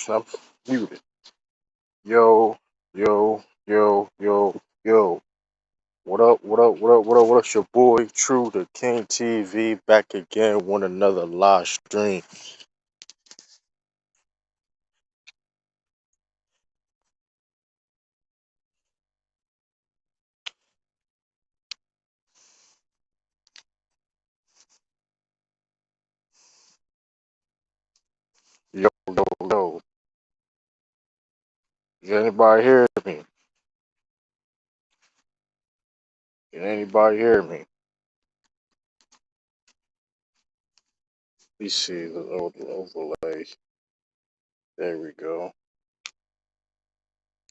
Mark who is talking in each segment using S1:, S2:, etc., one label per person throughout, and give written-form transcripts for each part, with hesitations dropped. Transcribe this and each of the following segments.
S1: I'm muted. Yo, yo. What up, what up? It's your boy, True the King TV, back again with another live stream. Yo. Can anybody hear me? Can anybody hear me? Let's see the overlay. There we go.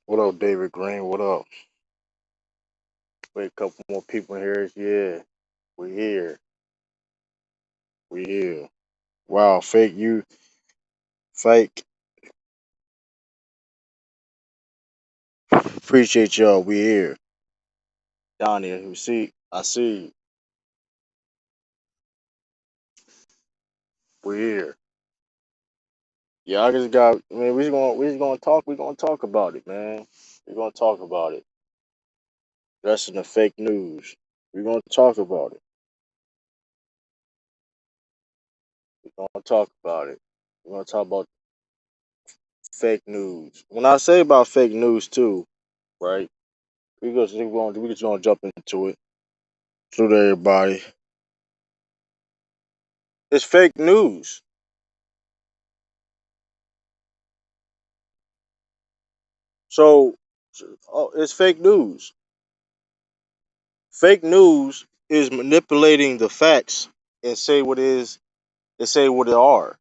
S1: What up, David Green? What up? Wait, a couple more people in here. Yeah, we here. We here. Wow, fake you, fake. Appreciate y'all. We here. Donnie, you see, I see. We here. Yeah, I just got. I mean, we just gonna talk. We gonna talk about it, man. We gonna talk about it. That's in the fake news. We gonna talk about it. We gonna talk about it. We gonna talk about fake news. When I say about fake news too, right? We just gonna jump into it. Salute everybody. It's fake news. So, it's fake news. Fake news is manipulating the facts and say what is and say what they are.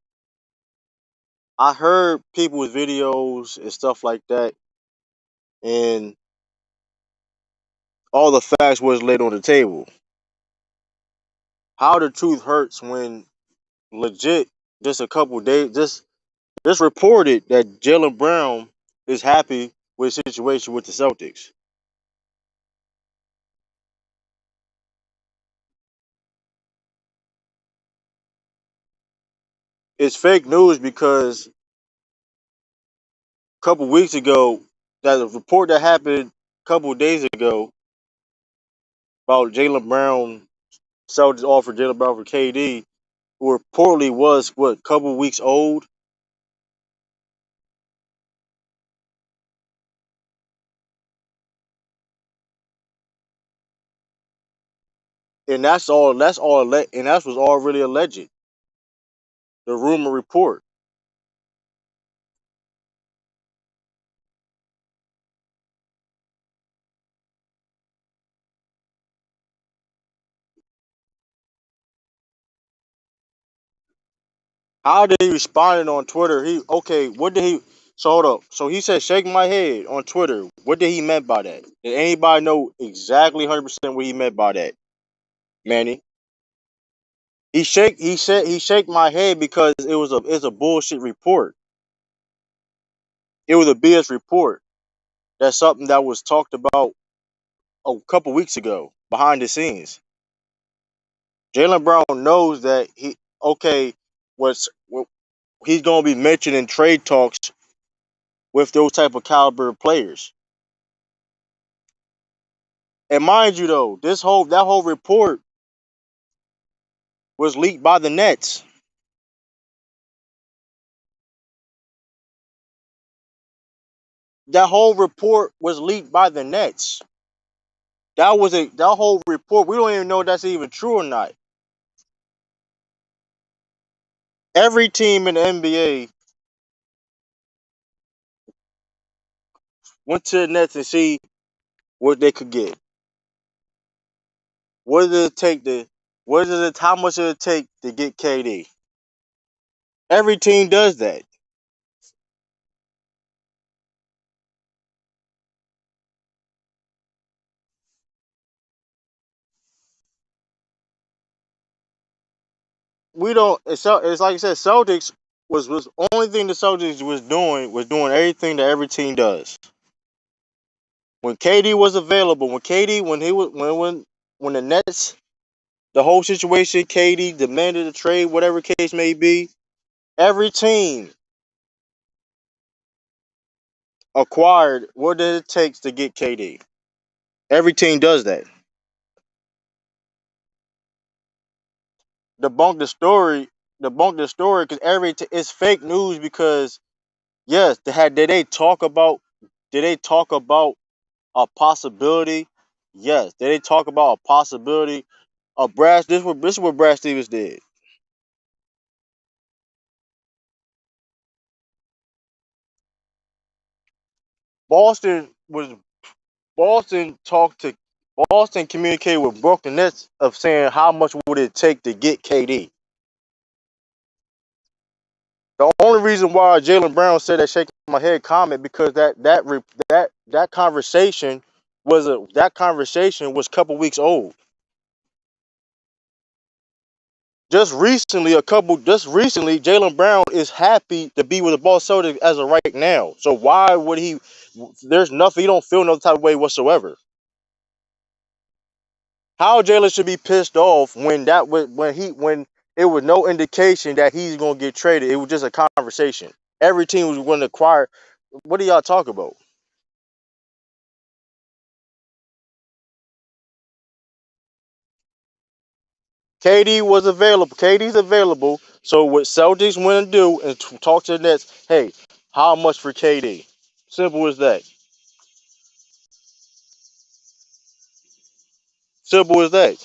S1: I heard people with videos and stuff like that, and all the facts was laid on the table. How the truth hurts when legit just a couple days just reported that Jaylen Brown is happy with the situation with the Celtics. It's fake news because a couple weeks ago, that report that happened a couple days ago about Jaylen Brown, Celtics offered Jaylen Brown for KD, who reportedly was what, a couple weeks old. And and that was all really alleged. The rumor report. How did he respond on Twitter? What did he so hold up. So he said shake my head on Twitter. What did he meant by that? Did anybody know exactly 100% what he meant by that, Manny? He shake my head because it's a bullshit report. It was a BS report. That's something that was talked about a couple weeks ago behind the scenes. Jaylen Brown knows that what's what he's gonna be mentioned in trade talks with those type of caliber players. And mind you, though, that whole report was leaked by the Nets. That whole report was leaked by the Nets. That whole report. We don't even know if that's even true or not. Every team in the NBA went to the Nets and see what they could get. What did it take to? What is it? How much did it take to get KD? Every team does that. We don't. It's like I said. Celtics was only thing the Celtics was doing everything that every team does. When KD was available, when KD when he was when the Nets, the whole situation, KD demanded a trade, whatever case may be. Every team acquired. What did it take to get KD? Every team does that. Debunk the story. Debunk the story because it's fake news because yes, did they talk about a possibility? Yes. Did they talk about a possibility of Brad? This is what Brad Stevens did. Boston was Boston talked to Boston communicated with Brooklyn Nets of saying how much would it take to get KD. The only reason why Jaylen Brown said that shaking my head comment because that conversation was a couple weeks old. Just recently, Jaylen Brown is happy to be with the Boston Celtics as of right now. So why would he? There's nothing. He don't feel no type of way whatsoever. How Jalen should be pissed off when it was no indication that he's gonna get traded. It was just a conversation. Every team was going to acquire. What do y'all talk about? KD was available. KD's available. So what Celtics want to do is talk to the Nets. Hey, how much for KD? Simple as that. Simple as that.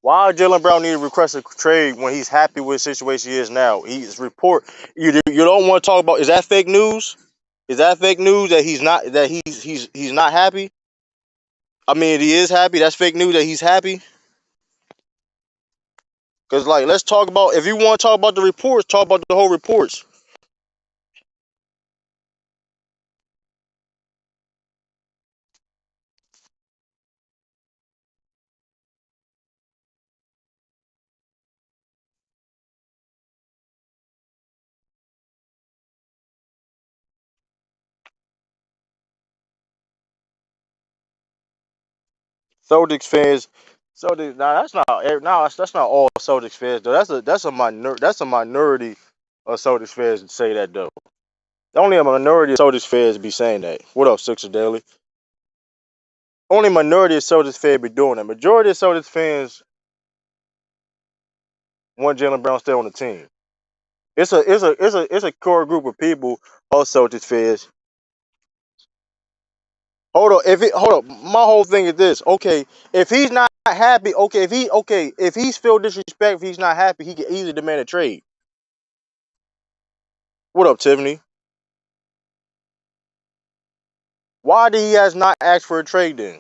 S1: Why Jalen Brown need to request a trade when he's happy with the situation he is now? He's report. You don't want to talk about. Is that fake news? Is that fake news that he's not happy? I mean, he is happy. That's fake news that he's happy. Cause like, let's talk about if you want to talk about the reports, talk about the whole reports. Celtics fans. Celtics. Nah, that's not. Nah, that's not all Celtics fans though. That's a minority of Celtics fans that say that though. Only a minority of Celtics fans be saying that. What up, Sixer Daily? Only minority of Celtics fans be doing that. Majority of Celtics fans want Jalen Brown to stay on the team. It's a core group of people, all Celtics fans. Hold on. My whole thing is this. Okay, if he's not happy, if he's feel disrespect, if he's not happy, he can easily demand a trade. What up, Tiffany? Why did he has not asked for a trade then?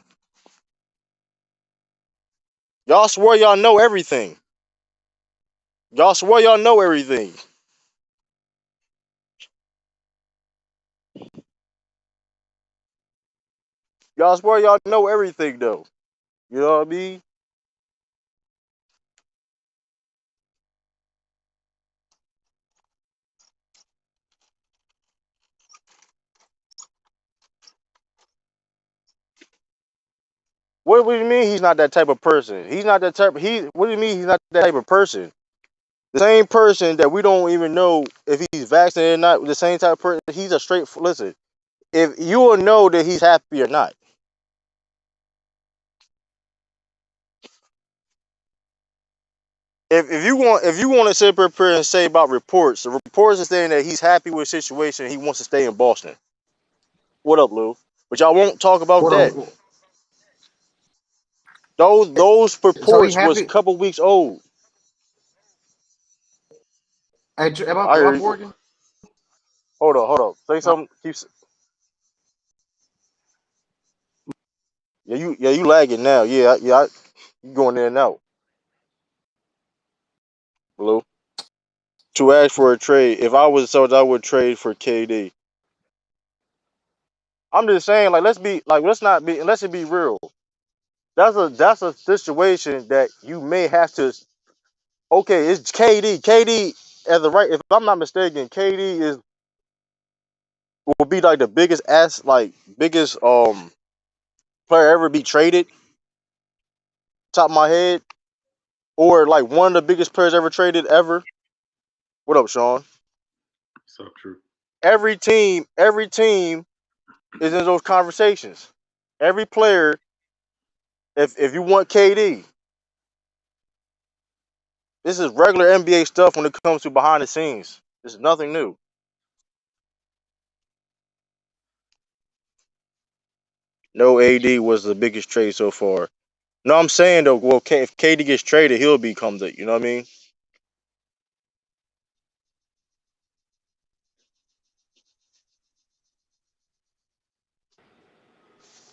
S1: Y'all swear y'all know everything. Y'all swear y'all know everything. Y'all swear y'all know everything though. You know what I mean? What do you mean he's not that type of person? He's not that type. What do you mean he's not that type of person? The same person that we don't even know if he's vaccinated or not. The same type of person. He's a straight. Listen, if you will know that he's happy or not. If you want to sit up here and say about reports, the reports are saying that he's happy with the situation. He wants to stay in Boston. What up, Lou? But y'all won't talk about
S2: What
S1: that.
S2: up?
S1: Those
S2: So he
S1: reports was a
S2: happy?
S1: couple weeks old.
S2: Hey,
S1: I
S2: am I
S1: hear you.
S2: working?
S1: Hold up. Say
S2: Uh,
S1: something. You lagging now. You going in and out, Blue. To ask for a trade. If I was sold, I would trade for KD. I'm just saying, like, let's be real. That's a situation that you may have to. Okay, it's KD. KD as a right. If I'm not mistaken, KD is will be like the biggest player ever be traded. Top of my head, or like one of the biggest players ever traded ever. What up, Sean?
S3: What's up, True?
S1: every team is in those conversations. Every player, if you want KD, this is regular NBA stuff when it comes to behind the scenes. This is nothing new. No, AD was the biggest trade so far. No, I'm saying though, well, if KD gets traded, he'll become the. You know what I mean?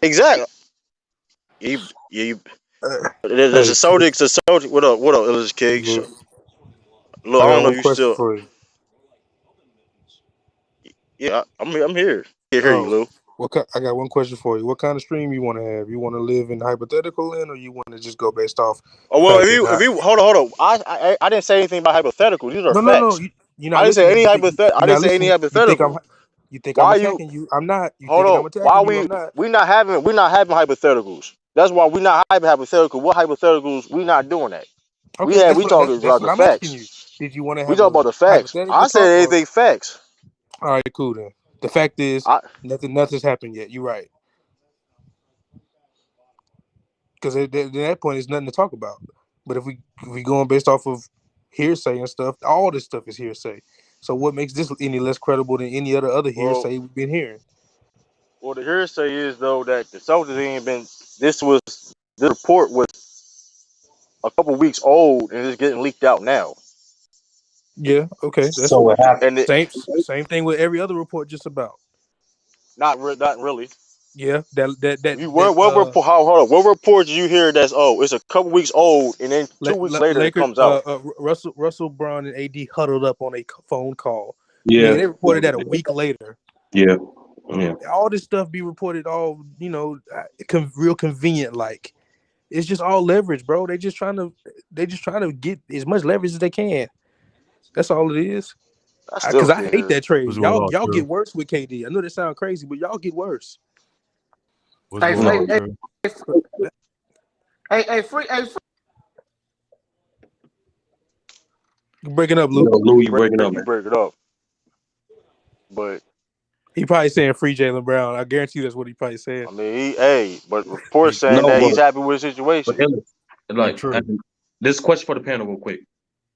S1: Exactly. You, there's a
S2: Hey,
S1: Celtics. A Celtics. What up? What up, Illis King?
S2: look,
S1: Look,
S2: I
S1: I
S2: got
S1: don't know.
S2: one
S1: You
S2: question
S1: still?
S2: for you.
S1: Yeah, I'm here. I hear you,
S2: Oh,
S1: Lou.
S2: I got one question for you. What kind of stream you want to have? You want to live in hypothetical land, or you want to just go based off
S1: Oh well,
S2: fact and
S1: if
S2: not?
S1: you hold on. I didn't say anything about hypotheticals. These are
S2: No.
S1: facts.
S2: You're
S1: I
S2: not
S1: didn't say
S2: listening.
S1: any hypothet. I
S2: You're
S1: didn't
S2: not
S1: say any
S2: listening.
S1: hypothetical.
S2: You think I'm
S1: Why you?
S2: attacking you? I'm not. You
S1: Hold
S2: thinking I'm
S1: on. Why
S2: attacking you? I'm not.
S1: we not having hypotheticals. That's why we not having hypothetical. What hypotheticals? We not doing that.
S2: Okay, that's
S1: We
S2: what
S1: talking
S2: that's
S1: about
S2: what
S1: the
S2: I'm asking you.
S1: facts.
S2: Did you want to
S1: We
S2: have
S1: talk
S2: a
S1: about the facts.
S2: hypothetical
S1: I said
S2: talk, or
S1: anything facts.
S2: all right, cool then. The fact is,
S1: I
S2: nothing's happened yet. You're right. Because at that point, there's nothing to talk about. But if we going based off of hearsay and stuff, all this stuff is hearsay. So what makes this any less credible than any other
S1: well,
S2: hearsay we've been hearing?
S1: the hearsay is though that the Celtics ain't been. This report was a couple weeks old and it's getting leaked out now.
S2: Yeah, okay, that's
S3: So it happened.
S1: And it
S2: same thing with every other report. Just about
S1: not really.
S2: yeah.
S1: You what report? How hold on? What report did you hear? That's it's a couple weeks old, and then 2 weeks later it
S2: Lakers
S1: comes out.
S2: Russell Brown and AD huddled up on a phone call.
S3: Yeah,
S2: Nigga, they reported that a week later.
S3: yeah, yeah.
S2: All this stuff be reported all real convenient like. It's just all leverage, bro. They just trying to get as much leverage as they can. That's all it is.
S1: I still
S2: Because I
S1: can't
S2: hate
S1: hear.
S2: that trade.
S4: What's going on,
S2: Y'all
S4: True?
S2: get worse with KD. I know that sounds crazy, but y'all get worse.
S4: What's
S5: Hey,
S4: going
S5: hey,
S3: No,
S4: on,
S5: hey,
S4: True?
S5: hey, free.
S2: Breaking up, Lou.
S3: Lou, you breaking up,
S1: You
S3: man.
S1: break it up, but
S2: He probably saying free Jaylen Brown. I guarantee you that's what he probably said.
S1: I mean, but reports
S4: Hey,
S1: saying
S3: No,
S1: that
S3: but
S1: he's happy with the
S3: but
S1: situation.
S3: Ellis,
S4: hey,
S3: like,
S4: True.
S3: this question for the panel, real quick.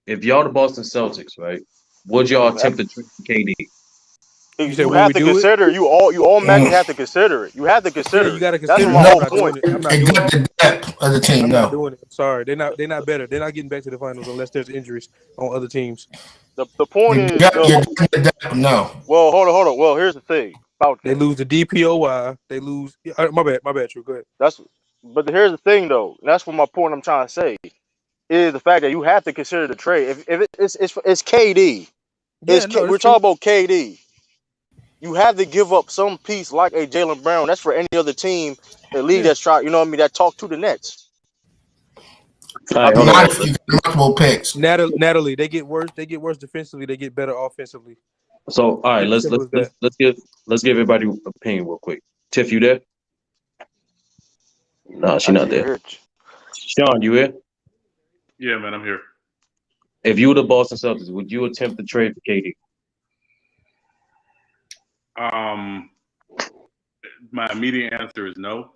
S3: If y'all the Boston Celtics, right? Would y'all
S1: You have,
S3: attempt to trade for KD?
S2: You said
S1: you
S2: will we
S1: have to
S2: do it?
S1: consider. You automatically have to consider it. You have to
S2: Yeah,
S1: consider
S2: you
S1: it.
S2: got to
S1: That's
S2: consider it,
S1: my
S2: but
S1: whole
S2: I'm
S5: No,
S2: not
S1: point.
S2: doing it. I'm not
S5: it
S2: doing
S5: got
S2: it.
S5: the depth of the team.
S2: I'm not
S5: No,
S2: doing it. I'm sorry. They're not better. They're not getting back to the finals unless there's injuries on other teams.
S1: The point
S5: you
S1: is
S5: got
S1: the
S5: you got the depth. No,
S1: well, hold on. Well, here's the thing about
S2: They
S1: that.
S2: lose the DPOY. They lose. My bad. True. Go ahead.
S1: That's but here's the thing though. And that's what my point I'm trying to say is the fact that you have to consider the trade. If it's KD,
S2: Yeah, no, that's
S1: we're talking
S2: true.
S1: about KD. You have to give up some piece like a Jaylen Brown. That's for any other team in the league
S2: Yeah.
S1: that's try. You know what I mean? That talk to the Nets.
S3: All
S1: I
S3: right, hold
S1: mean,
S5: not
S3: on.
S5: if you got multiple picks.
S2: Natalie, they get worse. They get worse defensively. They get better offensively.
S3: So, all right,
S2: It's simple as that.
S3: let's give everybody an opinion real quick. Tiff, you there? No, she
S1: I
S3: not
S1: can't
S3: there.
S1: hear it.
S3: Sean, you here?
S4: Yeah, man, I'm here.
S3: If you were the Boston Celtics, would you attempt to trade for KD?
S4: Um, my immediate answer is no.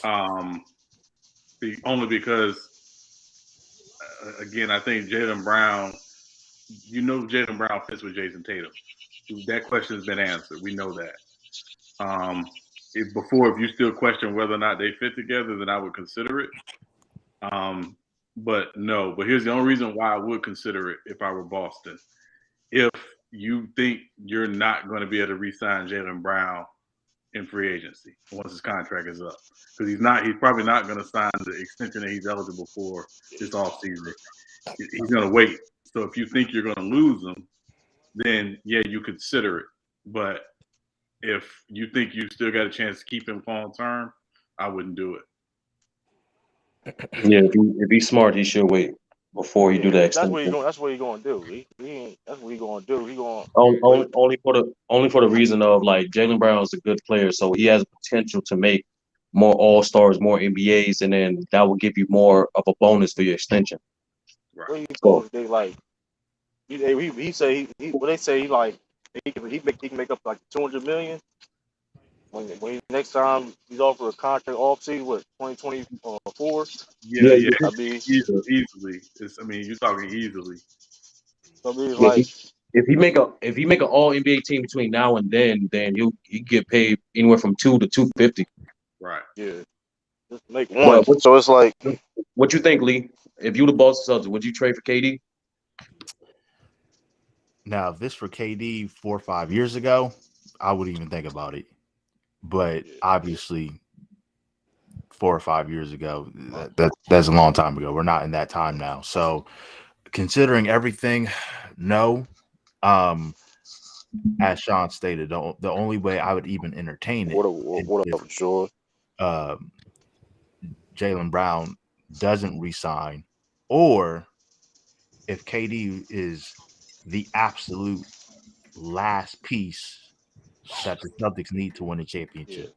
S4: Um, only because again, I think Jaylen Brown. Jaylen Brown fits with Jason Tatum. That question has been answered. We know that. If you still question whether or not they fit together, then I would consider it. But no. But here's the only reason why I would consider it if I were Boston. If you think you're not going to be able to re-sign Jaylen Brown in free agency once his contract is up, because he's probably not going to sign the extension that he's eligible for this offseason. He's going to wait. So if you think you're going to lose him, then yeah, you consider it. But if you think you still got a chance to keep him long term, I wouldn't do it.
S3: Yeah, if he's smart, he should wait before he do the
S1: That's what he
S3: extension.
S1: going. That's what he going to do. That's what he going to do. He going to
S3: Only,
S1: wait.
S3: only for the reason of like Jaylen Brown is a good player, so he has potential to make more All Stars, more NBAs, and then that will give you more of a bonus for your extension.
S4: Right.
S1: What he
S3: So
S1: goes? They like. He say he. What they say he like. he can make up like 200 million when next time he's offered a contract off season with 2024.
S4: Yeah,
S3: Yeah,
S4: yeah,
S1: I mean,
S4: easily. I mean, you're talking easily.
S1: I mean,
S3: yeah.
S1: like,
S3: If he make an All NBA team between now and then he get paid anywhere from 2 to 250.
S4: Right.
S1: yeah, just make
S3: But
S1: one. So it's like,
S3: what you think, Lee? If you the Boston Celtics, would you trade for KD?
S6: Now, if this for KD 4 or 5 years ago, I wouldn't even think about it. But obviously, 4 or 5 years ago, that's a long time ago. We're not in that time now. So, considering everything, no. As Sean stated, the only way I would even entertain it is
S1: what
S6: if
S1: up, sure.
S6: Jaylen Brown doesn't resign, or if KD is the absolute last piece that the Celtics need to win a
S1: Yeah.
S6: championship.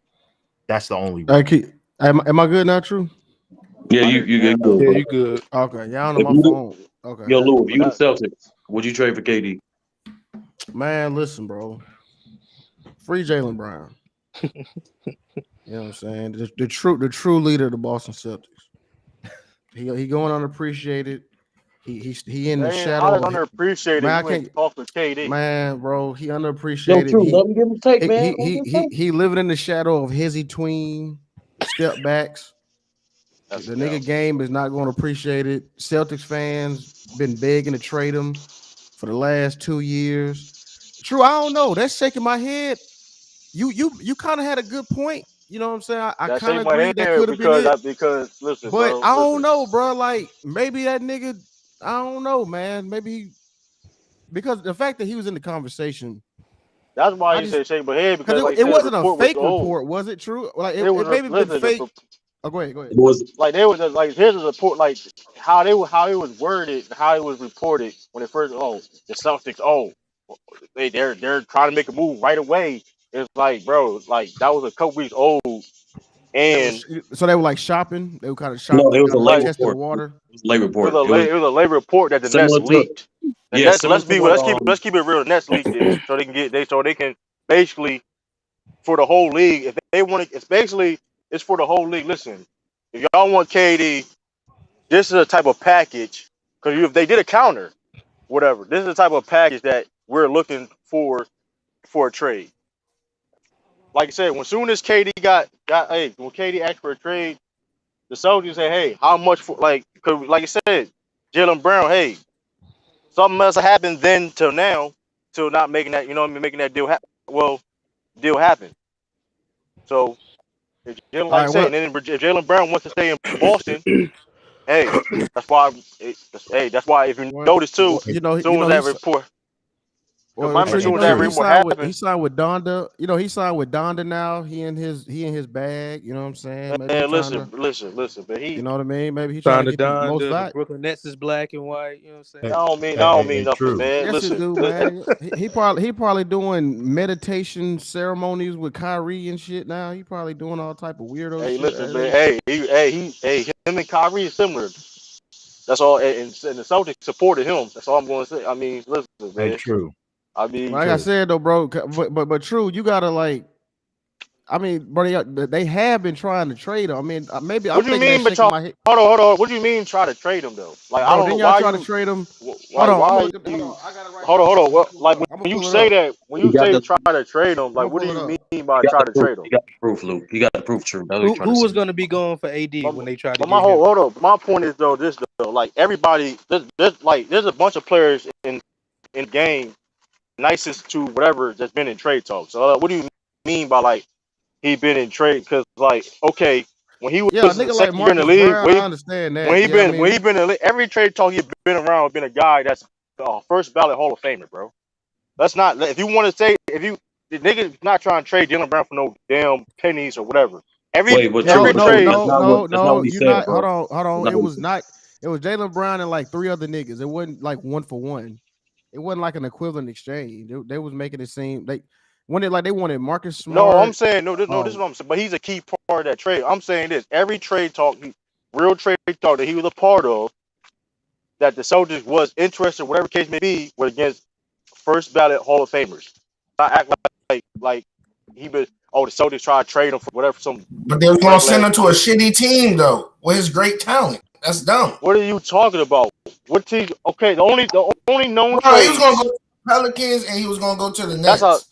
S6: That's the only
S7: Hey,
S6: way.
S7: am I good now, True?
S3: Yeah,
S1: I
S3: you
S1: hear you
S3: good,
S1: now.
S3: bro.
S2: Yeah, you good.
S7: Okay, yeah, I don't know
S3: If
S7: my
S3: you the,
S7: phone. Okay.
S3: yo, Lou, if
S1: But
S3: you the
S1: that,
S3: Celtics, would you trade for KD?
S7: Man, listen, bro. Free Jaylen Brown. You know what I'm saying? The true leader of the Boston Celtics. He going unappreciated. He in the
S1: man, how
S7: shadow
S1: that's
S7: of
S1: underappreciated?
S7: man. I
S1: You ain't
S7: can't
S1: talk with KD.
S7: man, bro. He
S3: Yo,
S7: underappreciated.
S3: true. Let me give him a take,
S7: He
S3: man.
S7: he
S3: Let me
S7: he
S3: give him a
S7: he,
S3: take.
S7: he living in the shadow of hizzy tween step backs.
S1: That's
S7: The
S1: a
S7: nigga
S1: doubt.
S7: game is not going to appreciate it. Celtics fans been begging to trade him for the last 2 years. True, I don't know. That's shaking my head. You kind of had a good point. You know what I'm saying? I
S1: That
S7: kind
S1: shake
S7: of
S1: my
S7: agree that
S1: head
S7: could have been it.
S1: because listen,
S7: But
S1: bro,
S7: I don't
S1: listen.
S7: know, bro. Like maybe that nigga, I don't know, man. Because the fact that he was in the conversation,
S1: That's why
S7: I
S1: you
S7: just
S1: say shake my head
S7: because
S1: because, like you
S7: it
S1: said, the
S7: wasn't a
S1: report was
S7: fake
S1: old.
S7: report, was it true? Like
S1: It was
S7: it maybe been
S1: listen,
S7: fake. Oh, go ahead, go ahead.
S3: It was
S1: like they was like here's a report like how it was worded, how it was reported when it first the Celtics they're trying to make a move right away. It's like, bro, like that was a couple weeks old,
S7: They
S1: and
S7: was so they were like shopping. They were kind of
S3: no, it
S7: shopping,
S3: was a
S7: kind of
S3: late
S7: like
S1: like
S7: testing the
S3: report. It
S7: water.
S3: was a late
S1: it was
S3: report.
S1: a
S3: It was
S1: late report that the Nets
S3: similar to
S1: leaked. The Nets
S3: similar to what
S1: let's keep it real. The Nets leaked it so they can basically for the whole league. If they want to, it's basically it's for the whole league. Listen, if y'all want KD, this is a type of package because if they did a counter, whatever, this is the type of package that we're looking for a trade. Like I said, when soon as KD when KD asked for a trade, the Celtics say, hey, how much for cause like I said, Jaylen Brown, hey, something else happened then till now, till not making that, you know what I mean, making that deal happen. So if Jalen,
S7: All
S1: like I
S7: right,
S1: said,
S7: well,
S1: and then if Jaylen Brown wants to stay in Boston, hey, that's why if you notice too,
S7: you know,
S1: as soon as that report, because
S7: well,
S1: remember,
S7: true.
S1: as
S7: You
S1: soon as
S7: know,
S1: that
S6: True.
S1: report
S7: he
S1: happened,
S7: signed with Donda. You know, he signed with Donda now. He in his bag. You know what I'm saying? Maybe he
S1: man,
S7: trying to.
S1: listen, but
S7: You
S1: he,
S7: know what I mean? Maybe he trying
S2: Signed
S7: to
S2: to
S7: get the
S2: Don.
S7: most
S2: The
S7: value.
S2: Brooklyn Nets is black and white. You know what I'm saying?
S6: Hey,
S1: I
S6: hey,
S1: don't
S6: hey,
S1: mean
S6: hey,
S1: nothing,
S6: True.
S1: man.
S7: Yes, it
S1: Listen,
S7: do, man. He probably doing meditation ceremonies with Kyrie and shit. Now he probably doing all type of weirdo
S1: hey,
S7: shit.
S1: listen, man, him and Kyrie is similar. That's all, and the Celtics supported him. That's all I'm going to say. I mean, listen,
S6: Hey,
S1: man.
S6: True.
S1: I mean,
S7: Like I
S6: True.
S7: said though, bro. But true, you gotta like. I mean, bro, they have been trying to trade him. I mean, maybe
S1: what
S7: I'm
S1: do you
S7: thinking that
S1: mean, but
S7: shaking
S1: y'all?
S7: my head,
S1: Hold on. What do you mean try to trade him though? Like I
S7: bro.
S1: don't know
S7: Didn't y'all
S1: why
S7: try to
S1: you
S7: trade him? Hold
S1: like
S7: on, I'm gonna
S1: why
S7: look at. Hold
S1: you
S7: on, I got it right
S1: hold
S7: here.
S1: on,
S7: Hold on, I'm gonna pull it
S1: like
S7: up. I'm gonna
S1: when you
S7: pull it
S1: say
S7: up.
S1: that when
S3: he
S1: you
S3: got
S1: say
S3: the
S1: try to trade him,
S7: I'm
S1: like
S7: gonna
S1: what do
S7: pull it
S1: you
S7: up.
S1: mean
S3: he
S1: by
S3: got
S1: try
S3: the
S1: to
S3: proof.
S1: trade him?
S3: He got the proof, Luke. He got the proof. True. That's what he's trying to
S2: Who
S3: say.
S2: was going to be going for AD when they tried to
S1: But my
S2: get
S1: whole
S2: him?
S1: hold up, my point is though this though, like everybody, there's a bunch of players in game nicest to whatever that's been in trade talks. So what do you mean by like he been in trade? Because like okay, when he
S7: Yeah, a
S1: was the
S7: nigga like
S1: second year in the
S7: Marcus
S1: league,
S7: Brown, I understand that. Yeah, I
S1: when
S7: mean,
S1: he been in the league, every trade talk he been around been a guy that's first ballot Hall of Famer, bro. Let's not if you want to say if you the nigga not trying to trade Jaylen Brown for no damn pennies or whatever.
S3: Wait, but
S7: no,
S3: true,
S1: Every
S3: but
S7: no,
S3: true.
S1: trade,
S3: That's
S7: no,
S3: not what
S7: no,
S3: that's not
S7: no.
S3: what he
S7: You
S3: said,
S7: not. Hold
S3: bro.
S7: on, hold
S3: That's
S7: on.
S3: not
S7: It
S3: what he
S7: was
S3: said.
S7: not. It was Jaylen Brown and like three other niggas. It wasn't like one for one. It wasn't like an equivalent exchange. They was making it seem they wanted Marcus
S1: no, I'm
S7: Smart.
S1: saying this is
S7: Um,
S1: what I'm saying. But he's a key part of that trade. I'm saying this: every trade talk, real trade talk that he was a part of, that the Celtics was interested, whatever case may be, was against first ballot Hall of Famers. act like he been. Oh, the Celtics try to trade him for whatever some
S5: But they was gonna
S1: regular.
S5: send him to a shitty team though, with his great talent. That's dumb.
S1: What are you talking about? What team? Okay, the only known
S5: Bro, he was gonna
S1: trades.
S5: go to the Pelicans and he was gonna go to the
S1: That's a.
S5: Nets.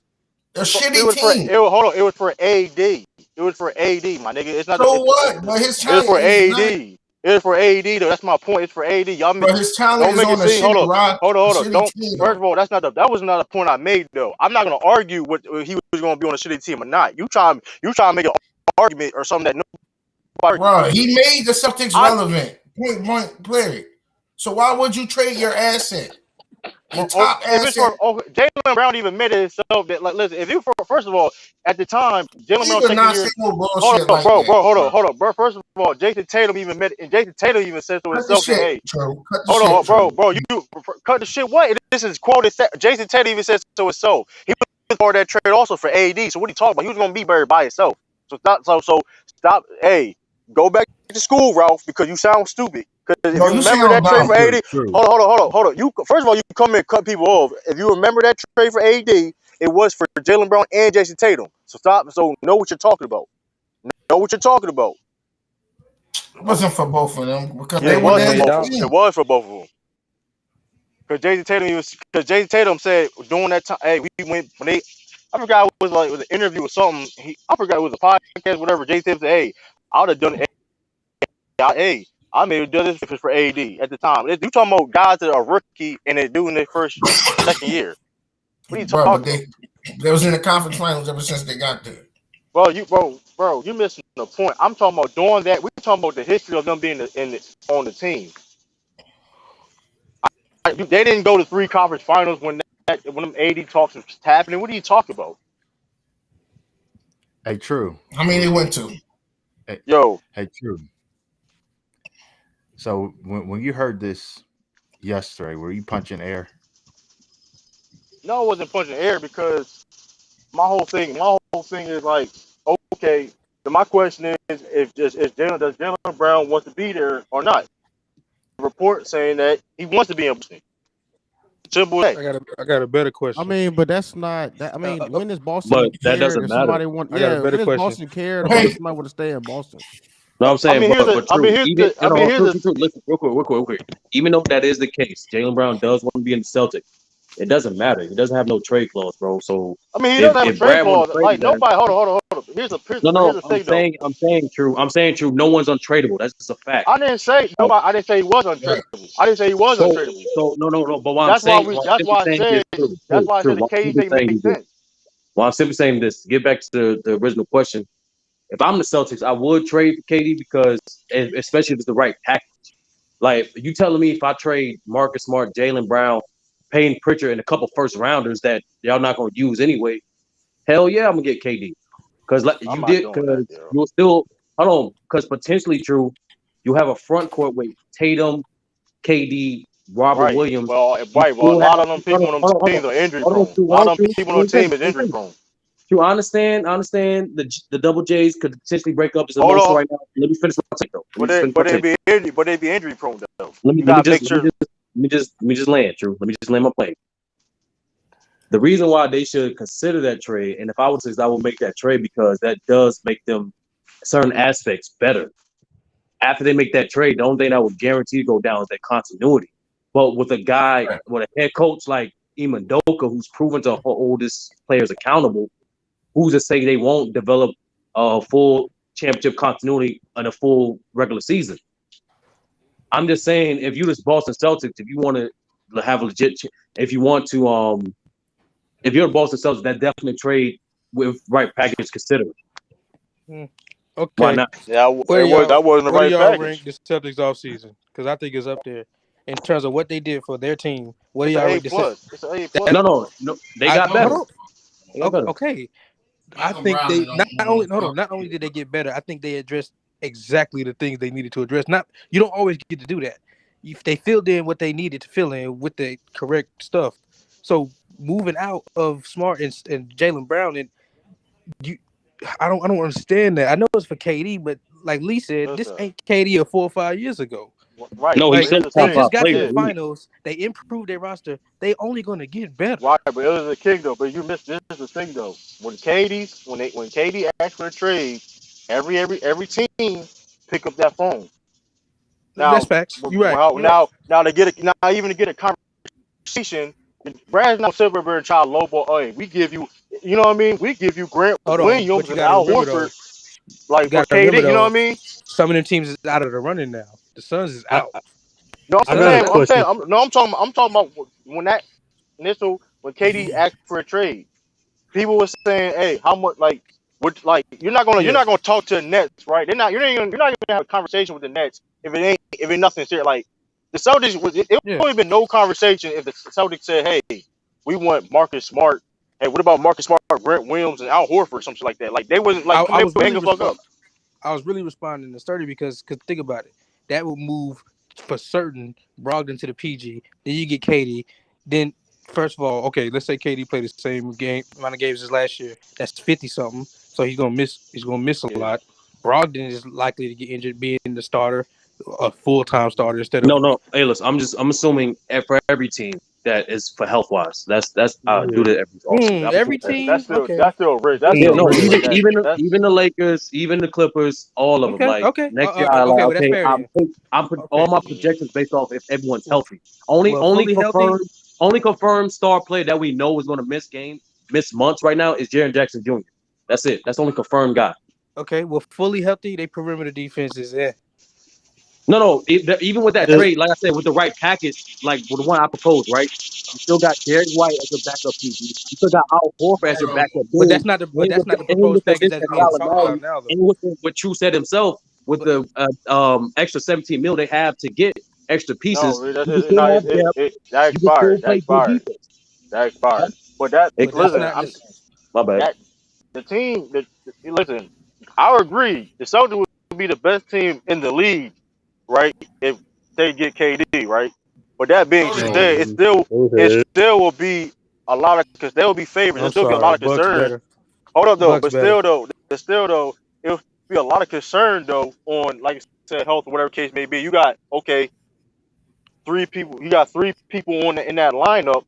S5: A shitty team.
S1: Hold on. It was for AD. It was for AD, my nigga. It's not.
S5: So what? But his
S1: It was
S5: talent
S1: for
S5: is not.
S1: AD. It was for AD though. That's my point. It's for AD. Y'all
S5: But his talent
S1: don't
S5: is
S1: make it
S5: on a
S1: seem.
S5: shitty rock,
S1: Hold on.
S5: shitty
S1: Don't.
S5: team
S1: First of
S5: though.
S1: all, that was not a point I made though. I'm not gonna argue what he was gonna be on a shitty team or not. You try to make an argument or something that nobody.
S5: Bro, he made the Celtics
S1: I,
S5: relevant. Point blank period. So why would you trade your asset? Your top
S1: if it's
S5: asset.
S1: for Jaylen Brown even admitted himself that like listen, if you first of all at the time Jaylen
S5: He
S1: Brown
S5: would
S1: second
S5: not
S1: year.
S5: say no
S1: Hold
S5: bullshit
S1: on,
S5: like that.
S1: hold on, bro. First of all, Jason Tatum even said to
S5: Cut the
S1: himself that,
S5: shit,
S1: hey,
S5: True. Cut the
S1: hold
S5: shit,
S1: on,
S5: True.
S1: bro, you cut the shit. What? This is quoted. Jason Tatum even says to himself. He was part of that trade also for AD. So what are you talking about? He was gonna be buried by himself. So stop. Hey, go back to school, Ralph, because you sound stupid. Because if
S5: No,
S1: you
S5: you
S1: remember
S5: sound
S1: that trade
S5: dumb.
S1: for AD,
S6: True.
S1: hold on. You first of all, you come in and cut people off. If you remember that trade for AD, it was for Jaylen Brown and Jason Tatum. So stop. So know what you're talking about. Know what you're talking about.
S5: It wasn't for both of them because
S1: Yeah,
S5: they
S1: it
S5: were
S1: was
S2: No,
S1: for
S5: there
S2: you
S5: as
S1: both
S5: a
S1: of
S2: don't.
S1: them. It
S5: team.
S1: was for both of them. Because Jason Tatum said during that time, hey, we went when they. I forgot it was an interview or something. I forgot it was a podcast, whatever. Jason Tatum said, hey, I would have done it. Hey, I may have done this for AD at the time. You talking about guys that are rookie and they're doing their second year. What are you
S5: Bro, but
S1: talking about?
S5: they was in the conference finals ever since they got there.
S1: Bro, you missing the point. I'm talking about doing that. We're talking about the history of them being on the team. They didn't go to 3 conference finals when them AD talks was happening. What are you talking about?
S6: Hey, True.
S5: How many they went to?
S1: Yo,
S6: Hey, True. So when you heard this yesterday, were you punching air?
S1: no, I wasn't punching air because my whole thing is like, okay. So my question is, does Jaylen Brown want to be there or not? Report saying that he wants to be in Boston. Simple as that.
S2: I got a better
S7: I
S2: question.
S7: mean, but that's not that. I mean, when is
S3: But
S7: Boston
S3: that
S7: cared
S3: doesn't
S7: if
S3: matter.
S7: somebody want?
S2: I got a
S7: Yeah,
S2: better
S7: when is
S2: question.
S7: Boston cared about
S5: Hey,
S7: if somebody want to stay in Boston?
S3: No, I'm saying, but true.
S1: Here's
S3: Even
S1: the. I mean, here's the.
S3: true. Listen, real quick. Even though that is the case, Jaylen Brown does want to be in the Celtics. It doesn't matter. He doesn't have no trade clause, bro. So
S1: I mean, he
S3: if
S1: doesn't have a
S3: if
S1: trade
S3: Brad want
S1: clause.
S3: to trade
S1: Like
S3: him, then
S1: nobody. Hold on. Here's
S3: no.
S1: the thing though.
S3: I'm saying true. No one's untradeable. That's just a fact.
S1: I didn't say
S3: Like,
S1: nobody. I didn't say he was
S5: yeah.
S1: untradeable. I didn't say he was
S3: so
S1: untradeable.
S3: no. But what I'm
S1: That's why
S3: saying,
S1: we.
S3: what I'm
S1: That's
S3: simply
S1: why I
S3: saying
S1: said.
S3: is true,
S1: That's why I said the
S3: What I'm
S1: KD
S3: simply
S1: thing
S3: saying
S1: makes
S3: is this.
S1: sense.
S3: Well, I'm simply saying this. To get back to the original question. If I'm the Celtics, I would trade for KD because, especially if it's the right package. Like you telling me, if I trade Marcus Smart, Jaylen Brown, Payne Pritchard, and a couple first rounders that y'all not gonna use anyway, hell yeah, I'm gonna get KD because like
S1: I'm
S3: you
S1: not
S3: did
S1: doing that,
S3: because
S1: yo.
S3: you'll still hold on because potentially true, you have a front court with Tatum, KD, Robert
S1: Right.
S3: Williams.
S1: Well,
S3: You
S1: right. Well, a
S3: still have
S1: lot of them people on them teams are injury
S3: hold on,
S1: prone.
S3: True,
S1: A lot of them
S3: True.
S1: people on the team is injury prone.
S3: True, I understand the double J's could potentially break up. It's
S1: Hold
S3: emotional
S1: on.
S3: right now. Let me finish my take though. Let me just finish my
S1: But
S3: take.
S1: they be injury prone though.
S3: Let me
S1: You
S3: let me
S1: gotta
S3: just
S1: make
S3: let me
S1: sure.
S3: just let me just land, True. Let me just land my plane. The reason why they should consider that trade, and if I was I would make that trade because that does make them certain aspects better. After they make that trade, the only thing that would guarantee to go down is that continuity. But with a guy, with a head coach like Iman Doka, who's proven to hold his players accountable, who's to say they won't develop a full championship continuity in a full regular season? I'm just saying, if you just Boston Celtics, if you want to have a legit, if you want to, if you're the Boston Celtics, that definitely trade with right package considered.
S2: Hmm.
S3: Why
S2: Okay.
S3: not?
S1: Yeah, that wasn't the
S2: Where do
S1: right
S2: y'all rank
S1: package.
S2: the Celtics off season? Because I think it's up there in terms of what they did for their team. What do
S1: It's an
S2: y'all
S1: A
S2: rate the Celtics?
S1: plus. It's an A plus.
S3: No. They got
S2: Hold
S3: better.
S2: on.
S3: They got better.
S2: Okay. I
S5: Malcolm
S2: think
S5: Brown
S2: they
S5: and
S2: not only hold on. Not only did they get better, I think they addressed exactly the things they needed to address. Not you don't always get to do that. If they filled in what they needed to fill in with the correct stuff. So moving out of Smart and Jaylen Brown and you, I don't understand that. I know it's for KD, but like Lee said, this
S1: Listen,
S2: ain't KD of 4 or 5 years ago.
S1: Right,
S3: No, he
S1: but
S2: Like
S3: said
S1: here's the
S3: top
S2: they
S1: thing.
S3: five
S2: just got to
S3: player.
S2: the
S1: Yeah,
S2: finals. They improved their roster. They only gonna get better.
S1: right, but it was a king though. But you missed this is the thing though. When KD asked for a trade, every team pick up that phone.
S2: That's
S1: Now,
S2: facts. You're right. You're right.
S1: now even to get a conversation, Brad's not Silverberg and child low ball. Hey, we give you, you know what I mean? We give you Grant
S2: Hold on, but
S1: Williams
S2: you
S1: and
S2: got to
S1: Al
S2: remember
S1: Horford
S2: though. You
S1: like
S2: got
S1: for
S2: to remember
S1: KD. You know what I
S2: though.
S1: mean?
S2: Some of them teams is out of the running now. The Suns is
S6: I,
S2: out.
S1: No,
S2: The
S6: I
S2: Suns
S6: got
S2: is
S6: a
S2: out.
S6: question.
S1: I'm talking about when that initial when KD asked for a trade. People were saying, "Hey, how much? Like you're
S2: Yeah,
S1: not gonna talk to the Nets, right? You're not gonna have a conversation with the Nets if it ain't nothing serious. Like the Celtics it
S2: yeah.
S1: would have been no conversation if the Celtics said, "Hey, we want Marcus Smart. Hey, what about Marcus Smart, Grant Williams, and Al Horford, something like that? Like they wasn't like
S2: I
S1: they
S2: was
S1: would hang
S2: really
S1: the fuck up.
S2: I was really responding to Sturdy because think about it. That would move for certain Brogdon to the PG. Then you get Katie. Then first of all, okay, let's say Katie played the same game amount of games as last year. That's 50 something. So he's gonna miss. He's gonna miss a
S1: Yeah,
S2: lot. Brogdon is likely to get injured, being the starter, a full-time starter instead of.
S3: No. Hey, listen, I'm assuming for every team that is for health wise. That's I do that every offseason. I'm
S2: Every
S3: assuming every team.
S2: team. Okay.
S1: that's still rich. That's
S2: Okay.
S3: Yeah,
S1: still
S3: no,
S1: rich.
S3: even
S1: But
S3: even the Lakers, even the Clippers, all of them.
S2: Okay.
S3: Like
S2: Okay.
S3: next year, I like
S2: Okay. Well, that's
S3: okay,
S2: fair then.
S3: all
S2: Okay.
S3: my projections based off if everyone's
S2: Well,
S3: healthy. Only
S2: well,
S3: only
S2: fully healthy.
S3: confirmed only confirmed star player that we know is going to miss months right now is Jaren Jackson Jr. That's it. That's the only confirmed guy.
S2: Okay. Well, fully healthy. They perimeter defense is there.
S3: No. Even with that
S6: The,
S3: trade, like I said, with the right package, like with the one I proposed, right? You still got Derek White as your backup PG. You still got Al Horford as your backup
S2: But
S3: big.
S2: that's not the but
S3: And
S2: that's
S3: with
S2: not the
S3: and
S2: proposed
S3: with the
S2: package
S3: addition
S2: that's
S3: of
S2: being talked
S3: Gallinari,
S2: about now though.
S3: and with what True said himself, with
S2: But
S3: the extra 17 mil they have to get extra
S1: no,
S3: pieces,
S1: that's
S3: you can still have depth.
S1: that
S3: You can still
S1: expired. That
S3: play good
S1: expired.
S3: defense.
S1: That expired. But that
S2: but that's
S3: Expired.
S1: listen,
S2: not
S1: I'm
S3: My bad.
S1: that the team that listen. I agree. The Celtics would be the best team in the league, right? If they get KD, right? But that being
S5: No, they
S1: said,
S5: won't.
S1: it
S6: okay.
S1: still will be a lot of because there will be favorites. There'll
S2: I'm
S1: still be a lot
S2: sorry.
S1: of
S2: Bucks
S1: concern.
S2: better.
S1: Hold up though,
S2: Bucks
S1: but
S2: better.
S1: still though, it'll be a lot of concern though on like I said, health or whatever case may be. You got okay, three people. You got three people in that lineup.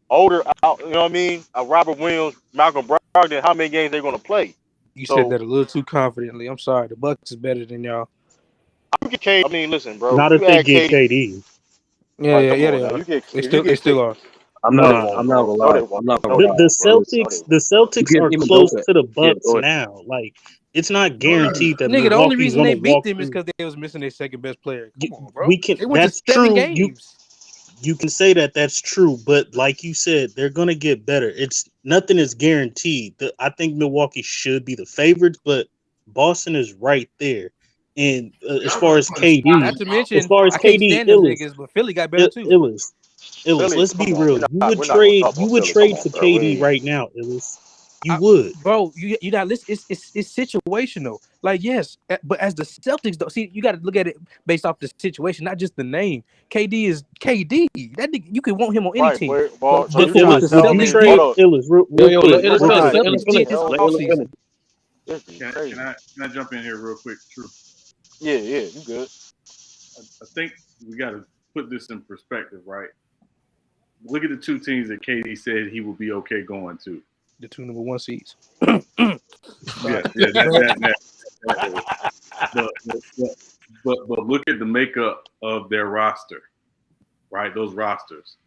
S1: Older, out, you know what I mean? Robert Williams, Malcolm Brogdon. How many games they're going to play?
S2: You said
S1: So
S2: that a little too confidently. I'm sorry. The Bucks is better than y'all.
S1: you get KD. I mean, listen, bro.
S6: Not if
S1: You
S6: they
S1: add
S6: get
S1: KD.
S6: KD.
S2: Yeah,
S1: Like,
S2: yeah,
S1: come
S2: yeah.
S1: on
S2: They
S1: now.
S2: are.
S1: If you
S2: They
S1: get
S2: still
S1: K,
S2: are.
S1: no, they
S6: Nah.
S1: won't,
S3: I'm not
S1: bro.
S3: gonna
S1: No,
S3: lie.
S1: they won't.
S3: I'm not gonna
S1: No, they
S6: The
S3: lie.
S6: the
S1: won't, bro. No, they
S6: Celtics
S1: won't.
S6: the Celtics are
S3: Even though
S6: close to the
S3: yeah,
S6: Bucks
S3: go ahead.
S6: now. Like it's not
S5: No, they're not.
S6: guaranteed that
S2: Nigga, the only
S6: Milwaukee's
S2: reason
S6: gonna
S2: they beat
S6: walk
S2: them is
S6: through.
S2: because they was missing their second best player. Come on, bro.
S6: We can
S2: They went to
S6: that's
S2: 7
S6: true.
S2: games.
S6: You can say that that's true, but like you said, they're gonna get better. It's nothing is guaranteed. I think Milwaukee should be the favorites, but Boston is right there. And as
S5: Y'all
S6: far
S5: gonna
S6: as
S5: put a spot
S2: Not
S6: KD,
S2: to
S6: as
S2: mention,
S6: far as
S2: I can't
S6: KD,
S2: stand them niggas, but Philly got better too.
S6: Illis.
S1: Philly,
S6: Let's be
S1: come on.
S6: real.
S1: We're not going to talk
S6: You
S1: about
S6: would
S1: Philly. Come
S6: trade
S1: on,
S6: for
S1: bro.
S6: KD right now, Illis. You
S2: I,
S6: would.
S2: bro, you not listen. It's situational. Like yes, but as the Celtics though, see, you got to look at it based off the situation, not just the name. KD is KD. That nigga, you could want him on any
S1: Right,
S2: team.
S1: but so
S2: But
S1: you
S2: for what
S1: trying
S2: the
S1: to
S6: Illis, would
S1: tell
S6: you
S2: Celtics
S1: me?
S6: trade
S1: Hold
S2: did,
S1: up.
S6: Illis
S3: Yo,
S6: real
S3: yo,
S6: quick?
S3: let
S2: what
S3: us
S2: what
S6: Real
S2: the
S3: finish.
S6: quick.
S3: Let
S2: Celtics
S3: us
S2: did
S3: finish.
S2: this
S1: Hell,
S3: Let us
S2: offseason.
S3: finish.
S1: this is crazy.
S4: Can I jump in here real quick? True.
S1: Yeah, you good.
S4: I think we got to put this in perspective, right? Look at the two teams that KD said he would be okay going to.
S2: The two number one seeds.
S4: Yeah,
S2: Sorry.
S4: yeah,
S2: Go ahead.
S4: that area. But, but but look at the makeup of their roster, right? Those rosters.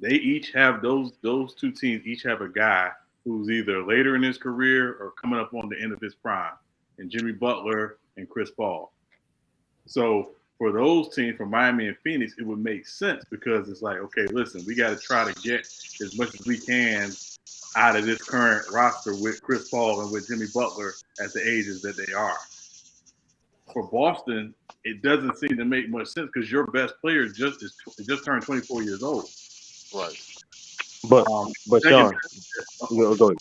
S4: They each have those two teams each have a guy who's either later in his career or coming up on the end of his prime, and Jimmy Butler and Chris Paul. So for those teams, for Miami and Phoenix, it would make sense because it's like, okay, listen, we got to try to get as much as we can out of this current roster with Chris Paul and with Jimmy Butler at the ages that they are. For Boston, it doesn't seem to make much sense because your best player just turned 24 years old.
S1: Right.
S3: But
S4: Second,
S3: Sean, go ahead.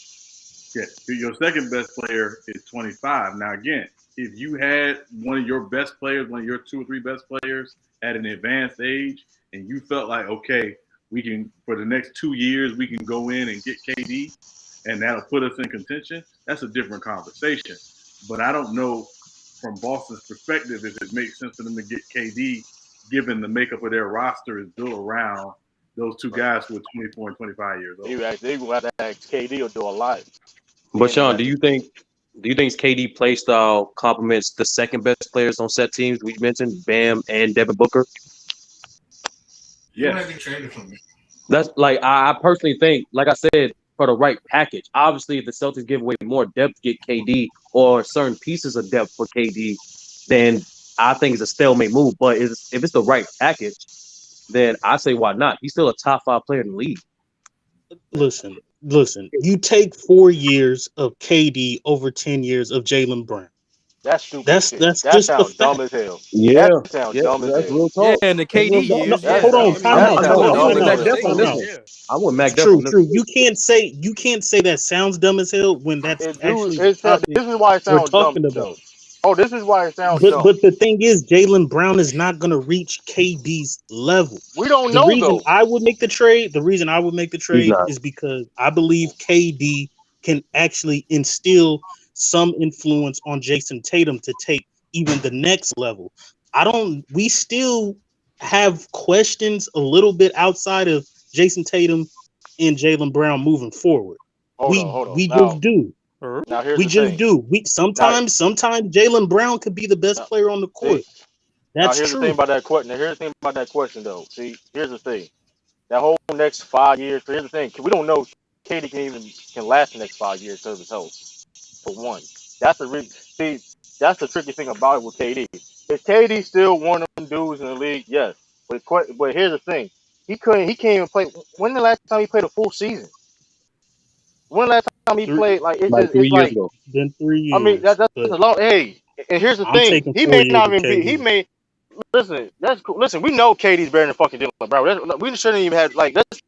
S4: yeah, your second best player is 25. Now, again, if you had one of your best players, one of your two or three best players at an advanced age, and you felt like, okay, we can for the next 2 years we can go in and get KD, and that'll put us in contention. That's a different conversation. But I don't know from Boston's perspective if it makes sense for them to get KD given the makeup of their roster, is built around those two guys who are 24 and 25 years old.
S1: They will have to ask KD will do a lot.
S3: But Sean, do you think KD play style complements the second best players on set teams we mentioned, Bam and Devin Booker?
S5: You don't
S4: Yes.
S5: have to trade it for me.
S3: That's like I personally think, like I said, for the right package. Obviously, if the Celtics give away more depth to get KD or certain pieces of depth for KD, then I think it's a stalemate move. But if it's the right package, then I say why not? He's still a top 5 player in the league.
S8: Listen. You take 4 years of KD over 10 years of Jaylen Brown.
S1: That's stupid
S8: That's
S1: shit.
S8: that's
S1: That
S8: just the
S1: sounds dumb
S8: fact.
S1: as hell.
S3: Yeah,
S1: That sounds dumb as
S3: that's
S1: hell.
S3: real
S2: Yeah,
S3: talk.
S2: and the
S3: That's
S2: KD
S3: real
S8: No,
S3: talk.
S8: no,
S2: years, yeah.
S8: hold on,
S2: I mean,
S8: time
S1: that
S8: out,
S2: that's
S1: sounds
S2: no,
S8: time out,
S1: dumb
S2: no
S1: as
S8: time
S3: Mac
S8: out,
S1: hell.
S3: Def on
S8: time
S3: this
S2: conversation.
S8: out.
S3: one.
S2: Yeah.
S3: I want Mac Def
S8: True,
S3: on this
S8: true.
S3: one.
S8: You can't say that sounds dumb as hell when that's actually the
S1: This
S8: topic
S1: is why it
S8: we're
S1: sounds dumb
S8: talking about.
S1: though. Oh, this is why it sounds dumb.
S8: But the thing is, Jaylen Brown is not going to reach KD's level.
S1: We don't
S8: The
S1: know
S8: reason
S1: though.
S8: I would make the trade,
S3: He's not.
S8: is because I believe KD can actually instill some influence on Jason Tatum to take even the next level. We still have questions a little bit outside of Jason Tatum and Jaylen Brown moving forward.
S1: Hold on.
S8: We just do.
S1: Now here's
S8: We
S1: the
S8: just
S1: thing.
S8: do.
S1: Now,
S8: Sometimes Jaylen Brown could be the best
S1: now
S8: player on the
S1: see,
S8: court. That's
S1: here's the thing
S8: true.
S1: about that question. Now, here's the thing about that question though. See, here's the thing. That whole next 5 years. Here's the thing. We don't know if KD can last the next 5 years because of his health. For one, that's the see. That's the tricky thing about it with KD. Is KD still one of them dudes in the league? Yes. But here's the thing. He can't even play. When the last time he played a full season? When the last time he
S8: Three,
S1: played? Like
S3: Like
S1: it's
S3: 3 years
S1: like
S3: ago.
S8: been 3
S1: I mean
S8: years,
S1: that's
S8: but
S1: a lot. Hey, and here's the
S8: I'm
S1: thing.
S8: taking
S1: He
S8: 4
S1: may
S8: years
S1: not
S8: of
S1: even be. He
S8: KD.
S1: may listen. That's cool. Listen, we know KD's better than fucking Jaylen Brown. We shouldn't even have like that's.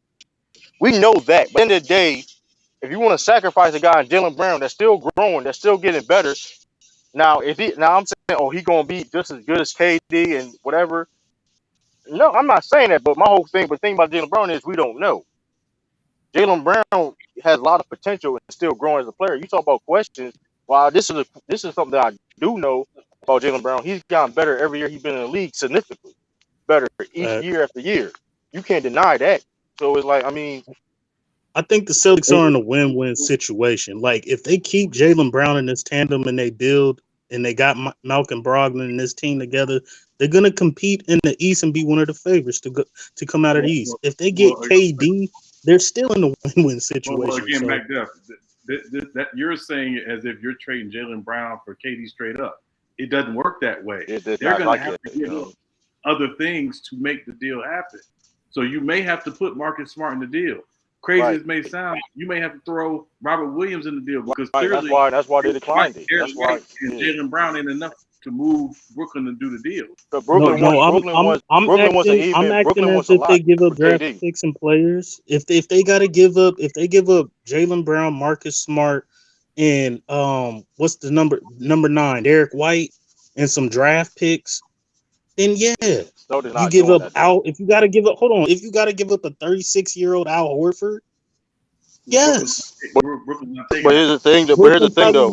S1: We know that. But at the end of the day, if you want to sacrifice a guy in Jaylen Brown that's still growing, that's still getting better. Now, I'm saying, oh, he gonna be just as good as KD and whatever. No, I'm not saying that. But my whole thing, but the thing about Jaylen Brown is we don't know. Jaylen Brown has a lot of potential and still growing as a player. You talk about questions. While this is something that I do know about Jaylen Brown. He's gotten better every year he's been in the league, significantly better each
S8: Facts.
S1: year after year. You can't deny that. So it's like, I mean,
S8: I think the Celtics are in a win-win situation. Like if they keep Jaylen Brown in this tandem and they build and they got Malcolm Brogdon and this team together, they're gonna compete in the East and be one of the favorites to come out of the East. If they get KD, they're still in a win-win
S4: Well,
S8: situation.
S4: again,
S8: So
S4: Mac Def, that you're saying it as if you're trading Jaylen Brown for KD straight up. It doesn't work that way. They're going to have to give up other things to make the deal happen. So you may have to put Marcus Smart in the deal. Crazy as it may sound, you may have to throw Robert Williams in the deal because clearly
S1: that's why they declined it.
S4: Derek
S1: That's why
S4: White and Jaylen Brown ain't enough to move Brooklyn to do the deal.
S1: But
S8: no,
S1: Brooklyn wasn't
S8: I'm
S1: even.
S8: acting
S1: Brooklyn
S8: as
S1: wants a
S8: if they
S1: lot
S8: give
S1: for
S8: up draft
S1: KD.
S8: picks and players. If they gotta give up Jaylen Brown, Marcus Smart, and what's the number 9, Derek White, and some draft picks, then yeah,
S1: So they're
S8: you
S1: not
S8: give
S1: doing
S8: up
S1: that though.
S8: Al. If you gotta give up, hold on. If you gotta give up a 36-year-old Al Horford, yes,
S4: Brooklyn's not taking
S1: But
S4: that.
S1: here's the thing. But here's the
S8: Brooklyn
S1: thing though.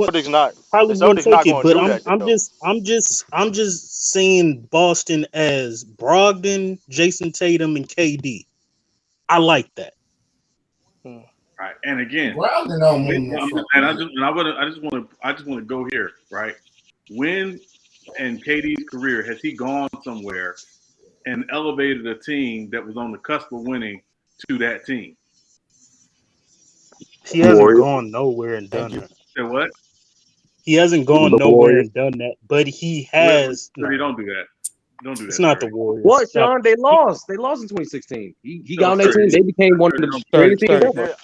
S8: probably
S1: The
S8: wouldn't
S1: Celtics not
S8: take it.
S1: going to
S8: But
S1: do that though.
S8: I'm just saying Boston as Brogdon, Jason Tatum, and KD. I like that.
S4: All right, and again,
S5: Brogdon don't mean no fucking
S4: I just want to go here, right? When in KD's career has he gone somewhere and elevated a team that was on the cusp of winning to that team?
S8: He hasn't gone nowhere and
S1: Thank
S8: done
S1: you.
S8: that.
S4: Say what?
S8: He hasn't gone
S3: The
S8: nowhere
S3: Warriors.
S8: and done that. But he
S4: Wait,
S8: has.
S4: Terry,
S8: No,
S4: don't do that. Don't do
S8: it's
S4: that,
S8: not
S4: Terry.
S8: the Warriors.
S3: What,
S8: Stop.
S3: Sean? They lost. They lost in 2016. He got on that
S4: Terry,
S3: team. They became one of
S4: Terry,
S3: the
S4: don't.
S3: greatest teams ever.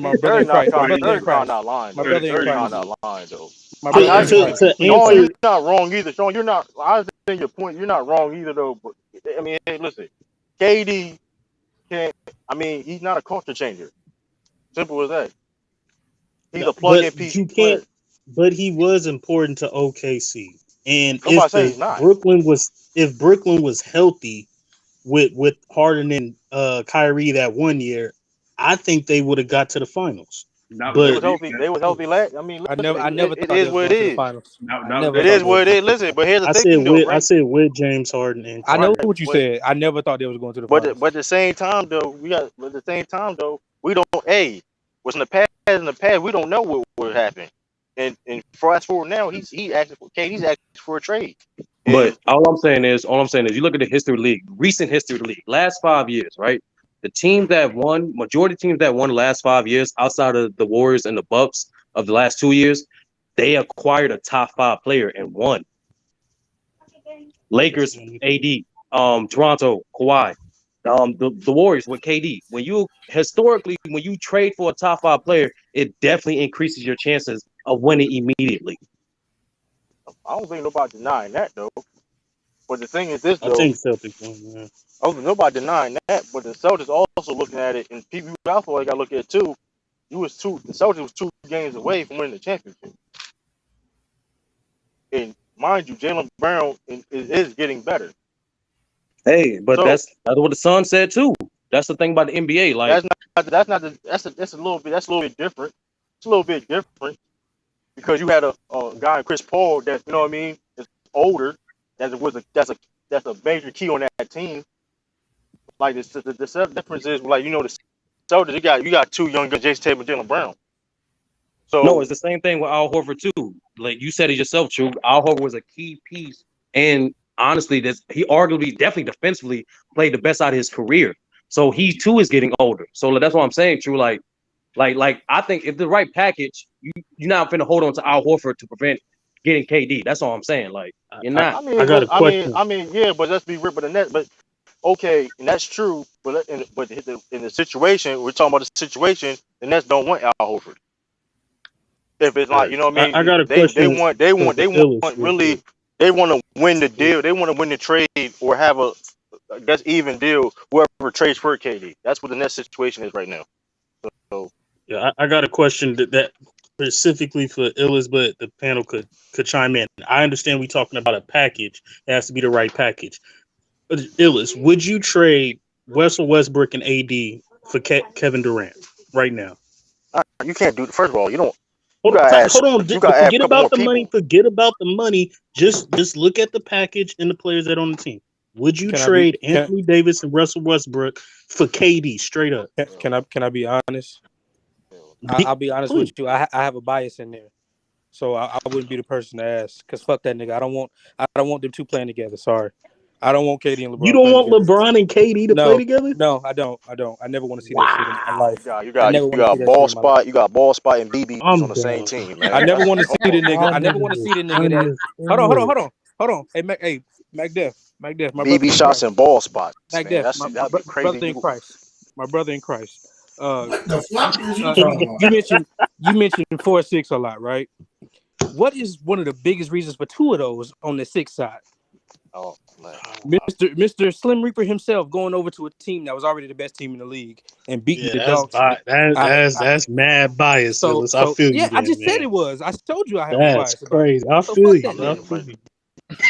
S2: My brother in Christ. My brother in Christ. My brother in
S1: Terry's kind
S2: Christ.
S1: of lying though.
S2: My
S8: To,
S2: brother in
S8: to,
S2: Christ.
S8: to
S1: Sean,
S8: answer,
S1: you're not wrong either. Sean, you're not. I understand your point. You're not wrong either though. But I mean, hey, listen, KD can't. I mean, he's not a culture changer. Simple as that. He's a plug-in
S8: but
S1: piece
S8: you
S1: player.
S8: can't. But he was important to OKC. And
S1: Nobody saying he's not.
S8: if Brooklyn was healthy with Harden and Kyrie that one year, I think they would have got to the finals.
S4: Not
S8: But-
S1: They
S4: with
S1: was
S4: their
S1: healthy.
S4: defense.
S1: They was healthy last. I mean,
S2: I
S1: listen,
S2: never
S1: it
S2: thought
S1: is
S2: they was
S1: what
S2: going
S1: it
S2: to the
S1: is.
S2: finals.
S4: Not,
S2: I
S4: not
S2: never
S4: with
S1: It
S2: thought
S1: is
S2: they
S1: what
S2: was
S1: it
S2: going
S1: is.
S2: to the
S1: Listen, but here's the
S8: I
S1: thing,
S8: said
S1: though,
S8: with
S1: right?
S8: James Harden and
S2: I know
S8: Kawhi.
S2: what you
S1: But
S2: said. I never thought they was going to the finals.
S1: but at the same time, though, we don't. Hey, what's in the past? In the past, we don't know what would happen. And fast forward now, he's asking for a trade.
S3: But
S1: And
S3: all I'm saying is, you look at the history of the league, recent history of the league, last 5 years, right? The teams that won, majority of teams that won the last 5 years, outside of the Warriors and the Bucks of the last 2 years, they acquired a top 5 player and won. Lakers, AD, Toronto, Kawhi, the Warriors with KD. When you trade for a top 5 player, it definitely increases your chances of winning immediately.
S1: I don't think nobody denying that, though. But the thing is this,
S8: I
S1: though.
S8: think Celtics won, man.
S1: I don't think nobody denying that. But the Celtics also looking at it, and people I feel like I look at it too. The Celtics was 2 games away from winning the championship. And mind you, Jaylen Brown is getting better.
S3: Hey, but
S1: So
S3: that's what the Sun said too. That's the thing about the NBA. Like,
S1: that's a little bit different. It's a little bit different because you had a guy, Chris Paul, that you know what I mean, is older. That's a major key on that team. Like the difference is like the Celtics, you got 2 young guys, Jason Tatum and Jaylen Brown. So
S3: no, it's the same thing with Al Horford too. Like you said it yourself, True. Al Horford was a key piece, and honestly, he arguably, definitely defensively, played the best out of his career. So he too is getting older. So that's what I'm saying, True. Like I think if the right package, you're not finna hold on to Al Horford to prevent getting KD. That's all I'm saying. Like you're not.
S8: I got a question.
S1: Yeah, but let's be real. But the net, but okay, and that's true. But in the situation, we're talking about the situation, the Nets don't want Al Horford. If it's like, you know what I mean,
S8: I got a
S1: they
S8: question.
S1: want really, they want to win the deal. They want to win the trade or have a that's even deal. Whoever trades for KD, that's what the Nets situation is right now. So
S8: Yeah, I got a question that specifically for Illis, but the panel could chime in. I understand we talking about a package. It has to be the right package. Illis, would you trade Russell Westbrook and AD for Kevin Durant right now?
S1: you can't do. First of all, you don't.
S8: Hold on.
S1: You gotta add a
S8: Forget
S1: couple
S8: about
S1: more
S8: the
S1: people.
S8: money. Forget about the money. Just look at the package and the players that are on the team. Would you trade Anthony Davis and Russell Westbrook for KD straight up?
S2: Can I be honest? I'll be honest with you. I have a bias in there, so I wouldn't be the person to ask. Cause fuck that nigga. I don't want them 2 playing together. Sorry, I don't want KD and LeBron.
S8: You don't want
S2: together.
S8: LeBron and KD to play together?
S2: No, I don't. I never want to see that shit in my life.
S1: You got ball spot. You got ball spot and BB on the same team, man.
S2: I never want to see the nigga. I never want to see the nigga that. Hold on. Hey, Macdef, my brother.
S1: BB shots and ball spots.
S2: Macdef,
S1: That'd be crazy.
S2: My brother in Christ.
S5: What the fuck is you talking about?
S2: You mentioned 4-6 a lot, right? What is one of the biggest reasons for 2 of those on the 6 side?
S1: Oh man,
S2: Mr. Slim Reaper himself going over to a team that was already the best team in the league and beating the dogs.
S8: That's mad bias. So I feel you.
S2: I just said it was. I told you I have a bias.
S8: That's crazy. I feel you.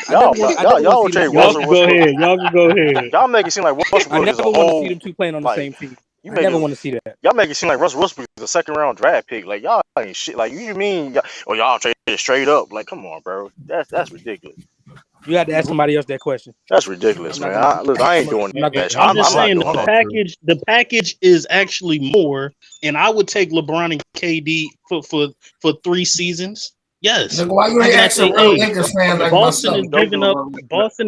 S1: Y'all trade Russell.
S8: Go ahead. Y'all can go ahead.
S1: Y'all make it seem like Russell
S2: I
S1: is a
S2: never want to
S1: whole.
S2: see them 2 playing on the same team.
S1: I
S2: never want to see that.
S1: Y'all make it seem like Russell Westbrook is a 2nd round draft pick. Like y'all ain't shit. Like you mean? Y'all trade it straight up? Like come on, bro. That's ridiculous.
S2: You had to ask somebody else that question.
S1: That's ridiculous, man. I ain't doing that.
S8: I'm just saying the package is actually more, and I would take LeBron and KD for 3 seasons. Yes.
S5: Nigga, why you ain't asking real Lakers fans like
S8: Boston
S5: myself?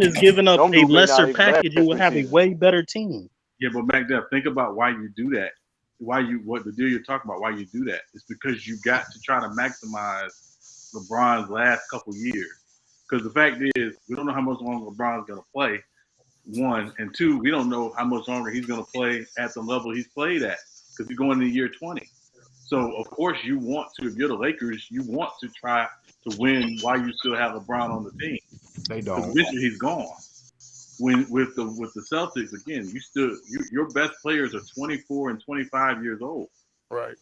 S8: is giving up a lesser package and will have a way better team.
S4: Yeah, but Macdef, think about why you do that. What the deal you're talking about, why you do that. It's because you got to try to maximize LeBron's last couple years. Because the fact is, we don't know how much longer LeBron's going to play, 1. And 2, we don't know how much longer he's going to play at the level he's played at because he's going into year 20. So, of course, you want to, if you're the Lakers, you want to try to win while you still have LeBron on the team.
S6: They don't.
S4: Eventually he's gone. When with the Celtics, again, your best players are 24 and 25 years old.
S2: Right.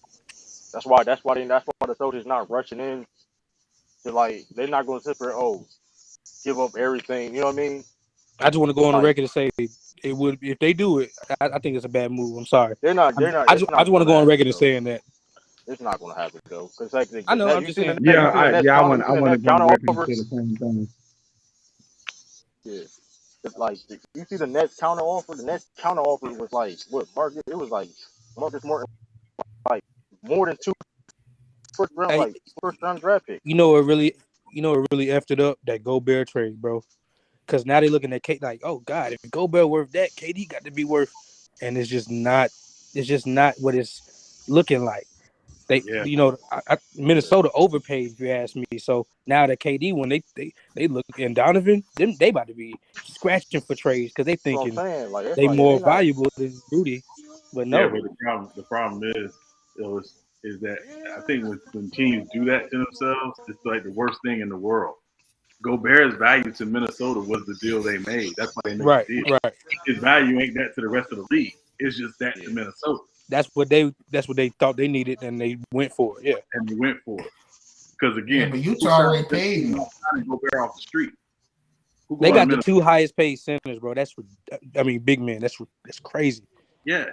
S1: That's why the Celtics not rushing in to like they're not going to sit there give up everything. You know what I mean?
S2: I just want to go on the record and say it would if they do it. I think it's a bad move. I'm sorry.
S1: They're not.
S2: I just want to go on record and saying that
S1: It's not going to happen though. Because like
S2: I know. I'm
S1: you
S2: just
S1: seen the
S2: saying.
S1: net, you
S9: Yeah,
S1: seen the Nets
S9: I
S1: counter,
S9: want
S1: you seen the
S9: to
S1: Nets
S9: bring
S1: counter
S9: reference to the
S1: offers.
S9: same thing.
S1: Yeah, it's like you see the Nets counter offer. The Nets counter offer was like what Marcus? It was like Marcus Morton, like more than two
S2: Hey,
S1: first round draft picks.
S2: you know what really effed it up? That Gobert trade, bro. Because now they're looking at Kate like, oh God, if Gobert worth that, KD got to be worth, and it's just not. It's just not what it's looking like. They,
S4: Yeah,
S2: Minnesota overpaid, if you ask me. So now the KD when they look and Donovan, they about to be scratching for trades because they
S1: That's what I'm
S2: thinking
S1: saying. Like it's
S2: they
S1: like they
S2: more
S1: not.
S2: valuable than Rudy, but
S4: yeah,
S2: no,
S4: but the problem is that I think when teams do that to themselves, it's like the worst thing in the world. Gobert's value to Minnesota was the deal they made. That's why they made
S2: right.
S4: the deal. His value ain't that to the rest of the league. It's just that to Minnesota,
S2: That's what they thought they needed, and they went for it. Yeah,
S4: and they went for it. Because
S5: Yeah,
S4: again,
S5: but
S4: who
S5: Utah already paid
S4: who
S5: him.
S4: signing Gobert off the street? Who
S2: they
S4: going to
S2: got the
S4: Minnesota?
S2: 2 highest paid centers, bro. Big men. That's crazy.
S4: Yeah,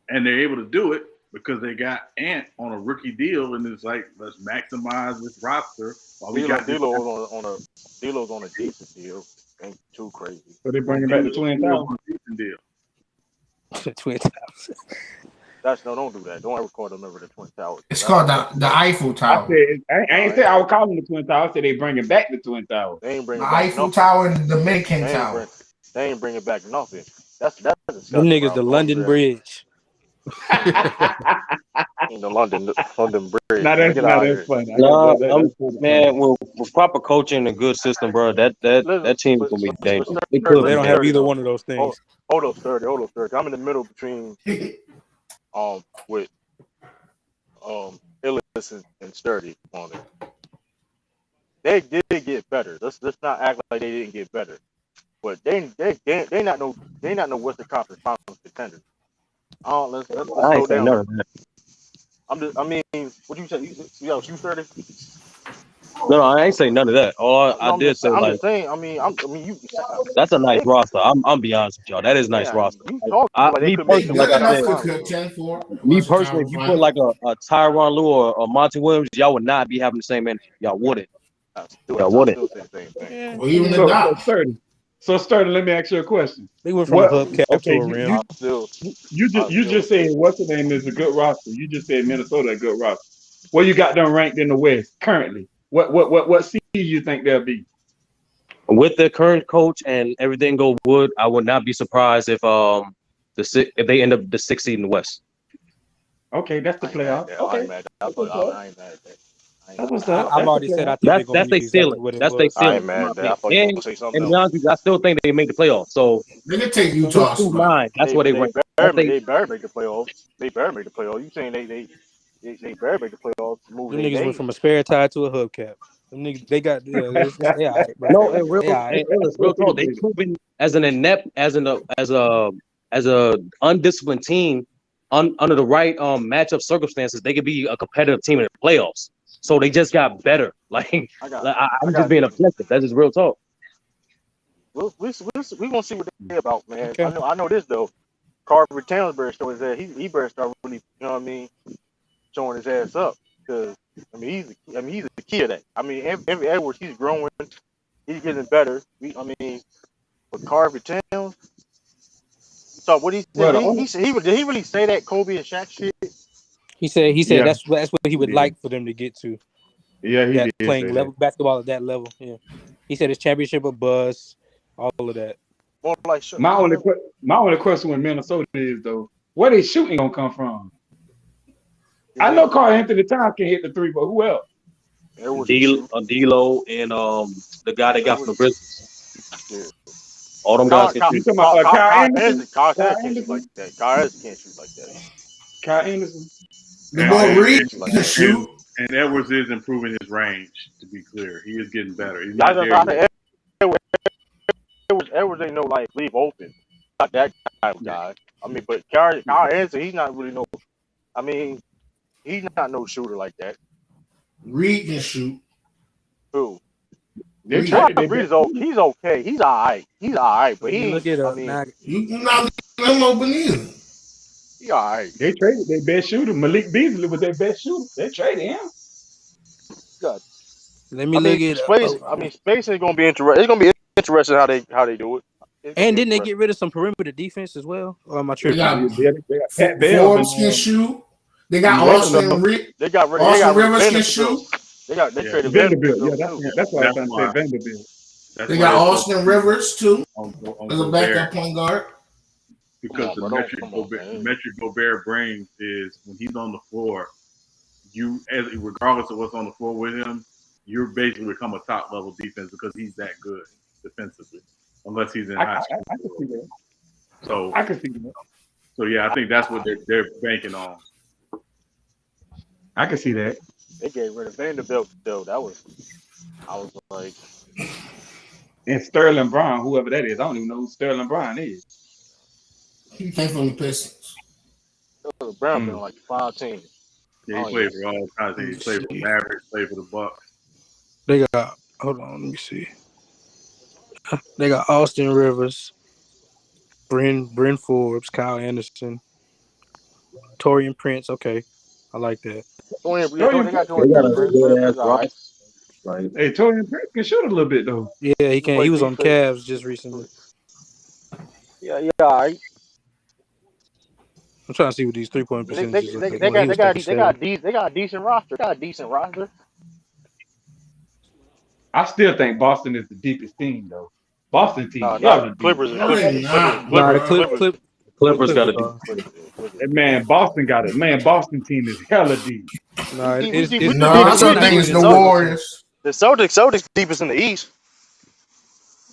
S4: and they're able to do it because they got Ant on a rookie deal, and it's like let's maximize this roster while we got this.
S1: D'Lo's on a decent deal. Ain't too crazy.
S9: So they bringing back the Twin Towers.
S4: On a decent deal.
S2: Twin Towers.
S1: Don't do that. Don't ever call them ever the Twin Towers.
S5: It's called the Eiffel
S9: I
S5: Tower.
S9: said I ain't say I would call them the Twin Towers. I said they bringing back the Twin Towers.
S1: They ain't
S5: The
S1: bringing back
S5: Eiffel
S1: nothing.
S5: Tower and the Dominican
S1: They
S5: Tower.
S1: ain't bringing back nothing. That's
S2: Them
S1: disgusting.
S2: niggas, the London Bridge.
S1: The London Bridge.
S9: Now
S1: Man,
S9: that's
S1: get out of here.
S9: funny.
S3: Nah,
S9: That's pretty
S3: man,
S9: funny.
S3: with proper coaching and a good system, bro, that
S1: Listen,
S3: team is
S1: but
S3: gonna be
S1: but
S3: dangerous. It
S1: Sturdy,
S3: could
S2: They
S3: be
S2: don't have
S3: dangerous.
S2: either one of those things.
S1: Hold up, Sturdy. I'm in the middle between with Illis and Sturdy on it. They did get better. Let's not act like they didn't get better. But they not no Western Conference Finals contenders. Let's
S3: I
S1: slow
S3: ain't saying
S1: down.
S3: none of that.
S1: What you say? You Sturdy?
S3: No, I ain't saying none of that. All I
S1: No,
S3: did say
S1: I'm
S3: like
S1: just saying. You.
S3: that's a nice roster. I'm be honest with y'all. That is a nice
S1: Yeah,
S3: roster.
S1: you talking like they
S3: Me
S1: could make
S5: They
S1: the
S3: personally, like
S5: good
S3: I
S1: Western
S5: enough
S3: said,
S5: to
S1: Conference Finals.
S5: contend for
S3: me
S5: Western
S3: personally,
S5: Conference
S3: if you put
S5: Finals.
S3: like a Tyronn Lue or Monty Williams, y'all would not be having the same energy. Y'all wouldn't.
S1: I
S3: Y'all wouldn't.
S1: still say the same thing.
S2: Yeah,
S5: Or even the
S9: So
S5: Doc.
S9: Sturdy. So Sturdy, let me ask you a question.
S2: they went from a
S9: What?
S2: hubcap to
S9: Okay,
S2: a rim.
S9: you just said what's the name is a good roster. You just said Minnesota a good roster. Where you got them ranked in the West currently? What seed you think they'll be?
S3: With the current coach and everything go wood, I would not be surprised if if they end up the 6th seed in the West.
S9: Okay, that's the
S1: I ain't mad at
S9: playoff.
S1: that. I
S9: Okay,
S1: ain't mad at
S9: that's
S1: that.
S9: what's up.
S1: I ain't mad at that.
S9: That's what's
S2: I've
S9: up. That's the
S2: already said I
S9: playoff.
S2: think they're gonna
S3: That's
S2: be
S3: their
S2: exactly
S3: ceiling.
S2: what it
S3: That's their
S2: was.
S1: I
S3: ceiling.
S1: ain't mad at that. I
S3: And
S1: thought you were gonna say something
S3: and to be
S1: else.
S3: honest with you, I still think they make the playoffs. So
S5: They can take
S3: 6
S5: Utah
S3: through
S5: spot.
S3: 9, that's where they rank. That's
S1: They better make the playoffs. They better make the playoffs. You saying they better make the playoffs? Move
S2: Them
S1: they
S2: niggas went
S1: name.
S2: from a spare tire to a hubcap. Them niggas, they got they all right, bro.
S3: No, and
S2: They all right.
S3: real talk, they proven as an inept, as a undisciplined team, under the right matchup circumstances, they could be a competitive team in the playoffs. So they just got better. I'm just being objective. That's just real talk.
S1: We gonna see what they about, man.
S2: Okay.
S1: I know this though. Carver Towns better show his ass. He better start really, you know what I mean, showing his ass up. Because he's the key of that. I mean, every Edwards, he's growing, he's getting better. But Carver Towns. So what he said, did he really say that Kobe and Shaq shit?
S2: He said
S9: Yeah,
S2: that's what he would
S9: he
S2: like
S9: did.
S2: for them to get to.
S9: Yeah, he
S2: That
S9: did
S2: playing
S9: say that.
S2: level basketball at that level. Yeah. He said it's championship or bust, all of that.
S1: More like
S9: My only question with Minnesota is though, where they shooting gonna come from? I know Carl Anthony Towns can hit the three, but who else?
S1: Edwards can shoot.
S3: D'Lo and the guy they got from the Grizzlies.
S1: Yeah.
S3: All them guys can
S9: You
S3: shoot.
S9: talking about Kyle Anderson?
S1: Kyle
S9: Kyle
S1: can't shoot like
S9: Anderson?
S1: that. Kyle can't shoot like that.
S9: Kyle Anderson?
S5: The boy Reed can shoot.
S4: And Edwards is improving his range. To be clear, he is getting better. He's
S1: I
S4: not
S1: just
S4: there yet.
S1: Edwards ain't no like leave open. Not that type of guy. I mean, but Kyle Anderson, he's not really no. I mean, he's not no shooter like that.
S5: Reed can shoot.
S1: Who?
S9: They
S5: Reed.
S9: traded their
S1: Reed
S9: best.
S1: He's okay. He's all right. But
S2: You
S1: he.
S2: look it
S1: I
S2: up
S1: mean,
S2: now.
S5: You not leaving him open either.
S1: He all right.
S9: They traded their best shooter. Malik Beasley was their best shooter. They traded him.
S1: Good.
S2: Let me look at.
S1: Space is gonna be interesting. It's gonna be interesting how they do it. It's gonna
S2: And
S1: be
S2: didn't they
S1: interesting.
S2: get rid of some perimeter defense as well? Or am I
S5: They
S2: tripping?
S5: got
S9: They got Pat Bev and
S5: Forbes can shoot. They
S9: and
S5: got
S9: Russell.
S1: They got rid
S5: Austin
S1: of
S5: Rivers can
S1: Vanderbilt.
S5: shoot.
S1: They
S4: Yeah,
S1: traded
S9: Vanderbilt. Yeah,
S1: Vanderbilt too.
S9: that's what I was
S4: that's
S9: trying to
S4: why.
S9: say. Vanderbilt.
S4: That's
S5: They
S4: why
S5: got
S4: they're
S5: Austin Rivers too
S4: on
S5: as a
S4: Gobert.
S5: backup point guard.
S4: Because
S1: Come on, bro. Come on,
S4: the
S1: man.
S4: metric Gobert brings is when he's on the floor, regardless of what's on the floor with him, you're basically become a top level defense because he's that good defensively, unless he's in high school.
S9: I can see that.
S4: So
S9: I can see that.
S4: So yeah, I think that's what they're banking on.
S9: I can see that.
S1: They gave rid of Vanderbilt though. I was like,
S9: And Sterling Brown, whoever that is, I don't even know who Sterling Brown is.
S5: He came from the Pistons.
S1: Brown been on like 5 teams.
S4: Yeah, he played for all kinds of things. He played for Mavericks, played for the Bucks.
S2: They got. Hold on, let me see. They got Austin Rivers, Bryn Forbes, Kyle Anderson, Torian Prince. Okay, I like that.
S1: They got
S3: They got a good ass
S1: all right.
S3: roster. Like,
S9: Hey, Torian Prince can shoot a little bit though.
S2: Yeah, he can. He was on Cavs just recently.
S1: Yeah, all right.
S2: I'm trying to see what these 3-point
S1: They
S2: percentages look like.
S1: got
S2: Well, he was 37.
S1: they got a decent roster.
S9: I still think Boston is the deepest team though. Boston team,
S1: No, Clippers.
S5: No, they not,
S2: Nah, the
S5: bro.
S3: Clippers got to
S2: are.
S3: do.
S9: That man, Boston got it. Man, Boston team is hella deep.
S2: Nah,
S5: No, I still think it's the Warriors.
S1: The Celtics deepest in the East.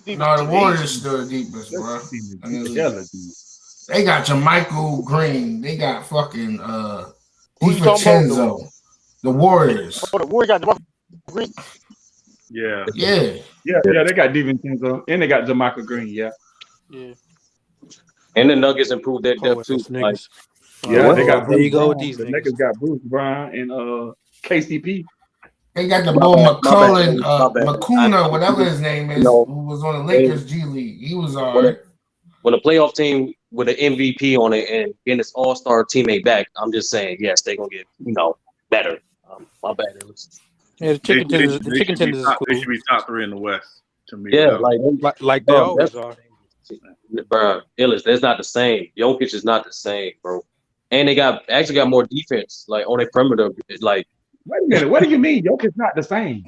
S5: No, the Warriors still the deepest, bro.
S9: That team is hella deep.
S5: They got Jermichael Green. They got fucking
S1: Who you talking about?
S5: DiVincenzo. The Warriors.
S1: Oh, the Warriors got Jermichael Green.
S4: Yeah.
S5: Yeah.
S9: They got DiVincenzo and they got Jermichael Green. Yeah.
S3: And the Nuggets improved their depth too. Like,
S9: yeah, they got.
S2: There you go with
S9: Brown.
S2: these
S9: The
S2: niggas.
S9: Lakers got Bruce Brown and KCP.
S5: They got the boy McCullen,
S3: my bad.
S5: Makuna, whatever his name is,
S3: No.
S5: who was on the Lakers G League. He was all right.
S3: when a playoff team with an MVP on it and getting this all-star teammate back, I'm just saying, yes, they're gonna get better. My bad.
S2: Yeah, the chicken tenders. The chicken tenders is
S4: They
S2: cool.
S4: should be top 3 in the West to me.
S3: Yeah,
S2: like they always are.
S3: Bro, Illis, that's not the same. Jokic is not the same, bro. And they actually got more defense, like on their perimeter. Like,
S9: wait a minute, what do you mean? Jokic's not the same.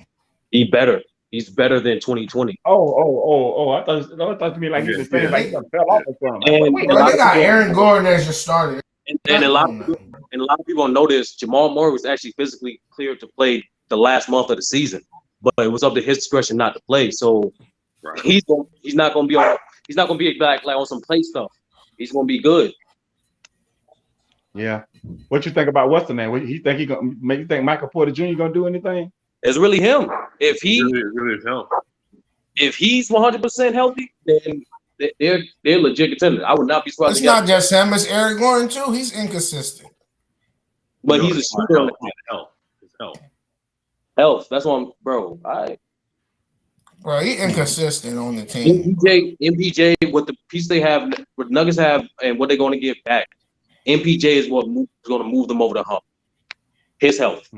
S3: He's better. He's better than 2020.
S9: Oh! I thought you mean like he's the same. Like he fell off or something.
S3: And
S5: They got Aaron Gordon as your starter.
S3: And a lot of people don't notice Jamal Murray was actually physically cleared to play the last month of the season, but it was up to his discretion not to play. So he's not gonna be back like on some play stuff. He's gonna be good.
S9: Yeah. What you think about what's the name? What you think he gonna make? You think Michael Porter Jr. gonna do anything?
S3: It's really him. If
S4: really is help.
S3: If he's 100% healthy, then they're legit contenders. I would not be surprised.
S5: It's not just him. It's Eric Gordon too. He's inconsistent.
S3: But he's a shooter.
S4: Health.
S3: That's what bro.
S5: Bro, he inconsistent on the team.
S3: MPJ, with the piece they have, what Nuggets have, and what they're going to give back, MPJ is what is going to move them over the hump. His health.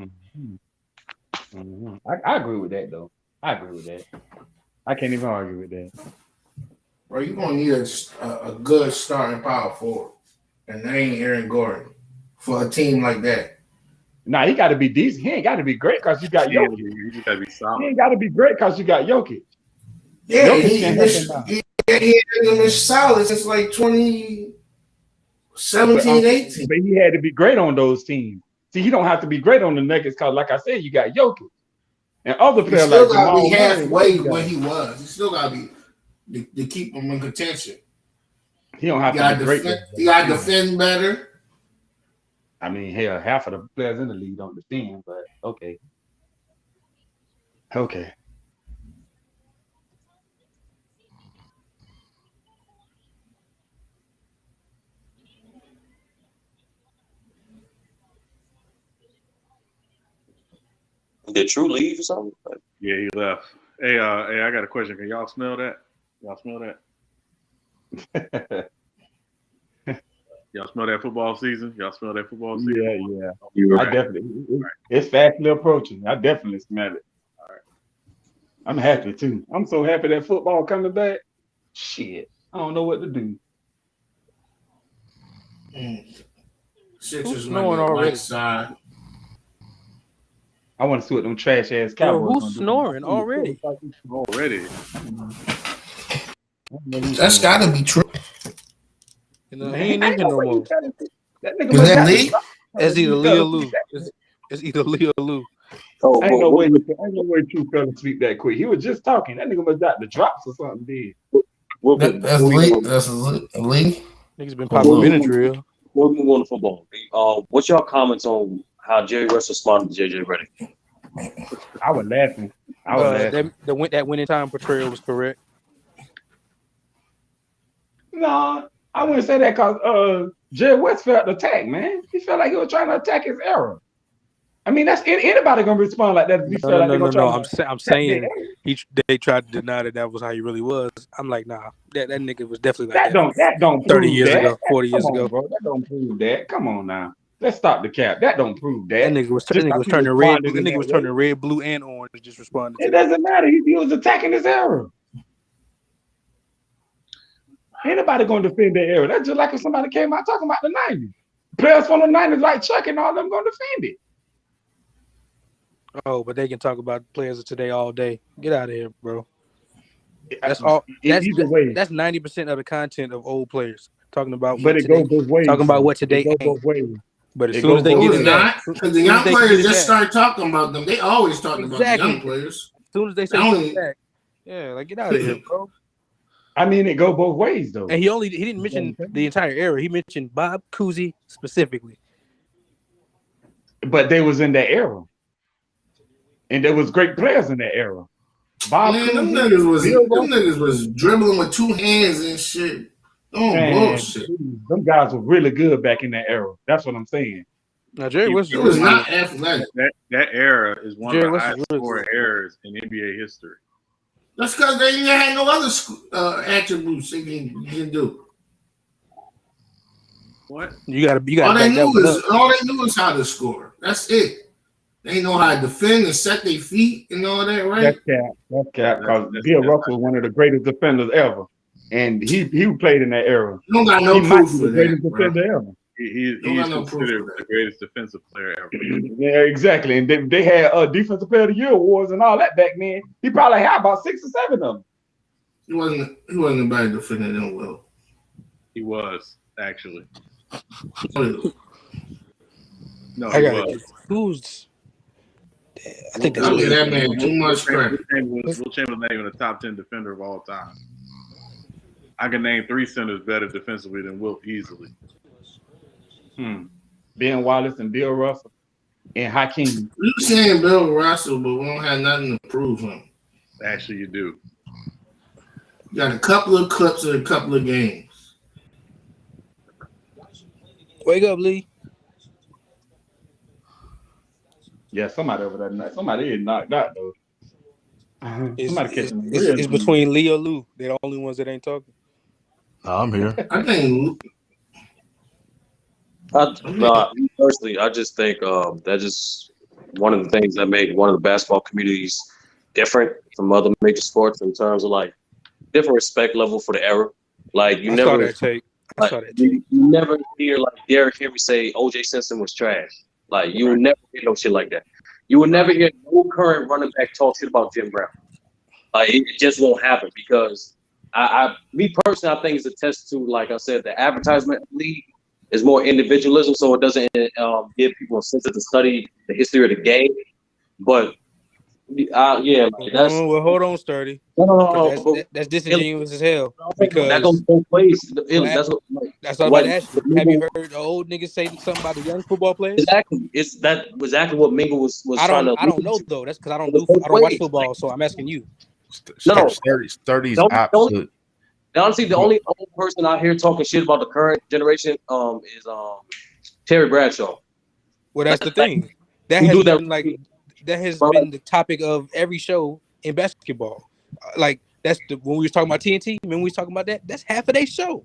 S9: I agree with that though. I agree with that. I can't even argue with that.
S5: Bro, you're gonna need a good starting power forward, and that ain't Aaron Gordon for a team like that.
S9: Nah, he got to be decent. He ain't got to be great because you got Jokic.
S4: You just gotta be solid.
S9: He ain't got to be great because you got Jokic.
S5: Yeah,
S9: Jokic
S5: he hasn't been solid since like 2017, 18.
S9: But he had to be great on those teams. See, he don't have to be great on the Nuggets because, like I said, you got Jokic. And other
S5: He
S9: players
S5: still
S9: like
S5: got to
S9: Jamal
S5: be halfway
S9: Murray,
S5: where he was. He still got to be to keep him in contention.
S9: he don't have to be great.
S5: He got to defend better.
S9: I mean, hell, half of the players in the league don't defend, but okay. Okay.
S3: Did True leave or something?
S4: Yeah, he left. Hey, I got a question. Can y'all smell that? Y'all smell that? Y'all smell that football season? Y'all smell that football season?
S9: Yeah.
S3: You're
S9: I
S3: right.
S9: definitely. It's fastly approaching. I definitely smell it.
S4: All right.
S9: I'm happy too. I'm so happy that football coming back. Shit, I don't know what to do.
S5: Sixers
S2: Who's
S5: might
S2: snoring
S5: get
S2: already?
S5: White side.
S9: I want to see what them trash ass
S2: Bro,
S9: Cowboys
S2: who's
S9: gonna do.
S2: snoring already?
S4: Already.
S5: That's gotta be true.
S2: You know, he ain't in here no more.
S9: That nigga
S5: Is
S9: must
S5: that
S9: got the
S5: Lee?
S9: drop.
S2: It's either
S9: You
S2: Lee or
S9: fell
S2: Lou.
S9: asleep that quick.
S2: It's either Lee or Lou.
S3: Oh,
S9: Ain't no way.
S3: what,
S9: Ain't no way True fell asleep that quick. He was just talking. That nigga must got the drops or something. Did
S5: That's
S3: we
S5: Lee.
S3: go?
S5: That's Lee.
S2: Niggas been
S5: Or
S2: popping
S5: Lou.
S2: Benadryl.
S3: We'll move on to football. What's your comments on how Jerry Russ responded to JJ Redick?
S9: I was laughing. I was laughing.
S2: That winning time portrayal was correct.
S9: No, I wouldn't say that because Jerry West felt attacked, man. He felt like he was trying to attack his error. I mean, that's anybody gonna respond like that if he felt like they're gonna try to
S2: I'm
S9: attack
S2: saying
S9: their error.
S2: they tried to deny that was how he really was. I'm like, nah, that nigga was definitely like
S9: That don't
S2: 30
S9: prove
S2: years
S9: that.
S2: ago, 40
S9: Come
S2: years
S9: on,
S2: ago.
S9: bro. That don't prove that. Come on now. Let's stop the cap. That don't prove
S2: That
S9: that.
S2: nigga was
S9: Just because he
S2: turning red.
S9: responded
S2: That
S9: in
S2: nigga
S9: that
S2: was
S9: way.
S2: turning red, blue, and orange. Just responded to
S9: It
S2: that.
S9: doesn't matter. He was attacking his error. Anybody gonna defend their error? That's just like if somebody came out talking about the 90s. Players from the 90s like Chuck and all them gonna defend it.
S2: Oh, but they can talk about players of today all day. Get out of here, bro. That's all.
S9: Either way.
S2: That's 90% of the content of old players talking about
S9: But
S2: what
S9: it
S2: today,
S9: goes both ways.
S2: talking about what
S9: It
S2: today
S9: goes
S2: ain't.
S9: both ways.
S2: But as
S9: It
S2: soon as
S9: goes
S2: they
S9: both
S2: get
S5: No,
S2: in
S5: it's
S9: ways.
S2: that,
S5: not. Because the young players just start talking about them. They always talking about the young players.
S2: As soon as they say something back, yeah, like get out of here, bro.
S9: I mean, it go both ways though.
S2: And he didn't mention the entire era. He mentioned Bob Cousy specifically.
S9: But they was in that era, and there was great players in that era. Bob
S5: Man, them
S9: Cousy,
S5: niggas was dribbling with two hands and shit. Bullshit.
S9: Them guys were really good back in that era. That's what I'm saying.
S2: Now Jerry West
S5: It was not athletic.
S4: That era is one
S2: Jerry
S4: of the
S2: West is
S4: highest
S2: really
S4: scoring eras in NBA history.
S5: That's because they didn't have no other attributes they can do.
S4: What?
S2: You gotta
S5: all they
S2: back that one up.
S5: all they knew is how to score. That's it. They know how to defend and set their feet and all that, right?
S9: That's cap. Because Bill Russell was one of the greatest defenders ever, and he played in that era.
S5: You don't got no
S9: he
S5: proof
S9: might be
S5: for
S9: the greatest
S5: that,
S9: defender ever.
S4: He's considered the greatest defensive player ever.
S9: Yeah, exactly. And they had defensive player of the year awards and all that back then. He probably had about 6 or 7 of them.
S5: He wasn't a bad defender then, well.
S4: He was actually. No,
S2: I
S4: he
S2: got
S4: was.
S2: who's. I think that's
S5: I'll give that man too much credit.
S4: Will Chamberlain not even a top 10 defender of all time. I can name 3 centers better defensively than Wilt easily.
S9: Ben Wallace and Bill Russell and Hakeem.
S5: You saying Bill Russell, but we don't have nothing to prove him.
S4: Actually, you do.
S5: You got a couple of clips of a couple of games.
S2: Wake up, Lee.
S9: Yeah, somebody over there. Somebody is knocked out though. Somebody catching them.
S2: It's between Lee or Lou. They're the only ones that ain't talking.
S6: I'm here.
S5: I think.
S3: Personally, I just think that's just one of the things that make one of the basketball communities different from other major sports in terms of like different respect level for the era. Like you never hear like Derrick Henry say O.J. Simpson was trash. Like you would never hear no shit like that. You would never hear no current running back talk shit about Jim Brown. Like it just won't happen because me personally, I think it's a test to, like I said, the advertisement league is more individualism, so it doesn't give people a sense to study the history of the game. But yeah, like that's.
S2: Well, hold on, Sturdy.
S3: No.
S2: That's disingenuous as hell. Because
S3: that goes both ways.
S2: That's what I'm about to ask you. Have you heard the old niggas say something about the young football players?
S3: Exactly. It's that exactly what Mingle was trying to.
S2: I don't know though. That's because I don't watch football, so I'm asking you.
S3: No,
S6: 30's absolute.
S3: Honestly, the only old person out here talking shit about the current generation is Terry Bradshaw.
S2: Well, that's the thing. That has been the topic of every show in basketball. Like when we was talking about TNT, when we was talking about that, that's half of their show.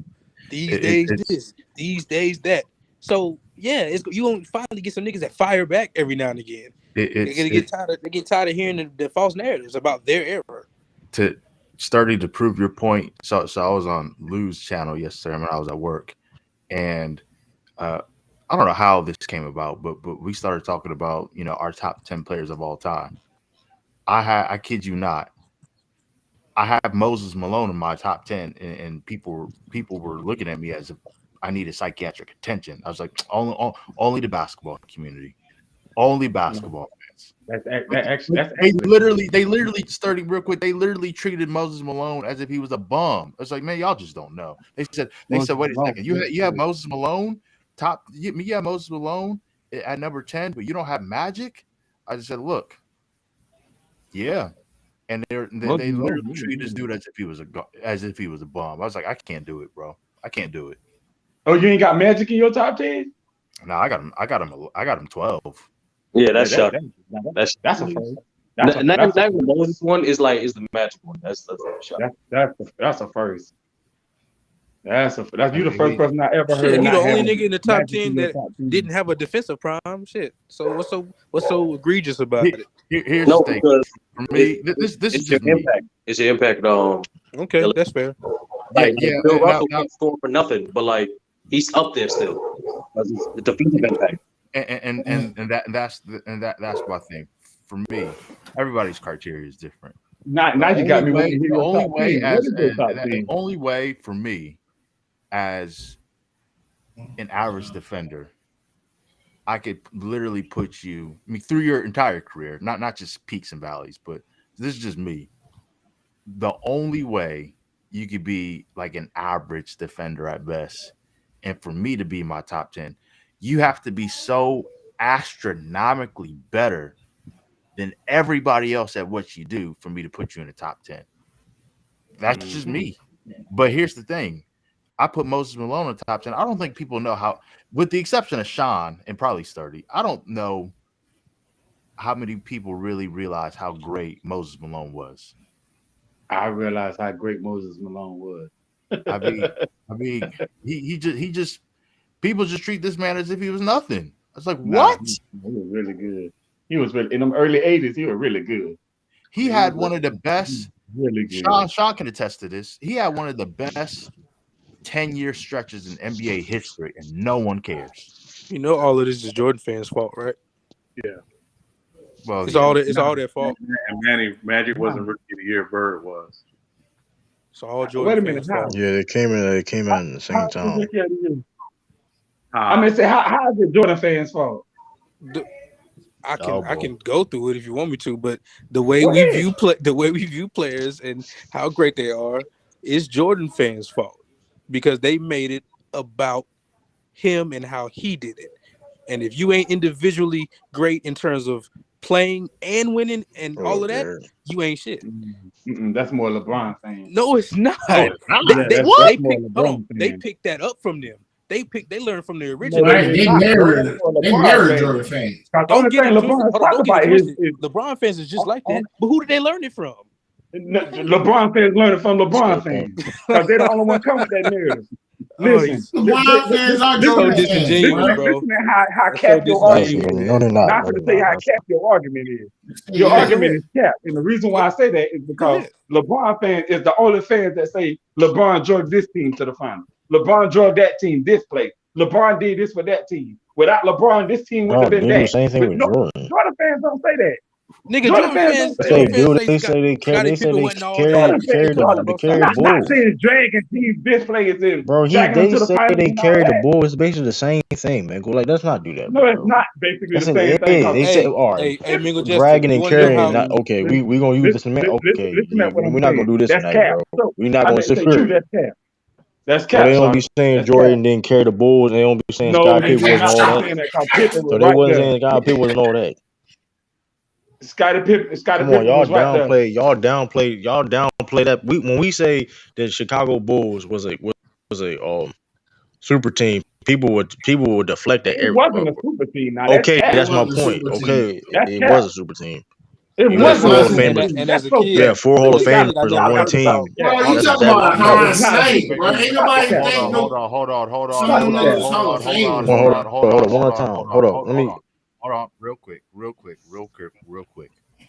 S2: These
S6: It, it,
S2: days
S6: it's
S2: this, these days that. So yeah, you gonna finally get some niggas that fire back every now and again.
S6: it,
S2: They
S6: it's
S2: gonna
S6: it,
S2: get tired of hearing the false narratives about their error.
S6: to starting to prove your point. So I was on Lou's channel yesterday when I was at work, and uh, I don't know how this came about, but we started talking about our top 10 players of all time. I kid you not, I have Moses Malone in my top 10, and people were looking at me as if I needed psychiatric attention. I was like, only the basketball community, only basketball fans. They literally started real quick. They literally treated Moses Malone as if he was a bum. It's like, man, y'all just don't know. They said, wait a second, you have Moses Malone you have Moses Malone at number 10, but you don't have Magic. I just said, look, yeah. And they literally treated this dude as if he was a bum. I was like, I can't do it, bro. I can't do it.
S9: Oh, you ain't got Magic in your top 10?
S6: No, I got him 12.
S3: Yeah, that's shocking.
S9: That's a first.
S3: Not the Moses one is the Magic one. That's shocking.
S9: That's a first. That's you the first person I ever heard.
S2: Shit, he the only nigga in the top 10 that didn't have a defensive prime. Shit. So what's so egregious about it?
S6: Here's the thing. For me, this is just me.
S3: Impact. It's your impact.
S2: Okay, that's fair.
S3: Bill Russell can't score for nothing, but he's up there still. The defensive impact.
S6: And that's my thing. For me, everybody's criteria is different.
S9: Now you got me.
S6: The only way for me, as an average defender, I could literally put you, through your entire career, not just peaks and valleys, but this is just me. The only way you could be like an average defender at best, and for me to be my top 10, you have to be so astronomically better than everybody else at what you do for me to put you in the top 10. That's just me. But here's the thing. I put Moses Malone in the top 10. I don't think people know how, with the exception of Sean and probably Sturdy, I don't know how many people really realize how great Moses Malone was.
S9: I realized how great Moses Malone was.
S6: I mean, he just people just treat this man as if he was nothing. I was like, what?
S9: He was really good. He was really, in them early 80s, he was really good.
S6: He had one of the best.
S9: Really good.
S6: Sean can attest to this. He had one of the best 10-year stretches in NBA history, and no one cares.
S2: You know, all of this is Jordan fans' fault, right?
S4: Yeah.
S6: Well,
S2: it's all their fault.
S4: And Magic wasn't rookie of the year. Bird was.
S2: It's all Jordan fans' fault.
S1: Yeah, they came in at the same time.
S9: I mean, how is it Jordan fans' fault?
S2: I can go through it if you want me to, but the way we view players and how great they are is Jordan fans' fault, because they made it about him and how he did it. And if you ain't individually great in terms of playing and winning and all of that, you ain't shit.
S9: That's more LeBron fans.
S2: No, it's not. They picked that up from them. They learned from the original.
S5: They mirrored Jordan fans.
S2: Don't get it twisted. LeBron fans is just like that. But who did they learn it from?
S9: LeBron fans learning from LeBron fans, because they're the only one coming with that narrative. Listen,
S5: LeBron fans are Jordan fans.
S9: Listen to how capped your argument is.
S1: No, they're not.
S9: Not to say how capped your argument is. Your argument is capped, and the reason why I say that is because LeBron fan is the only fans that say LeBron drug this team to the final. LeBron drug that team this place. LeBron did this for that team. Without LeBron, this team would have been that.
S1: Same thing with Jordan.
S9: Jordan fans don't say that.
S2: Nigga, Jordan fans
S1: they carry the
S9: I'm
S1: bull.
S9: not saying dragging teams this players in.
S1: Bro, they say they carry the bull. It's basically the same thing, man. Go, let's not do that.
S9: No, it's not basically the same thing.
S1: They say, all right, dragging and carrying. Okay, we gonna use this. Okay, we're not gonna do this tonight, bro. We're not gonna secure.
S9: That's cap.
S1: They don't be saying Jordan didn't carry the Bulls, and they don't be saying Scott Pippen wasn't all that. So they wasn't saying Scott Pippen wasn't all that.
S9: Scottie Pippen.
S1: Come on, y'all downplay that. When we say that Chicago Bulls was a super team, people would deflect that.
S9: It wasn't a super team.
S1: Okay, that's my point. Okay, it was a super team.
S9: It
S1: You had
S9: wasn't
S1: four
S9: a
S1: Hall of
S9: super
S1: Famers.
S9: team.
S2: And
S9: That's
S2: as a
S9: so
S1: You
S2: kid,
S1: had
S9: cap.
S1: four Hall of
S2: as a kid, I
S1: Famers
S2: never
S1: on one
S9: Stop
S2: thought
S9: the cap.
S2: about.
S1: team.
S5: Bro, you
S1: That's
S5: talking
S1: that.
S5: about a
S9: No,
S1: No,
S9: it's
S5: Hans
S9: not a
S5: Snyder,
S9: super
S5: bro?
S9: team.
S5: Ain't
S9: Stop the
S5: nobody
S9: cap.
S5: think no some of
S9: Stop the
S5: them
S9: cap.
S5: niggas Hall of Famers,
S1: hold on,
S5: bro.
S1: hold on, one at a time. Hold on. Let me.
S6: Hold on, real quick.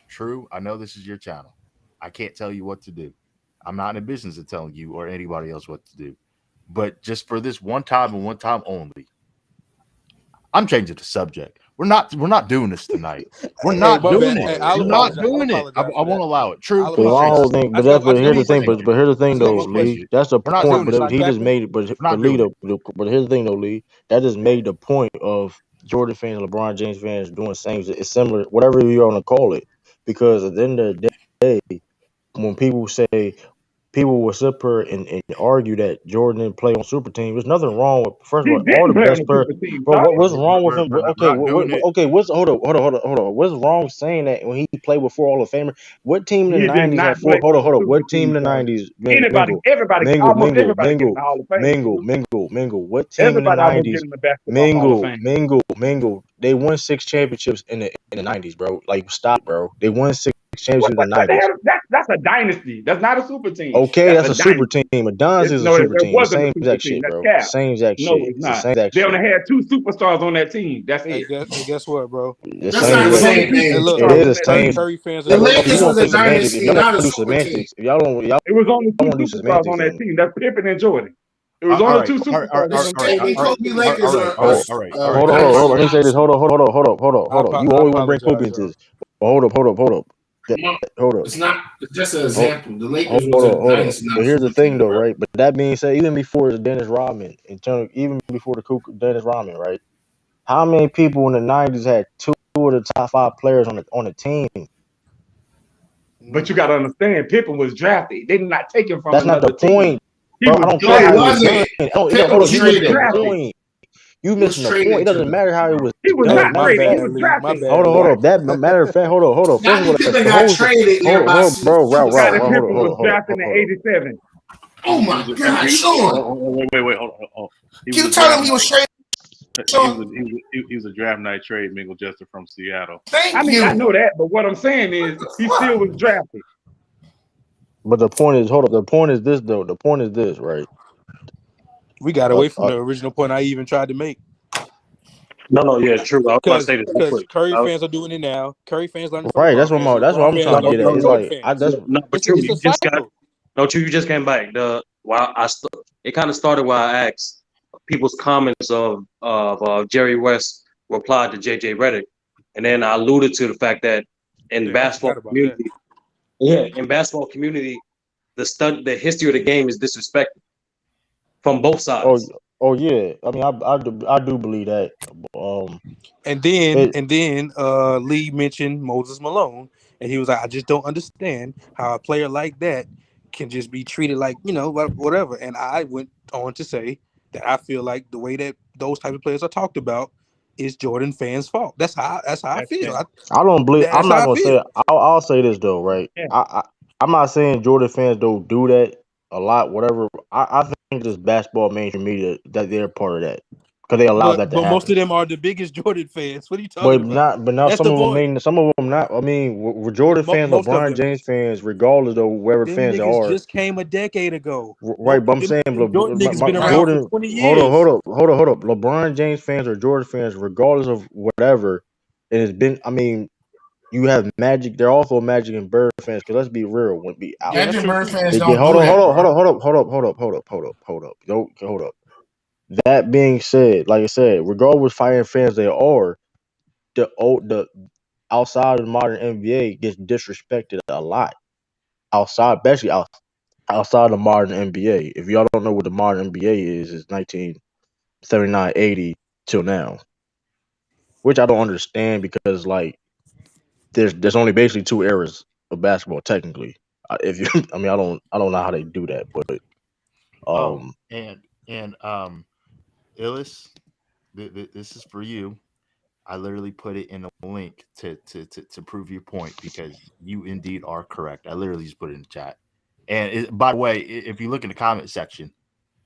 S6: True, I know this is your channel. I can't tell you what to do. I'm not in the business of telling you or anybody else what to do. But just for this one time and one time only, I'm changing the subject. We're not doing this tonight. We're
S2: Hey,
S6: not
S2: my
S6: doing
S2: bad.
S6: it.
S2: Hey, I'll
S6: We're not
S2: apologize. I'll
S6: doing it. I
S2: apologize for
S6: won't
S2: that.
S6: allow it. True,
S2: I'll
S1: But
S6: please
S1: my
S6: change
S1: whole
S2: apologize.
S6: the
S1: thing,
S6: subject.
S2: I
S1: but
S2: just got,
S1: that's
S2: I
S1: but
S2: just
S1: here's
S2: got
S1: the
S2: one
S1: thing,
S2: question.
S1: but here's the
S2: I
S1: thing
S2: just got
S1: though,
S2: one
S1: Lee.
S2: question.
S1: That's the
S6: We're not
S1: point.
S6: doing
S1: But
S6: it.
S2: Stop
S1: he just
S2: capping.
S1: made it.
S6: We're not
S1: But Lee,
S6: doing it.
S1: but here's the thing though, Lee. That just made the point of Jordan fans, LeBron James fans doing the same. It's similar, whatever you want to call it, because at the end of the day, when people say people will sit here and argue that Jordan didn't play on super team. There's nothing wrong with. First of
S9: He
S1: all, all the
S9: didn't play on
S1: best
S9: the
S1: players.
S9: super team.
S1: Bro,
S9: Stop it.
S1: what's wrong with him?
S6: We're
S1: Okay,
S6: not doing it.
S1: okay. What's hold on. What's wrong saying that when he played with four Hall of Famer? What team in
S9: He
S1: the
S9: did
S1: '90s
S9: not
S1: had four?
S9: play on the
S1: Hold on.
S9: super
S1: What team
S9: team,
S1: in the
S9: sir.
S1: '90s?
S9: Anybody, everybody, almost everybody get in the Hall of Fame.
S1: Mingle. What team in the
S9: Everybody almost
S1: '90s?
S9: get in the Basketball Hall of Fame.
S1: Mingle. They won 6 championships in the '90s, bro. Like stop, bro. They won six championships in the
S9: What the
S1: '90s.
S9: hell? That's a dynasty. That's not a super team.
S1: Okay,
S9: That's
S1: that's
S9: a
S1: a super
S9: dynasty.
S1: team. Adonis is a
S9: No,
S1: super
S9: it
S1: team. The
S9: wasn't a
S1: same
S9: super
S1: exact
S9: team.
S1: shit,
S9: That's
S1: bro.
S9: cap.
S1: Same exact
S9: No,
S1: shit.
S9: it's
S1: It's the
S9: not.
S1: same exact
S9: They only
S1: shit.
S9: had two superstars on that team. That's
S2: Hey,
S9: it.
S2: guess what, bro?
S1: The
S5: That's
S1: same
S5: not
S9: It
S5: the
S9: was
S1: exact
S9: only
S1: shit.
S5: same
S9: two
S5: thing,
S1: It
S9: superstars
S1: is
S5: King.
S9: on
S1: the
S9: that
S2: Curry,
S1: same.
S9: team.
S2: Curry fans are
S5: The
S2: doing it
S1: If you
S5: Lakers
S2: now.
S1: want
S5: was
S1: to
S5: a
S1: play semantics, if
S5: dynasty,
S1: y'all want
S5: not a
S1: to do
S5: super team.
S1: semantics, if y'all don't, y'all
S9: It was only two
S1: want to do
S9: superstars on
S1: semantics,
S9: that
S1: then
S9: team. That's Pippen and Jordan. It was
S6: All
S9: only
S6: right,
S9: two superstars on
S5: The
S9: them
S5: Shaq and
S9: on that
S5: Kobe
S9: team.
S5: Lakers
S1: hold,
S6: all right.
S1: hold on. Let
S5: dynasty,
S1: me
S5: not
S1: say
S5: a
S1: this.
S5: super team.
S1: Hold up. You
S2: I
S1: always want to bring Kobe
S2: apologize,
S1: into
S2: bro.
S1: this. Hold up. That,
S5: No,
S1: hold up.
S5: it's not. It's just an
S1: Hold,
S5: example. The Lakers was a
S1: hold up.
S5: dynasty, not
S1: But
S5: a
S1: here's the
S5: super
S1: thing,
S5: team,
S1: though,
S5: bro.
S1: right? But that being said, even before Dennis Rodman, even before the Dennis Rodman, right? How many people in the '90s had two of the top five players on the team?
S9: But you got to understand, Pippen was drafted. They did not take him from
S1: That's not the
S9: another team.
S1: point,
S9: He
S1: bro. I
S9: was
S1: don't
S5: No,
S1: care
S5: it
S1: how it
S9: drafted.
S1: was
S5: wasn't.
S1: done.
S5: Pippen
S1: Hold
S5: was
S1: on. You
S9: He was
S1: missing
S5: traded
S1: the
S5: to them.
S9: drafted.
S1: point. You
S5: He was
S1: missing the point. It
S5: traded to
S1: doesn't
S5: them.
S1: matter how it was
S9: He was
S2: Hey,
S1: done.
S9: not
S1: Matter
S2: my
S1: of
S9: traded. He
S1: fact,
S2: bad,
S9: was
S2: Lee. My
S9: drafted.
S2: bad,
S1: hold
S2: Lee.
S1: up. That matter of fact, hold up. First of all,
S5: Scottie
S1: the
S5: Pippen got
S1: whole thing.
S5: traded there by
S1: Bro,
S9: Scottie
S5: superstar.
S9: Pippen was drafted in
S1: hold up.
S9: '87.
S5: Oh
S4: He was
S5: my
S4: a,
S5: God,
S4: he,
S5: Sean!
S4: wait, hold on. He was
S5: You
S4: a
S5: tell him
S4: draft
S5: he was
S4: night.
S5: traded, Sean?
S4: He was a draft night trade mingle Jester from Seattle.
S9: I
S5: Thank
S9: mean, I
S5: you.
S9: know that, but what I'm saying is
S5: What the
S9: he
S5: fuck?
S9: still was drafted.
S1: But the point is, hold up. The point is this, though. The point is this, right?
S2: We got
S1: Uh,
S2: away from
S1: uh,
S2: the original point I even tried to make.
S3: No, yeah, true. I was about to
S2: Because
S3: say this real
S2: because
S3: quick.
S2: Curry fans are doing it now. Curry fans learning from
S1: right.
S2: LeBron fans, and
S1: That's what
S2: LeBron
S1: I'm
S2: fans
S1: trying to
S3: No,
S1: get
S2: learning
S1: at.
S2: from
S1: It's
S3: no,
S2: Jordan
S1: like
S2: fans.
S3: but true.
S2: It's a
S3: You just got
S2: cycle.
S3: no true. You just came back. It kind of started while I asked people's comments of Jerry West replied to JJ Redick, and then I alluded to the fact that in
S2: Damn, I
S3: basketball
S2: forgot about that.
S3: community, the history of the game is disrespected from both
S1: oh
S3: sides.
S1: yeah. I mean, I do believe that. Um,
S2: And then
S1: it
S2: and then Lee mentioned Moses Malone, and he was like, I just don't understand how a player like that can just be treated like, whatever. And I went on to say that I feel like the way that those type of players are talked about is Jordan fans' fault. That's how I
S9: That's
S2: feel.
S9: that.
S1: I don't believe. I'm
S2: That's
S1: not
S2: how I
S1: gonna say.
S2: feel.
S1: I'll say this though, right?
S9: Yeah.
S1: I'm not saying Jordan fans don't do that a lot. Whatever. I think this basketball mainstream media that they're part of that because they allow
S2: But
S1: that to
S2: but most
S1: happen.
S2: of them are the biggest Jordan fans. What are you talking
S1: But
S2: about?
S1: not. But now
S2: That's
S1: some
S2: the
S1: of them
S2: point.
S1: mean. Some of them not. I mean, we're Jordan fans,
S2: Most of
S1: LeBron
S2: them
S1: James
S2: is.
S1: fans, regardless of wherever
S2: Them
S1: fans they
S2: niggas
S1: are.
S2: just came a decade ago.
S1: Right, but I'm saying,
S2: Them Jordan niggas been around
S5: Right.
S2: for
S1: Jordan.
S2: 20 years.
S1: Hold up. LeBron James fans or Jordan fans, regardless of whatever, it has been. I mean, you have Magic. They're also Magic and Bird fans. Because let's be real, when be out,
S2: Yeah, that's
S5: Magic
S2: true
S5: Bird
S2: too.
S5: fans
S1: they get.
S5: don't do that, bro.
S1: Hold up. That being said, like I said, regardless fighting fans they are, the outside of the modern NBA gets disrespected a lot. Especially outside of the modern NBA. If y'all don't know what the modern NBA is, it's 1979, 80 till now, which I don't understand because like there's only basically two eras of basketball technically. If you, I mean, I don't know how they do that, but
S6: Oh,
S1: um,
S6: and Illis, this is for you. I literally put it in a link to prove your point because you indeed are correct. I literally just put it in the chat. And by the way, if you look in the comment section,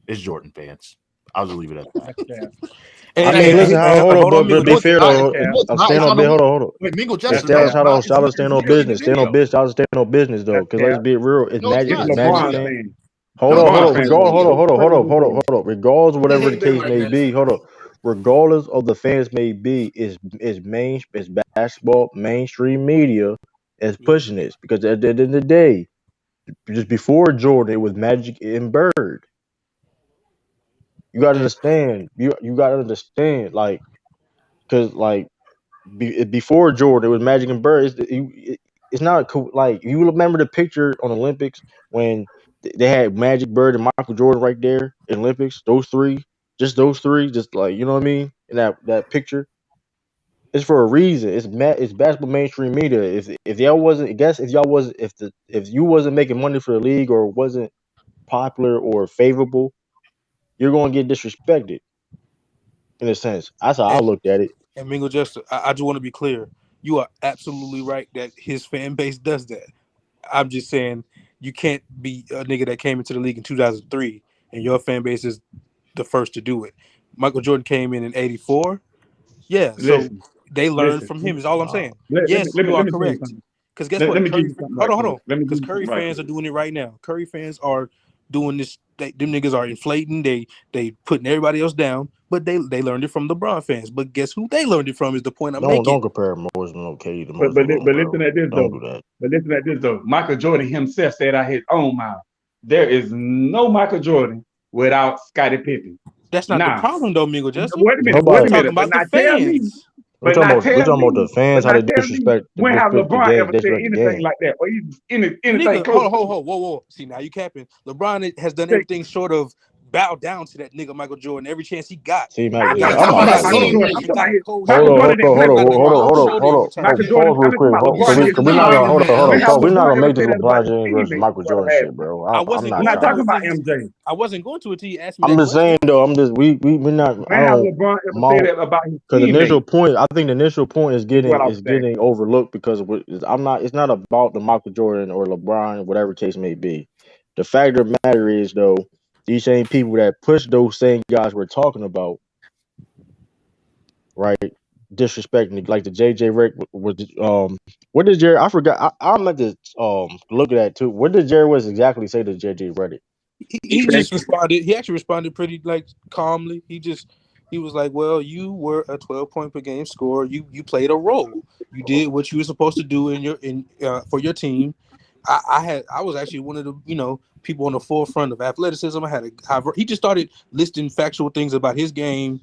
S6: it's Jordan fans. I'll just leave it at that.
S1: I
S2: And,
S1: mean, listen, hold on, but
S2: Mingo,
S1: be fair though.
S6: It's
S1: I'm
S6: not.
S1: staying
S6: It's
S1: on
S6: on the
S1: bit. Hold on.
S6: Wait, Mingo
S1: Let's
S6: Jester.
S1: stay on.
S6: No, it's not. It's
S1: Y'all
S6: not.
S1: stay on
S6: It's
S1: no
S6: literally in the
S1: business. Stay on no
S6: video.
S1: business. Y'all stay on no business though, because let's be real. It's
S6: No, it's
S1: Magic.
S6: not.
S1: It's
S6: It's in the
S1: Magic
S6: video.
S1: fan. Hold
S6: No,
S1: on,
S6: it's
S1: hold
S6: not.
S1: on.
S6: It's in the video.
S1: Hold on. Regardless of
S5: They
S1: whatever the
S5: hate Ben
S1: case
S5: like
S1: may
S5: that.
S1: be, hold on. Regardless of the fans may be, is basketball mainstream media is pushing this because at the end of the day, just before Jordan, it was Magic and Bird. You gotta understand. You gotta understand, like, cause like before Jordan, it was Magic and Bird. It's not cool. Like you remember the picture on Olympics when they had Magic, Bird, and Michael Jordan right there in Olympics. Those three, just like you know what I mean. In that picture, it's for a reason. It's basketball mainstream media. If y'all wasn't, I guess if y'all wasn't, if you wasn't making money for the league or wasn't popular or favorable, you're gonna get disrespected in a sense. That's how I looked at it.
S2: and Mingo Jester, I just want to be clear. You are absolutely right that his fan base does that. I'm just saying you can't be a nigga that came into the league in 2003 and your fan base is the first to do it. Michael Jordan came in '84. Yeah, so
S9: Listen,
S2: they learned
S9: listen.
S2: from him. Is all I'm saying.
S9: Let me
S2: Yes, you
S9: let
S2: are
S9: me tell you
S2: correct.
S9: something.
S2: Because guess
S9: Let
S2: what?
S9: me give
S2: Curry.
S9: you something
S2: Hold
S9: right
S2: on, hold
S9: quick.
S2: on.
S9: Let me give
S2: Because
S9: you
S2: Curry
S9: something right
S2: fans
S9: quick.
S2: are doing it right now. Curry fans are doing this. Them niggas are inflating. They putting everybody else down. But they learned it from LeBron fans. But guess who they learned it from? Is the point I'm
S1: Don't
S2: making.
S1: compare Moses Malone to
S9: But
S1: Moses
S9: but
S1: Malone,
S9: but
S1: bro.
S9: listen at this
S1: Don't
S9: though.
S1: do that.
S9: But listen at this though. Michael Jordan himself said out his own mouth, there is no Michael Jordan without Scottie Pippen.
S2: That's not the
S9: Now,
S2: problem, though, Mingo Jester.
S9: wait
S2: We
S1: Nobody.
S9: a
S2: talking
S9: minute.
S2: about the fans.
S1: We're
S9: But
S1: talking about the
S9: now
S1: fans how they
S9: tell me
S1: disrespect
S9: when have
S1: the
S9: LeBron
S1: game.
S9: ever said
S1: Disrespect the
S9: anything
S1: game.
S9: like that or even anything
S2: Nigga,
S9: close to it?
S2: whoa. See, now you capping. LeBron has done
S9: Say,
S2: everything short of bow down to that nigga Michael Jordan every chance he got.
S1: See,
S2: He
S1: Mac,
S9: I'm
S2: got
S9: not
S2: a
S1: I'm
S9: talking
S1: not.
S9: about
S2: comeback
S9: Michael
S1: Hold on.
S9: Jordan.
S2: win.
S9: I'm
S2: He
S9: talking
S2: got
S9: about
S2: a cold
S1: Hold
S9: Michael
S1: on,
S9: Jordan
S2: comeback
S9: didn't
S1: hold
S2: win.
S1: on,
S9: play
S2: He
S1: hold
S9: with
S1: on,
S2: got a
S1: hold on,
S2: cold
S1: hold on,
S2: shoulder every
S1: hold on.
S2: time.
S1: Pause real quick.
S9: I'm
S1: Hold,
S9: talking
S1: so
S9: about
S1: we,
S9: LeBron his
S1: cause we're not gonna
S9: teammates.
S1: hold on, hold
S9: When
S1: on.
S9: have
S1: Pause. We're not gonna
S9: LeBron
S1: make
S9: ever
S1: this
S9: said that about
S1: LeBron
S9: his
S1: James versus
S9: teammates?
S1: Michael
S9: What
S1: Jordan
S9: have
S1: shit,
S9: happened?
S1: bro.
S2: I
S1: I'm
S2: wasn't
S1: not
S9: I'm not
S2: going to
S1: trying.
S9: talking
S2: it till
S9: about
S2: he.
S9: MJ.
S2: I wasn't going to it till he asked me
S1: I'm
S2: that
S1: just saying
S2: question.
S1: though. I'm just we're not.
S9: When
S1: I
S9: have
S1: don't.
S9: LeBron ever said
S1: Mo,
S9: that about his
S1: Because initial
S9: teammates?
S1: point, I think the initial point
S9: Is what I'm
S1: is
S9: saying.
S1: getting overlooked because I'm not. It's not about the Michael Jordan or LeBron, whatever case may be. The fact of the matter is though, these same people that push those same guys we're talking about, right? Disrespecting like the JJ Rick was what did Jerry? I forgot. I meant to look at that too. What did Jerry West exactly say to JJ Reddick?
S2: He just responded. He actually responded pretty like calmly. He was like, "Well, you were a 12-point per game scorer. You played a role. You did what you were supposed to do in for your team. I was actually one of the people on the forefront of athleticism. I had a high, he just started listing factual things about his game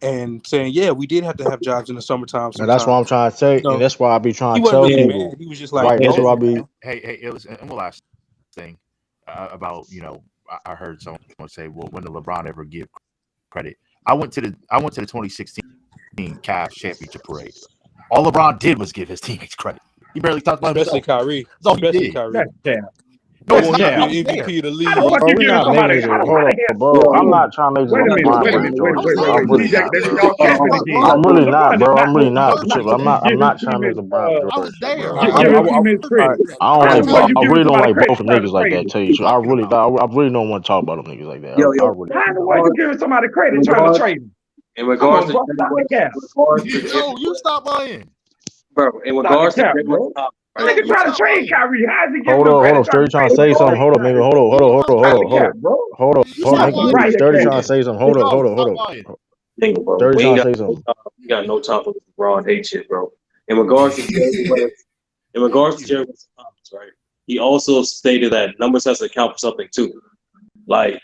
S2: and saying, yeah, we did have to have jobs in the summertime
S1: And that's what I'm
S2: sometimes.
S1: trying to say, and
S2: No,
S1: that's why I be
S2: he
S1: trying to
S2: wasn't
S1: tell
S2: really
S1: people.
S2: mad. He was just like,
S1: Right,
S2: come
S1: that's what I
S2: on
S1: be.
S2: now.
S6: Hey, it was, and one last thing about I heard someone say, well, when did LeBron ever give credit? I went to the 2016 Cavs championship parade. All LeBron did was give his teammates credit. He barely talked about
S2: Especially
S6: himself.
S2: Kyrie.
S6: That's all he
S2: Especially
S6: did.
S2: Kyrie.
S9: That's cap.
S6: No,
S2: I
S6: it's
S9: That's
S2: want him to
S6: not.
S2: be
S6: I
S9: cap.
S6: was
S2: an
S6: there.
S2: MVP of the
S9: How the
S2: league.
S9: fuck
S1: Bro,
S9: you
S1: we're
S9: giving
S1: not making
S9: somebody?
S1: this.
S9: How the
S1: Hold
S9: hell?
S1: on, bro. I'm
S9: Hold on.
S1: not trying to make this
S9: Wait a minute.
S1: LeBron
S9: Wait a
S1: versus
S9: minute.
S1: Jordan
S6: I was
S1: shit.
S6: there.
S1: I'm
S9: Wait.
S1: really
S9: See,
S1: not.
S9: there y'all
S6: What
S9: capping
S6: the fuck,
S9: again.
S6: bro?
S1: I'm really not,
S9: LeBron did
S1: bro.
S9: not.
S1: I'm really not.
S6: What
S1: But
S6: the
S1: chill.
S6: fuck?
S9: Give
S1: I'm
S9: his
S1: not trying to make
S9: teammates.
S1: LeBron
S6: I
S1: Jordan
S6: was
S1: shit,
S6: there.
S1: bro.
S6: I
S9: Give
S6: was
S9: his
S6: there.
S9: teammates credit.
S1: I don't
S9: How
S6: What are
S9: the
S6: you
S1: like.
S9: fuck
S6: talking
S9: you
S1: I
S9: giving
S1: really
S6: about?
S1: don't
S9: somebody
S1: like
S9: credit
S1: both
S9: and
S1: of
S9: trying to
S1: niggas like
S9: praise
S1: that.
S9: them?
S1: Tell you, so I really, I really don't want to talk about them niggas like that. I really
S9: How in the
S1: don't.
S9: world you giving somebody credit and trying to trade them?
S10: In
S9: Come
S10: regards
S9: on,
S10: to
S9: bro. Stop the cap.
S6: Yo, you stop lying.
S10: in
S9: Stop the
S10: regards to
S9: cap,
S10: Jalen
S9: bro.
S10: Thompson,
S9: A
S10: right?
S6: Yo,
S9: nigga
S6: you
S9: trying to
S6: stop
S9: trade
S6: lying.
S9: Kyrie. How is he giving
S1: Hold
S9: him
S1: on, hold
S9: credit
S1: on.
S9: trying to
S1: Sturdy trying
S9: trade
S1: to
S9: him?
S1: say something.
S10: Regardless,
S1: Hold on, Mingo. Hold on, hold on, hold on,
S9: Stop
S1: hold
S9: the
S1: on, hold
S9: cap,
S1: on.
S9: bro.
S1: Hold
S9: Stop
S1: on.
S9: the right here
S1: Sturdy trying to
S9: capping.
S1: say something. Hold on,
S6: Yo,
S1: hold on, hold
S6: stop
S1: on.
S6: lying.
S10: thing, bro.
S1: Sturdy
S10: We ain't
S1: trying to
S10: got
S1: say
S10: no
S1: something.
S10: time. We got no time for this LeBron hate shit, bro. In regards to Jalen West, in regards to Jalen West's comments, right? He also stated that numbers has to account for something too. Like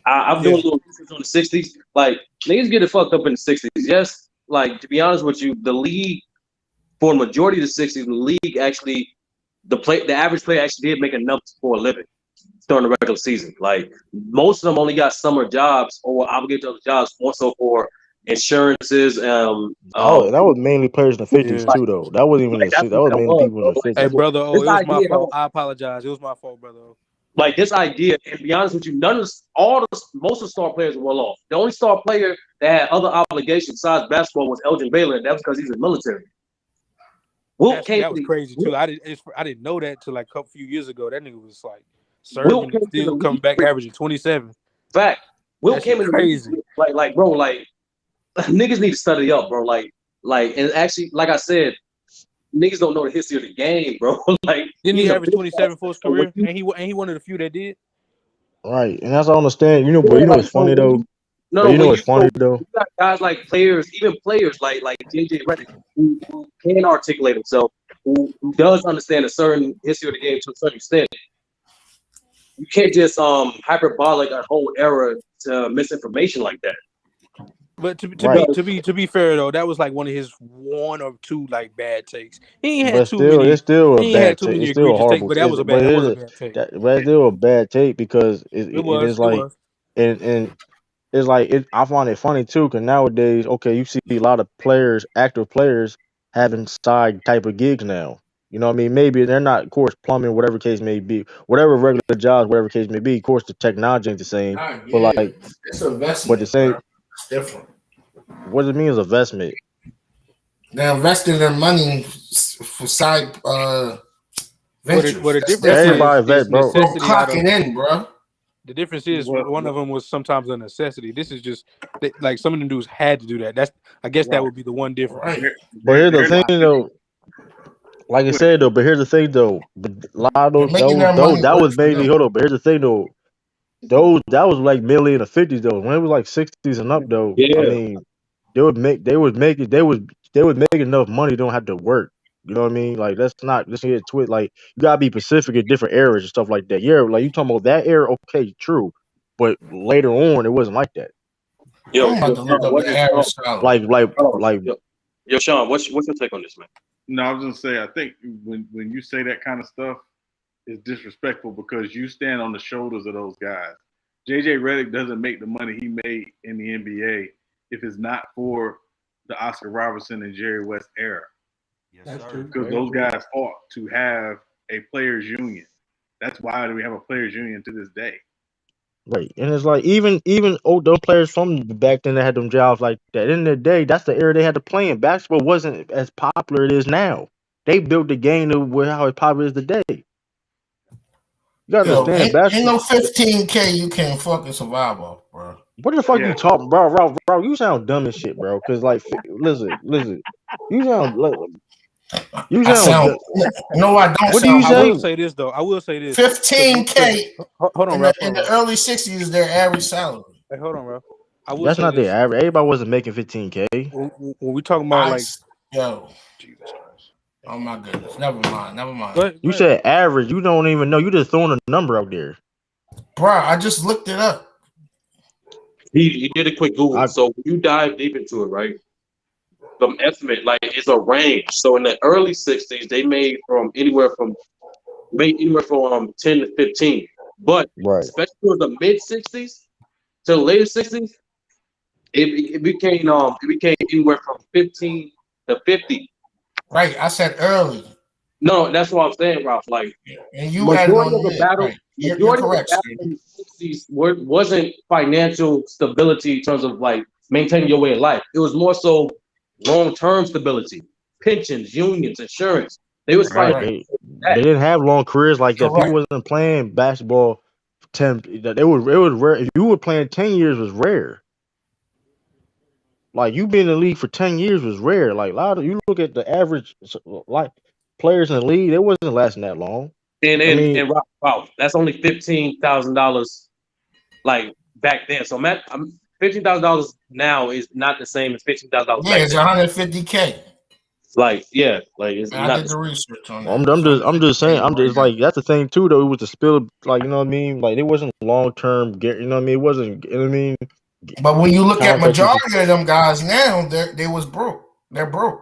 S10: I'm doing a little research on the '60s. Like niggas get it fucked up in the '60s. Yes, like to be honest with you, the league for the majority of the '60s, the league actually the average player actually did make enough for a living during the regular season. Like most of them only got summer jobs or were obligated to other jobs, more so for insurances.
S1: Oh, that was mainly players in the '50s
S2: Yeah.
S10: Like,
S1: too, though. That wasn't even the
S10: that's
S1: '60s. That
S10: what
S1: was
S10: that
S1: mainly
S10: was,
S1: people in
S10: bro.
S1: the
S10: Like
S2: Hey,
S10: that's
S1: '50s.
S10: what
S2: brother. Oh,
S10: this
S2: it was my
S10: idea.
S2: fault. I apologize. It was my fault, brother.
S10: Like this idea, and to be honest with you, most of the star players were well off. The only star player that had other obligations besides basketball was Elgin Baylor, and that was because he's in the military. Wilt came
S2: That
S10: to
S2: was
S10: the
S2: crazy too. I didn't know that till like a couple few years ago. That nigga was like
S10: Wilt
S2: serving
S10: came
S2: and
S10: to the
S2: still coming
S10: league
S2: back
S10: with
S2: averaging 27.
S10: fact. Wilt
S2: That shit
S10: came in the league
S2: crazy.
S10: with bro, niggas need to study up, bro. And actually, like I said, niggas don't know the history of the game, bro.
S2: Didn't he
S10: he's a
S2: average
S10: big
S2: 27 for his
S10: so when
S2: career? And he one of the few that did.
S6: Right, and that's I understand. But
S10: yeah,
S6: it's funny
S10: when
S6: though.
S10: you no
S6: But
S10: no
S6: you
S10: when
S6: know
S10: you
S6: it's funny though.
S10: you got guys like players, even players like JJ Redick, who can articulate himself, who does understand a certain history of the game to a certain extent. You can't just hyperbolic a whole era to misinformation like that.
S2: But to
S6: Right,
S2: be fair though, that was like one of his one or two like bad takes. He ain't had
S6: but
S2: too
S6: still,
S2: many.
S6: it's still a
S2: He ain't had
S6: bad
S2: too
S6: take.
S2: many
S6: It's still a
S2: egregious takes.
S6: horrible.
S2: But that was a
S6: But
S2: that was a
S6: here's
S2: bad take.
S6: but it's still a bad take because
S2: It
S6: and
S2: was.
S6: it's
S2: It
S6: like
S2: was.
S6: and it's like I find it funny too because nowadays, okay, you see a lot of players, active players, having side type of gigs now. You know what I mean? Maybe they're not, of course, plumbing, whatever case may be, whatever regular jobs, whatever case may be. Of course, the technology ain't the same,
S5: Nah,
S6: but
S5: yeah,
S6: like,
S5: it's
S6: but the
S5: investment, bro.
S6: same.
S5: It's different.
S6: What does it mean is investment?
S5: They're investing their money for side ventures.
S2: The
S5: That's
S2: difference
S5: different
S6: Everybody
S2: is
S6: vet, bro.
S5: from
S2: necessity out of.
S5: clocking in, bro.
S2: The difference is
S4: What,
S2: one of them was sometimes a necessity. This is just like some of them dudes had to do that. I guess that
S4: right.
S2: would be the one difference.
S5: Right.
S6: But here's the
S4: They're
S6: thing,
S4: not.
S6: though. Like I
S4: Go ahead.
S6: said, though. But here's the thing, though. But a lot of
S5: They're making their
S6: those
S5: money
S6: that
S5: work
S6: was
S5: for
S6: mainly
S5: them.
S6: hold on. But here's the thing, though. Those that was like mainly in the 50s, though. When it was like 60s and up, though. I
S10: Yeah,
S6: mean, they would make enough money. Don't have to work. You know what I mean? Like let's get to it. Like you gotta be Pacific in different eras and stuff like that. Yeah, like you talking about that era. Okay, true. But later on, it wasn't like that.
S10: yo,
S5: I'm about
S10: yo,
S5: to
S10: Sean,
S5: look up
S10: what
S5: the
S10: is
S5: average salary.
S10: hold on,
S6: Like
S10: yo, Sean, what's your take on this, man?
S4: No, I was gonna say I think when you say that kind of stuff, it's disrespectful because you stand on the shoulders of those guys. JJ Redick doesn't make the money he made in the NBA if it's not for the Oscar Robertson and Jerry West era.
S6: yes,
S5: That's
S6: sir.
S5: true.
S4: Because those guys fought to have a players union. That's why we have a players union to this day.
S6: Right, and it's like even those players from back then that had them jobs like that. In the day, that's the era they had to play in. Basketball wasn't as popular it is now. They built the game to where how it's popular is today. You gotta
S5: Yo,
S6: understand
S5: ain't
S6: basketball.
S5: no 15K you can fucking survive off, bro.
S6: What the fuck
S4: Yeah,
S6: you talking, bro? You sound dumb as shit, bro. Cause like, listen, you sound, you
S5: I
S6: sound.
S5: sound no, I don't
S6: What do
S5: sound
S6: you
S2: I
S5: dumb.
S6: say?
S2: will say this though. I will say this because
S5: 15K
S2: hold on,
S5: in
S2: Ralph.
S5: the early 60s is their average salary.
S2: Hey, hold on, Ralph. I will
S6: That's
S2: say
S6: not the
S2: this
S6: average. Everybody wasn't making 15K.
S2: when we talking about
S5: I
S2: like
S5: yo,
S2: Jesus Christ.
S5: oh my goodness. Never mind. Never mind.
S6: You
S2: Go ahead.
S6: said average. You don't even know. You just throwing a number out there.
S5: Bro, I just looked it up.
S10: He did a quick Google.
S6: I
S10: So when you dive deep into it, right? Some estimate, like it's a range. So in the early '60s, they made anywhere from 10 to 15. But
S6: right.
S10: especially in the mid '60s to the later '60s, it became anywhere from 15 to 50.
S5: Right. I said early.
S10: No, that's what I'm saying, Ralph. Like
S5: And you added
S10: majority
S5: on
S10: of
S5: the
S10: the
S5: mid.
S10: battle,
S5: Right. You're
S10: majority of the
S5: correct,
S10: battle
S5: Steve.
S10: in the '60s wasn't financial stability in terms of like maintaining your way of life. It was more so long-term stability, pensions, unions, insurance. They was
S4: right.
S10: fighting
S5: Right.
S6: They
S10: that.
S6: didn't have long careers like that. People
S5: Correct.
S6: wasn't playing basketball 10. It was rare. If you were playing 10 years was rare. Like you being in the league for 10 years was rare. Like a lot of you look at the average like players in the league, they wasn't lasting that long.
S10: And
S6: I
S10: and
S6: mean,
S10: and Ralph, that's only $15,000 like back then. So Matt, $15,000 now is not the same as $15,000
S5: Yeah,
S10: back
S5: it's
S10: then.
S5: 150K.
S10: Like yeah, like it's
S5: I
S10: not
S5: did
S10: the
S5: the
S10: same.
S5: research on
S6: I'm,
S5: that.
S6: I'm
S5: It's
S6: just I'm just
S5: 150K
S6: saying I'm
S5: right
S6: just
S5: now.
S6: like that's the thing too though. It was the spill like you know what I mean. Like it wasn't long term. You know what I mean. It wasn't. You know what I mean.
S5: But when you look at
S6: Contract you could.
S5: majority of them guys now, they was broke. They're broke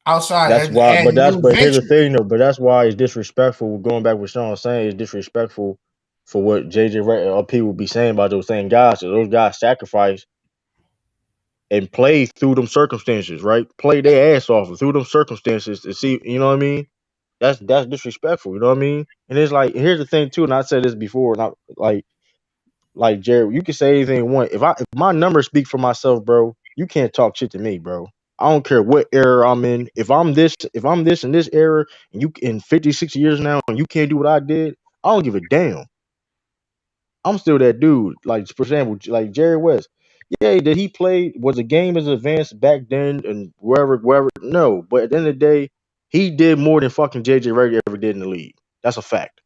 S5: outside
S6: That's why.
S5: and new
S6: But here's the
S5: ventures.
S6: thing though. But that's why it's disrespectful. Going back what Sean was saying, it's disrespectful for what JJ or P would be saying about those same guys. So those guys sacrificed and played through them circumstances, right? Played their ass off through them circumstances to see. You know what I mean? That's disrespectful. You know what I mean? And it's like here's the thing too. And I said this before. And I like Jared, you can say anything you want. If my numbers speak for myself, bro, you can't talk shit to me, bro. I don't care what era I'm in. If I'm this in this era and you in 50, 60 years now and you can't do what I did, I don't give a damn.
S1: I'm still that dude. Like for example, like Jerry West. Yeah, did he play? Was the game as advanced back then and wherever? No, but at the end of the day, he did more than fucking JJ Redick ever did in the league. That's a fact.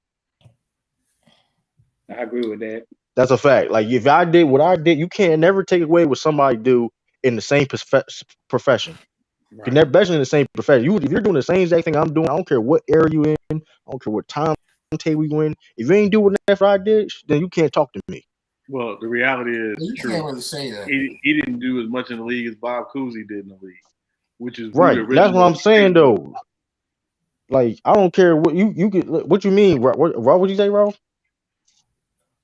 S9: I agree with that.
S1: That's a fact. Like if I did what I did, you can't never take away what somebody do in the same profession. You can
S4: Right.
S1: never, especially in the same profession. If you're doing the same exact thing I'm doing, I don't care what era you in, I don't care what time table you in. If you ain't doing what I did, then you can't talk to me.
S4: Well, the reality is
S5: You
S4: true.
S5: can't really say that.
S4: He didn't do as much in the league as Bob Cousy did in the league, which is
S1: Right.
S4: who the
S1: That's what
S4: original.
S1: I'm saying though. Like I don't care what you could. What you mean? What would you say, Ralph?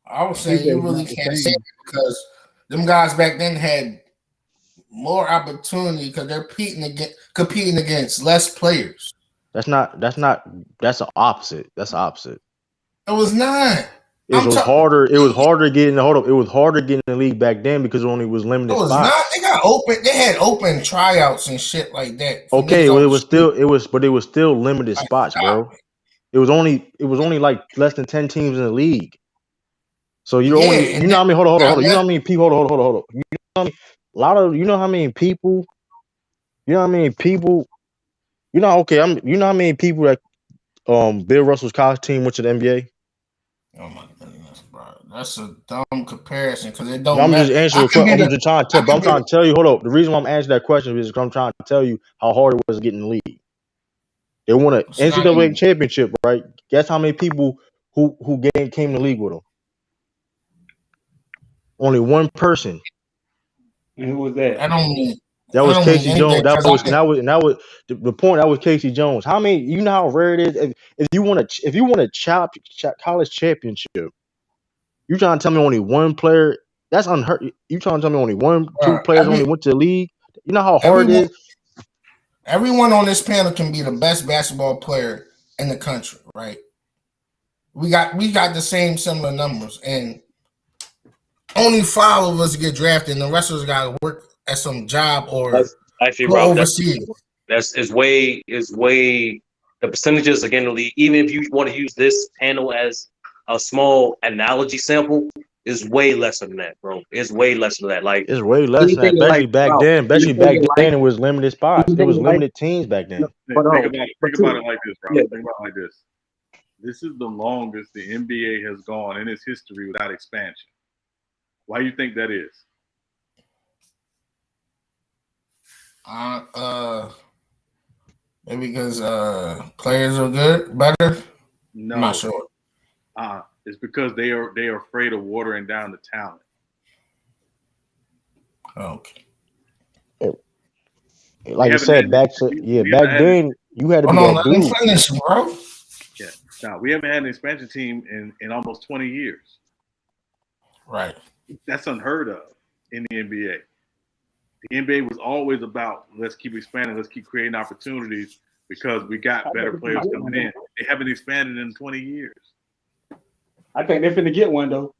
S5: I was
S9: He
S5: saying
S9: said
S5: you
S9: it's
S5: really
S9: not the
S5: can't say
S9: same.
S5: that because them guys back then had more opportunity because they're competing against less players.
S1: That's not. That's the opposite. That's the opposite.
S5: It was not.
S1: It was harder. It was harder getting. Hold up. It was harder getting in the league back then because it only was limited
S5: It was
S1: spots.
S5: not. They got open. They had open tryouts and shit like that.
S1: Okay, well, it was still limited spots, bro. It was only like less than 10 teams in the league. So you're only, you know how many? Hold on. You know how many people? Hold on. You know how many, a lot of, you know how many people? You know how many people? You know, okay, you know how many people that Bill Russell's college team went to the NBA?
S5: Oh my goodness, bro. That's a dumb comparison because it don't
S1: No, I'm
S5: matter.
S1: just answering. I'm just trying to tell. But I'm trying to tell you. Hold up. The reason why I'm answering that question is because I'm trying to tell you how hard it was to get in the league. They won an NCAA championship, right? Guess how many people who came to the league with them? Only one person.
S9: And who was that?
S5: I don't mean.
S1: That was Casey Jones. That was the point. That was Casey Jones. How many? You know how rare it is. If you want to college championship, you trying to tell me only one player? That's unheard. You trying to tell me only two players only went to the league? You know how hard it is.
S5: Everyone on this panel can be the best basketball player in the country, right? We got the same similar numbers, and only 5 of us get drafted, and the rest of us got to work at some job or
S10: actually,
S5: go
S10: Rob,
S5: overseas.
S10: That's way the percentages again in the league. Even if you want to use this panel as a small analogy sample, is way less than that, bro. It's way less than that. Like
S1: it's way less than that, especially back then. Especially back then, it was limited spots. It was limited teams back then.
S4: Think about it like this, bro. Think about it like this. This is the longest the NBA has gone in its history without expansion. Why do you think that is?
S5: Maybe because players are better.
S4: No,
S5: I'm not sure.
S4: It's because they are afraid of watering down the talent.
S5: Okay.
S1: Like you said, back then you had to be that dude.
S5: Finish, bro.
S4: Yeah. Now we haven't had an expansion team in almost 20 years.
S5: Right.
S4: That's unheard of in the NBA. The NBA was always about let's keep expanding, let's keep creating opportunities because we got better players coming in. They haven't expanded in 20 years.
S9: I think they're finna get one though.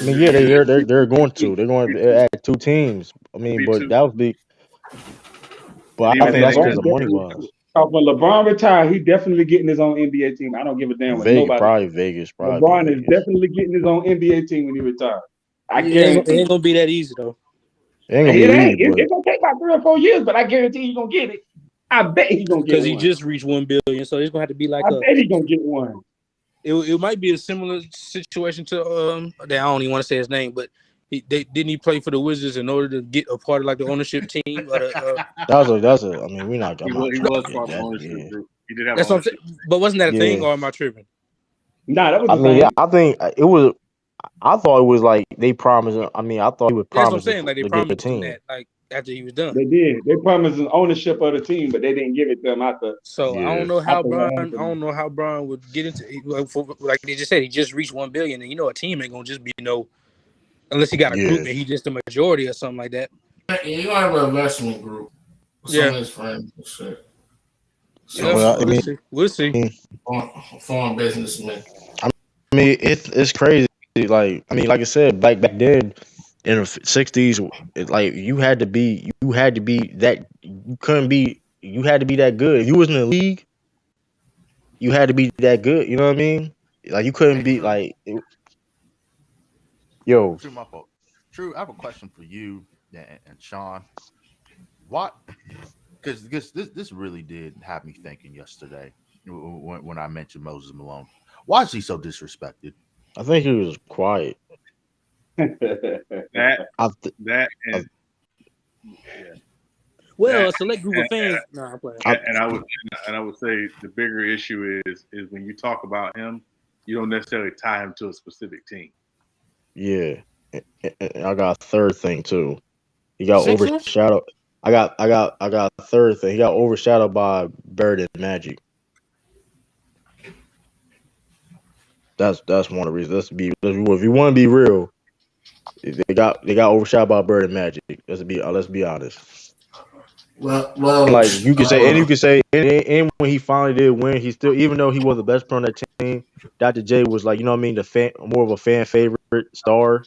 S1: I mean, yeah, they're going to. They're going to add 2 teams. I mean, but that would be. But I think that's because the money was.
S9: When LeBron retired, he definitely getting his own NBA team. I don't give a damn what nobody.
S1: Probably Vegas.
S9: LeBron is definitely getting his own NBA team when he retires. I guarantee.
S2: It ain't gonna be that easy though.
S9: It's gonna take about 3 or 4 years, but I guarantee he's gonna get it. I bet he's gonna get it.
S2: Because he just reached 1 billion, so it's gonna have to be like
S9: I bet he's gonna get one.
S2: It might be a similar situation to I don't even want to say his name, but didn't he play for the Wizards in order to get a part of like the ownership team?
S1: That's a. I mean, we're not.
S4: He was part of the ownership group. He did have.
S2: That's what I'm saying. But wasn't that a thing, or am I tripping?
S9: Nah, that was.
S1: I mean, yeah, I think it was. I thought it was like they promised. I mean, I thought he would promise.
S2: That's what I'm saying. Like they promised him that, like after he was done.
S9: They did. They promised an ownership of the team, but they didn't give it to him after.
S2: So I don't know how Brian would get into like they just said. He just reached 1 billion, and a team ain't gonna just be unless he got a group and he just the majority or something like that.
S5: Yeah, you gonna have an investment group. Some of his friends and shit.
S2: So we'll see.
S5: Foreign businessmen.
S1: I mean, it's crazy. Like I said, like back then in the '60s, like you had to be that. You couldn't be. You had to be that good. If you was in the league, you had to be that good. You know what I mean? Like you couldn't be like. Yo,
S6: True, my fault. True, I have a question for you and Sean. What? Because this really did have me thinking yesterday when I mentioned Moses Malone. Why is he so disrespected?
S1: I think he was quiet.
S4: That
S1: I th-
S4: that
S1: I,
S4: yeah.
S2: Well,
S4: That
S2: a select group of fans. Nah, I'm playing.
S1: I,
S4: and I would say the bigger issue is when you talk about him, you don't necessarily tie him to a specific team.
S1: yeah. And I got a third thing too. He got
S6: Sixers?
S1: overshadowed. I got a third thing. He got overshadowed by Bird and Magic. That's one of the reasons. If you want to be real, they got overshadowed by Bird and Magic. Let's be honest.
S5: Well,
S1: Like you could say, and when he finally did win, he still, even though he was the best player on that team, Dr. J was like, you know what I mean, more of a fan favorite star.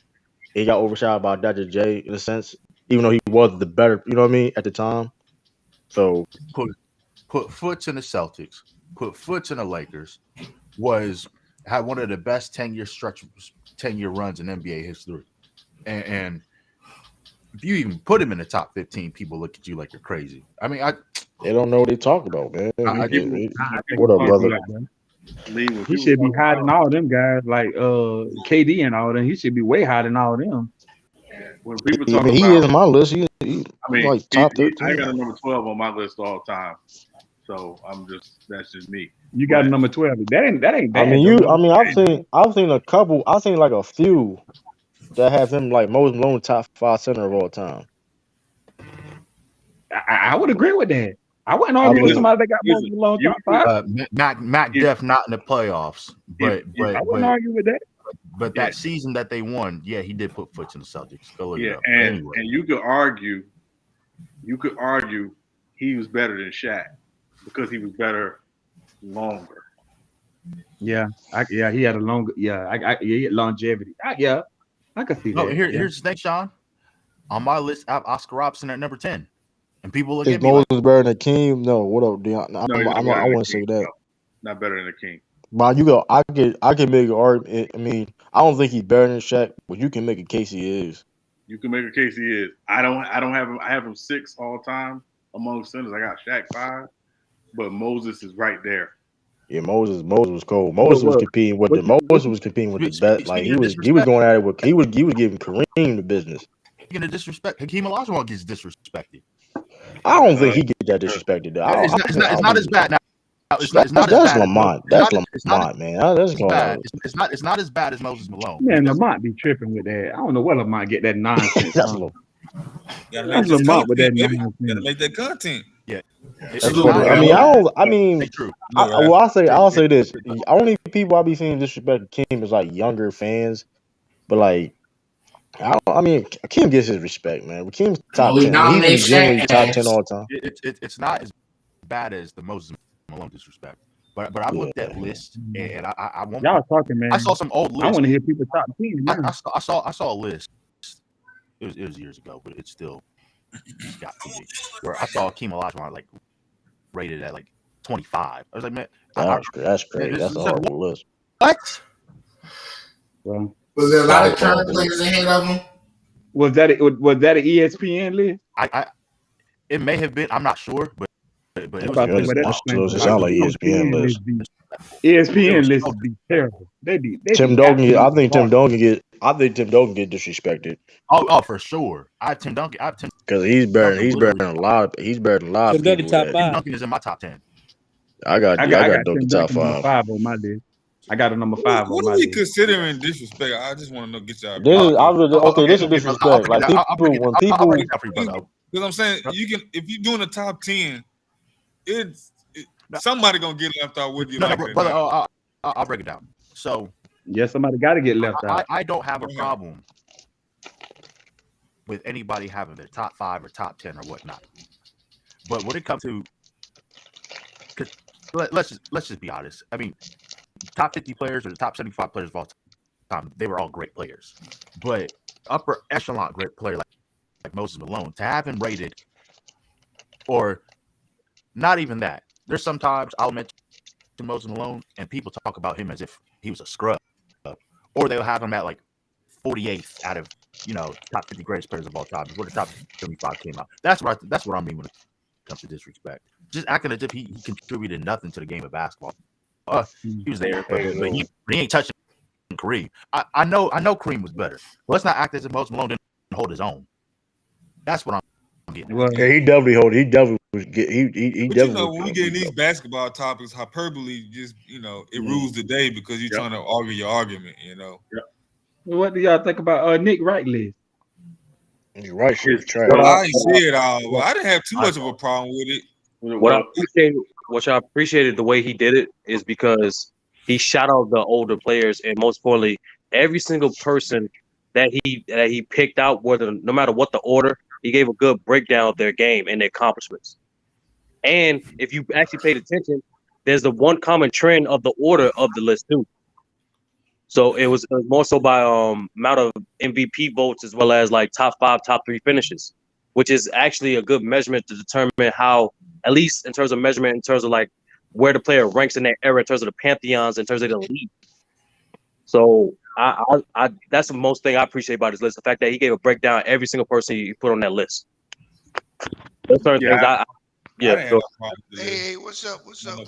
S1: He got overshadowed by Dr. J in a sense, even though he was the better, you know what I mean, at the time. So
S6: Put Foots in the Celtics, put Foots in the Lakers, had one of the best 10-year runs in NBA history. And if you even put him in the top 15, people look at you like you're crazy. I mean,
S1: they don't know what they talk about, man.
S9: I think
S1: What
S9: he
S1: up,
S9: can't do
S1: brother?
S9: that, bro.
S4: Lee, when
S9: He
S4: people
S9: should be
S4: talk
S9: higher than
S4: about
S9: all them guys, like KD and all them. He should be way higher than all them.
S4: when people
S1: I
S4: talk
S1: mean, he is
S4: about,
S1: on my list. He's
S4: I mean,
S1: like top
S4: I
S1: 13.
S4: got a number 12 on my list all time. So that's just me.
S9: You got
S4: But
S9: number 12. That ain't
S1: I
S9: bad
S1: mean,
S9: though. Number
S1: I've seen a couple. I've seen like a few that have him like Moses Malone top 5 center of all time.
S9: I would agree with that. I wouldn't
S1: I
S9: argue with
S1: believe.
S9: somebody that got
S4: listen,
S9: Moses Malone
S4: you
S9: top 5.
S6: Mac
S4: if
S6: Def not in the playoffs, but
S9: I wouldn't argue with that.
S6: that
S4: yeah,
S6: season that they won, yeah, he did put Foots in the Celtics. Go look it
S4: yeah,
S6: up. But anyway,
S4: and you could argue he was better than Shaq because he was better longer.
S9: Yeah, he had a longer. Yeah, he had longevity. I can see
S6: no,
S9: that.
S6: here's the thing, Sean. On my list, I have Oscar Robertson at number 10, and people look
S1: Is
S6: at me like,
S1: Moses better than Akeem? No. What up, Deon?
S4: No, he's not
S1: I
S4: better than
S1: want
S4: the
S1: to say
S4: King.
S1: that.
S4: No, not better than the King.
S1: But you go. I can make an argument. I mean, I don't think he's better than Shaq, but you can make a case he is.
S4: You can make a case he is. I don't have him. I have him 6 all time among centers. I got Shaq 5, but Moses is right there.
S1: Yeah, Moses was cold. Moses was competing with the best. Like
S6: speaking of
S1: he was
S6: disrespect,
S1: going at it with he was giving Kareem the business.
S6: speaking of disrespect, Hakeem Olajuwon gets disrespected.
S1: I don't think he get that disrespected. Though.
S6: It's not as bad now. It's not as
S1: That's
S6: bad
S1: Lamont.
S6: as
S1: That's
S6: it's not
S1: Lamont, man. That's
S6: as
S1: going
S6: bad.
S1: on.
S6: It's not as bad as Moses Malone.
S9: Man, Lamont be tripping with that. I don't know where Lamont get that nonsense
S1: That's
S9: from.
S1: Lamont.
S11: Gotta make
S9: That's
S11: this
S9: Lamont with that
S11: content, baby.
S9: nonsense.
S11: Gotta make that content.
S6: Yeah,
S1: That's
S6: it's
S1: funny.
S6: not
S1: I
S6: as
S1: mean,
S6: bad. Hey, true.
S1: I'll say this. The only people I be seeing disrespect Kim is like younger fans, but like I mean, Kim gets his respect, man. But Kim's top
S5: we
S1: 10. I mean,
S5: nominate
S1: he's genuinely
S5: Shaq
S1: top 10
S5: ass.
S1: all time.
S6: It's not as bad as the Moses Malone disrespect. But I looked at lists and I won't.
S9: Y'all talking, man.
S6: I saw some old
S9: I
S6: lists.
S9: want to hear people top 10.
S6: I saw a list. It was years ago, but it still got to me. Where I saw Hakeem Olajuwon like rated at like 25. I was like, man,
S1: That's crazy. That's a horrible list.
S6: what?
S9: Well,
S5: Was there a lot of current players ahead of him?
S9: was that an ESPN list?
S6: It may have been. I'm not sure, but it was.
S1: It sounds like ESPN list.
S9: ESPN lists be terrible.
S1: Tim Duncan. I think Tim Duncan get disrespected.
S6: Oh, for sure. Tim Duncan.
S1: Because he's better than a lot. He's better than a lot of
S2: Tim Duncan
S1: people.
S2: top 5.
S6: Tim Duncan is in my top 10.
S1: I got Duncan top 5.
S9: 5 on my list. I got a number 5 on
S11: What
S9: my
S11: are we
S9: list.
S11: considering disrespect? I just want to know. Get y'all.
S1: This is disrespect. Like people,
S11: Because I'm saying you can, if you're doing a top 10, somebody gonna get left out with you.
S6: Brother, I'll break it down. So
S9: somebody got to get left out.
S6: I don't have a problem with anybody having their top 5 or top 10 or whatnot. But when it comes to, let's just be honest. I mean, top 50 players or the top 75 players of all time, they were all great players. But upper echelon great player like Moses Malone, to have him rated, or not even that. There's sometimes I'll mention Moses Malone and people talk about him as if he was a scrub, or they'll have him at like 48th out of top 50 greatest players of all time before the top 75 came out. That's what I mean when it comes to disrespect. Just acting as if he contributed nothing to the game of basketball. He was there, but he ain't touching Kareem. I know Kareem was better. Let's not act as if Moses Malone didn't hold his own. That's what I'm getting.
S9: Well,
S1: Yeah, he definitely hold. He definitely was. He
S11: But
S1: definitely.
S11: when we get in these basketball topics, hyperbole just it rules the day because you're trying to argue your argument.
S9: what do y'all think about Nick Wright list?
S1: You're right. Shit was trash.
S11: I ain't see it all, but I didn't have too much of a problem with it.
S10: What I appreciated the way he did it is because he shot out the older players, and most importantly, every single person that he picked out, no matter what the order, he gave a good breakdown of their game and their accomplishments. And if you actually paid attention, there's the one common trend of the order of the list too. So it was more so by amount of MVP votes as well as like top 5, top 3 finishes, which is actually a good measurement to determine how, at least in terms of measurement, in terms of like where the player ranks in their era, in terms of the pantheons, in terms of the league. So I that's the most thing I appreciate about his list, the fact that he gave a breakdown of every single person he put on that list. There's certain things
S12: Hey, what's up? What's up?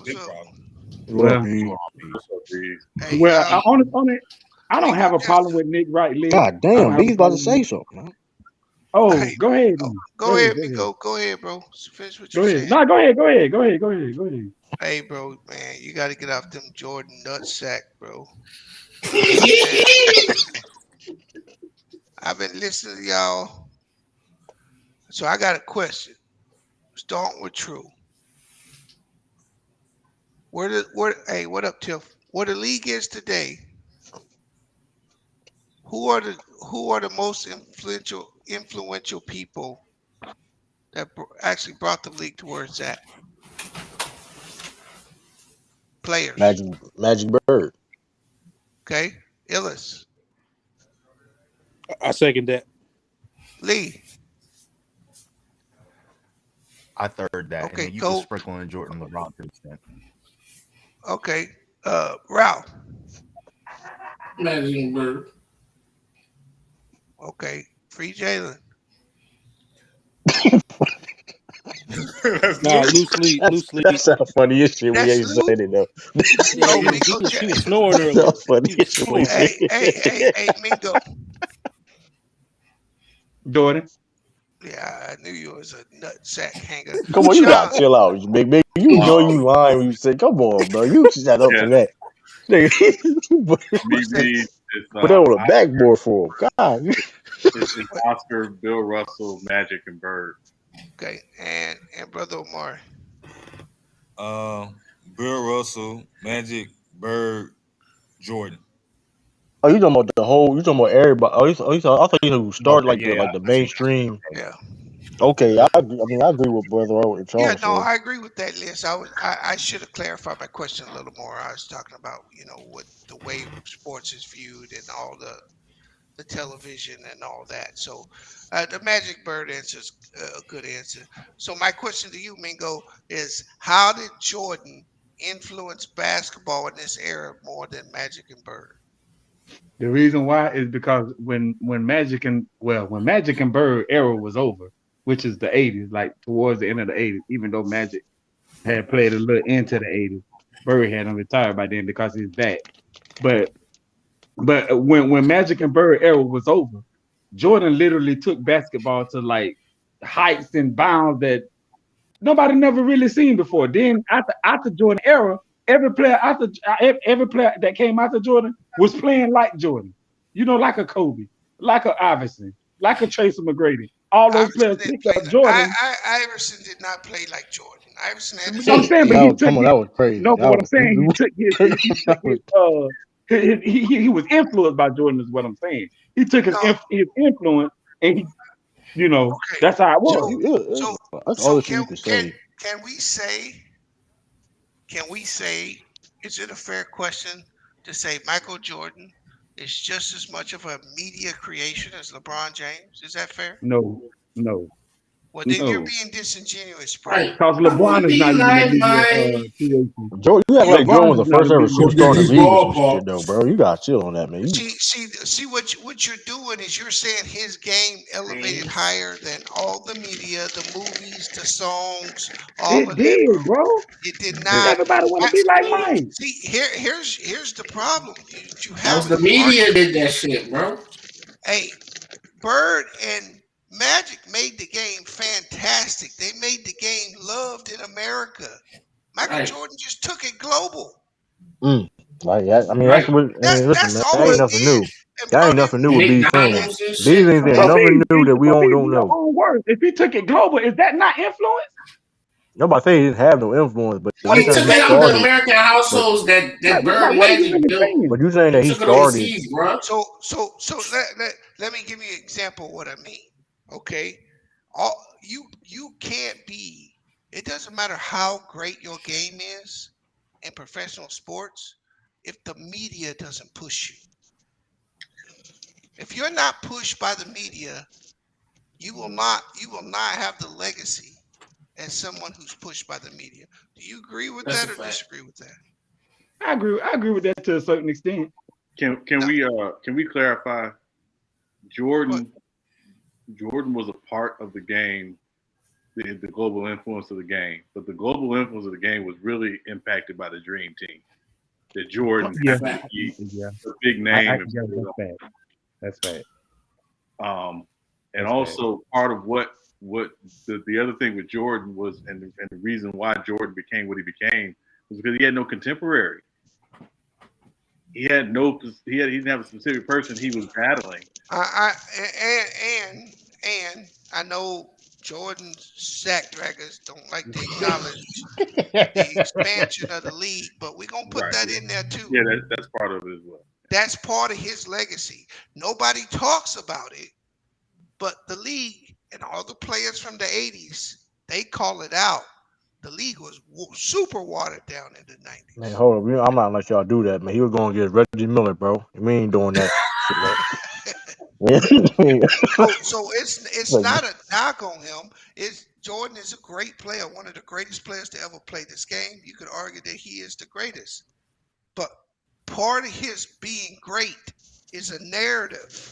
S9: Well, honestly, I don't have a problem with Nick Wright list.
S1: God damn, B's about to say something. Man.
S9: Oh, go ahead.
S12: Go ahead, Miko. Go ahead, bro. Finish what
S9: Go
S12: you
S9: ahead.
S12: saying.
S9: No, go ahead.
S12: Hey, bro, man, you got to get off them Jordan nutsack, bro. I've been listening to y'all, so I got a question. Starting with True. Hey, what up, Tiff? Where the league is today? Who are the most influential people that actually brought the league to where it's at? Players.
S1: Magic Bird.
S12: Okay, Illis.
S2: I second that.
S12: Lee.
S6: I third that.
S12: Okay,
S6: and you can sprinkle in Jordan, LeBron to an extent.
S12: Okay, Ralph.
S5: Magic Bird.
S12: Okay, free Jaylen.
S2: Loosely.
S1: That sounds funny as shit when you said it though.
S2: She was snoring earlier.
S1: Sounds funny as shit.
S12: Hey, Mingo.
S9: Jordan.
S12: Yeah, I knew you was a nutsack hanger.
S1: Come on, you gotta chill out, big. You know you lying when you say, "Come on, bro." You shut up for that. Put that on a backboard for him. God.
S4: It's Oscar, Bill Russell, Magic, and Bird.
S12: Okay, and Brother Omar.
S11: Bill Russell, Magic, Bird, Jordan.
S1: Oh, you talking about the whole? You talking about everybody? I thought you started like the mainstream.
S12: Yeah.
S1: Okay, I agree with Brother Charles.
S12: Yeah, no, I agree with that list. I should have clarified my question a little more. I was talking about what the way sports is viewed and all the television and all that. So the Magic Bird answer is a good answer. So my question to you, Mingo, is how did Jordan influence basketball in this era more than Magic and Bird?
S9: The reason why is because when Magic and Bird era was over, which is the 80s, like towards the end of the 80s, even though Magic had played a little into the 80s, Bird hadn't retired by then because he's back. But when Magic and Bird era was over, Jordan literally took basketball to like heights and bounds that nobody never really seen before. Then after Jordan era, every player that came after Jordan was playing like Jordan. Like a Kobe, like a Iverson, like a Tracy McGrady. All those players picked up Jordan.
S12: Iverson did not play like Jordan. Iverson had his
S9: I'm saying, but
S1: that was crazy.
S9: No, but what I'm saying, he was influenced by Jordan, is what I'm saying. He took his influence and he, that's how it was.
S1: That's all you can say.
S12: Can we say, is it a fair question to say Michael Jordan is just as much of a media creation as LeBron James? Is that fair?
S9: No.
S12: Well, then you're
S9: No,
S12: being disingenuous, bro.
S5: Right.
S9: because
S5: I
S9: LeBron
S5: would
S9: is
S5: be
S9: not even a
S5: like,
S9: media
S5: man,
S9: creation.
S1: Joe, you act like Jordan
S9: LeBron
S1: was
S9: is
S1: the
S9: not a
S1: first ever
S9: media
S5: go
S1: superstar
S5: get
S1: in the
S5: these
S9: creation.
S1: league or some shit,
S5: ballparks.
S1: though, bro. You gotta chill on that, man. You
S12: See what you're doing is you're saying his game elevated higher than all the media, the movies, the songs, all
S9: It
S12: of that,
S9: did,
S12: bro.
S9: bro.
S12: It did
S1: it,
S12: not.
S9: Everybody want
S12: I,
S9: to be like Mike.
S12: see, here's the problem. You
S5: That
S12: have
S5: was the
S12: an
S5: media
S12: argument.
S5: did that shit, bro.
S12: Hey, Bird and Magic made the game fantastic. They made the game loved in America. Michael
S5: Right.
S12: Jordan just took it global.
S1: like I mean,
S5: Right.
S1: listen,
S12: That's
S1: man,
S12: all
S1: that
S12: he
S1: ain't nothing
S12: did.
S1: new.
S12: And
S1: That
S12: bro,
S1: ain't nothing new with B's saying.
S5: McDonald's and
S1: B's
S5: shit
S1: ain't
S5: from
S1: saying
S9: But
S1: nothing
S9: these,
S1: new that we
S9: but these
S1: don't
S9: your
S1: know.
S9: own words. If he took it global, is that not influence?
S1: Nobody say he didn't have no influence, but
S12: what
S1: you
S5: He
S12: are you
S1: saying
S5: took
S1: he
S5: it
S12: saying?
S5: out of the
S1: started.
S5: American
S1: But
S5: households that Bird
S9: Like, what are you
S5: Magic
S9: really
S5: built.
S9: saying?
S1: you saying
S5: He
S1: that he
S5: took it
S1: started.
S5: overseas, bro.
S12: So let me give you an example of what I mean. Okay, all you can't be. It doesn't matter how great your game is in professional sports if the media doesn't push you. If you're not pushed by the media, you will not have the legacy as someone who's pushed by the media. Do you agree with
S5: That's a
S12: that or
S5: fact.
S12: disagree with that?
S9: I agree with that to a certain extent.
S4: Can
S12: No.
S4: can we clarify?
S12: What?
S4: Jordan was a part of the game, the global influence of the game, but the global influence of the game was really impacted by the Dream Team. That Jordan
S9: Yeah,
S4: happened to be
S9: yeah.
S4: a big
S9: I
S4: name and
S9: yeah,
S4: put it
S9: that's fact. That's fact.
S4: and
S9: That's fact.
S4: also part of what the other thing with Jordan was, and the reason why Jordan became what he became was because he had no contemporary. He didn't have a specific person he was battling.
S12: And I know Jordan's sack draggers don't like to acknowledge the expansion of the league, but we're gonna put
S4: Right.
S12: that in there too.
S4: Yeah, that's part of it as well.
S12: That's part of his legacy. Nobody talks about it, but the league and all the players from the 80s, they call it out. The league was super watered down in the
S1: Man,
S12: 90s.
S1: hold on. I'm not gonna let y'all do that, man. He was gonna get Reggie Miller, bro. We ain't doing that shit, man.
S12: So it's
S1: Like,
S12: not a knock on him. It's Jordan is a great player, one of the greatest players to ever play this game. You could argue that he is the greatest. But part of his being great is a narrative.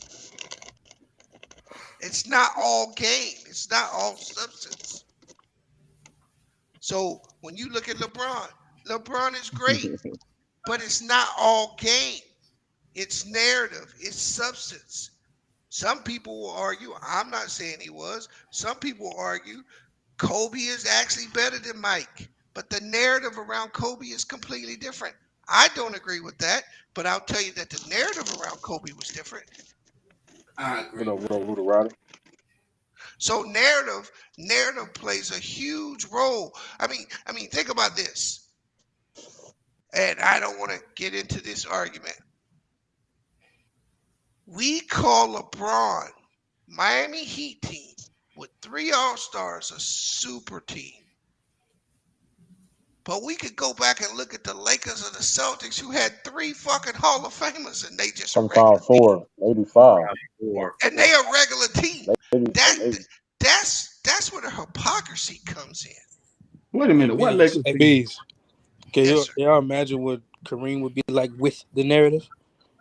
S12: It's not all game. It's not all substance. So when you look at LeBron is great, but it's not all game. It's narrative. It's substance. Some people will argue, I'm not saying he was, some people will argue Kobe is actually better than Mike, but the narrative around Kobe is completely different. I don't agree with that, but I'll tell you that the narrative around Kobe was different.
S5: I agree.
S1: what up, Luda Ryder?
S12: So narrative plays a huge role. I mean, think about this. And I don't want to get into this argument. We call LeBron Miami Heat team with 3 All-Stars a super team. But we could go back and look at the Lakers or the Celtics who had 3 fucking Hall of Famers and they just a regular
S1: Sometimes
S12: team.
S1: 4, 85.
S12: And they a regular team.
S1: 80,
S12: That's where the hypocrisy comes in.
S9: Wait a minute. What Lakers
S2: Hey,
S9: team?
S2: Bees. Can
S12: Yes, sir.
S2: y'all imagine what Kareem would be like with the narrative?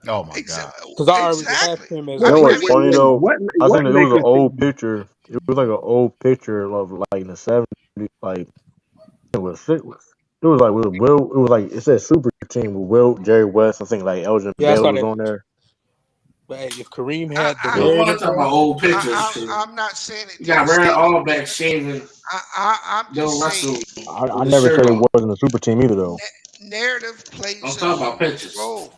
S6: Oh my god.
S2: Because I already have
S12: Exactly.
S2: him as
S1: You
S2: a
S1: know
S9: Wait,
S1: what's
S2: great.
S1: funny though? I
S9: what
S1: think it was an
S9: Lakers
S1: old
S9: team?
S1: picture. It was like an old picture of like in the '70s. Like it was like with Will. It was like it said super team with Will, Jerry West. I think like Elgin
S2: Yeah, I
S1: Baylor
S2: saw
S1: was
S2: that
S1: on
S2: picture.
S1: there.
S2: But hey, if Kareem
S12: I,
S2: had the
S12: I,
S5: Don't want
S2: narrative,
S5: to talk
S2: bro,
S5: about old pictures.
S12: I'm not saying it
S5: You got
S12: didn't
S5: wearing
S12: stay.
S5: all back shaving
S12: I'm
S5: Bill
S12: just saying
S5: Russell
S1: I
S5: with his
S1: never
S5: shirt
S1: said it
S5: off.
S1: wasn't a super team either though.
S12: narrative
S5: Don't
S12: plays a
S5: talk about
S12: huge
S5: pictures.
S12: role.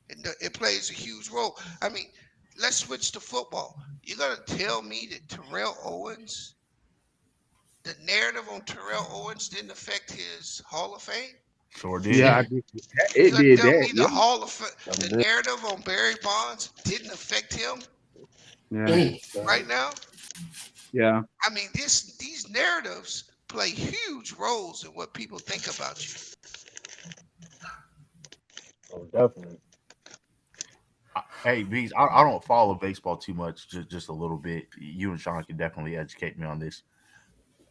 S12: It plays a huge role. I mean, let's switch to football. You're gonna tell me that Terrell Owens, the narrative on Terrell Owens didn't affect his Hall of Fame?
S6: Sure
S9: Yeah,
S6: did.
S9: I did.
S12: You're
S9: It
S12: gonna
S9: did
S12: tell
S9: that.
S12: me
S9: Yeah.
S12: the narrative on Barry Bonds didn't affect him
S9: Yeah.
S12: right now?
S9: Yeah.
S12: I mean, these narratives play huge roles in what people think about you.
S1: Oh, definitely.
S6: Hey, Bees, I don't follow baseball too much, just a little bit. You and Sean can definitely educate me on this.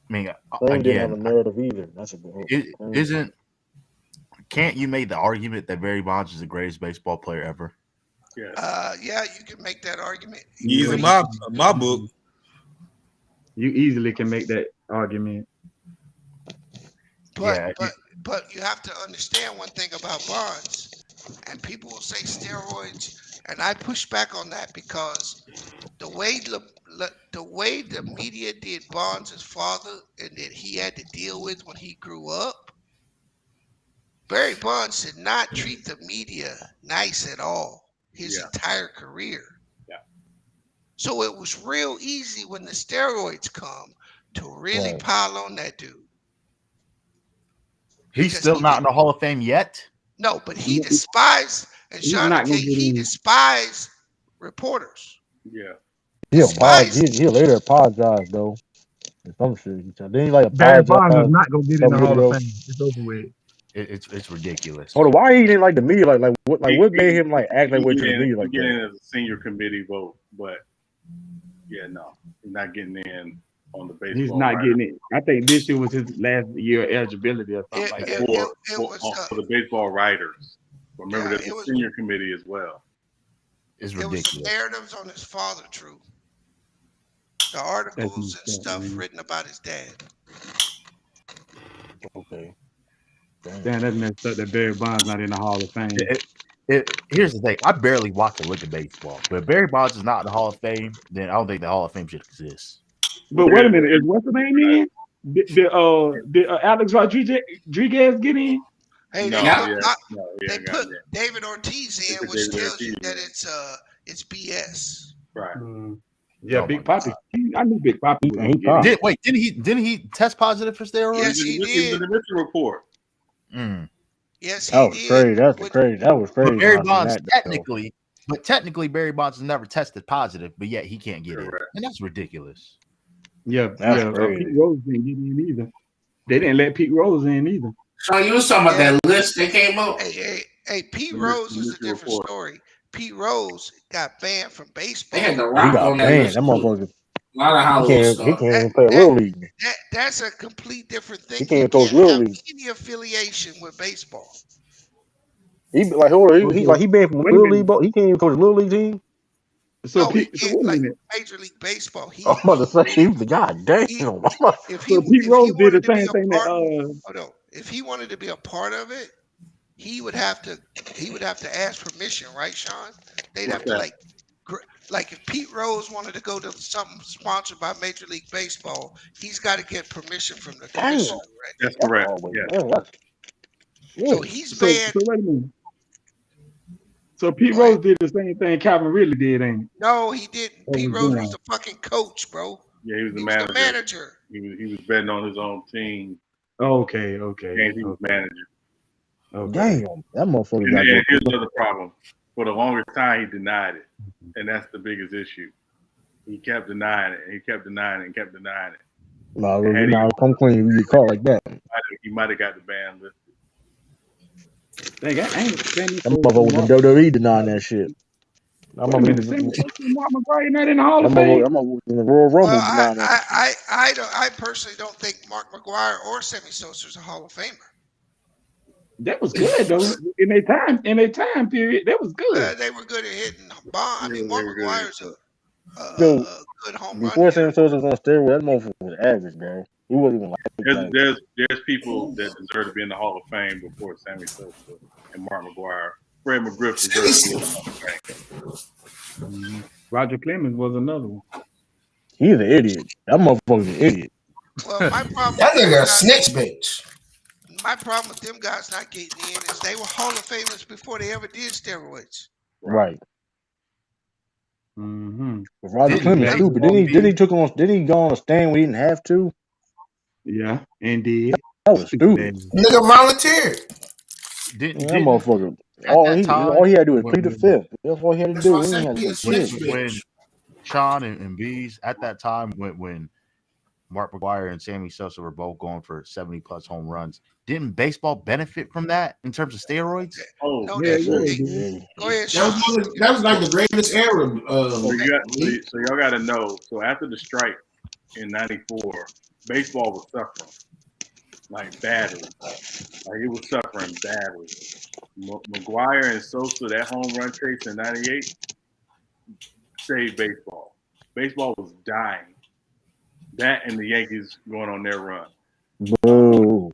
S6: I mean,
S1: Fame didn't have a
S6: again,
S1: narrative either. That's a good
S6: it
S1: thing.
S6: isn't. Can't you make the argument that Barry Bonds is the greatest baseball player ever?
S4: Yeah.
S12: Yeah, you can make that argument.
S11: He's
S12: But
S11: in
S12: he,
S11: my book.
S9: You easily can make that argument.
S12: but
S6: Yeah,
S12: but you have to understand one thing about Bonds, and people will say steroids, and I push back on that because the way the media did Bonds' father and that he had to deal with when he grew up, Barry Bonds did not treat the media nice at all his entire career.
S4: Yeah.
S12: So it was real easy when the steroids come to really
S1: Right.
S12: pile on that dude.
S6: he's
S12: Because
S6: still
S12: he
S6: not
S12: did
S6: in the Hall of Fame yet.
S12: no, but he despised, and
S9: He's
S12: Sean,
S9: not gonna get
S12: he
S9: in.
S12: despised reporters.
S4: Yeah.
S1: He'll
S12: Despised.
S1: he'll later apologize though. And some shit. Then he like
S9: Barry
S1: apologize
S9: Bonds is
S1: a
S9: not gonna get in
S1: couple
S9: the
S1: years
S9: Hall of
S1: ago.
S9: Fame. It's over with.
S6: It's ridiculous.
S1: Hold on, why he didn't like the media? Like what made
S4: He
S1: him like act like way to the media
S4: he
S1: like
S4: get
S1: that?
S4: in as a senior committee vote, but yeah, no, he's not getting in on the baseball.
S9: He's not
S4: writer.
S9: getting it. I think this year was his last year of eligibility or something like that.
S4: For the baseball writers. Remember,
S12: Yeah,
S4: there's a senior committee as well.
S6: It's
S12: it was the
S6: ridiculous.
S12: narratives on his father, true. The articles and stuff written about his dad.
S1: Okay.
S9: Damn, that's messed up that Barry Bonds not in the Hall of Fame.
S6: Here's the thing. I barely watch a lick of baseball. But if Barry Bonds is not in the Hall of Fame, then I don't think the Hall of Fame should exist.
S9: But wait a minute, is what's the name in? Did Alex Rodriguez get in?
S12: Hey, they put David Ortiz in, which tells you that it's BS.
S4: Right.
S9: Yeah,
S6: Oh
S9: Big Papi. I knew Big Papi was
S1: He
S9: gonna get in.
S6: Didn't he test positive for steroids?
S12: Yes, he did.
S4: It was in the Mitchell report.
S12: Yes,
S1: That was crazy. That was crazy. That was crazy.
S6: But Barry Bonds technically Barry Bonds has never tested positive, but yet he can't get in. And that's ridiculous.
S9: Yeah,
S1: That's crazy.
S9: Pete Rose didn't get in either. They didn't let Pete Rose in either.
S5: So you was talking about that list that came out?
S12: Hey, Pete Rose is a different story. Pete Rose got banned from baseball.
S5: They had the
S1: He
S5: Rock
S1: got
S5: on that
S1: banned.
S5: list.
S1: That motherfucker.
S5: A lot of Hollywood stuff.
S1: He can't even play Little League.
S12: That's a complete different thing.
S1: He can't coach Little League.
S12: Any affiliation with baseball.
S1: He like hold on. He banned from Little League. He can't even coach a Little League team.
S9: So
S12: no, he can't like Major League Baseball.
S1: I'm about to say he was the guy. Damn.
S12: If
S9: Pete Rose did the same thing that
S12: hold on. If he wanted to be a part of it, he would have to ask permission, right, Sean? They'd have to like if Pete Rose wanted to go to something sponsored by Major League Baseball, he's got to get permission from the commissioner. Right?
S4: That's correct.
S12: Yeah. So he's banned.
S9: So wait a minute. So Pete Rose did the same thing Calvin Ridley did, ain't he?
S12: No, he didn't. Pete Rose was the fucking coach, bro.
S4: Yeah, he was the manager. He was betting on his own team.
S9: Okay.
S4: And he was manager.
S1: Okay. Damn, that motherfucker got
S4: And here's another problem. For the longest time, he denied it, and that's the biggest issue. He kept denying it, and he kept denying it, and kept denying it.
S1: No, you know, come clean. You get caught like that.
S4: He might have got the ban listed.
S1: That motherfucker was in WWE denying that shit.
S9: Mark McGwire not in the Hall of Fame.
S1: I'm in the Royal Rumble denying that.
S12: I personally don't think Mark McGwire or Sammy Sosa's a Hall of Famer.
S9: That was good though. In their time period, that was good.
S12: They were good at hitting bomb. I mean, Mark McGwire's a good home run.
S1: Before Sammy Sosa was on steroids, that motherfucker was average, bro. He wasn't even like
S4: there's people that deserve to be in the Hall of Fame before Sammy Sosa and Mark McGwire. Fred McGriff deserves to be in the Hall of Fame.
S9: Roger Clemens was another one.
S1: He's an idiot. That motherfucker's an idiot.
S12: Well, my problem.
S5: That nigga a snitch bitch.
S12: My problem with them guys not getting in is they were Hall of Famers before they ever did steroids.
S1: Right.
S9: Mm-hmm.
S1: But Roger Clemens stupid. Didn't he go on a stand when he didn't have to?
S9: Yeah, indeed.
S1: That was stupid.
S5: Nigga volunteered.
S1: That motherfucker. All he had to do was plead the fifth. That's all he had to do. He had to do shit.
S6: When Sean and Bees at that time when Mark McGwire and Sammy Sosa were both going for 70+ home runs. Didn't baseball benefit from that in terms of steroids?
S4: Oh,
S12: No,
S9: Yeah,
S12: they,
S9: yeah,
S12: they
S9: dude.
S12: go ahead,
S5: That was
S12: Sean.
S5: that was like the greatest era.
S4: So y'all got to know. So after the strike in '94, baseball was suffering like badly. Like it was suffering badly. McGuire and Sosa, that home run chase in '98 saved baseball. Baseball was dying. That and the Yankees going on their run.
S1: Boo.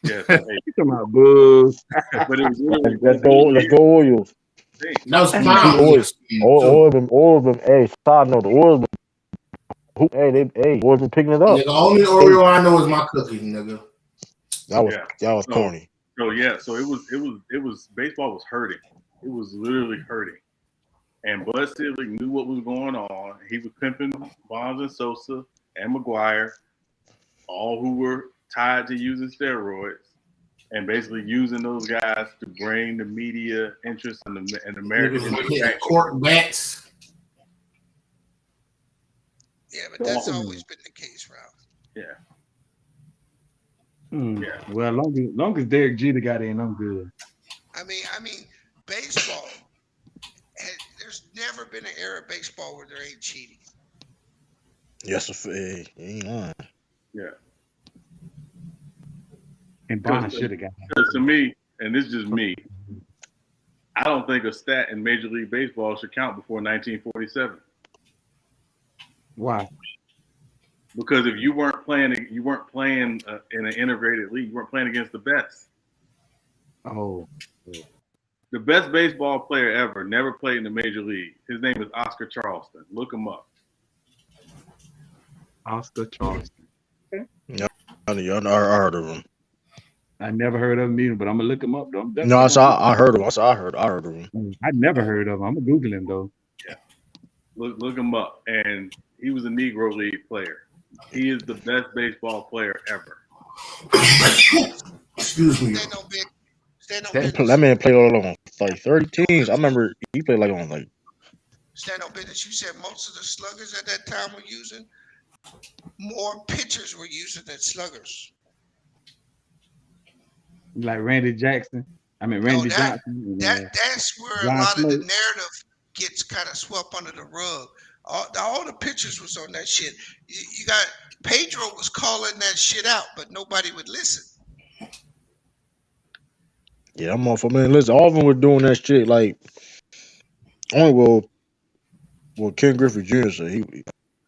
S4: Yeah, so, hey,
S9: You talking about boo?
S4: but it was really
S1: Let's go Orioles.
S4: thing.
S5: That was
S1: The
S5: prime
S1: Orioles,
S5: ESPN
S1: all of
S5: too.
S1: them, hey, side note, the Orioles, Orioles been picking it up.
S5: Nigga, only Oreo I know is my cookies, nigga.
S1: That was
S4: So,
S1: corny.
S4: so it was baseball was hurting. It was literally hurting. And Bud Selig knew what was going on. He was pimping Bonds and Sosa and McGuire, all who were tied to using steroids, and basically using those guys to bring the media interest in American
S5: Niggas hitting court bats.
S12: Yeah, but that's always been the case, Ralph.
S4: Yeah.
S9: Yeah. Well, long as Derek Jeter got in, I'm good.
S12: I mean, baseball. There's never been an era of baseball where there ain't cheating.
S1: Yes, you ain't lying.
S4: Yeah.
S9: And Bond should have got it.
S4: Because to me, and this is just me, I don't think a stat in Major League Baseball should count before 1947.
S9: Why?
S4: Because if you weren't playing in an integrated league. You weren't playing against the best.
S9: Oh.
S4: The best baseball player ever never played in the major league. His name is Oscar Charleston. Look him up.
S9: Oscar Charleston.
S1: Yeah, I heard of him.
S9: I never heard of him either, but I'm gonna look him up though.
S1: No, I heard of him. I heard of him.
S9: I never heard of him. I'm gonna Google him though.
S4: Yeah. Look him up. And he was a Negro League player. He is the best baseball player ever.
S5: Excuse me.
S1: That man played on like 30 teams. I remember he played like on like.
S12: Stand on business. You said most of the sluggers at that time were using more pitchers were using than sluggers.
S9: Like Randy Jackson. Randy Johnson.
S12: That's where
S9: John
S12: a lot
S9: Smith.
S12: of the narrative gets kind of swept under the rug. All the pitchers was on that shit. You got Pedro was calling that shit out, but nobody would listen.
S1: Yeah, I'm off. Man, listen, all of them were doing that shit. Like, only Ken Griffey Jr. said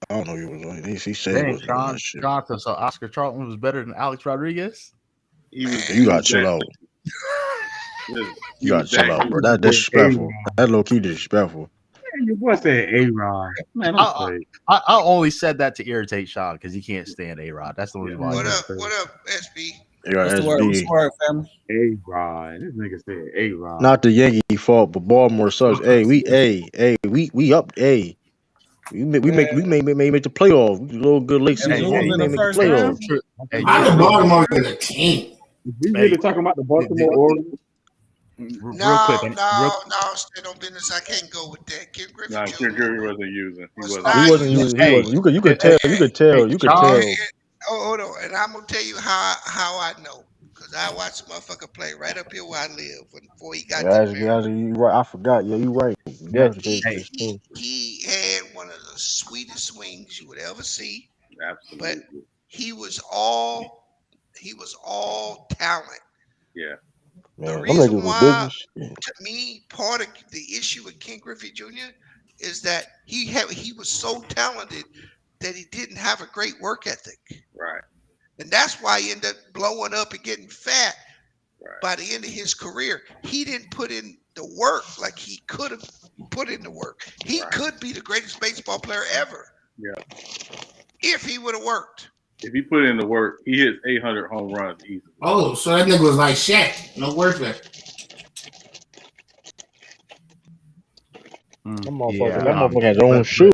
S1: I don't know. He was like he said he
S6: Dang,
S1: wasn't doing that shit.
S6: Jonathan, so Oscar Charlton was better than Alex Rodriguez?
S1: You gotta chill out. You gotta chill out, bro. That's disrespectful. That low key disrespectful.
S9: Your boy said A-Rod. Man,
S6: I only said that to irritate Sean because he can't stand A-Rod. That's the only reason why.
S12: What up, SB?
S1: What's the word? What's the word,
S9: family? A-Rod. This nigga said A-Rod.
S1: Not the Yankee fault, but Baltimore sucks. Hey, we up. Hey, we may make the playoff. We little good late season. We may make the playoff.
S5: I can Baltimore in a team.
S9: We really talking about the Baltimore Orioles?
S12: No, stand on business. I can't go with that. Ken Griffey
S4: Ken Griffey wasn't using.
S1: He wasn't using. You could tell.
S12: Hold on, and I'm gonna tell you how I know, because I watched the motherfucker play right up here where I live before he got there.
S1: You right. I forgot. Yeah, you right.
S12: He had one of the sweetest swings you would ever see.
S4: Absolutely.
S12: But he was all talent.
S4: Yeah.
S12: The reason why, to me, part of the issue with Ken Griffey Jr. is that he was so talented that he didn't have a great work ethic.
S4: Right.
S12: And that's why he ended up blowing up and getting fat by the end of his career. He didn't put in the work like he could have put in the work. He could be the greatest baseball player ever.
S4: Yeah.
S12: If he would have worked.
S4: If he put in the work, he hits 800 home runs easily.
S5: Oh, so that nigga was like Shaq. No work ethic.
S1: That motherfucker has his own shoe.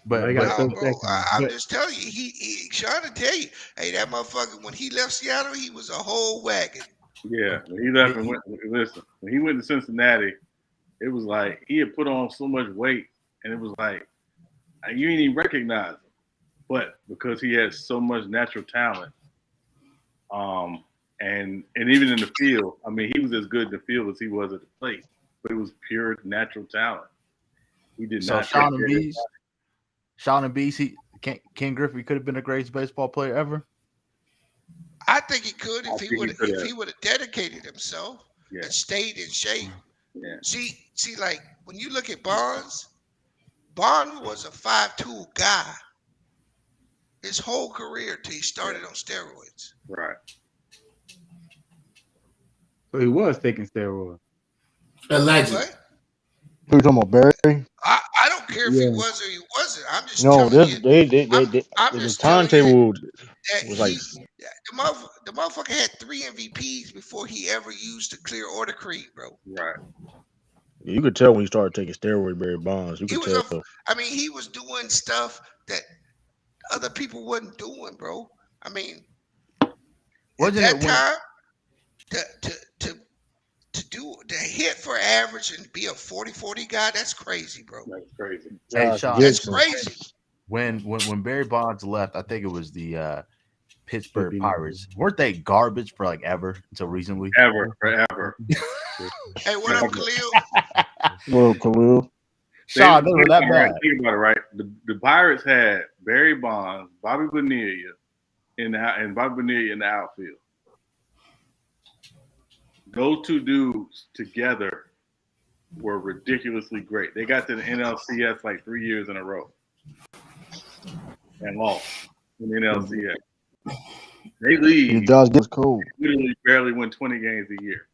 S12: But I'm just telling you, he trying to tell you, hey, that motherfucker, when he left Seattle, he was a whole wagon.
S4: Yeah, when he left and went. Listen, when he went to Cincinnati, it was like he had put on so much weight, and it was like you didn't even recognize him. but because he has so much natural talent, and even in the field, I mean, he was as good in the field as he was at the plate, but it was pure natural talent. He did
S6: So
S4: not take care of it.
S6: Sean and Bees, Ken Griffey could have been the greatest baseball player ever.
S12: I think he could
S4: I
S12: if he
S4: think
S12: would
S4: he could
S12: if
S4: have.
S12: he would have dedicated himself
S4: Yeah.
S12: and stayed in shape.
S4: Yeah.
S12: See, like when you look at Bonds was a 5 tool guy his whole career till he started on steroids.
S4: Right.
S9: So he was taking steroids.
S5: Alleged.
S12: What?
S1: Who you talking about, Barry?
S12: I don't care if he
S9: Yeah.
S12: was or he wasn't. I'm just
S1: No,
S12: telling you. I'm
S1: the
S12: just telling you
S1: timetable
S12: that
S1: was like
S12: the motherfucker had 3 MVPs before he ever used the clear order creed, bro.
S4: Right.
S1: you could tell when he started taking steroids, Barry Bonds. You
S12: He
S1: could
S12: was
S1: tell.
S12: he was doing stuff that other people wasn't doing, bro. I mean,
S6: Wasn't
S12: at
S6: it
S12: that
S6: when
S12: time to hit for average and be a 40-40 guy, that's crazy, bro.
S4: That's crazy.
S6: Hey,
S1: Josh
S6: Sean,
S12: That's
S1: Gibson.
S12: crazy.
S6: when Barry Bonds left, I think it was the Pittsburgh
S9: 50.
S6: Pirates. Weren't they garbage for like ever until recently?
S4: Forever.
S12: Hey, what up, Khalil?
S1: Well, Khalil.
S6: Sean, they were that
S4: Think about it,
S6: bad.
S4: Think about it, right? The Pirates had Barry Bonds, Bobby Bonilla in the outfield. Those two dudes together were ridiculously great. They got to the NLCS like 3 years in a row and lost in the NLCS. They leave.
S1: Josh Gibson's cold.
S4: Literally barely win 20 games a year.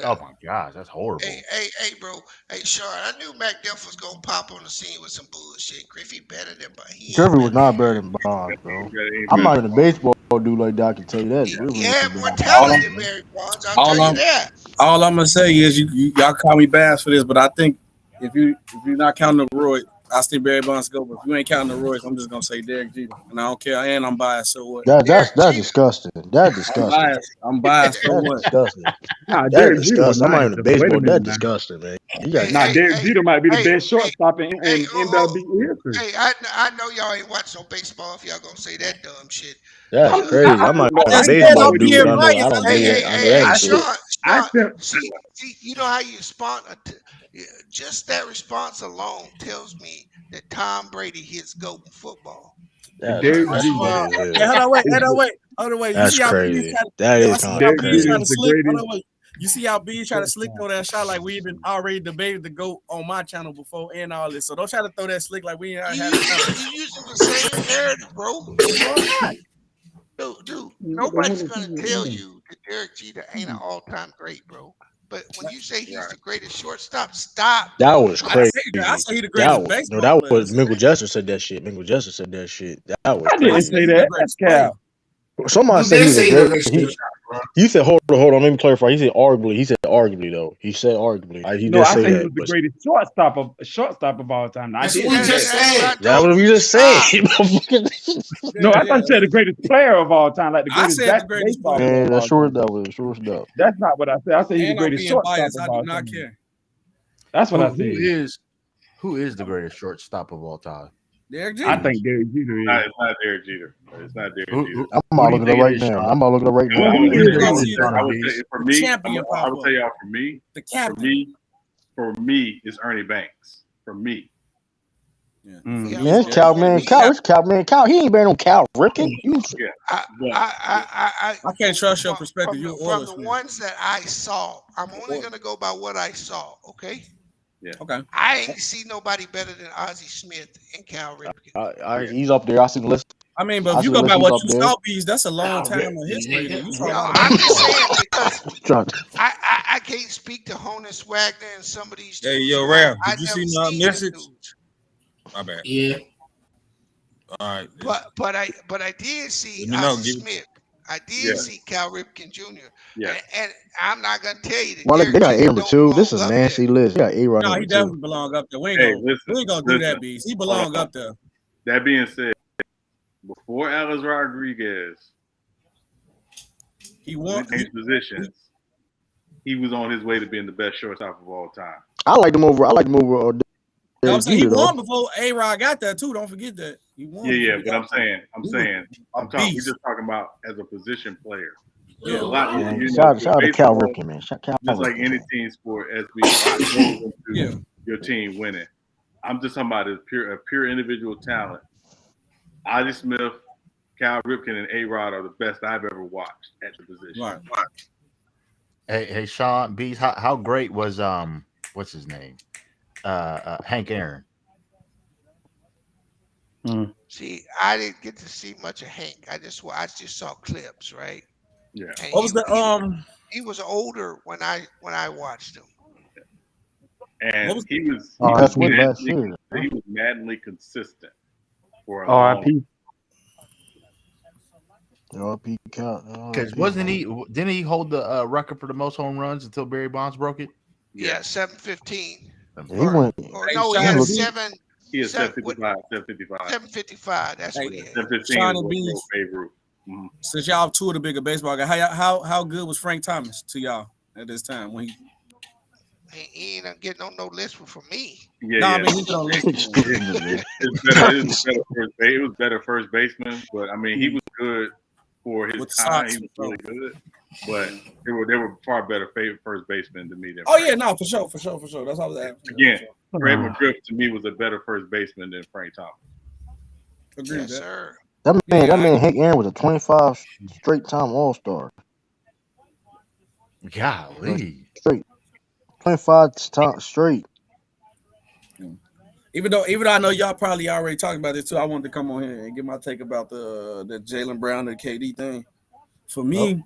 S6: Oh my gosh, that's horrible.
S12: Hey, bro. Hey, Sean, I knew Mac Def was gonna pop on the scene with some bullshit. Griffey better than, but he ain't
S1: Griffey was
S12: better
S1: not
S12: than
S1: better
S12: Barry.
S1: than Bonds, bro.
S4: He
S1: I'm not
S4: better.
S1: even a baseball dude like that. I can tell you that.
S12: He
S1: Griffey
S12: had
S1: was
S12: more
S1: better.
S12: talent than Barry Bonds. I'll tell you that.
S13: All I'm gonna say is y'all call me Bass for this, but I think if you're not counting the Roy, I think Barry Bonds go. But if you ain't counting the Roy's, I'm just gonna say Derek Jeter, and I don't care. And I'm biased, so what?
S1: That's
S12: Jeter.
S1: disgusting. That's disgusting.
S13: I'm biased, so
S1: That's
S13: what?
S1: disgusting.
S9: Nah,
S1: That's
S9: Derek Jeter was
S1: disgusting. I'm not
S9: nice.
S1: even a
S9: Wait a
S1: baseball.
S9: minute
S1: That's
S9: now.
S1: disgusting, man. You got
S9: Nah, Derek
S12: Hey,
S9: Jeter might be the
S12: hey,
S9: best shortstop in MLB history.
S12: Hey, I know y'all ain't watch no baseball if y'all gonna say that dumb shit.
S1: that's
S12: But
S1: crazy. I'm not
S9: Look,
S1: even
S9: I
S1: a
S13: Just
S9: ain't
S13: said
S9: talking about
S1: baseball
S13: I'm
S9: what you
S1: dude, but
S13: being
S1: I
S9: said.
S1: know
S13: biased.
S1: I don't
S12: hey,
S1: know.
S12: hey,
S1: I
S12: hey,
S1: know that
S12: hey,
S1: ain't
S9: I
S1: true.
S9: said, I
S12: Sean,
S9: said,
S12: see, you know how you respond just that response alone tells me that Tom Brady hits GOAT in football.
S1: That's
S9: Derek
S13: First of
S9: Jeter
S13: all,
S1: crazy.
S13: hey, hold on, wait,
S9: is the,
S13: You
S1: That's
S13: see how B
S1: crazy.
S13: try to,
S1: That
S13: yo,
S1: is
S13: I see
S1: kind
S13: how
S1: of
S9: Derek
S13: B
S9: Jeter
S13: try
S1: crazy.
S9: is
S13: to
S9: the
S13: slick. Hold
S9: greatest
S13: on, wait. You see how B try to slick
S9: shortstop.
S13: throw that shot like we even already debated the GOAT on my channel before and all this. So don't try to throw that slick like we ain't
S12: You
S13: had a conversation.
S12: using the same narrative, bro.
S13: No, I'm not.
S12: Dude,
S9: Look at
S12: nobody's
S9: who
S12: gonna
S9: the
S12: tell
S9: team
S12: you that Derek Jeter ain't an all-time great, bro. But when you say he's
S4: Right.
S12: the greatest shortstop, stop.
S1: That was
S13: I didn't say I
S1: crazy.
S13: say he the greatest
S1: That
S13: baseball player. I
S1: was
S13: didn't say
S1: Minkle Jester said that shit. Minkle Jester said that shit. That was
S9: I
S13: I
S9: didn't
S1: crazy.
S13: said
S9: say
S13: he's the
S9: that. That's
S13: greatest player.
S9: Cal.
S1: Somebody
S5: You
S1: said
S5: did
S1: he's a
S5: say
S1: great.
S5: that shit, bro.
S1: You said hold on. Let me clarify. He said arguably. He said arguably though. He said arguably. He
S9: No,
S1: did
S9: I
S1: say
S9: said he
S1: that.
S9: was the
S1: But
S9: greatest shortstop of all time. I
S5: That's what
S9: did
S5: we
S9: say that.
S5: just
S12: That's what I
S5: said.
S1: that
S12: told
S1: what
S12: you.
S1: you just said,
S12: Stop.
S1: motherfucker.
S9: No, I
S13: Yeah.
S9: thought you said the greatest player of all time, like the
S13: I
S9: greatest
S13: said the greatest
S9: baseball
S13: player.
S9: player
S1: Man,
S9: of
S1: that's
S9: all
S1: short.
S9: time.
S1: That was short stuff.
S9: That's not what I said. I said he's the
S13: And I'm
S9: greatest
S13: being
S9: shortstop
S13: biased.
S9: of
S13: I do
S9: all
S13: not
S9: time.
S13: care.
S9: That's what I
S6: Who
S9: said.
S6: is the greatest shortstop of all time?
S13: Derek
S9: I
S13: Jeter.
S9: think Derek Jeter is.
S4: It's not Derek Jeter. It's not Derek
S6: Who,
S4: Jeter.
S6: who,
S1: I'm
S6: who
S1: about
S6: do
S1: to
S6: you
S1: look it
S6: think
S1: up
S6: it
S1: right
S6: is,
S1: now.
S6: Sean?
S1: I'm about to look it up right
S4: I
S1: now.
S9: Well,
S4: would,
S9: who
S6: Who do you
S9: is
S4: I
S6: think
S9: it?
S6: it
S4: would,
S6: is,
S4: say,
S6: Sean
S4: I
S6: and
S4: would
S6: Beast?
S4: say for
S13: The
S4: me,
S13: champion
S4: I would
S13: pop
S4: tell
S13: up.
S4: y'all
S13: The
S4: for
S13: captain.
S4: me, it's Ernie Banks. For me,
S13: Yeah.
S9: Mm.
S12: Yeah,
S1: Yeah, it's Cal
S12: for
S1: man.
S12: me,
S1: Cal. It's Cal man. Cal. He ain't better no Cal Ripken. You
S4: yeah,
S12: I,
S4: but
S13: I can't trust your
S12: from
S13: perspective. You're an
S12: from
S13: Oilers
S12: the
S13: fan.
S12: ones that I saw, I'm only gonna go by what I saw. Okay,
S4: yeah,
S13: Okay.
S12: I ain't see nobody better than Ozzie Smith and Cal Ripken.
S4: yeah.
S1: he's up there. I see the list.
S13: I mean, but
S1: I
S13: if you
S1: see the
S13: go
S1: list.
S13: by
S1: He's
S13: what
S1: up
S13: you
S1: there.
S13: saw, Bees, that's a long time of history that you talking
S12: No,
S13: about.
S12: I'm just saying because
S1: Trying-
S12: I can't speak to Honus Wagner and some of these
S13: Hey,
S12: dudes.
S13: yo,
S12: 'Cause
S13: Ralph,
S12: I
S13: did you
S12: never
S13: see my
S12: seen them
S13: message?
S12: dudes.
S13: My bad.
S5: Yeah.
S13: All right.
S12: But I did see
S13: Let me know.
S12: Ozzie
S13: Give it.
S12: Smith. I did
S4: Yeah,
S12: see Cal Ripken Jr.
S4: yeah.
S12: And I'm not gonna tell you that
S1: Well, they
S12: Derek
S1: got A
S12: Jeter
S1: number
S12: don't
S1: two. This
S12: belong
S1: is a
S12: up there.
S1: nasty list. They got A right
S13: No,
S1: number
S13: he
S1: two.
S13: definitely belong up there. We
S4: Hey,
S13: ain't gonna do that, Bees. He
S4: Hold
S13: belong
S4: on.
S13: up there.
S4: That being said, before Alex Rodriguez
S13: He won.
S4: changed positions, he was on his way to being the best shortstop of all time.
S1: I like them over.
S13: I'm saying he
S1: Jeter, though.
S13: won before A-Rod got there too. Don't forget that he won.
S4: Yeah,
S13: before he
S4: but
S13: got there.
S4: I'm talking. We're just talking about as a position player.
S13: Yeah.
S4: A lot,
S1: Man,
S4: you know,
S1: shout
S4: with
S1: out to Cal
S4: baseball,
S1: Ripken, man. Cal
S4: just like
S1: Ripken,
S4: any
S1: man.
S4: team sport, SB, a lot goes into
S13: Yeah.
S4: your team winning. I'm just talking about a pure individual talent. Ozzie Smith, Cal Ripken, and A-Rod are the best I've ever watched at the position.
S13: Right.
S6: Hey, Sean Bees, how great was what's his name? Hank Aaron.
S12: See, I didn't get to see much of Hank. I just saw clips, right?
S4: Yeah.
S12: And
S13: What was the
S12: he was older when I watched him.
S4: And
S13: was-
S4: he was
S1: That's what last year.
S4: he was madly consistent for a long
S14: R.I.P.
S1: RP Cal.
S6: Because didn't he hold the record for the most home runs until Barry Bonds broke it?
S12: Yeah, 715.
S1: He went.
S12: Or
S13: Hey,
S12: no, he
S13: Sean
S12: had
S13: and
S1: Bees.
S12: seven.
S4: He is
S12: Seven-
S4: 755.
S12: 755. That's
S13: Hey,
S12: what he had.
S4: 715
S13: Sean
S4: is
S13: and
S4: what
S13: Bees.
S4: broke Babe Ruth. Mhm.
S13: Since y'all two of the bigger baseball guys, how good was Frank Thomas to y'all at this time when he?
S12: He ain't getting on no list from me.
S4: Yeah,
S13: No,
S4: yeah.
S13: I mean he's on list.
S4: It was better first baseman, but I mean he was good for his
S13: With the
S4: time.
S13: Sox,
S4: He was really good, but they were far better first baseman than me. Than
S13: Oh
S4: Frank.
S13: yeah, no, for sure. That's all I was asking.
S4: Again, Fred McGriff to me was a better first baseman than Frank Thomas.
S13: Agree with
S12: Yes,
S13: that.
S12: sir.
S1: That
S13: Yeah,
S1: man, Hank Aaron was a 25 straight time All Star.
S6: Golly.
S1: Straight. 25 times straight.
S13: Even though I know y'all probably already talked about this too, I wanted to come on here and get my take about the Jaylen Brown and KD thing. For me,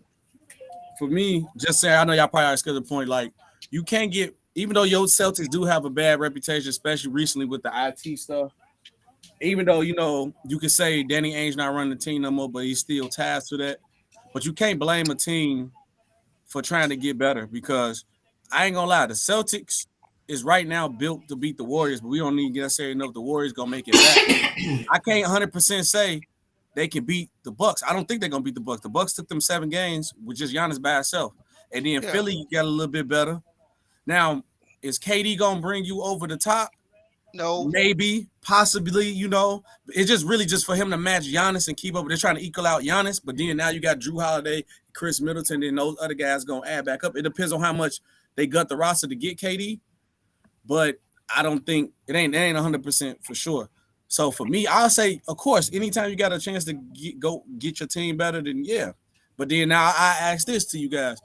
S13: just saying, I know y'all probably already the point. Like, you can't get, even though your Celtics do have a bad reputation, especially recently with the IT stuff. Even though, you know, you can say Danny Ainge not running the team no more, but he's still tasked to that. But you can't blame a team for trying to get better, because I ain't gonna lie, the Celtics is right now built to beat the Warriors, but we don't need to necessarily know if the Warriors gonna make it back. I can't 100% say they can beat the Bucks. I don't think they're gonna beat the Bucks. The Bucks took them 7 games with just Giannis by himself, and then Philly got a little bit better. Now, is KD gonna bring you over the top?
S12: No.
S13: Maybe, possibly, you know. It's just really just for him to match Giannis and keep up. They're trying to equal out Giannis, but then now you got Drew Holiday, Chris Middleton, and those other guys gonna add back up. It depends on how much they gut the roster to get KD, but I don't think it ain't 100% for sure. So for me, I'll say, of course, anytime you got a chance to get your team better, then yeah. But then now I ask this to you guys: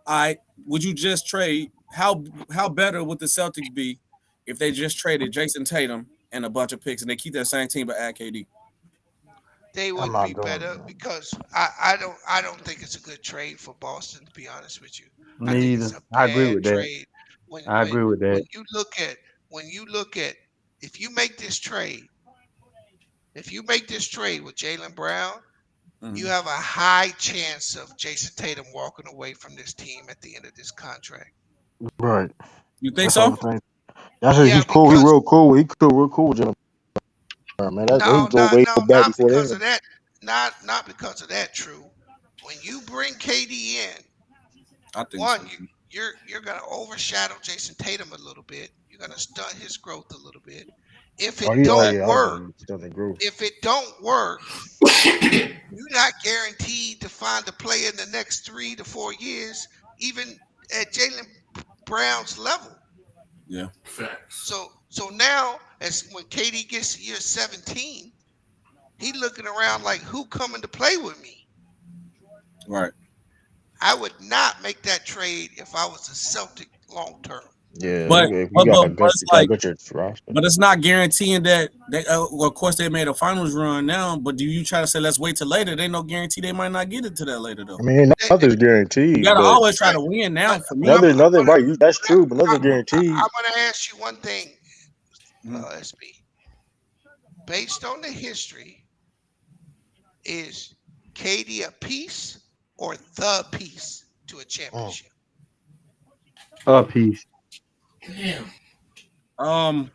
S13: all right, would you just trade? How better would the Celtics be if they just traded Jason Tatum and a bunch of picks and they keep that same team but add KD?
S12: They would
S1: not
S12: be
S1: doing
S12: better
S1: that.
S12: because I don't think it's a good trade for Boston, to be honest with you. I
S14: Me
S12: think
S14: either.
S12: it's a
S14: I agree
S12: bad
S14: with that.
S12: trade.
S14: I agree with that.
S12: When you look at if you make this trade with Jaylen Brown, you have a high chance of Jason Tatum walking away from this team at the end of this contract.
S1: Right.
S13: You think
S1: That's all
S13: so?
S1: I'm saying. That's it. He's cool. He real cool. He cool. Real cool with Jalen Brown, man. He go way back
S12: Not
S1: before
S12: because
S1: then.
S12: of that. Not because of that. True. When you bring KD in,
S13: I think
S12: one,
S13: so.
S12: you're gonna overshadow Jason Tatum a little bit. You're gonna stunt his growth a little bit. If it don't work, you're not guaranteed to find a player in the next 3 to 4 years, even at Jaylen Brown's level.
S13: Yeah.
S12: So now, as when KD gets to year 17, he looking around like, who coming to play with me?
S13: Right.
S12: I would not make that trade if I was a Celtic long term.
S1: Yeah,
S13: But it's not guaranteeing that they. Well, of course, they made a finals run now. But do you try to say let's wait till later? They no guarantee they might not get it to that later though.
S1: I mean, nothing's guaranteed.
S13: You gotta
S1: but
S13: always try to win now. For me,
S1: nothing. Right? That's true, but nothing's guaranteed.
S12: I'm gonna ask you one thing, SB. Based on the history, is KD a piece or the piece to a championship?
S14: A piece.
S12: Damn.
S13: I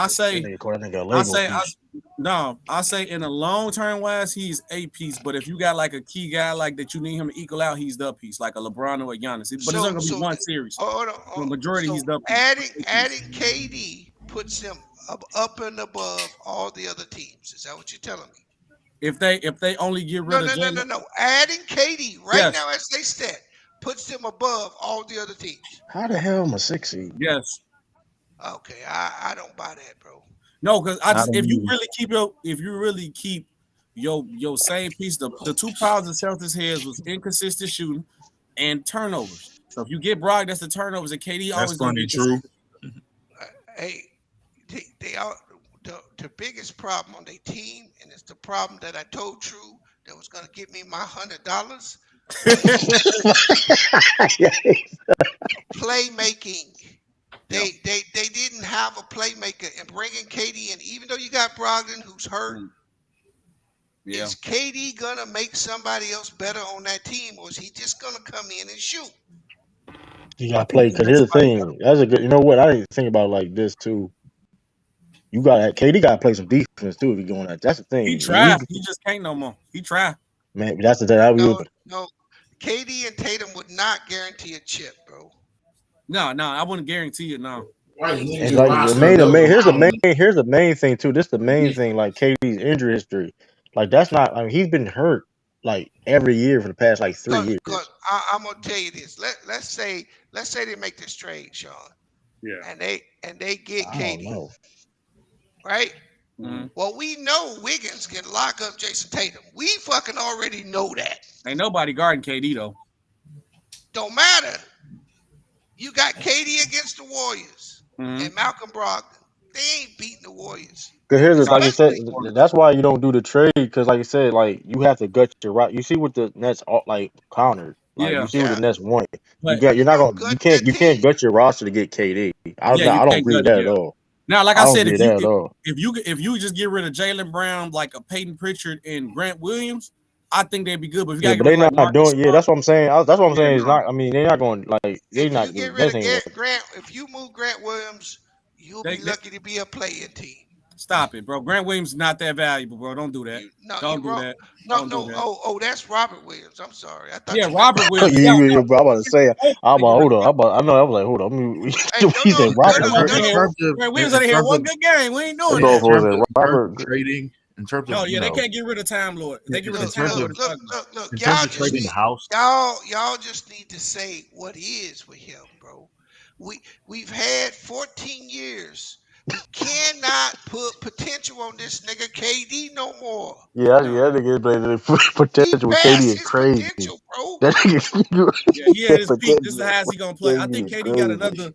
S13: say in the long term wise, he's a piece. But if you got like a key guy like that, you need him to equal out. He's the piece, like a LeBron or a Giannis. But it's not gonna be one series. For the majority, he's the piece.
S12: Adding KD puts them up and above all the other teams. Is that what you're telling me?
S13: If they only get rid of Jalen,
S12: No. Adding KD right
S13: yes,
S12: now as they stand puts them above all the other teams.
S1: How the hell am a 6 seed?
S13: yes.
S12: Okay, I don't buy that, bro.
S13: No, because
S1: I don't
S13: if you
S1: either.
S13: really keep your same piece, the two problems the Celtics has was inconsistent shooting and turnovers. So if you get Brogdon, that's the turnovers, and KD
S11: That's
S13: always gonna
S11: funny,
S13: be
S11: true.
S13: consistent.
S12: Hey, they are the biggest problem on their team, and it's the problem that I told True that was gonna get me my $100. Playmaking. They didn't have a playmaker, and bringing KD in, even though you got Brogdon who's hurt,
S13: Yeah.
S12: is KD gonna make somebody else better on that team, or is he just gonna come in and shoot?
S1: You
S13: I
S1: gotta
S13: think
S1: play
S13: he can
S1: because
S13: make
S1: here's the
S13: somebody better.
S1: thing. That's a good. You know what? I didn't think about it like this too. You got KD got to play some defense too if you're going that. That's the thing.
S13: He tried. He just can't no more. He tried.
S1: Man, that's the thing.
S12: No. KD and Tatum would not guarantee a chip, bro.
S13: No, I wouldn't guarantee it. No.
S5: Right, you need
S1: It's
S5: your
S1: like
S5: roster built
S1: here's
S5: around him.
S1: the main thing too. This is the main thing. Like KD's injury history. Like that's not. I mean, he's been hurt like every year for the past like 3 years.
S12: Cause I'm gonna tell you this. Let's say they make this trade, Sean.
S4: Yeah.
S12: And they get
S1: I don't
S12: KD.
S1: know.
S12: Right?
S13: Mm-hmm.
S12: Well, we know Wiggins can lock up Jason Tatum. We fucking already know that.
S13: Ain't nobody guarding KD though.
S12: Don't matter. You got KD against the Warriors and Malcolm Brogdon. They ain't beating the Warriors.
S1: Because here's like you said, that's why you don't do the trade. Because like you said, like you have to gut your right. You see what the Nets like countered. Like you see what the Nets want.
S13: But
S1: You're not gonna. You can't gut your roster to get KD. I
S13: you
S1: don't
S13: can't
S1: agree with
S13: gut
S1: that
S13: it,
S1: at all.
S13: Now, like
S1: I
S13: I
S1: don't
S13: said,
S1: agree with that at all.
S13: if you just get rid of Jaylen Brown, like a Peyton Pritchard and Grant Williams, I think they'd be good. But if you
S1: Yeah,
S13: got
S1: but
S13: to
S1: they
S13: get rid of
S1: not
S13: like Marcus
S1: doing. Yeah, that's what I'm saying. That's what I'm saying. It's
S13: no.
S1: not. I mean, they're not going like they
S12: If
S1: not.
S12: you get rid
S1: Nets
S12: of
S1: ain't
S12: Grant, if you move Grant Williams, you'll be lucky to be a playing team.
S13: Stop it, bro. Grant Williams is not that valuable, bro. Don't do that. Don't do that. Don't do that.
S12: Oh, that's Robert Williams. I'm sorry. I thought
S13: Yeah,
S12: you
S13: Robert Williams.
S1: Yeah, bro, I'm about to say. I'm about hold on. I know. I was like, hold on. He said Robert.
S13: Grant Williams only had one good game. We ain't doing
S1: No,
S13: that.
S1: for Robert
S6: trading in terms of
S13: No, yeah, they can't get rid of Time Lord. They get rid of Time Lord.
S12: Look,
S6: in
S12: y'all
S6: terms of
S12: just
S6: trading
S12: need,
S6: the house.
S12: y'all just need to say what is with him, bro. We've had 14 years. We cannot put potential on this nigga KD no more.
S1: Yeah, that nigga potential with KD is crazy.
S12: Bro.
S1: That nigga,
S13: Yeah, he had his peak. This is how he gonna play. I think KD got another.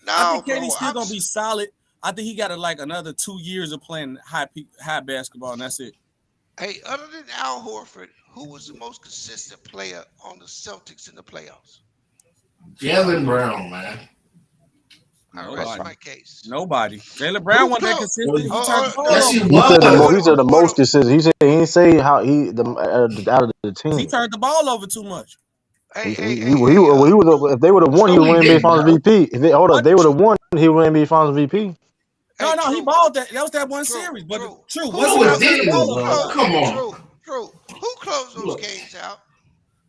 S12: No,
S13: I think
S12: bro,
S13: KD's still gonna be solid. I think he got like another 2 years of playing high basketball, and that's it.
S12: Hey, other than Al Horford, who was the most consistent player on the Celtics in the playoffs?
S5: Jaylen Brown, man.
S12: I rest my case.
S13: Nobody. Jaylen Brown wasn't that consistent. He turned the ball
S5: Yes,
S13: over.
S1: He said the most consistent. He didn't say how out of the team.
S13: He turned the ball over too much.
S1: He was if they would have won, he would win NBA Finals VP. If they would have won, he would win NBA Finals VP.
S13: No, he balled that. That was that one series. But true. Was he
S5: Who
S13: not turning
S5: did
S13: the ball
S5: it,
S13: over?
S5: bro? Come on.
S12: True. Who closed those games out?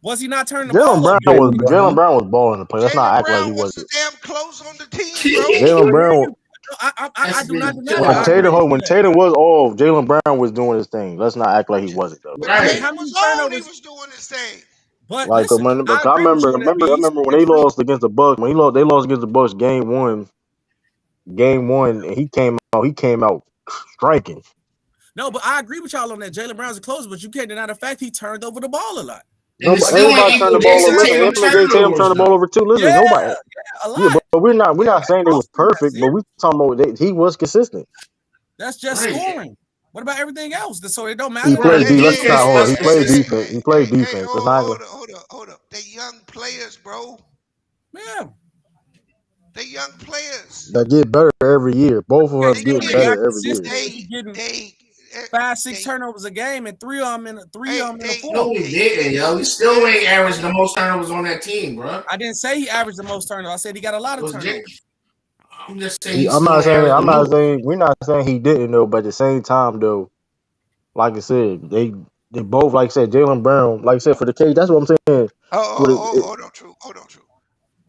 S13: Was he not turning the ball over?
S1: Jaylen Brown was balling the play. Let's not act like he wasn't.
S12: Damn close on the team, bro.
S1: Jaylen Brown.
S13: I do not deny that.
S1: When Tatum was off, Jaylen Brown was doing his thing. Let's not act like he wasn't though.
S12: Right. Tatum was on. He was doing his thing.
S13: But
S1: like
S13: listen,
S1: I remember when they lost against the Bucks. When they lost against the Bucks game one, and he came out striking.
S13: No, but I agree with y'all on that. Jaylen Brown's a closer, but you can't deny the fact he turned over the ball a lot.
S1: No, everybody turned the ball over. Listen, Tatum turned the ball over too. Listen, nobody. Yeah, but we're not saying they was perfect, but we talking about he was consistent.
S13: That's just scoring. What about everything else? So it don't matter.
S1: He played defense. He played defense. He played defense.
S12: Hold up. They young players, bro.
S13: Yeah.
S12: They young players.
S1: That get better every year. Both of us get better every year.
S13: They 5-6 turnovers a game, and three of them in the fourth.
S5: No, he didn't, yo. He still ain't averaged the most turnovers on that team, bro.
S13: I didn't say he averaged the most turnovers. I said he got a lot of turnovers.
S5: I'm just saying.
S1: I'm not saying. We're not saying he didn't though. But at the same time, though, like I said, they both, like I said, Jaylen Brown, like I said, for the case. That's what I'm saying.
S12: Hold on, True.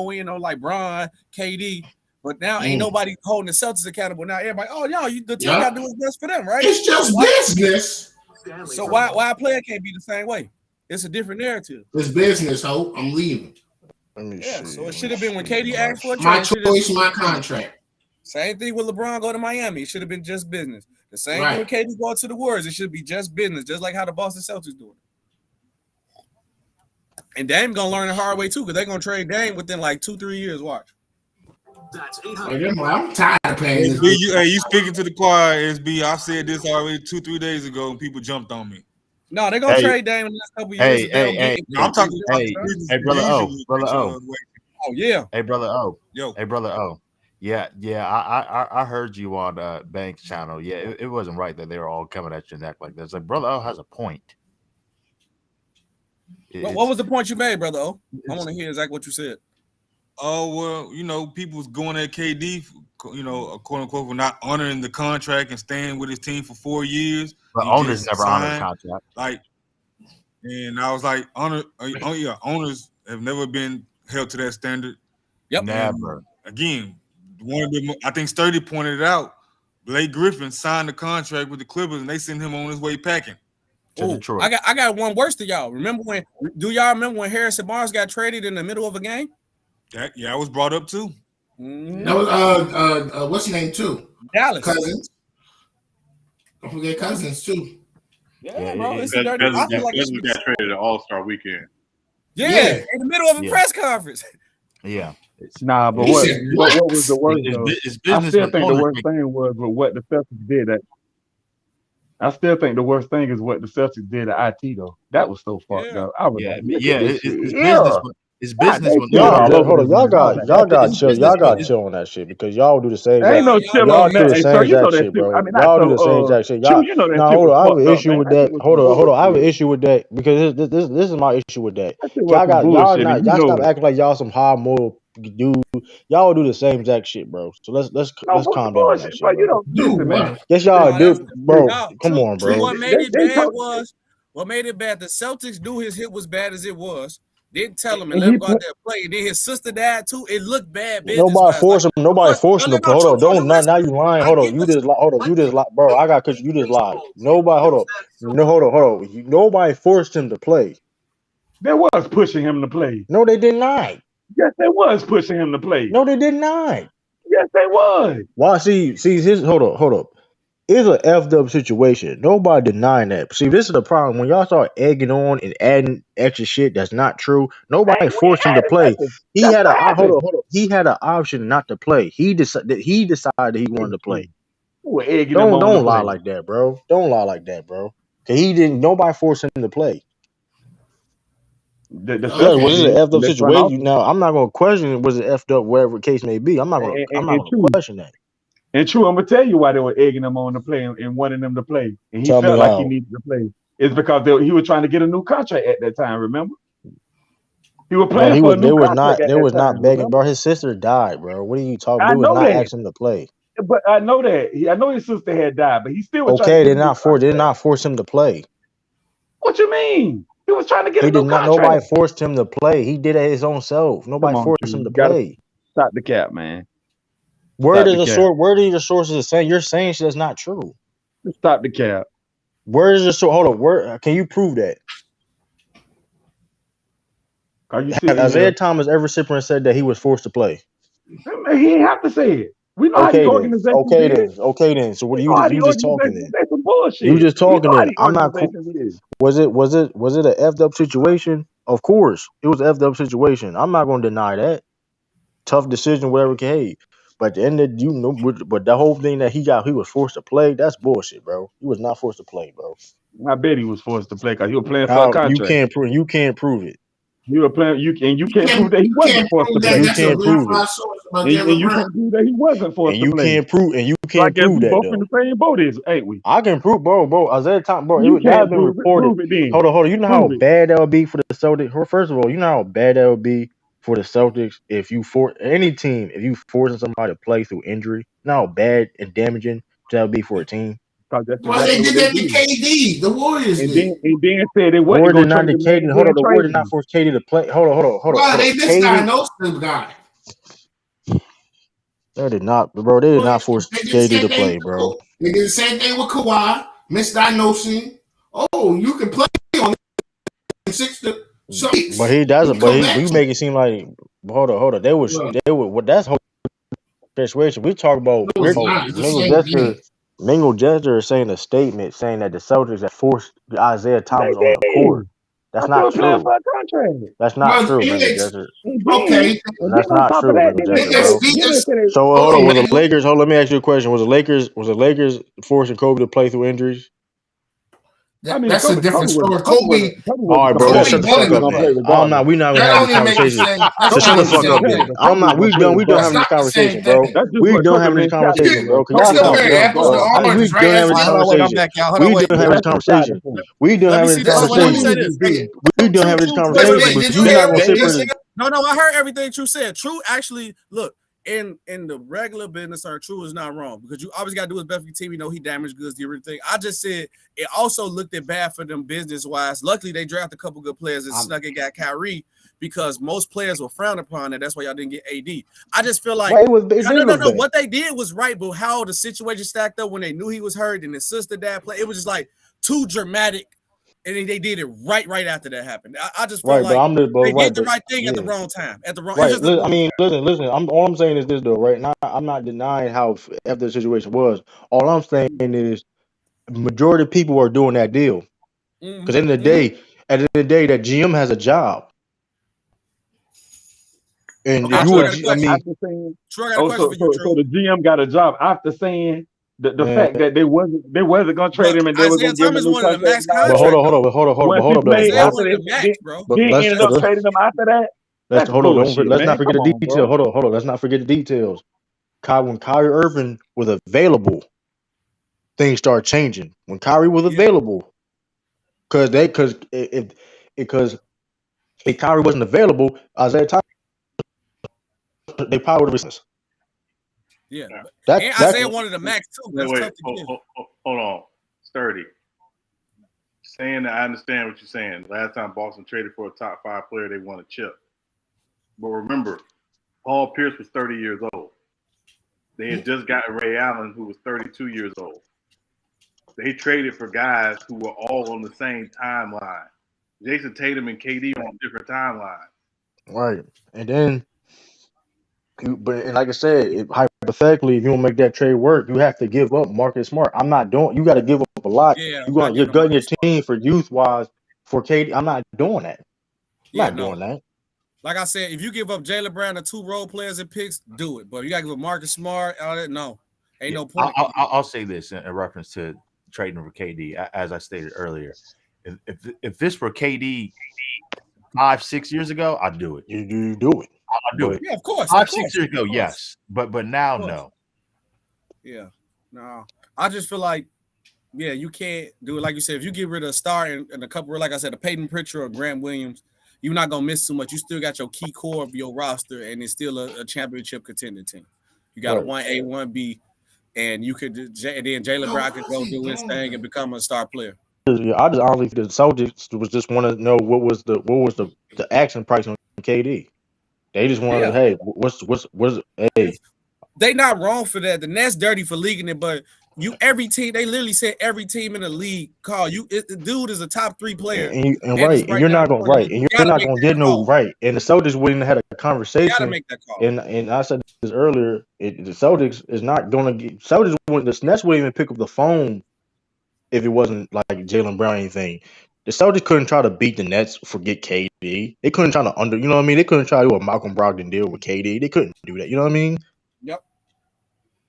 S13: go in on like Bron, KD, but now ain't nobody holding the Celtics accountable. Now everybody, oh, the team got to do what's best for them, right?
S5: It's just business.
S13: So why a player can't be the same way? It's a different narrative.
S5: It's business, Hope. I'm leaving.
S1: Let me
S13: Yeah,
S1: see.
S13: so it should have been when KD asked for a
S5: My
S13: trade.
S5: choice, my contract.
S13: Same thing with LeBron go to Miami. It should have been just business. The same
S5: Right.
S13: thing with KD going to the Warriors. It should be just business, just like how the Boston Celtics doing it. And Dame gonna learn the hard way too, because they're gonna trade Dame within like 2-3 years. Watch.
S5: I'm tired of paying
S11: SB,
S5: this.
S11: you speaking to the choir, SB. I said this already 2-3 days ago, and people jumped on me.
S13: No, they're gonna trade Dame in the next couple of years.
S11: No, I'm talking about
S6: Hey, brother O,
S11: usually
S6: brother
S11: they
S6: O.
S11: show the way.
S13: Oh yeah.
S6: Hey, brother O.
S11: Yo.
S6: Hey, brother O. Yeah. I heard you on Bank's channel. Yeah, it wasn't right that they were all coming at your neck like this. Like, brother O has a point.
S13: What was the point you made, brother O? I want to hear exactly what you said.
S11: Oh, well, people's going at KD, quote unquote, for not honoring the contract and staying with his team for 4 years.
S6: But owners never honor the contract.
S11: Like, and I was like, owners have never been held to that standard.
S13: Yep.
S6: Never.
S11: And again, one of them, I think Sturdy pointed it out. Blake Griffin signed the contract with the Clippers, and they sent him on his way packing.
S13: Oh, I got one worse to y'all. Do y'all remember when Harrison Barnes got traded in the middle of a game?
S11: Yeah, I was brought up too.
S5: That was what's his name too?
S13: Dallas
S5: Cousins. Don't forget Cousins too.
S13: Yeah, bro. It's
S4: Cousins
S13: dirty. I feel like
S4: got traded at All-Star weekend.
S13: Yeah, in the middle of a press conference.
S6: Yeah.
S14: Nah, but what was the worst? I still think the worst thing was what the Celtics did. I still think the worst thing is what the Celtics did at IT though. That was so fucked up. I was
S6: it's business.
S1: Hold on, y'all got chill. Y'all got chill on that shit because y'all do the same.
S14: Ain't no chill on that.
S1: Do the same exact shit, bro. Y'all do the same exact shit. Y'all, hold on. I have an issue with that. Hold on. I have an issue with that because this is my issue with that. Y'all stop acting like y'all some high moral dude. Y'all do the same exact shit, bro. So let's calm down on that shit.
S14: You don't do man.
S1: Yes, y'all do, bro. Come on, bro.
S13: What made it bad was the Celtics knew his hit was bad as it was. Didn't tell him and let him go out there and play. And then his sister died too. It looked bad.
S1: Nobody forced him. Nobody forced him to play. Hold on, now you lying. Hold on, you just lied, bro. I got because you just lied. Nobody, hold on. Nobody forced him to play.
S14: They was pushing him to play.
S1: No, they did not.
S14: Yes, they was pushing him to play.
S1: No, they did not.
S14: Yes, they was.
S1: Why? See, his hold up. It's an effed up situation. Nobody denying that. See, this is the problem. When y'all start egging on and adding extra shit that's not true, nobody forced him to play. He had He had an option not to play. He decided he wanted to play. Don't lie like that, bro. Don't lie like that, bro. Cause he didn't. Nobody forced him to play. Was it an effed up situation? Now I'm not gonna question it. Was it effed up? Whatever the case may be, I'm not gonna question that.
S14: And true, I'm gonna tell you why they were egging him on to play and wanting him to play, and he felt like he needed to play. It's because he was trying to get a new contract at that time. Remember, he was playing for a new contract. They was not
S1: begging, bro. His sister died, bro. What are you talking? They was not asking him to play.
S14: But I know that. I know his sister had died, but he still was
S1: okay. They did not force him to play.
S14: What you mean? He was trying to get a new contract.
S1: Nobody forced him to play. He did it his own self. Nobody forced him to play.
S14: Stop the cap, man.
S1: Where are the sources saying you're saying shit that's not true?
S14: Stop the cap.
S1: Where is the source? Hold on. Where can you prove that?
S14: Are you
S1: Isaiah Thomas ever Cyprian said that he was forced to play?
S14: He didn't have to say it. We know how the organization
S1: Okay then. So what you just talking then?
S14: That's some bullshit.
S1: You just talking then. I'm not. Was it an effed up situation? Of course, it was an effed up situation. I'm not going to deny that. Tough decision, whatever. Hey, but at the end of but the whole thing that he was forced to play. That's bullshit, bro. He was not forced to play, bro.
S14: I bet he was forced to play because he was playing for a contract.
S1: You can't prove it.
S14: You were playing. You can't prove that he wasn't forced to play.
S1: You can't prove it.
S14: And you can't prove that he wasn't forced to play.
S1: You can't prove that.
S14: Both in the same boat, ain't we?
S1: I can prove, bro. Isaiah Thomas, bro. It has been reported. Hold on. You know how bad that would be for the Celtics. First of all, you know how bad that would be for the Celtics if you forcing somebody to play through injury. You know how bad and damaging that would be for a team.
S5: Well, they did that to KD. The Warriors did.
S14: And then said they wasn't going to trade
S1: KD. Hold on, the Warriors did not force KD to play. Hold on.
S5: Well, they misdiagnosed the guy.
S1: They did not, bro. They did not force KD to play, bro.
S5: They did the same thing with Kawhi, misdiagnosing. oh, you can play on 6 to some weeks.
S1: But he doesn't. But
S5: Come
S1: he
S5: back
S1: we
S5: to
S1: make it seem like hold on. They
S5: well,
S1: were what that's whole situation. We talk about
S5: no, it's not. It's the
S1: Mingle
S5: same
S1: Jester.
S5: game.
S1: Mingle Jester is saying a statement saying that the Celtics have forced Isaiah
S14: They
S1: Thomas on the court.
S14: did.
S1: That's
S14: I still
S1: not
S14: playing
S1: true.
S14: for a contract.
S1: That's not
S5: Well,
S1: true, Mingle
S5: Phoenix,
S1: Jester.
S14: He did.
S5: okay.
S14: And then
S1: That's
S14: on
S1: not
S14: top of
S1: true,
S14: that,
S1: Mingle Jester, bro.
S5: He just
S1: So hold on,
S5: okay.
S1: was the Lakers? Hold, let me ask you a question. Was the Lakers forcing Kobe to play through injuries?
S14: I mean,
S5: That's a different story. Kobe
S1: All right, bro. Then shut the
S5: won
S1: fuck
S5: it.
S1: up.
S14: gonna play
S1: Then
S14: regardless.
S1: We not gonna
S5: That
S1: have
S5: don't
S1: this
S5: even make the
S1: conversation.
S5: same. That's
S1: So
S14: Kobe
S1: shut
S5: not
S1: the
S14: was
S5: the
S1: fuck
S14: in
S1: up,
S5: same
S1: then.
S5: thing.
S14: Canada. Kobe was gonna play
S1: We done
S14: regardless.
S1: having this
S5: That's not the same
S1: conversation, bro.
S5: thing.
S14: That's just
S1: We
S14: put
S1: done
S14: Kobe
S1: having this
S14: mentality
S1: conversation,
S14: in.
S1: bro. Cause
S5: You
S1: y'all
S14: Kobe
S5: compare
S14: don't
S1: talk,
S14: play
S1: bro.
S5: apples to
S14: regardless.
S1: We
S5: oranges, right?
S1: done
S5: That's
S1: having this
S2: Hold on, wait, I'm
S1: conversation.
S2: back, y'all. Hold on,
S1: We
S2: wait.
S1: done having this
S14: That's beside the
S1: conversation.
S14: point.
S1: We done
S2: Let me
S1: having
S2: see
S1: this
S2: this.
S5: That's
S2: Wait, let me
S1: conversation.
S2: say this.
S5: different.
S1: We done
S2: True,
S1: having this
S2: true.
S1: conversation, but
S2: True
S1: you
S2: said
S1: not gonna
S2: everything
S1: sit
S2: you
S1: for
S2: said.
S1: this.
S2: No, I heard everything True said. True actually, look, in the regular business, or True is not wrong because you always got to do his best for your team. You know, he damaged goods, did everything. I just said it also looked at bad for them business wise. Luckily, they drafted a couple good players and snuck and got Kyrie because most players were frowned upon, and that's why y'all didn't get AD. I just feel like
S1: Right, it did look
S2: no.
S1: bad.
S2: What they did was right, but how the situation stacked up when they knew he was hurt and his sister dad played, it was just like too dramatic. And then they did it right after that happened. I just feel
S1: Right, but
S2: like
S1: I'm just, but
S2: they
S1: right,
S2: did the
S1: but
S2: right thing at the
S1: yeah.
S2: wrong time. At the wrong, it's
S1: Right.
S2: just the wrong time.
S1: Listen. All I'm saying is this though, right? Now I'm not denying how after the situation was. All I'm saying is majority of people are doing that deal. Because at the end of the day, that GM has a job. And if
S2: Okay,
S1: you
S2: True, I
S1: were,
S2: got a
S14: After
S1: I
S2: question.
S1: mean,
S14: after saying,
S2: True, I got a
S14: oh,
S2: question
S14: so
S2: for you,
S14: so so
S2: True.
S14: the GM got a job after saying the
S1: man,
S14: fact that they wasn't gonna trade
S2: But
S14: him and they were
S2: Isaiah
S14: gonna give him a
S2: Thomas
S14: new
S2: wanted a
S14: contract
S2: max
S14: and all
S1: but
S14: that.
S2: contract, though.
S14: Once he
S1: hold up though.
S14: played
S2: Isaiah
S14: after
S2: wanted a
S14: they
S2: max, bro.
S1: But
S14: then ended up trading him after that. That's bullshit,
S1: let's
S14: man.
S1: not forget
S14: Come
S1: the
S14: on,
S1: detail.
S14: bro.
S1: Hold on. Let's not forget the details. When Kyrie Irving was available, things started changing. When Kyrie was
S2: Yeah.
S1: available, because if Kyrie wasn't available, Isaiah Thomas, they probably would have.
S2: Yeah. But, and
S1: That's
S2: Isaiah wanted a max, too. That's
S4: Wait,
S2: tough to give.
S4: hold on. Sturdy. Saying that I understand what you're saying. Last time Boston traded for a top 5 player, they won a chip. But remember, Paul Pierce was 30 years old. They had just gotten Ray Allen, who was 32 years old. They traded for guys who were all on the same timeline. Jason Tatum and KD on different timelines.
S1: right. And then, and like I said, hypothetically, if you don't make that trade work, you have to give up Marcus Smart. I'm not doing. You got to give up a lot.
S2: Yeah,
S1: You're
S2: not giving him
S1: gutting your
S2: Marcus Smart.
S1: team for youth wise for KD. I'm not doing that. I'm
S2: Yeah,
S1: not doing that.
S2: Like I said, if you give up Jaylen Brown and 2 role players and picks, do it. But you got to give up Marcus Smart, all that. No, ain't no point.
S6: I'll say this in reference to trading for KD, as I stated earlier. If this were KD 5-6 years ago, I'd do it.
S1: You do it.
S6: I'll do it.
S2: Yeah, of course.
S6: 5-6 years ago, yes, but now no.
S2: Yeah, no. I just feel like, yeah, you can't do it. Like you said, if you get rid of a star and a couple, like I said, a Peyton Pritchard or Grant Williams, you're not gonna miss too much. You still got your key core of your roster, and it's still a championship contending team. You got a 1A, 1B, and you could and then Jaylen Brown could go do his thing and become a star player.
S1: I just honestly think the Celtics was just want to know what was the action price on KD. They just wanted,
S2: Yeah.
S1: hey, what's hey.
S2: They not wrong for that. The Nets dirty for leaguing it, but every team, they literally said every team in the league call you. The dude is a top 3 player,
S1: And
S2: it's
S1: you're not gonna
S2: You gotta make
S1: get
S2: that
S1: no
S2: call.
S1: right. And the Celtics wouldn't have had a
S2: You gotta
S1: conversation.
S2: make that call.
S1: And I said this earlier. The Celtics is not gonna get Celtics. The Nets wouldn't even pick up the phone if it wasn't like Jaylen Brown or anything. The Celtics couldn't try to beat the Nets for get KD. They couldn't try to you know what I mean? They couldn't try to do a Malcolm Brogdon deal with KD. They couldn't do that. You know what I mean?
S2: Yep.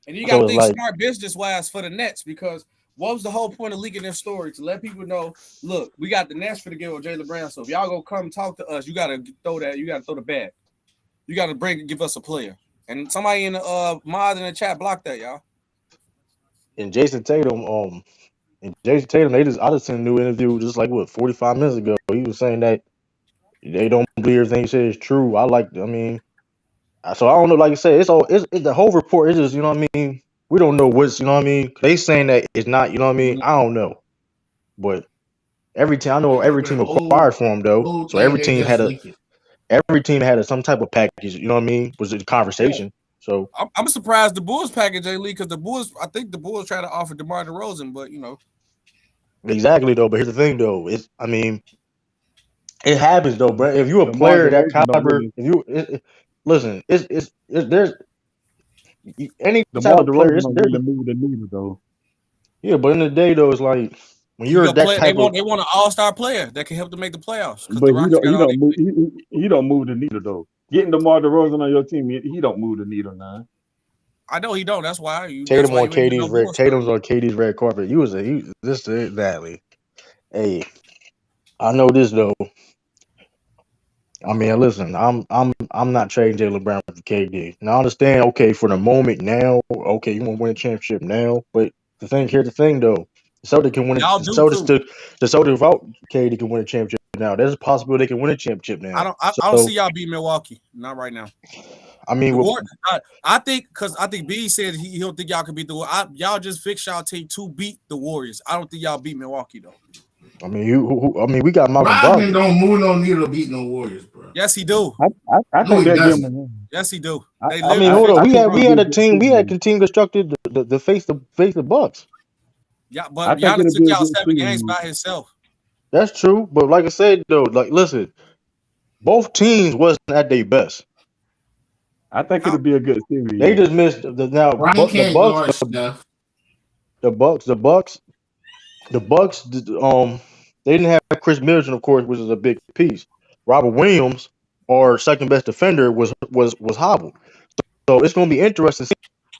S2: And you got
S1: So
S2: to
S1: it's
S2: think
S1: like,
S2: smart business wise for the Nets because what was the whole point of leaking their story? To let people know, look, we got the Nets for the game with Jaylen Brown. So if y'all go come talk to us, you got to throw that. You got to throw the bag. You got to give us a player. And somebody in the mod in the chat blocked that, y'all.
S1: and Jason Tatum, I just seen a new interview just like 45 minutes ago. He was saying that they don't believe everything he says is true. So I don't know. Like I said, it's the whole report is just, you know what I mean. We don't know what's, you know what I mean. They saying that it's not, you know what I mean. I don't know, but every team acquired for him though. So every team had some type of package. You know what I mean? Was a conversation. So
S2: I'm surprised the Bulls package ain't leaked because I think the Bulls tried to offer DeMar DeRozan, but you know.
S1: Exactly though, but here's the thing though. I mean, it happens though, bro. If you're a
S14: DeMar
S1: player that
S14: DeRozan don't
S1: caliber,
S14: really.
S1: if you listen, there's any type
S14: DeMar
S1: of player.
S14: DeRozan don't really move the needle though.
S1: Yeah, but in the day though, it's like when
S13: You
S1: you're
S13: go
S1: that
S13: play. They
S1: type of.
S13: want an all-star player that can help them make the playoffs because the
S14: But
S13: Rockets got
S14: he
S13: all
S14: don't move.
S13: these.
S14: He don't move the needle though. Getting DeMar DeRozan on your team, he don't move the needle now.
S13: I know he don't. That's why you. That's
S1: Tatum
S13: why
S1: on
S13: you ain't getting
S1: KD's
S13: no
S1: red.
S13: more stuff.
S1: Tatum's on KD's red carpet. This exactly. Hey, I know this though. I mean, listen, I'm not trading Jaylen Brown for KD. Now I understand. Okay, for the moment now. Okay, you want to win a championship now, but here's the thing though. The Celtics can win it.
S13: Y'all
S1: The
S13: do
S1: Celtics
S13: too.
S1: to the Celtics without KD can win a championship now. There's a possibility they can win a championship now.
S13: I don't see y'all beat Milwaukee. Not right now.
S1: I mean,
S13: I think because I think B said he don't think y'all can beat the Warriors. Y'all just fixed y'all team to beat the Warriors. I don't think y'all beat Milwaukee though.
S1: I mean, we got Malcolm
S5: Brogdon
S1: Brogdon.
S5: don't move no needle beat no Warriors, bro.
S13: Yes, he do.
S14: I
S5: No,
S14: think
S5: he
S14: they give him a
S5: doesn't.
S14: win.
S13: Yes, he do.
S1: I mean, hold on. We had a team. We had a team constructed to face the Bucks.
S13: Yeah,
S14: I
S13: but
S14: think
S13: Giannis
S14: it'll
S13: took
S14: be a
S13: y'all
S14: good
S13: 7 games
S14: series.
S13: by himself.
S1: That's true, but like I said though, like listen, both teams wasn't at their best.
S14: I think it'll be a good series.
S1: They just missed the now.
S5: Brian can't guard Steph.
S1: The Bucks. They didn't have Chris Middleton, of course, which is a big piece. Robert Williams, our second best defender, was hobbled. So it's going to be interesting.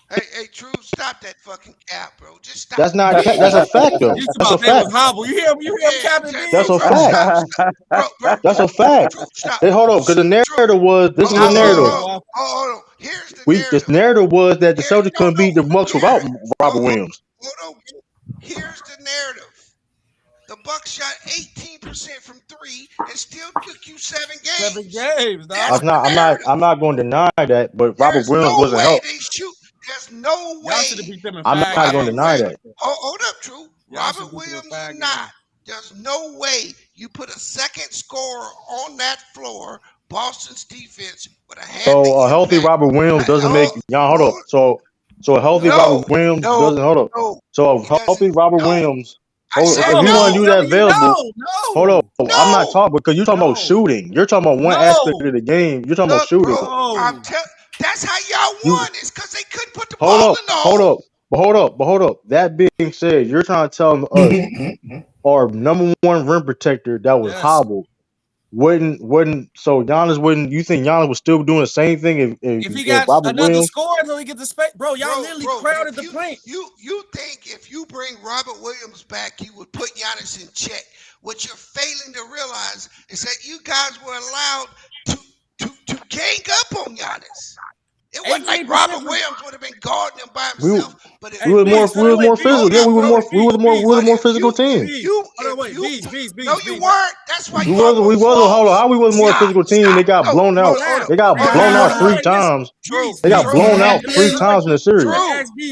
S12: Hey, True, stop that fucking cap, bro. Just stop.
S1: That's not. That's a fact, though.
S13: You
S1: That's a
S13: about they was
S1: fact.
S13: hobble. You hear him? You hear him, Captain B?
S1: That's a
S12: Bro,
S1: fact.
S12: stop. Bro,
S1: That's a fact.
S12: True, stop.
S1: Hold on, because the narrative was this is the narrative.
S12: Hold on. Here's the
S1: The
S12: narrative.
S1: narrative was that the Celtics couldn't beat the Bucks without Robert Williams.
S12: Hold on. Here's the narrative. The Bucks shot 18% from 3 and still took you 7 games.
S13: 7 games,
S12: dog.
S1: I'm not going to deny that, but Robert Williams
S12: No
S1: wasn't
S12: way
S1: helped.
S12: they shoot. There's no way.
S13: Y'all should have beat them in
S1: I'm
S13: 5
S1: not
S13: games.
S1: going to deny that.
S12: Hold up, True.
S13: Y'all
S12: Robert
S13: should beat them in
S12: Williams
S13: 5
S12: is
S13: games.
S12: not. There's no way you put a second scorer on that floor. Boston's defense would have had
S1: So
S12: the
S1: a healthy
S12: impact.
S1: Robert Williams doesn't make y'all hold up. So a healthy Robert Williams doesn't hold up. So a healthy Robert Williams. Hold, if you want to do that available, hold on. I'm not talking because you're talking about shooting. You're talking about one aspect of the game. You're talking about shooting.
S12: I'm that's how y'all won. It's because they couldn't put the
S1: Hold
S12: ball
S1: up,
S12: in the
S1: hold
S12: hole.
S1: up, but hold up. That being said, you're trying to tell us our number one rim protector that was hobbled wouldn't so Giannis wouldn't you think Giannis was still doing the same thing
S13: If he got
S1: Robert
S13: another
S1: Williams?
S13: score until he gets the space, bro, y'all literally crowded the paint.
S12: You think if you bring Robert Williams back, you would put Giannis in check? What you're failing to realize is that you guys were allowed to gang up on Giannis. It wasn't like Robert Williams would have been guarding him by himself. But
S1: We were more physical. Yeah, we were more physical team.
S12: No, you weren't. That's why
S1: We
S12: you
S1: wasn't. Hold on. How we was more physical team? They got blown out. They got blown out 3 times. They got blown out 3 times in the series.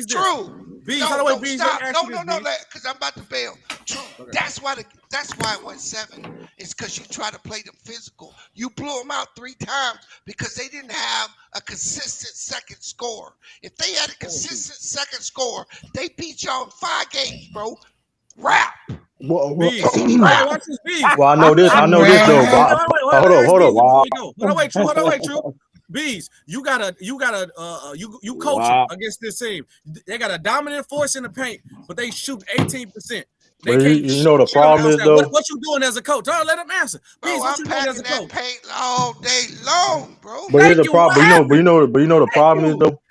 S12: True. No, because I'm about to bail. True. That's why it went 7. It's because you try to play them physical. You blew them out 3 times because they didn't have a consistent second score. If they had a consistent second score, they beat y'all in 5 games, bro. Rap.
S1: Well,
S13: Watch this beef.
S1: Well, I know this though. Hold up.
S13: Hold on, wait, True. Bees, you gotta coach them against this team. They got a dominant force in the paint, but they shoot 18%. They can't.
S1: You know the problem is though.
S13: What you doing as a coach? Let him answer. Bees, what you doing as a coach?
S12: Paint all day long, bro.
S1: But here's the problem. But you know the problem is though.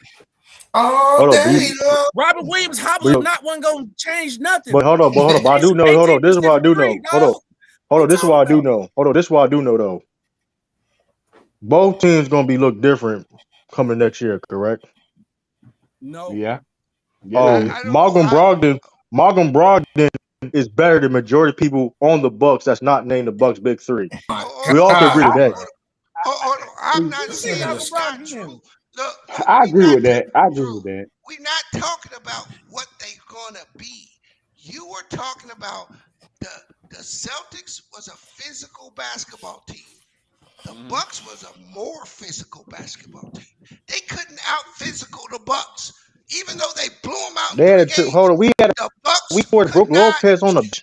S5: All day long.
S13: Robert Williams hobbling not one gonna change nothing.
S1: But hold up. But I do know. Hold on. This is what I do know. Hold on. This is what I do know. This is what I do know though. Both teams gonna be look different coming next year, correct?
S13: No.
S14: Yeah.
S1: Malcolm Brogdon is better than majority of people on the Bucks that's not named the Bucks Big 3. We all can agree to that.
S12: I'm not saying it's not true. Look,
S14: I agree with that.
S12: We're not talking about what they're gonna be. You were talking about the Celtics was a physical basketball team. The Bucks was a more physical basketball team. They couldn't out physical the Bucks, even though they blew them out.
S1: They had hold on. We scored Brook Lopez on the.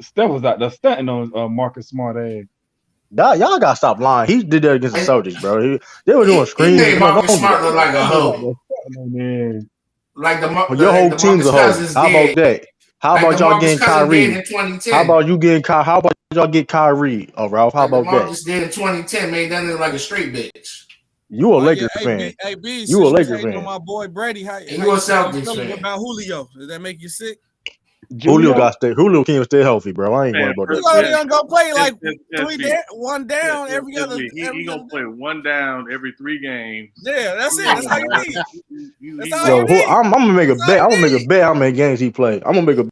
S14: Steph was out there stunting on Marcus Smart ass.
S1: Y'all gotta stop lying. He did that against the Celtics, bro. They were doing
S5: He
S1: screens.
S5: made
S1: Don't
S5: Marcus
S1: do
S5: Smart look
S1: that.
S5: like a
S14: Steph was out
S5: hoe.
S14: there stunting on there.
S5: Like
S1: Well, your whole
S5: the
S1: team's
S5: Marcus
S1: a hoe.
S5: Cousins
S1: How
S5: did.
S1: about that? How
S5: Like
S1: about y'all
S5: DeMarcus
S1: getting
S5: Cousins did
S1: Kyrie?
S5: in 2010.
S1: How about you getting How about y'all get Kyrie? Oh, Ralph, how
S5: Like
S1: about that?
S5: DeMarcus did in 2010, made that nigga like a straight bitch.
S1: You a
S13: Oh yeah,
S1: Laker fan?
S13: hey B,
S1: You a
S13: since you was
S1: Laker
S13: hating on
S1: fan?
S13: my boy Brady, how
S5: And
S13: you
S5: you a
S13: feeling
S5: Celtics
S13: what
S5: fan.
S13: about Julio? Does that make you sick?
S1: Julio
S9: Julio,
S1: can't stay healthy, bro. I ain't
S4: Man,
S1: worried about
S13: He
S1: that
S13: only
S1: shit.
S13: gonna play like
S4: SB,
S13: one down every other.
S4: he gonna play one down every 3 games.
S13: Yeah, that's it. That's all you need. That's all
S1: Yo,
S13: you need.
S1: I'm gonna make a
S13: That's all
S1: bet. I'm
S13: you
S1: gonna make a
S13: need.
S1: bet how many games he play. I'm gonna make a bet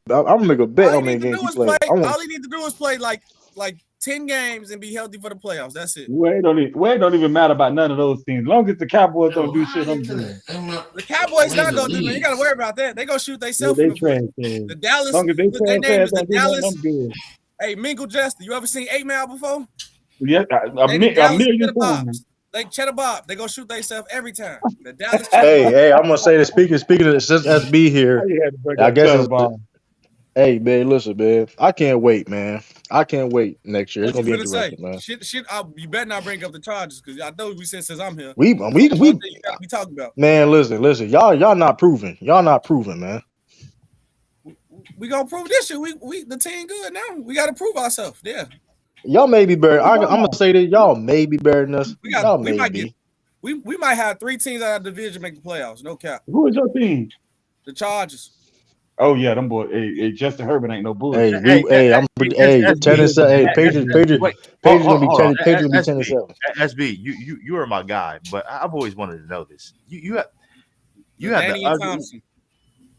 S13: All
S1: how
S13: he
S1: many
S13: need to
S1: games
S13: do
S1: he
S13: is
S1: play.
S13: play.
S1: I want.
S13: All he need to do is play like 10 games and be healthy for the playoffs. That's it.
S9: well, it don't even matter about none of those teams. As long as the Cowboys don't do shit, I'm good.
S13: The Cowboys not gonna do nothing. You gotta worry about that. They gonna shoot
S9: Yeah,
S13: themselves
S9: they
S13: in the foot.
S9: trash ass.
S13: The
S9: As
S13: Dallas,
S9: long as they
S13: their
S9: trash
S13: name
S9: ass
S13: is the
S9: don't do nothing,
S13: Dallas.
S9: I'm good.
S13: Hey, Mingle Jester, you ever seen 8 Mile before?
S9: Yeah,
S13: They the
S9: a
S13: Dallas
S9: million
S13: Cheddar
S9: times.
S13: Bobs. They Cheddar Bob. They gonna shoot themselves every time. The Dallas Cheddar
S1: Hey,
S13: Bob.
S1: hey, I'm gonna say that. Speaking of since SB
S9: How
S1: here,
S9: you had to break
S1: I
S9: up
S1: guess
S9: Cheddar
S1: it's.
S9: Bomb?
S1: Hey, man, listen, man. I can't wait, man. I can't wait next year. It's
S13: What you
S1: gonna be
S13: finna say?
S1: interesting, man.
S13: You better not bring up the charges because I know we said since I'm here.
S1: We,
S13: That's the one thing you gotta be talking about.
S1: man. Listen. Y'all not proving. Y'all not proving, man.
S13: We gonna prove this shit. We the team good now. We gotta prove ourselves. Yeah.
S1: Y'all may be better. I'm gonna say this. Y'all may be better than us. Y'all
S13: We
S1: may
S13: might
S1: be.
S13: get we might have 3 teams out of the division make the playoffs. No cap.
S9: Who is your team?
S13: The Chargers.
S9: Oh yeah, them boys. Hey, Justin Herbert ain't no bullshit.
S1: Hey, 10 and 7. Hey, Patriots
S6: Wait,
S1: gonna be
S6: hold on.
S1: 10. Patriots gonna be 10 and
S6: SB,
S1: 7.
S6: SB, you are my guy, but I've always wanted to know this. You have the
S13: Danny
S6: ugly.
S13: Thompson.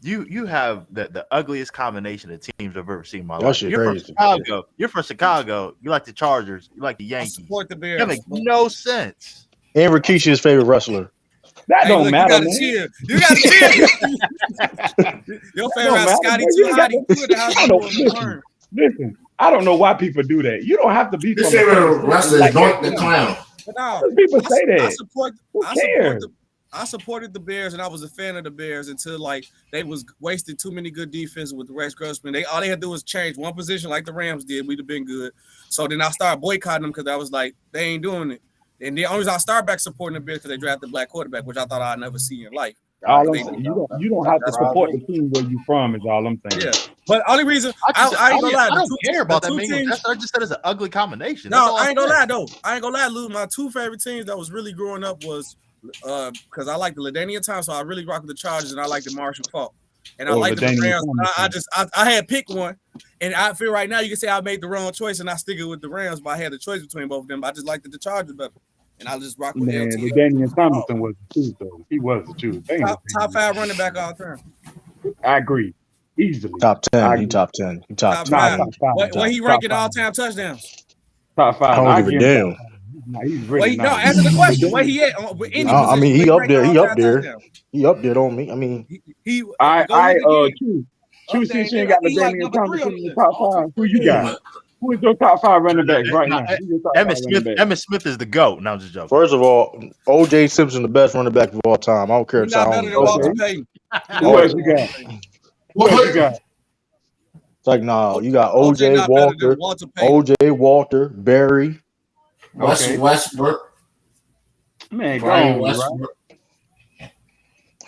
S6: You have the ugliest combination of teams I've ever seen in my
S1: That
S6: life.
S1: shit
S6: You're from
S1: crazy.
S6: Chicago. You're from Chicago. You like the Chargers. You like the
S13: I
S6: Yankees.
S13: support the Bears.
S6: That makes no sense.
S1: And Rikisha's favorite wrestler.
S9: That
S13: Hey,
S9: don't
S13: look,
S9: matter,
S13: you gotta
S9: man.
S13: chill. You gotta chill. Your
S9: That
S13: favorite
S9: don't
S13: is
S9: matter.
S13: Scotty
S9: Boy,
S13: Too
S9: you got
S13: Hottie. You in the house
S9: I
S13: you
S9: don't
S13: on the burn.
S9: listen. I don't know why people do that. You don't have to be
S5: His
S9: from a certain
S5: favorite
S9: city
S5: wrestler
S9: to
S5: is
S9: like that
S5: Doink the
S9: team.
S5: Clown.
S13: But no,
S9: Some people say that. Who cares?
S13: I supported the Bears and I was a fan of the Bears until like they was wasting too many good defense with the Rex Grossman. All they had to do was change one position like the Rams did. We'd have been good. So then I started boycotting them because I was like, they ain't doing it. And the only reason I started back supporting the Bears because they drafted a black quarterback, which I thought I'd never see in life.
S9: All
S13: But
S9: I'm
S13: they
S9: saying,
S13: did.
S9: you don't have to
S13: That's why
S9: support the team where you from. Is all I'm saying.
S13: Yeah, but only reason I ain't gonna lie.
S6: I don't care about that.
S13: Two
S6: Mingle.
S13: teams.
S6: I just said it's an ugly combination.
S13: No, I ain't gonna lie though. I ain't gonna lie, Lou. My 2 favorite teams that was really growing up was because I like the LaDainian Thompson, so I really rock with the Chargers, and I like the Marshall Faulk. And I like the Rams. I had picked one, and I feel right now you can say I made the wrong choice, and I stick it with the Rams, but I had the choice between both of them. I just liked the Chargers better, and I just rock with
S9: Man,
S13: LT.
S9: Daniel Thompson was the truth, though. He was the truth.
S13: Top 5 running back all time.
S9: I agree. Easily.
S1: Top 10. He top 10. He top 10.
S13: Top 5.
S9: Top
S13: What he ranking all-time touchdowns?
S9: Top 5.
S1: I don't give a damn.
S9: He's really
S13: No, answer the question. Where he at? Any
S1: I mean, he up there. He up there.
S13: touchdowns?
S1: He up there on me. I mean,
S9: True, since you ain't got the Daniel Thompson in the top 5, who you got? Who is your top 5 running backs right now?
S6: Emmitt Smith is the GOAT. Now I'm just joking.
S1: First of all, O.J. Simpson, the best running back of all time. I don't care.
S13: He's not better than Walter Payton.
S9: Who else you got? Who else you got?
S1: It's like, no, you got O.J. Walter, Barry.
S5: Westbrook.
S9: Man,
S5: Brian
S9: go on,
S5: Westbrook.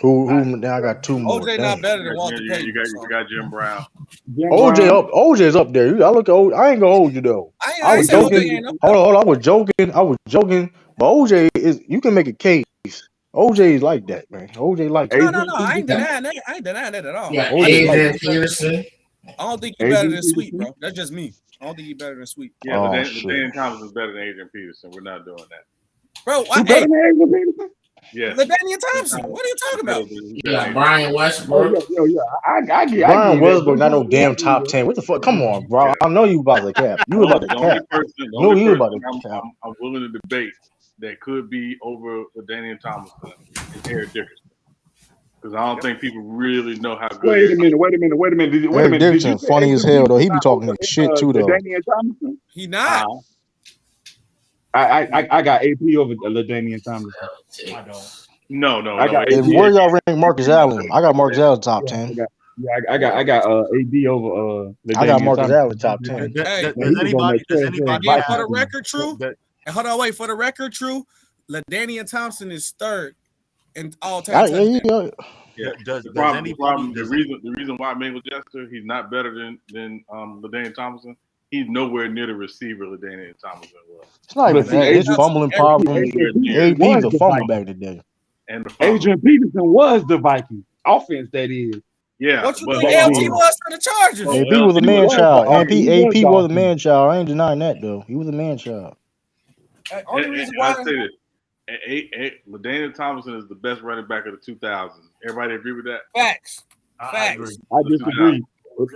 S1: Who now I got 2 more.
S13: OJ not better than Walter Payton.
S4: You got Jim Brown.
S1: OJ's up there. I look at I ain't gonna hold you though. I was joking. Hold on. I was joking. But OJ is, you can make a case. OJ is like that, man. OJ like that.
S13: No. I ain't denying that at all.
S5: Yeah, Adrian Peterson.
S13: I don't think he's better than Sweet, bro. That's just me. I don't think he's better than Sweet.
S4: Yeah, LaDainian Thompson is better than Adrian Peterson. We're not doing that.
S13: Bro,
S9: better than Adrian Peterson?
S4: Yeah.
S13: LaDainian Thompson. What are you talking about?
S5: Yeah, Brian Westbrook.
S9: I get
S1: Brian Westbrook, not no damn top 10. What the fuck? Come on, bro. I know you about to cap. You about to cap.
S4: The
S1: No,
S4: only
S1: you
S4: person
S1: about to cap.
S4: I'm willing to debate that could be over LaDainian Thompson is Eric Dickerson. Because I don't think people really know how good.
S9: Wait a minute.
S1: Eric Dickerson, funny as hell though. He be talking shit too though.
S9: LaDainian Thompson?
S13: He not.
S9: I got AP over LaDainian Thompson.
S4: I don't. No.
S1: Where y'all rank Marcus Allen? I got Marcus Allen top 10.
S9: I got AD over
S1: I got Marcus Allen top 10.
S13: Hey,
S6: Does anybody
S13: for the record, true? And hold on, wait. For the record, true. LaDainian Thompson is third in all time.
S4: Yeah.
S6: Does
S4: The
S6: anybody?
S4: reason why I made with Jester, he's not better than LaDainian Thompson. He's nowhere near the receiver LaDainian Thompson was.
S1: It's not even
S14: But see,
S1: that. His fumbling problems.
S14: Adrian Peterson
S1: AP
S14: was
S1: was a
S14: the
S1: fumble
S14: Vikings.
S1: back in the day.
S4: And the fumble.
S14: Adrian Peterson was the Vikings offense. That is.
S4: Yeah,
S13: What you
S4: but
S13: think LT was for the Chargers?
S1: AP was a
S14: He
S1: man
S14: was
S1: child.
S14: the
S1: AP was a
S14: offense.
S1: man child. I ain't denying that though. He was a man child.
S13: Only reason
S4: I
S13: why.
S4: say this: LaDainian Thompson is the best running back of the 2000s. Everybody agree with that?
S13: Facts.
S6: I agree.
S14: I disagree.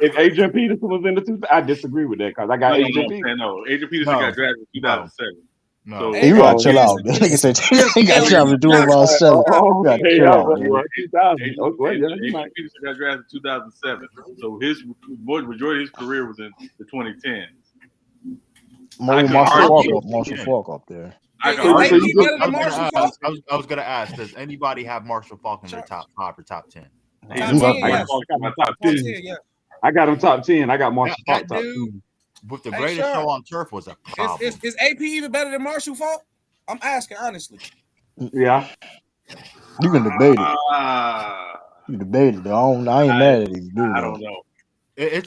S14: If Adrian Peterson was in the 2000s, I disagree with that because I got Adrian Peterson.
S4: No, Adrian Peterson got drafted in 2007.
S6: No.
S4: So
S1: You gotta chill out. That nigga said he got child to do about 7. You gotta chill out, man.
S14: 2000.
S4: Adrian Peterson got drafted in 2007. So his majority of his career was in the 2010s.
S1: Marshall Falk up there.
S6: I was gonna ask, does anybody have Marshall Falk in their top 5 or top 10?
S14: I got him top 10. I got Marshall Falk top 10.
S6: With the greatest show on turf was a problem.
S13: Is AP even better than Marshall Falk? I'm asking honestly.
S14: Yeah.
S1: You can debate it. You debate it though. I ain't mad at you, dude.
S4: I don't know.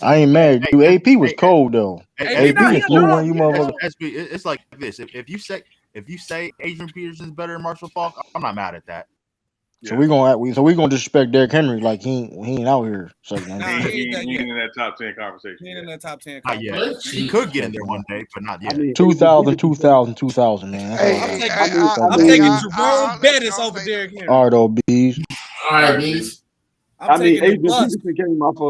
S1: I ain't mad at you. AP was cold though. AP was flew when you motherfucker.
S6: It's like this. If you say Adrian Peterson's better than Marshall Falk, I'm not mad at that.
S1: So we gonna disrespect Derrick Henry like he ain't out here. So,
S4: he ain't in that top 10 conversation.
S13: He ain't in that top 10
S6: conversation. Not yet. He could get in there one day, but not yet.
S1: 2000, man.
S13: I'm taking Jerome Bettis over Derrick Henry.
S1: All right, OBs.
S5: All right, Bees.
S14: Adrian Peterson came off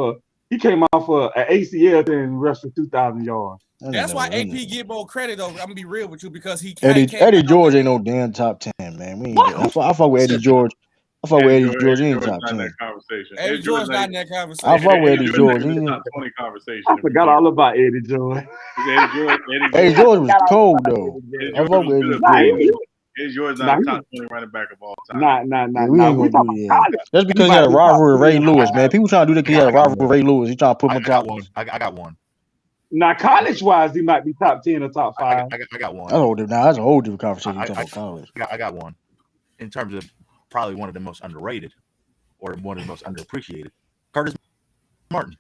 S14: an ACL and rushed for 2,000 yards.
S13: That's why AP get more credit though. I'm gonna be real with you because he
S1: Eddie George ain't no damn top 10, man. I fuck with Eddie George. He ain't top 10.
S13: Eddie George not in that conversation.
S1: I fuck with Eddie George.
S4: He top 20 conversation.
S14: I forgot all about Eddie George.
S1: Eddie George was cold though. I fuck with Eddie George.
S4: Eddie George not a top 20 running back of all time.
S14: We ain't gonna
S1: do that. That's because he had a rivalry with Ray Lewis, man. People trying to do that because he had a rivalry with Ray Lewis. He trying to put him on top.
S6: I got one.
S14: Now, college-wise, he might be top 10 or top 5.
S6: I got one.
S1: That's a whole different conversation. Talking about college.
S6: I got one. In terms of probably one of the most underrated or one of the most underappreciated, Curtis Martin.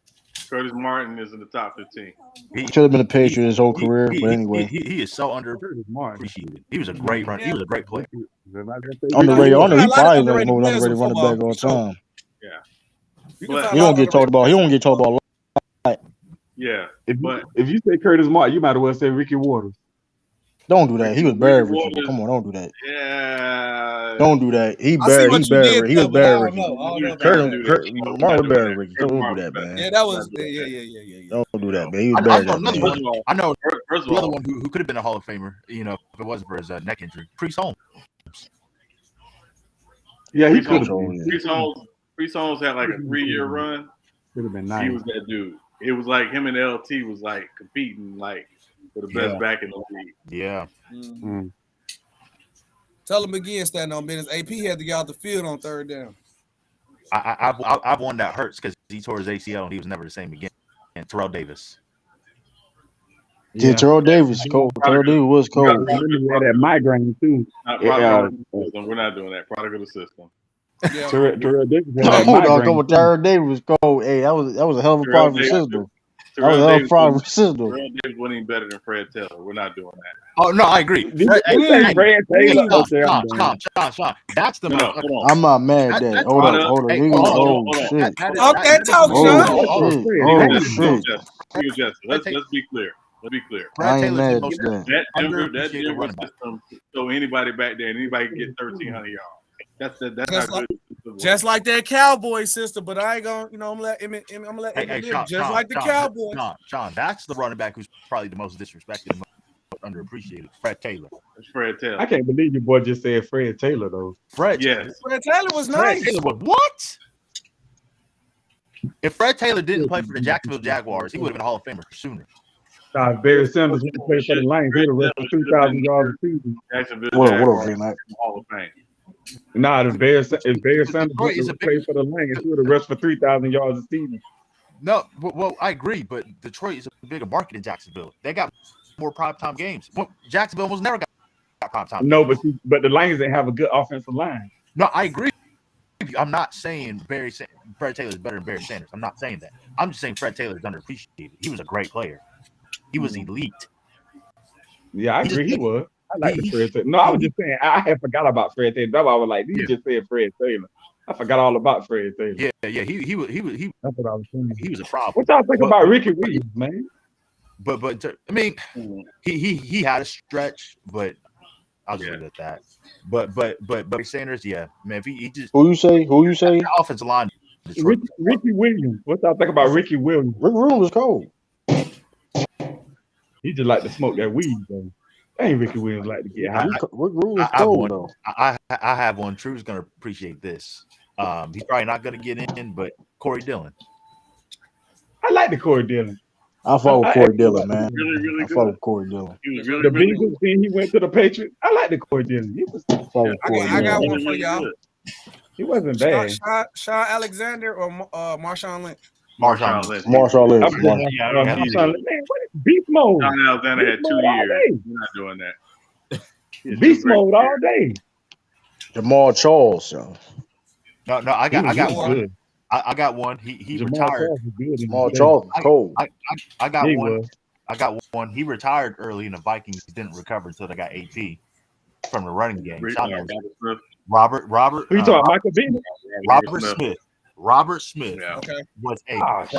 S4: Curtis Martin is in the top 15.
S1: He should have been a Patriot his whole career, but anyway.
S6: He is so underappreciated. He was a great runner. He was a great player.
S1: Underrated. He probably the most underrated running back of all time.
S4: Yeah.
S1: He don't get talked about. He don't get talked about.
S4: Yeah.
S14: If you say Curtis Martin, you might as well say Ricky Waters.
S1: Don't do that. He was buried, Ricky. Come on, don't do that.
S4: Yeah.
S1: Don't do that. He buried. He was buried, Ricky. Martin buried Ricky. Don't do that, man.
S13: Yeah, that was. Yeah.
S1: Don't do that, man. He was buried.
S6: I know. The other one who could have been a Hall of Famer, if it wasn't for his neck injury, Priest Holmes.
S14: Yeah, he could have.
S4: Priest Holmes had like a 3-year run.
S14: Could have been nice.
S4: He was that dude. It was like him and LT was like competing like for the best back in the league.
S6: Yeah.
S14: Mm-hmm.
S13: Tell him again, stand on business. AP had to get out the field on 3rd down.
S6: I've one that hurts because he tore his ACL and he was never the same again. And Terrell Davis.
S1: Yeah, Terrell Davis cold. Terrell Davis was cold.
S14: He had that migraine too.
S4: We're not doing that. Product of the system.
S14: Yeah. Terrell Davis.
S1: Terrell Davis was cold. Hey, that was a hell of a product of the system. That was a hell of a product of the system.
S4: Terrell Davis wasn't even better than Fred Taylor. We're not doing that.
S6: Oh no, I agree.
S14: Fred Taylor.
S6: Sean. That's the
S1: I'm not mad at that. Hold on. Shit.
S13: Okay, talk, Sean.
S4: Let's be clear.
S1: I ain't mad at that.
S4: That Denver system, so anybody back there, anybody can get 1,300 yards. That's how good.
S13: Just like that Cowboy system, but I ain't gonna, I'm gonna let him live. Just like the Cowboys.
S6: Sean, that's the running back who's probably the most disrespected, most underappreciated. Fred Taylor.
S4: It's Fred Taylor.
S14: I can't believe your boy just said Fred Taylor though.
S13: Fred Taylor was nice.
S6: Fred Taylor, what? If Fred Taylor didn't play for the Jacksonville Jaguars, he would have been a Hall of Famer sooner.
S14: Barry Sanders went to play for the Lions. He would have rushed for 2,000 yards a season.
S1: What up, Mike?
S4: Hall of Fame.
S14: Nah, if Barry Sanders went to play for the Lions, he would have rushed for 3,000 yards a season.
S6: No, well, I agree, but Detroit is a bigger market than Jacksonville. They got more primetime games. Jacksonville was never got primetime.
S14: No, but the Lions didn't have a good offensive line.
S6: No, I agree. I'm not saying Fred Taylor is better than Barry Sanders. I'm not saying that. I'm just saying Fred Taylor is underappreciated. He was a great player. He was elite.
S14: Yeah, I agree. He was. I like the Fred Taylor. No, I was just saying I had forgot about Fred Taylor. That's why I was like, you just said Fred Taylor. I forgot all about Fred Taylor.
S6: Yeah. He
S14: That's what I was saying.
S6: He was a problem.
S14: What y'all think about Ricky Williams, man?
S6: But I mean, he had a stretch, but I'll just leave it at that. But Barry Sanders, yeah, man. If he just
S1: Who you say?
S6: Offensive line.
S14: Ricky Williams. What y'all think about Ricky Williams?
S1: Rick Williams was cold.
S14: He just like to smoke that weed, though. Ain't Ricky Williams like to get high.
S1: Rick Williams was cold though.
S6: I have one. True's gonna appreciate this. He's probably not gonna get in, but Corey Dillon.
S14: I like the Corey Dillon.
S1: I fought with Corey Dillon, man.
S4: Really
S1: I fought with Corey Dillon.
S14: The Bengals thing, he went to the Patriots. I like the Corey Dillon. He was.
S13: I got one for y'all.
S14: He wasn't bad.
S13: Shaw Alexander or Marshawn Lynch?
S6: Marshawn Lynch.
S1: Marshawn Lynch.
S14: Man, what is beast mode?
S4: John Alexander had 2 years. We're not doing that.
S14: Beast mode all day.
S1: Jamal Charles. So.
S6: No, I got one.
S14: Good.
S6: I got one. He
S14: Jamal
S6: retired.
S1: Jamal Charles was cold.
S6: I got one. I got one. He retired early, and the Vikings didn't recover until they got AP from the running game. Robert.
S14: Who you talking? Michael Bennett.
S6: Robert Smith.
S4: Yeah.
S13: Okay.
S6: Was a
S4: was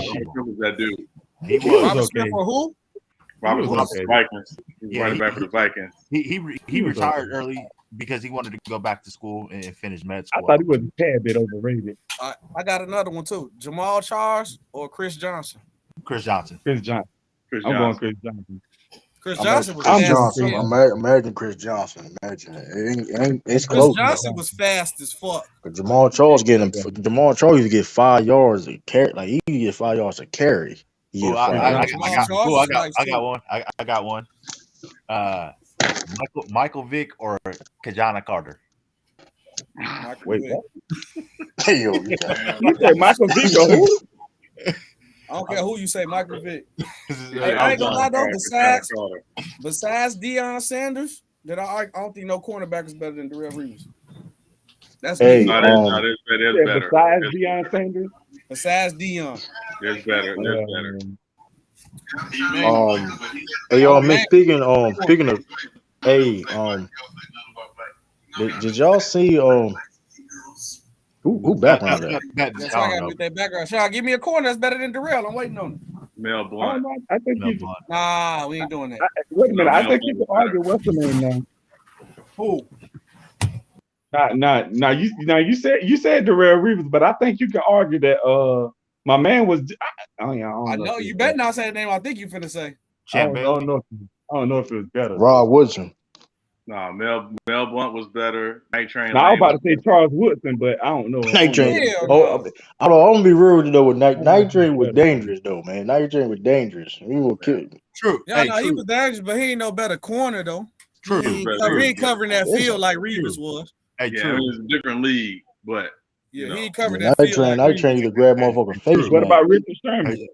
S4: that dude?
S6: He was
S13: Robert Smith for who?
S4: Robert Smith for the Vikings. Running back for the Vikings.
S6: He retired early because he wanted to go back to school and finish med school.
S14: I thought he was a tad bit overrated.
S13: I got another one too. Jamal Charles or Chris Johnson?
S6: Chris Johnson.
S14: I'm going Chris Johnson.
S13: Chris Johnson was
S1: Chris
S13: fast.
S1: Johnson. Imagine Chris Johnson. Imagine it. It's
S13: Chris
S1: close.
S13: Johnson was fast as fuck.
S1: But Jamal Charles used to get 5 yards a carry. Like he used to get 5 yards a carry.
S6: I got one. Michael Vick or Kajana Carter.
S14: Wait,
S13: Vick.
S14: what? Hey, yo, you said Michael Vick or who?
S13: I don't care who you say, Michael Vick. Hey, I ain't gonna lie though. Besides Deion Sanders, I don't think no cornerback is better than Darrell Reeves. That's
S1: hey,
S4: no, there's better.
S14: Besides Deion Sanders,
S13: besides Deion,
S4: there's better.
S1: Hey y'all, speaking of, hey, did y'all see who background that?
S13: That's why I gotta get that background. Shall give me a corner that's better than Darrell? I'm waiting on it.
S4: Mel Blunt.
S14: I think
S13: Nah, we ain't doing that.
S14: Wait a minute. I think you can argue what's the name now.
S13: Who?
S14: You said Darrell Reeves, but I think you can argue that my man was. I
S13: know you better not say the name I think you finna say.
S14: I don't know if it was better.
S1: Rod Woodson.
S4: No, Mel Blunt was better. Night Train.
S14: I was about to say Charles Woodson, but I don't know.
S1: Night Train. I'm gonna be rude though. Night Train was dangerous though, man. Night Train was dangerous. He will kill you.
S6: True.
S13: Yeah, no, he was dangerous, but he ain't no better corner though.
S6: True.
S13: He ain't covering that field like Reeves was.
S6: Hey,
S4: yeah, it was a different league, but
S13: yeah,
S4: he
S13: ain't covering that field.
S1: Night Train either grab motherfucker's face.
S14: What about Richard Sherman?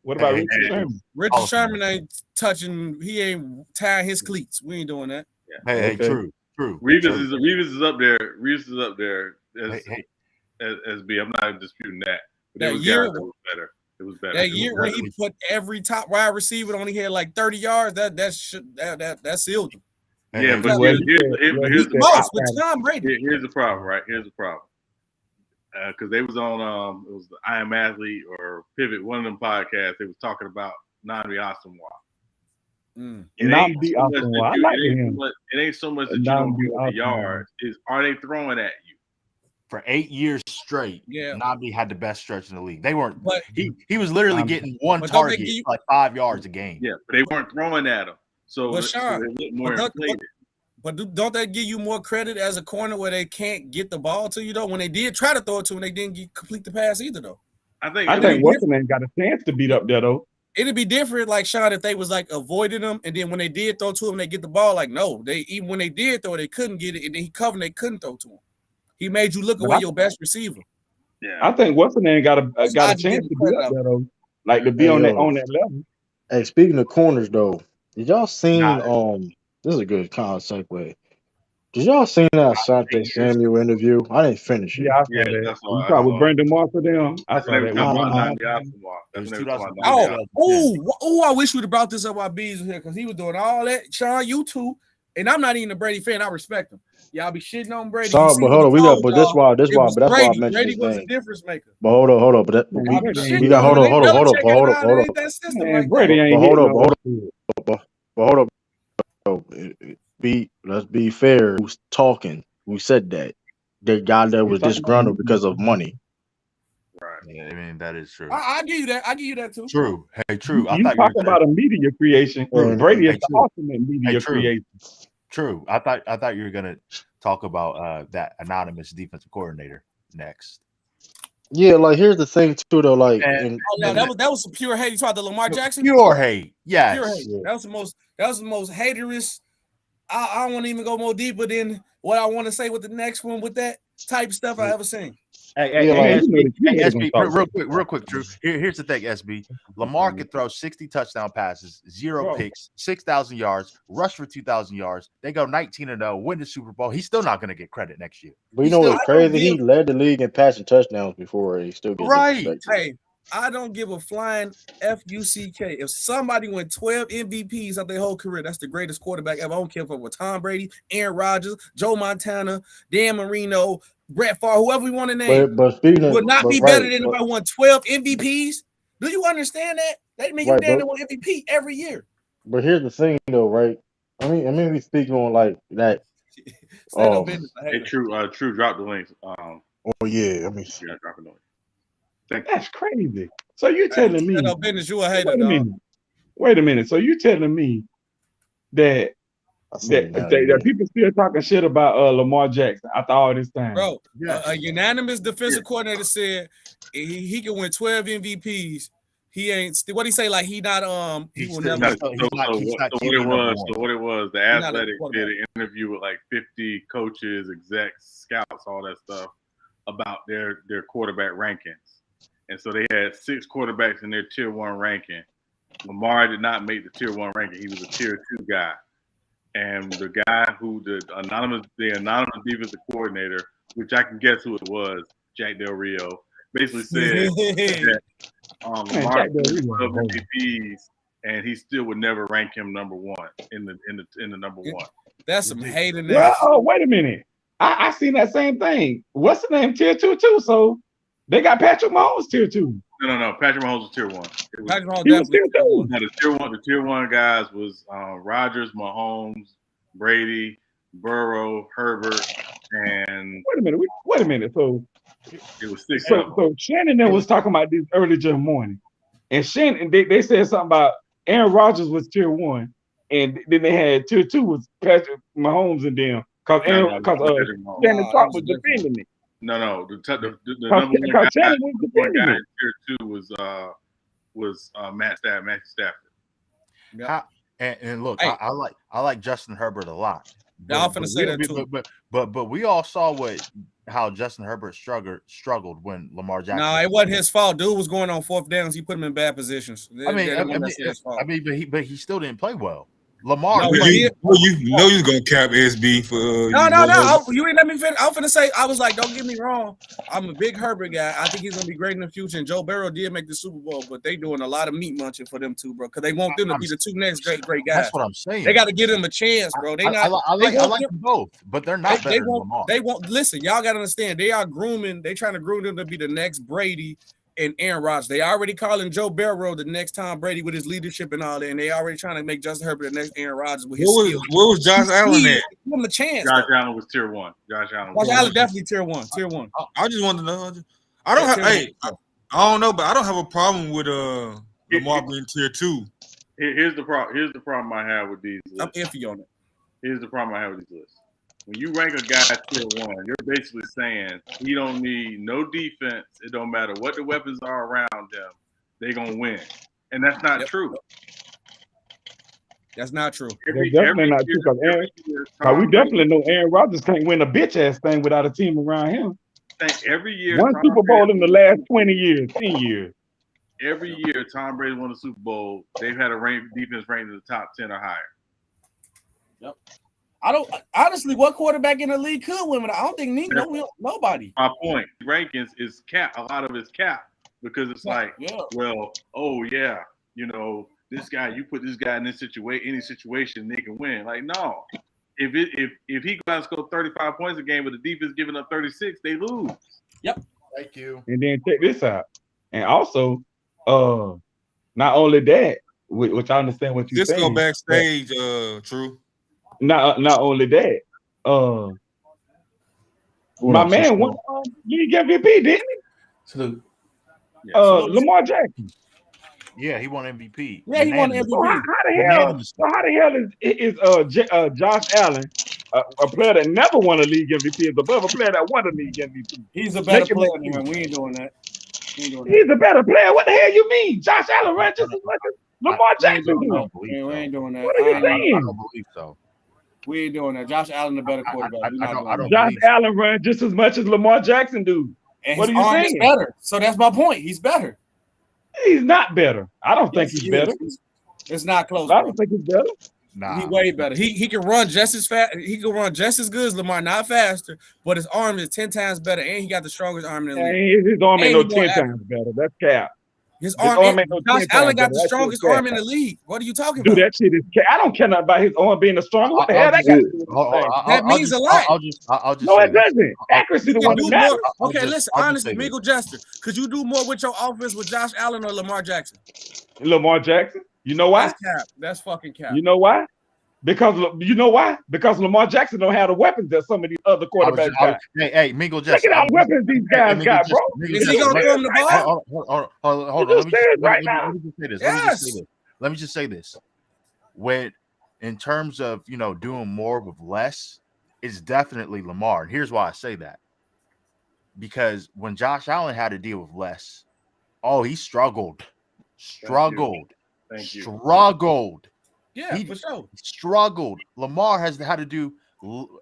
S13: Richard Sherman ain't touching. He ain't tying his cleats. We ain't doing that.
S6: Hey, true.
S4: Reeves is up there. Reeves is up there as B. I'm not disputing that. But
S13: That
S4: it was
S13: year
S4: guys that was better. It was better.
S13: That year when he put every top wide receiver only had like 30 yards, that sealed him.
S4: Yeah, but here's the problem, right? Here's the problem. Because they was on it was the I Am Athlete or Pivot, one of them podcasts. They was talking about Nnamdi Asomugha. It ain't so much that you don't get the yards. Are they throwing at you?
S6: For 8 years straight,
S13: yeah,
S6: Nnamdi had the best stretch in the league. They weren't. But he was literally getting one target, like 5 yards a game.
S4: Yeah, but they weren't throwing at him. So,
S13: but
S4: they more inflated.
S13: But don't that give you more credit as a corner where they can't get the ball to you though? When they did try to throw it to him, they didn't complete the pass either though.
S14: I think Weston ain't got a chance to beat up there though.
S13: It'd be different, like Sean, if they was like avoiding them, and then when they did throw to him, they get the ball. Like no, even when they did throw, they couldn't get it, and then he covered, they couldn't throw to him. He made you look away your best receiver.
S4: Yeah,
S14: I think Weston ain't got a chance to beat up there though, like to be on that level.
S1: Hey, speaking of corners though, did y'all seen this is a good kind of segue. Did y'all seen that Asante Samuel interview? I didn't finish it.
S14: Yeah, I saw
S4: Yeah,
S14: that.
S4: that's
S14: You
S4: all.
S14: talk
S4: That's
S14: with
S4: all.
S14: Brandon Moss for them. I
S4: That's when
S14: saw
S4: they were
S14: that with
S4: talking about
S14: Brandon
S1: Nah,
S14: Moss.
S4: knocking the album off.
S6: It
S4: That's
S6: was
S4: when they were talking
S6: 2009
S4: about knocking the
S13: Oh,
S4: album.
S6: 2010.
S13: I wish we'd have brought this up while Bees was here because he was doing all that. Sean, you too. And I'm not even a Brady fan. I respect him. Y'all be shitting on Brady. You
S1: sorry,
S13: see
S1: but
S13: what
S1: hold
S13: he
S1: on. We got,
S13: told
S1: but
S13: y'all. It was
S1: that's why I
S13: Brady.
S1: mentioned
S13: Brady
S1: his
S13: was the
S1: name.
S13: difference maker.
S1: But hold on. But
S14: Man,
S13: Y'all be
S14: Brady ain't
S1: we
S13: shitting
S1: got
S14: hitting
S13: on
S1: hold
S13: him.
S14: no
S1: on,
S13: They
S1: hold on, hold on,
S13: Belichick
S1: but
S13: ain't
S1: hold on,
S13: allowed.
S1: hold
S13: It
S1: on,
S13: ain't that system
S14: man,
S13: like that.
S14: Brady ain't
S1: but hold
S14: hitting
S1: on,
S14: no shit.
S1: but hold on. Let's be fair. Who's talking? Who said that? The guy that
S14: He's
S1: was
S14: talking about
S1: disgruntled because of money.
S4: Right.
S6: Yeah, I mean that is true.
S13: I give you that. I give you that too.
S6: True. Hey, true. I
S14: you
S6: thought you were
S14: talking
S6: gonna
S14: about a media creation.
S1: And
S14: Brady is
S6: Hey,
S14: the
S6: true.
S14: ultimate
S6: Hey,
S14: media
S6: true.
S14: creation.
S6: True. I thought you were gonna talk about that anonymous defensive coordinator next.
S1: yeah, like here's the thing too, though. Like,
S6: And,
S1: and,
S13: Oh no,
S1: and
S13: that was some pure hate. You talking about the Lamar Jackson?
S6: pure hate.
S13: Pure
S6: Yes.
S13: hate. That was the most haterous. I don't want to even go more deeper than what I want to say with the next one with that type stuff I ever seen.
S6: Hey,
S1: yeah, like
S14: Man,
S6: SB,
S14: you know they're gonna
S6: SB,
S14: talk
S6: real quick, Drew. Here's the thing, SB. Lamar could throw 60 touchdown passes, 0
S14: bro.
S6: picks, 6,000 yards, rush for 2,000 yards. They go 19-0, win the Super Bowl. He's still not going to get credit next year.
S1: but you
S6: He's
S1: know
S6: still
S1: what's
S6: not.
S13: I don't
S1: crazy?
S13: give.
S1: He led the league in passing touchdowns before, and he still gets
S6: Right.
S1: disrespected.
S13: Hey, I don't give a flying fuck. If somebody went 12 MVPs of their whole career, that's the greatest quarterback ever. I don't care if it was Tom Brady, Aaron Rodgers, Joe Montana, Dan Marino, Brett Favre, whoever we want to name,
S1: But speaking of,
S13: would not
S1: but
S13: be better
S1: right,
S13: than if
S1: but
S13: I won 12 MVPs. Do you understand that? That means you
S1: right,
S13: damn near won MVP every year.
S1: but here's the thing, though, right? I mean, we speaking on like that.
S13: Stand up business. I
S4: Hey,
S13: hate it.
S4: True, drop the links.
S1: Oh yeah, I mean,
S4: Yeah, drop the link. Thank you.
S14: That's crazy. So you
S13: Hey,
S14: telling
S13: stand
S14: me?
S13: up business. You a hater,
S14: Wait a
S13: dog.
S14: minute. Wait a minute. So you telling me that
S1: I seen it now.
S14: that people still talking shit about Lamar Jackson after all this time?
S13: Bro,
S6: Yes.
S13: a unanimous defensive coordinator said he can win 12 MVPs. He ain't what he say, like he not he will never
S6: He's not QB number one.
S4: So what it was, the
S13: he not a
S4: Athletic
S13: quarterback.
S4: did an interview with like 50 coaches, execs, scouts, all that stuff about their quarterback rankings. And so they had 6 quarterbacks in their tier 1 ranking. Lamar did not make the tier 1 ranking. He was a tier 2 guy. And the guy who the anonymous defensive coordinator, which I can guess who it was, Jack Del Rio, basically said that
S14: Man,
S4: Lamar
S14: Jack Del
S4: won
S14: Rio
S4: 12
S14: bogus.
S4: MVPs, and he still would never rank him number 1 in the number 1.
S13: That's some hating
S14: Well,
S13: ass.
S14: oh, wait a minute. I seen that same thing. What's the name? Tier 2 too. So they got Patrick Mahomes tier 2.
S4: No. Patrick Mahomes was tier 1.
S13: Patrick Mahomes
S14: He was
S13: definitely
S14: tier 2.
S4: No, the tier 1 guys was Rodgers, Mahomes, Brady, Burrow, Herbert, and
S14: Wait a minute. So
S4: it was 6 of them.
S14: so Shannon was talking about this early this morning, and Shannon they said something about Aaron Rodgers was tier 1, and then they had tier 2 was Patrick Mahomes and them because
S4: Patrick Mahomes.
S14: Shannon
S13: Nah,
S14: Sharp
S13: that
S14: was
S13: was different.
S14: defending it.
S4: No. The
S14: Because
S4: number 1 guy,
S14: Shannon was defending
S4: in
S14: it.
S4: tier 2 was Matthew Stafford.
S13: Yeah.
S6: And look,
S13: Hey.
S6: I like Justin Herbert a lot.
S13: Yeah, I'm finna say that too.
S6: But we all saw how Justin Herbert struggled when Lamar Jackson.
S13: No, it wasn't his fault. Dude was going on 4th downs. He put him in bad positions.
S6: But he still didn't play well. Lamar,
S13: No,
S11: you know you're gonna cap SB for
S13: No. You ain't let me finish. I'm finna say, I was like, don't get me wrong. I'm a big Herbert guy. I think he's gonna be great in the future. And Joe Burrow did make the Super Bowl, but they doing a lot of meat munching for them too, bro. Because they want them to be the 2 next great guys.
S6: That's what I'm saying.
S13: They got to give them a chance, bro.
S6: I like them both, but they're not better than Lamar.
S13: They won't listen. Y'all got to understand. They are grooming. They trying to groom them to be the next Brady and Aaron Rodgers. They already calling Joe Burrow the next Tom Brady with his leadership and all that, and they already trying to make Justin Herbert the next Aaron Rodgers with his skills.
S11: Where was Josh Allen at?
S13: Give him a chance.
S4: Josh Allen was tier 1. Josh
S13: Allen definitely tier 1. Tier 1.
S11: I just want to know. I don't have. Hey, I don't know, but I don't have a problem with Lamar being tier 2.
S4: Here's the problem I have with these lists.
S13: I'm iffy on it.
S4: Here's the problem I have with these lists. When you rank a guy tier 1, you're basically saying he don't need no defense. It don't matter what the weapons are around him. They're going to win. And that's not true.
S13: That's not true.
S14: That's definitely not true because we definitely know Aaron Rodgers can't win a bitch ass thing without a team around him.
S4: Every year,
S14: one Super Bowl in the last 20 years, 10 years.
S4: Every year, Tom Brady won the Super Bowl. They've had a defense ranked in the top 10 or higher.
S13: Yep. I don't honestly. What quarterback in the league could win? I don't think nobody.
S4: My point, rankings is cap. A lot of it's cap because it's like, well, oh yeah, this guy. You put this guy in this situation, any situation, they can win. Like, no, if he goes out and score 35 points a game, but the defense giving up 36, they lose.
S13: Yep.
S6: Thank you.
S14: And then check this out. And also, not only that, which I understand what you're saying.
S11: Just go backstage, True.
S14: Not only that, my man won league MVP, didn't he?
S7: So
S14: Lamar Jackson.
S6: Yeah, he won MVP.
S13: Yeah, he won MVP.
S14: So how the hell is Josh Allen, a player that never won a league MVP, is above a player that won a league MVP?
S13: He's a better player than him. We ain't doing that.
S14: He's a better player. What the hell you mean? Josh Allen ran just as much as Lamar Jackson did.
S13: We ain't doing that.
S14: What are you saying?
S6: I don't believe so.
S13: We ain't doing that. Josh Allen, the better quarterback.
S14: Josh Allen ran just as much as Lamar Jackson do.
S13: And
S14: what are
S13: his
S14: you
S13: arm
S14: saying?
S13: is better. So that's my point. He's better.
S14: He's not better. I don't think he's better.
S13: It's not close.
S14: I don't think he's better.
S13: Nah. He's way better. He can run just as fast. He can run just as good as Lamar, not faster. But his arm is 10 times better, and he got the strongest arm in the league.
S14: His arm ain't no 10 times better. That's cap.
S13: His arm ain't no Josh Allen got the strongest arm in the league. What are you talking about?
S14: Dude, that shit is cap. I don't care nothing about his arm being the strongest. What the hell that got to do with
S13: that means a lot.
S6: I'll just
S14: no, it doesn't. Accuracy the one that matters.
S13: Okay, listen. Honestly, Miguel Jester, could you do more with your offense with Josh Allen or Lamar Jackson?
S14: Lamar Jackson. You know why?
S13: That's cap. That's fucking cap.
S14: You know why? Because you know why? Because Lamar Jackson don't have the weapons that some of these other quarterbacks got.
S6: Hey, Miguel Jackson.
S14: Look at how weapons these guys got, bro.
S13: Is he gonna throw him the ball?
S6: Hold on. Let me just say this.
S13: Yes.
S6: Let me just say this. When, in terms of doing more with less, it's definitely Lamar. And here's why I say that. Because when Josh Allen had to deal with less, he struggled.
S4: Thank you.
S6: Struggled.
S13: Yeah, for sure.
S6: Struggled. Lamar has had to do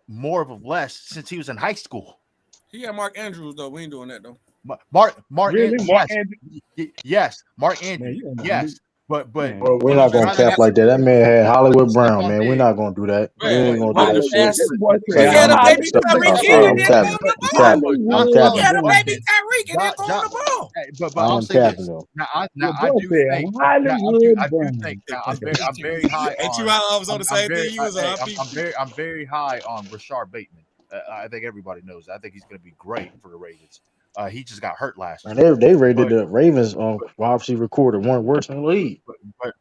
S6: more of less since he was in high school.
S13: He got Mark Andrews though. We ain't doing that though.
S6: Mark
S14: really?
S6: Andrews. Yes. Mark Andrews. Yes. But
S1: well, we're not gonna cap like that. That man had Hollywood Brown, man. We're not gonna do that. We ain't gonna do that shit.
S13: He had a baby Tyreek Hill and didn't throw the ball. He had a baby Tyreek and didn't throw the ball.
S6: But I'll say this. Now I do think. I'm very high.
S11: Ain't you I was on the same thing you was on?
S6: I'm very high on Rashard Bateman. I think everybody knows that. I think he's going to be great for the Ravens. He just got hurt last year.
S1: They rated the Ravens on obviously recorded one worse in the league.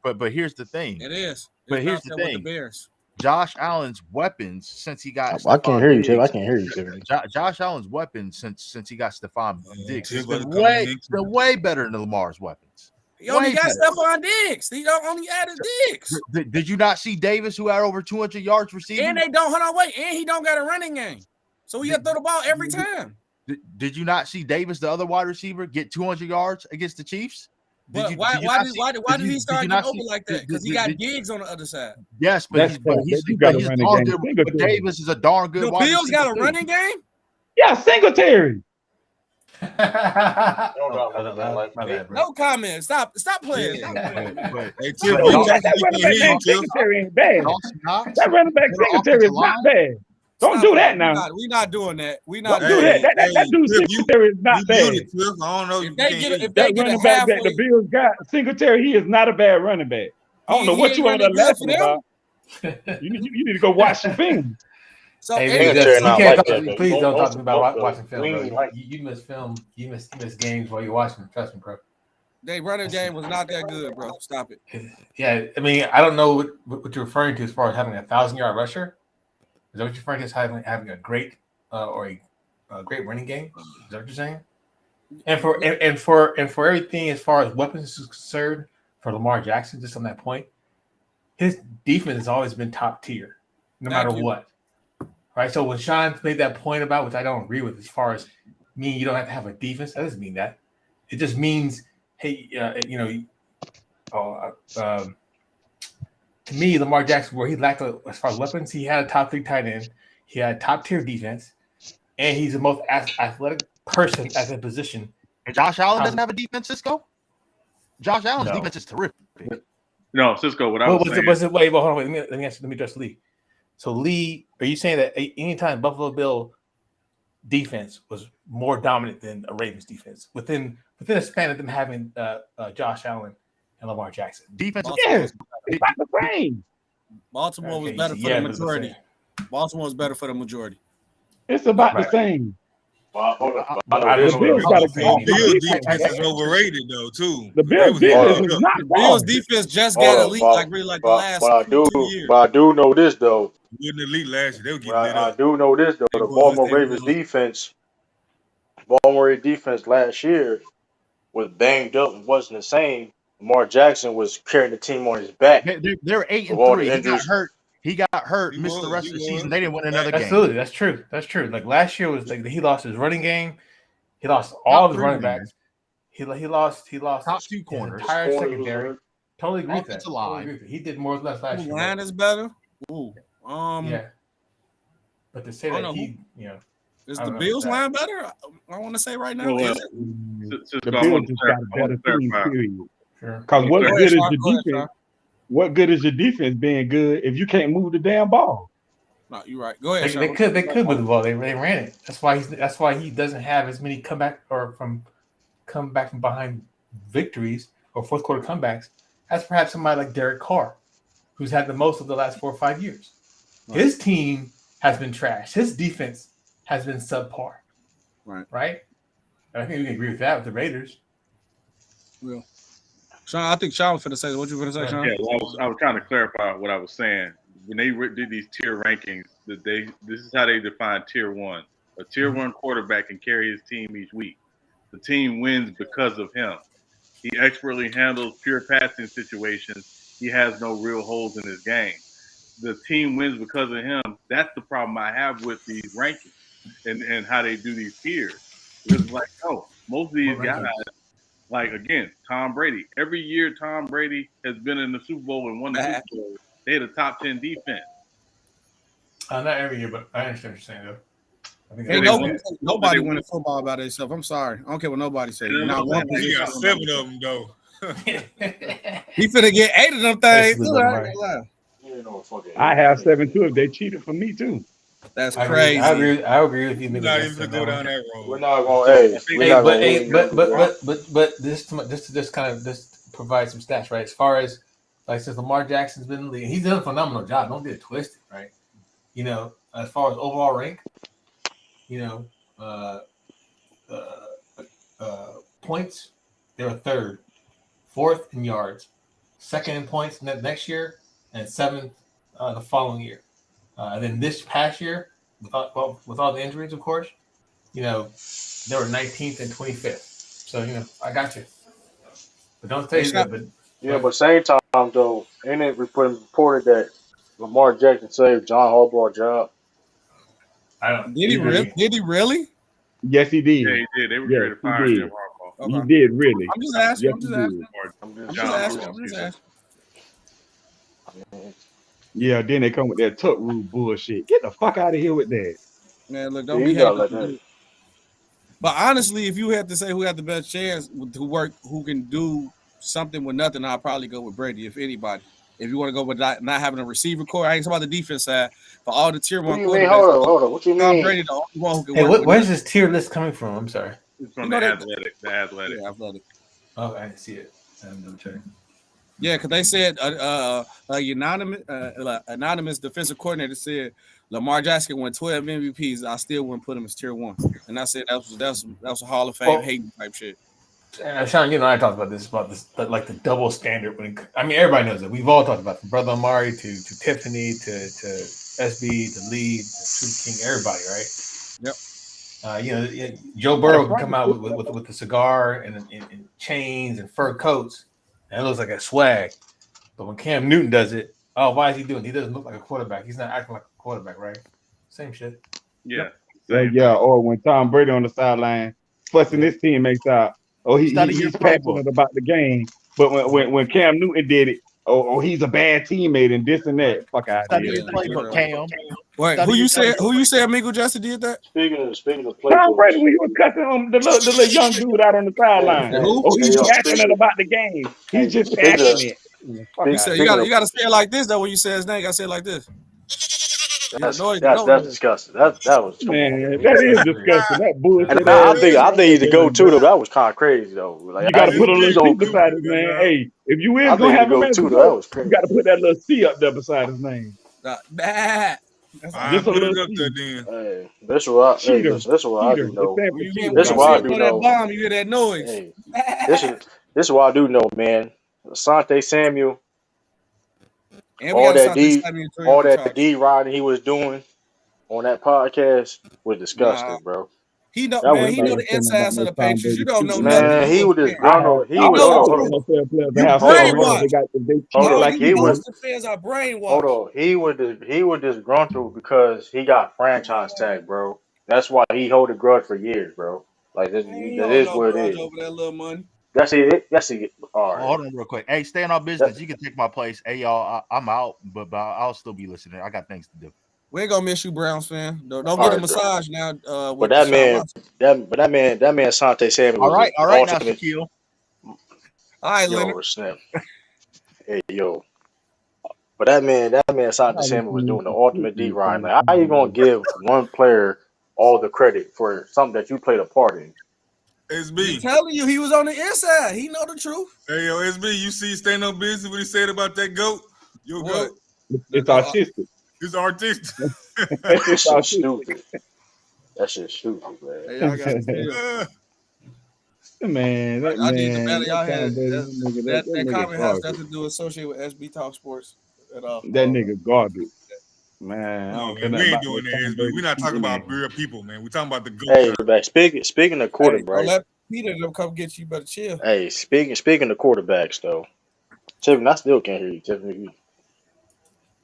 S6: But here's the thing.
S13: It is.
S6: But here's the thing.
S13: The Bears.
S6: Josh Allen's weapons since he got.
S1: I can't hear you, Tim. I can't hear you, Tim.
S6: Josh Allen's weapons since he got Stephon Diggs has been way better than Lamar's weapons.
S13: He only got Stephon Diggs. He only added Diggs.
S6: Did you not see Davis, who had over 200 yards receiving?
S13: And he don't got a running game, so he got to throw the ball every time.
S6: Did you not see Davis, the other wide receiver, get 200 yards against the Chiefs?
S13: Why did he start getting open like that? Because he got Diggs on the other side.
S6: Yes, but Davis is a darn good.
S13: The Bills got a running game.
S14: Yeah, Singletary.
S13: No comment. Stop playing.
S14: Singletary ain't bad. That running back Singletary is not bad. Don't do that now.
S13: We're not doing that. We're not
S14: doing that. That dude Singletary is not bad.
S11: I don't know.
S13: If they get
S14: running back that the Bills got, Singletary, he is not a bad running back. I don't know what you want to laughing about. You need to go watch some film.
S13: So
S15: please don't talk about watching film, bro. You miss film. You miss games while you're watching. Trust me, bro.
S13: Their running game was not that good, bro. Stop it.
S15: Yeah, I mean, I don't know what you're referring to as far as having a 1,000-yard rusher. Is that what you're referring to as having a great or a great running game? Is that what you're saying? And for everything as far as weapons is concerned, for Lamar Jackson, just on that point, his defense has always been top tier, no matter what. Right. So when Sean made that point about, which I don't agree with, as far as mean you don't have to have a defense, that doesn't mean that. It just means, hey, to me, Lamar Jackson, where he lacked as far as weapons, he had a top 3 tight end, he had a top tier defense, and he's the most athletic person at the position.
S6: And Josh Allen doesn't have a defense, Cisco? Josh Allen's defense is terrific.
S4: No, Cisco, what I was saying.
S15: Wait, hold on. Let me address Lee. So Lee, are you saying that anytime Buffalo Bill defense was more dominant than a Ravens defense within a span of them having Josh Allen and Lamar Jackson?
S6: Defense,
S14: yeah, it's about the same.
S13: Baltimore was better for the majority. Baltimore was better for the majority.
S14: It's about the same.
S11: The Bills defense is overrated though too.
S14: The Bills defense is not.
S13: The Bills defense just got elite like the last two years.
S1: But I do know this though.
S11: Wasn't elite last year. They were getting lit
S1: I
S11: up.
S1: do know this though. The Baltimore Ravens defense last year was banged up and wasn't the same. Lamar Jackson was carrying the team on his back.
S6: They're 8-3. He got hurt, missed the rest of the season. They didn't win another game.
S15: Absolutely, that's true. That's true. Like last year was like he lost his running game. He lost all of his running backs. He lost
S6: top two corners,
S15: entire secondary. Totally agree with that.
S6: Line.
S15: Totally agree. He did more or less last year.
S13: Line is better. Ooh.
S15: Yeah. But to say that
S13: is the Bills line better? I want to say right now.
S14: The Bills just got a better team, period. Because what good is your defense? What good is your defense being good if you can't move the damn ball?
S13: No, you're right. Go ahead.
S15: They could move the ball. They ran it. That's why he doesn't have as many come back from behind victories or fourth quarter comebacks as perhaps somebody like Derek Carr, who's had the most of the last 4 or 5 years. Right. His team has been trash. His defense has been subpar. Right. And I think we can agree with that with the Raiders.
S13: Real. Sean, I think Sean was going to say what you were going to say, Sean.
S4: Yeah, well, I was trying to clarify what I was saying. When they did these tier rankings, this is how they define tier one. A tier one quarterback can carry his team each week. The team wins because of him. He expertly handles pure passing situations. He has no real holes in his game. The team wins because of him. That's the problem I have with these rankings and how they do these tiers. Because most of these guys, like again, Tom Brady. Every year Tom Brady has been in the Super Bowl and won the Super Bowl. They had a top 10 defense.
S15: Not every year, but I understand what you're saying, though.
S13: Nobody winning football by themselves. I'm sorry. I don't care what nobody says. Not one position.
S11: He got 7 of them, though.
S13: He finna get 8 of them things.
S14: I have 7 too. If they cheated for me too.
S13: That's crazy.
S15: I agree with you.
S11: We're not even gonna go down that road.
S1: We're not gonna.
S15: But this kind of provides some stats, right? As far as since Lamar Jackson's been in the league, he's done a phenomenal job. Don't get it twisted, right? As far as overall rank, points, they were 3rd, 4th in yards, 2nd in points next year, and 7th the following year. And then this past year, with all the injuries, of course, they were 19th and 25th. So I got you. But don't say that.
S1: But same time though, ain't it reported that Lamar Jackson saved John Harbaugh's job?
S13: Did he really?
S14: Yes, he did.
S4: Yeah, he did. They were ready to fire Jim Harbaugh.
S14: He did really.
S13: I'm just asking.
S14: Yes, I'm just asking. Yeah, then they come with that tuck rule bullshit. Get the fuck out of here with that.
S13: Man, look, don't be happy. But honestly, if you had to say who had the best chance who can do something with nothing, I'd probably go with Brady, if anybody. If you want to go with not having a receiver core, I ain't talking about the defense side. For all the tier one quarterbacks,
S1: hold on. What you mean?
S13: Brady, the only one who can work.
S15: Where's this tier list coming from? I'm sorry.
S4: It's from the athletic.
S13: Yeah, athletic.
S15: Oh, I didn't see it.
S13: Yeah, because they said anonymous defensive coordinator said Lamar Jackson won 12 MVPs. I still wouldn't put him as tier one, and I said that was a Hall of Fame hating type shit.
S15: And Sean, I talked about this like the double standard. Everybody knows it. We've all talked about it, from Brother Amari to Tiffany to SB to Lee to King, everybody, right?
S13: Yep.
S15: Joe Burrow can come out with the cigar and chains and fur coats, and it looks like a swag. But when Cam Newton does it, why is he doing it? He doesn't look like a quarterback. He's not acting like a quarterback, right? Same shit.
S4: Yeah.
S14: Or when Tom Brady on the sideline fussing his teammates out. He's passionate about the game. But when Cam Newton did it, he's a bad teammate and this and that. Fuck out of here.
S6: Cam.
S13: Wait, who you said Amigo Justin did that?
S1: Speaking of play,
S14: Tom Brady, when he was cussing on the little young dude out on the sideline. He's passionate about the game. He's just passionate.
S13: You said you gotta say it like this though. When you say his name, you gotta say it like this.
S1: That's
S13: noise is
S1: that's
S13: over
S1: that's
S13: there.
S1: disgusting. That was come on,
S14: Man,
S1: man.
S14: that is disgusting. That
S1: And
S14: bullshit
S1: I
S14: ass.
S1: think I think he's the
S14: Jalen
S1: go-to though.
S14: Brown.
S1: That was kind of crazy though. Like
S14: You got to
S1: he,
S14: put a
S1: he
S14: little C
S1: don't.
S14: beside his name. Hey, if you
S1: I
S14: is gonna
S1: think the
S14: have him as
S1: go-to
S14: a
S1: though. That
S14: GOAT,
S1: was
S14: you
S1: crazy.
S14: got to put that little C up there beside his name.
S13: Nah. That's
S11: I
S14: Just a
S11: put
S14: little
S11: it up there
S14: C.
S11: then.
S1: Hey, this what I, hey,
S14: Cheater.
S1: listen, this is what I
S14: Cheater.
S1: do
S14: It
S1: know.
S14: stands
S13: when
S14: for
S13: you
S14: cheater,
S13: get
S1: This is
S13: when you
S1: what
S13: see
S1: I
S13: him
S14: goddamn
S1: do
S14: it.
S13: throw that
S1: know.
S13: bomb, you hear that noise.
S1: Hey, this is what I do know, man. Asante Samuel,
S13: And we
S1: all
S13: got
S1: that
S13: Asante
S1: D,
S13: Samuel Jr.
S1: all
S13: for
S1: that
S13: Chargers.
S1: D riding he was doing on that podcast was
S13: Nah,
S1: disgusting, bro.
S13: he know,
S1: That
S13: man.
S1: was
S13: He know
S14: Nobody
S1: bad.
S14: was
S13: the
S14: saying about
S13: insides of
S14: no
S13: the
S14: Tom
S13: Patriots. You
S14: Brady
S13: don't know
S14: cheating, man.
S13: nothing.
S1: Man,
S13: You
S1: he
S13: a
S1: was just
S13: fan.
S1: grundle. He
S13: You
S14: All
S1: was
S13: know
S1: hold
S13: the
S1: on,
S14: all
S1: hold on,
S13: truth.
S14: NFL players that
S13: You
S14: have
S1: hold on,
S14: fans
S1: hold
S14: because
S1: on,
S14: they
S13: brainwashed.
S14: got they
S1: hold
S14: cheated
S1: on.
S13: All
S14: like
S13: you
S14: he did.
S13: Boston fans are
S1: Hold
S13: brainwashed.
S1: on. He was disgruntled because he got franchise tag, bro. That's why he hold a grudge for years, bro. Like this,
S13: Man, he
S1: that
S13: hold
S1: is
S13: no
S1: what it
S13: grudge
S1: is.
S13: over that little money.
S1: That's it. That's it. All
S6: Oh,
S1: right.
S6: hold on real quick. Hey, stay on our business. You can take my place. Hey, y'all, I'm out, but I'll still be listening. I got things to do.
S13: We ain't gonna miss you, Browns fan. Don't
S1: All
S13: get a
S1: right, bro.
S13: massage now
S1: But
S13: with
S1: that
S13: Deshaun
S1: man,
S13: Watson.
S1: that man, Sante Samuel
S6: All
S1: was the
S6: right, now
S1: ultimate.
S6: Shaquille.
S13: All right, Leonard.
S1: Yo, snap. Hey, yo. But that man, Sante Samuel was doing the ultimate D ride. Like, how you gonna give one player all the credit for something that you played a part in?
S13: I'm
S11: SB.
S13: telling you, he was on the inside. He know the truth.
S11: Hey, yo, SB, you see Stay No Business what he said about that GOAT? Your
S13: What?
S11: GOAT?
S13: The
S14: It's
S13: go.
S14: artistic.
S11: It's artistic.
S1: That
S14: It's
S1: shit's
S14: artistic.
S1: stupid. That shit's stupid, man.
S13: Hey, y'all got to chill.
S14: Man, that
S13: I need to
S14: man,
S13: battle
S14: that
S13: y'all had
S14: Tom Brady, that
S13: that
S14: nigga
S13: comment has
S14: garbage.
S13: nothing to do associated with SB Talk Sports at all.
S14: That nigga garbage. Man, I
S11: No,
S14: don't care
S11: man, we
S14: nothing
S11: ain't
S14: about no
S11: doing that,
S14: Tom
S11: SB.
S14: Brady
S11: We're not talking
S14: cheating
S11: about
S14: man.
S11: real people, man. We're talking about the GOAT
S1: Hey,
S11: now.
S1: back speaking of
S13: Hey, don't
S1: quarterback.
S13: let Peter them come get you. Better chill.
S1: Hey, speaking of quarterbacks though, Tiffany, I still can't hear you, Tiffany.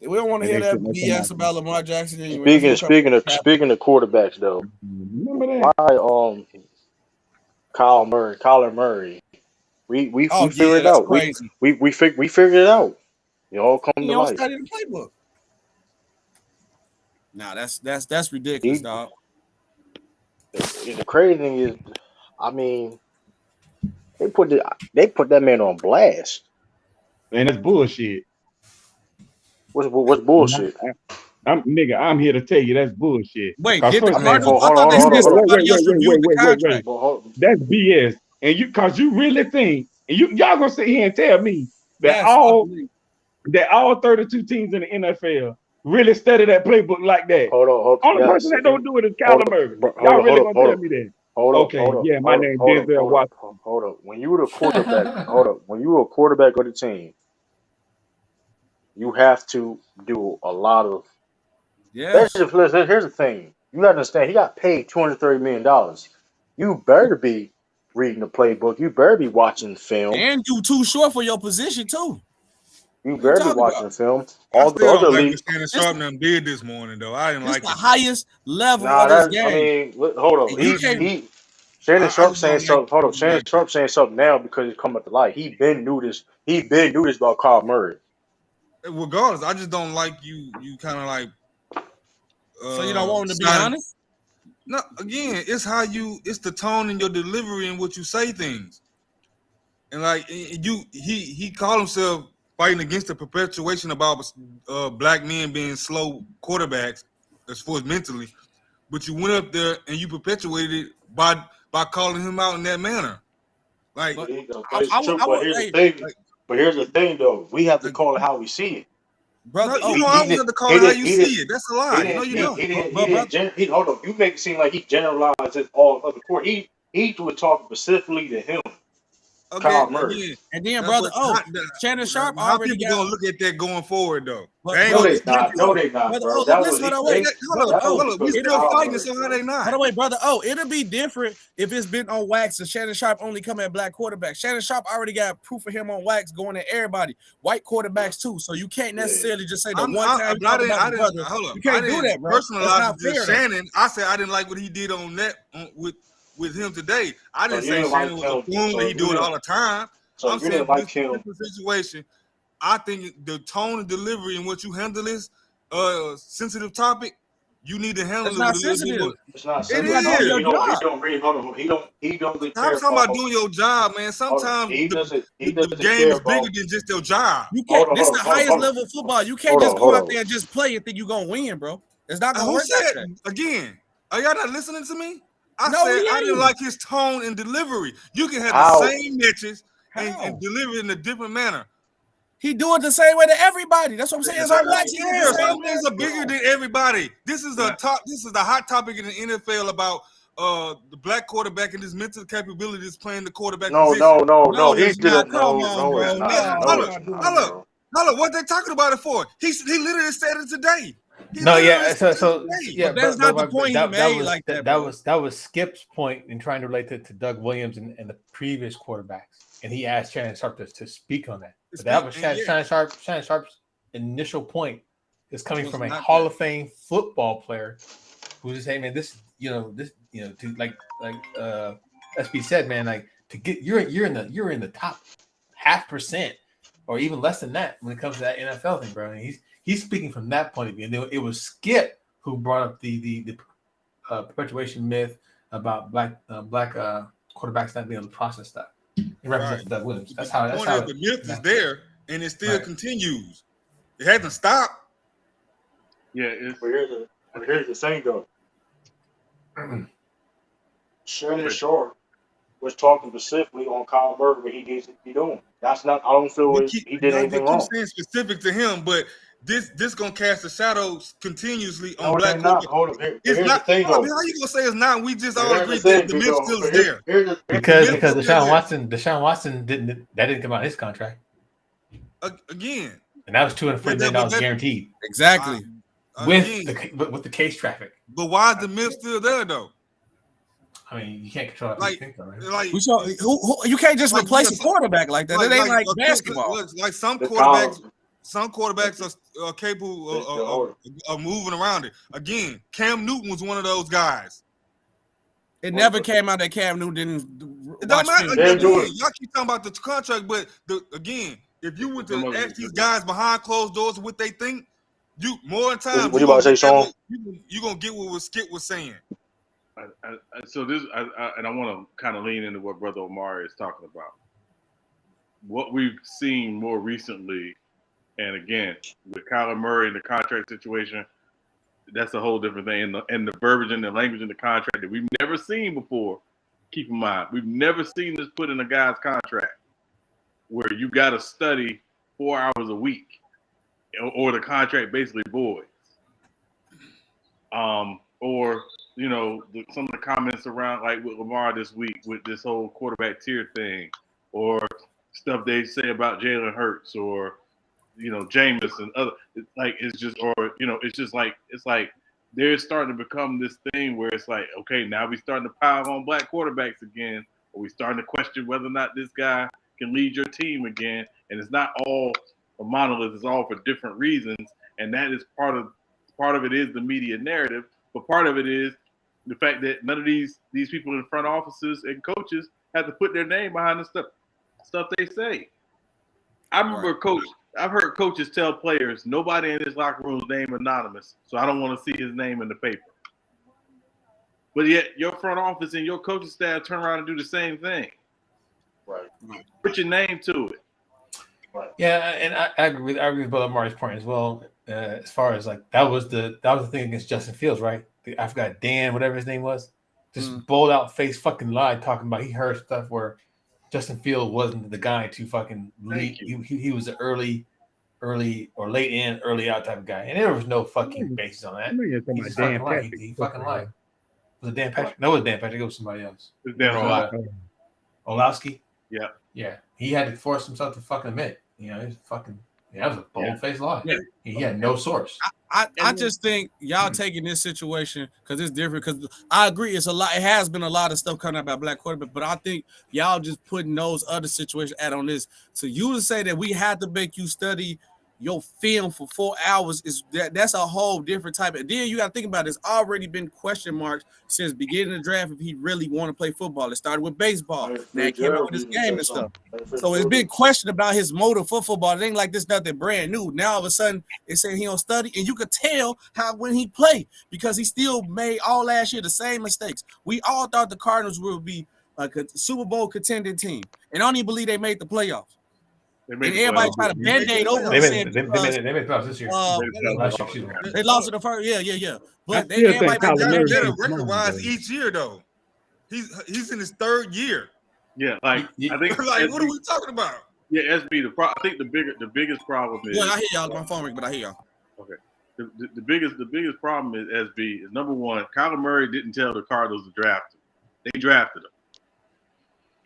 S13: We don't want to
S14: And
S13: hear
S14: they
S13: that
S14: sitting there talking
S13: BS
S14: about
S13: about Lamar Jackson anyway. Let's
S1: Speaking
S13: look up
S1: speaking of
S13: what's happening.
S1: speaking of quarterbacks though,
S14: remember
S1: why
S14: that?
S1: Kyler Murray, we
S13: Oh
S1: figured
S13: yeah,
S1: it
S13: that's
S1: out.
S13: crazy.
S1: We figured it out. It all come
S13: He
S1: to
S13: don't
S1: life.
S13: study the playbook. Nah, that's ridiculous,
S1: He
S13: dog.
S1: the crazy thing is, I mean, they put that man on blast.
S14: And that's bullshit.
S1: What's
S14: And
S1: bullshit?
S14: I'm nigga, I'm here to tell you that's bullshit.
S13: Wait,
S14: Cause
S13: did the
S1: I
S14: first
S1: mean,
S14: off,
S13: Cardinals?
S1: hold
S13: I
S1: hold
S13: thought
S1: on,
S13: they
S14: you
S1: hold
S13: said
S1: on,
S14: nigga,
S1: hold on.
S13: somebody else reviewed the contract.
S1: But hold,
S14: That's BS. And you really think, and y'all gonna sit here and tell me that
S13: Yes, I believe.
S14: all 32 teams in the NFL really study that playbook like that. Only person
S1: yes.
S14: that
S1: If
S14: don't
S1: you
S14: do it is Kyler Murray.
S1: hold
S14: Y'all
S1: up,
S14: really gonna tell me that? Okay, yeah, my name Denzel Washington.
S1: hold up. When you were the quarterback, hold up. When you were a quarterback of the team, you have to do a lot of.
S13: Yes.
S1: Here's the thing. You got to understand. He got paid $230 million. You better be reading the playbook. You better be watching film.
S13: And you too short for your position too.
S1: You
S13: What are you
S1: better be
S13: talking
S1: watching
S13: about?
S1: film.
S11: I
S1: All the
S11: still
S1: other
S11: don't like what
S1: league.
S11: Shannon
S13: This
S11: Sharp and them did this morning, though. I didn't
S13: this
S11: like
S13: the
S11: it.
S13: highest level
S1: Nah,
S13: of this
S1: that I
S13: game.
S1: mean, hold
S13: And
S1: on.
S13: you can't.
S1: Shannon
S11: I
S1: Sharp
S11: just
S1: saying
S11: don't like
S1: something. Hold on. Shannon
S11: it.
S1: Sharp saying something now because it's come up to light. He been knew this. He been knew this about Kyle Murray.
S11: Regardless, I just don't like you. You kind of like.
S13: So you don't want him to be
S11: Sign,
S13: honest?
S11: no, again, it's the tone in your delivery and what you say things. And like he called himself fighting against the perpetuation about black men being slow quarterbacks as far as mentally, but you went up there and you perpetuated it by calling him out in that manner. Like,
S13: But
S1: But it's true.
S13: I
S1: But
S13: would
S1: here's the
S13: hey,
S1: thing.
S11: like,
S1: But here's the thing, though. We have to
S11: like
S1: call it how we see it.
S11: no,
S13: brother.
S11: you
S13: Oh,
S11: don't
S1: He
S11: always
S1: did.
S11: have to call
S1: He
S11: it how
S1: did.
S11: you
S1: He
S11: see
S1: did.
S11: it. That's a
S1: He
S11: lie. No,
S1: didn't.
S11: you
S1: He,
S11: don't.
S1: he didn't. He
S13: but brother,
S1: didn't. He hold on. You make it seem like he generalized it all of the court. He was talking specifically to him,
S11: Okay,
S1: Kyle Murray.
S11: again,
S13: and then brother.
S11: but
S13: Oh, Shannon Sharp
S11: how
S13: already
S11: people
S13: got.
S11: gonna look at that going forward though?
S13: But
S11: They ain't
S1: No,
S11: gonna
S1: they
S11: look
S13: brother,
S11: at
S1: not.
S11: it.
S1: No, they not,
S13: brother.
S1: bro.
S13: Oh,
S1: That was
S13: listen.
S1: he.
S13: Hold on, wait,
S1: They.
S11: Hold
S13: brother.
S11: up,
S1: That was
S13: Oh,
S11: We
S1: because of
S13: it'll
S11: still
S13: be.
S1: Kyle
S11: fighting this,
S1: Murray,
S11: so how
S1: bro.
S11: they not?
S13: By the way, brother. Oh, it'll be different if it's been on wax and Shannon Sharp only come at black quarterbacks. Shannon Sharp already got proof of him on wax going at everybody, white quarterbacks too. So you can't
S1: Yeah.
S13: necessarily just say the one time you talk about
S11: I
S13: the
S11: didn't
S13: brother.
S11: hold up.
S13: You
S11: I
S13: can't do
S11: didn't
S13: that, bro. That's
S11: personalize
S13: not
S11: it
S13: fair
S11: just
S13: though.
S11: Shannon. I said I didn't like what he did on that with him today. I
S1: So
S11: didn't
S1: you
S11: say
S1: didn't
S11: Shannon
S1: like
S11: was a
S1: him.
S11: fool and he do it all the time.
S1: So
S11: I'm
S1: you didn't
S11: saying
S1: like
S11: this
S1: him.
S11: particular situation. I think the tone and delivery and what you handle this sensitive topic, you need to handle
S13: That's
S11: it
S13: not
S11: with a little bit
S13: sensitive.
S11: more.
S1: It's not
S11: It
S13: You're not
S1: sensitive
S13: doing
S1: because
S11: is.
S13: your
S1: he
S13: job.
S1: don't really hold on. He don't really
S11: I'm
S1: care
S11: talking about
S1: about.
S11: doing your job, man.
S1: Hold on.
S11: Sometimes
S1: He
S11: the
S1: doesn't
S11: game
S1: care
S11: is bigger
S1: about.
S11: than just your job.
S13: You can't.
S1: Hold on.
S13: This
S1: Hold
S13: is
S1: on.
S13: the
S1: Hold on.
S13: highest
S1: Hold on.
S13: level of football. You can't
S1: Hold
S13: just
S1: on.
S13: go
S1: Hold
S13: out
S1: on.
S13: there and just play and think you're gonna win, bro. It's not gonna
S11: Who
S13: work like
S11: said
S13: that.
S11: again? Are y'all not listening to me? I
S13: No,
S11: said
S13: we
S11: I didn't
S13: ain't.
S11: like his tone and delivery. You can have the
S1: How?
S11: same message and
S13: How?
S11: deliver it in a different manner.
S13: He do it the same way to everybody. That's what I'm saying. So I'm watching
S11: Yeah,
S13: the same
S11: some things are bigger than everybody. This is a top. This is the hot topic in the NFL about the black quarterback and his mental capabilities playing the quarterback
S1: No,
S11: position.
S1: no. He
S13: it's not.
S1: didn't.
S13: Come
S1: No,
S13: on,
S1: it's
S13: bro.
S1: not.
S13: No,
S1: No,
S11: Hold
S1: it's
S11: up,
S1: not,
S11: hold up,
S1: bro.
S11: hold up. What they talking about it for? He literally said it today. He
S15: No,
S11: literally
S15: yeah.
S11: said it
S15: So
S11: today.
S15: yeah,
S13: but that's not the point he made like that, bro.
S15: that was Skip's point in trying to relate it to Doug Williams and the previous quarterbacks, and he asked Shannon Sharp to speak on that. But that was Shannon Sharp's initial point is coming from a Hall of Fame football player who's just saying, man, this to like SB said, man, like to get you're in the top 0.5% or even less than that when it comes to that NFL thing, bro. And he's speaking from that point of view. And it was Skip who brought up the perpetuation myth about black quarterbacks not being able to process stuff. It represents Doug Williams. That's how. That's how
S11: the myth is there, and it still continues. It hasn't stopped.
S4: Yeah,
S1: but here's the thing though. Shannon Sharp was talking specifically on Kyle Murray what he needs to be doing. That's not. I don't feel he did anything wrong.
S11: Saying specific to him, but this gonna cast a shadow continuously on
S1: No,
S11: black
S1: they're not.
S11: quarterbacks.
S1: Hold up.
S11: It's
S1: Here's
S11: not.
S1: the thing, though.
S11: How you gonna say it's not? We just all
S1: Here's
S11: agree
S1: the thing,
S11: that the myth still is there.
S15: Because Deshaun Watson didn't come out of his contract
S11: Again,
S15: and that was $240 million guaranteed.
S13: Exactly.
S15: With the case traffic.
S11: But why is the myth still there though?
S15: I mean, you can't control how people think, though, right?
S13: You can't just replace a quarterback like that. It ain't like basketball.
S11: Like some quarterbacks are capable of moving around it. Again, Cam Newton was one of those guys.
S13: It never came out that Cam Newton didn't.
S11: It don't matter. Again, y'all keep talking about the contract, but again, if you were to ask these guys behind closed doors what they think, you more times
S1: what you about to say, Sean?
S11: You're gonna get what Skip was saying.
S4: So this, and I want to kind of lean into what Brother Omari is talking about. What we've seen more recently, and again with Kyler Murray and the contract situation, that's a whole different thing. And the verbiage and the language in the contract that we've never seen before. Keep in mind, we've never seen this put in a guy's contract where you got to study 4 hours a week, or the contract basically voids. Or some of the comments around, like with Lamar this week, with this whole quarterback tier thing, or stuff they say about Jalen Hurts, or Jameis and other. It's like they're starting to become this thing where it's like, okay, now we starting to pile on black quarterbacks again, or we starting to question whether or not this guy can lead your team again. And it's not all a monolith; it's all for different reasons, and that is part of it is the media narrative, but part of it is the fact that none of these people in front offices and coaches have to put their name behind the stuff they say. I remember I've heard coaches tell players, nobody in this locker room is named anonymous, so I don't want to see his name in the paper. But yet your front office and your coaching staff turn around and do the same thing.
S1: Right.
S4: Put your name to it.
S1: Right.
S15: Yeah, and I agree with Brother Marty's point as well. As far as like that was the thing against Justin Fields, right? I forgot Dan, whatever his name was, just bold out face fucking lied talking about he heard stuff where Justin Fields wasn't the guy to fucking lead. He was an early or late in, early out type of guy, and there was no fucking basis on that. He just fucking lied. He fucking lied. Was it Dan Patrick? No, it was Dan Patrick. It was somebody else.
S4: It was Dan
S15: Olowski.
S4: Yeah.
S15: He had to force himself to fucking admit. He's fucking. That was a bold-faced lie. Yeah. He had no source.
S13: I just think y'all taking this situation because it's different. Because I agree, it's a lot. It has been a lot of stuff coming out about black quarterback, but I think y'all just putting those other situations add on this. So you to say that we had to make you study your film for 4 hours that's a whole different type. And then you got to think about it. It's already been question marks since beginning of the draft if he really want to play football. It started with baseball. Now it came out with his game and stuff. So it's been questioned about his motive for football. It ain't like this nothing brand new. Now all of a sudden they say he don't study, and you could tell how when he played because he still made all last year the same mistakes. We all thought the Cardinals would be a Super Bowl contending team, and I don't even believe they made the playoffs. And everybody tried to band-aid over
S15: They
S13: and said
S15: made the playoffs this year. Last year, excuse me.
S13: They lost in the first. Yeah.
S9: I
S13: But they
S9: still
S13: everybody
S9: think Kyler
S13: tried to
S9: Murray
S13: band-aid.
S11: Better
S9: too small,
S11: record-wise
S9: though.
S11: each year though. He's in his third year.
S4: Yeah, like I think
S11: Like, what are we talking about?
S4: Yeah, SB. I think the biggest problem is.
S13: Yeah, I hear y'all. My phone ring, but I hear y'all.
S4: Okay. The biggest problem is SB is number one. Kyler Murray didn't tell the Cardinals to draft him. They drafted him.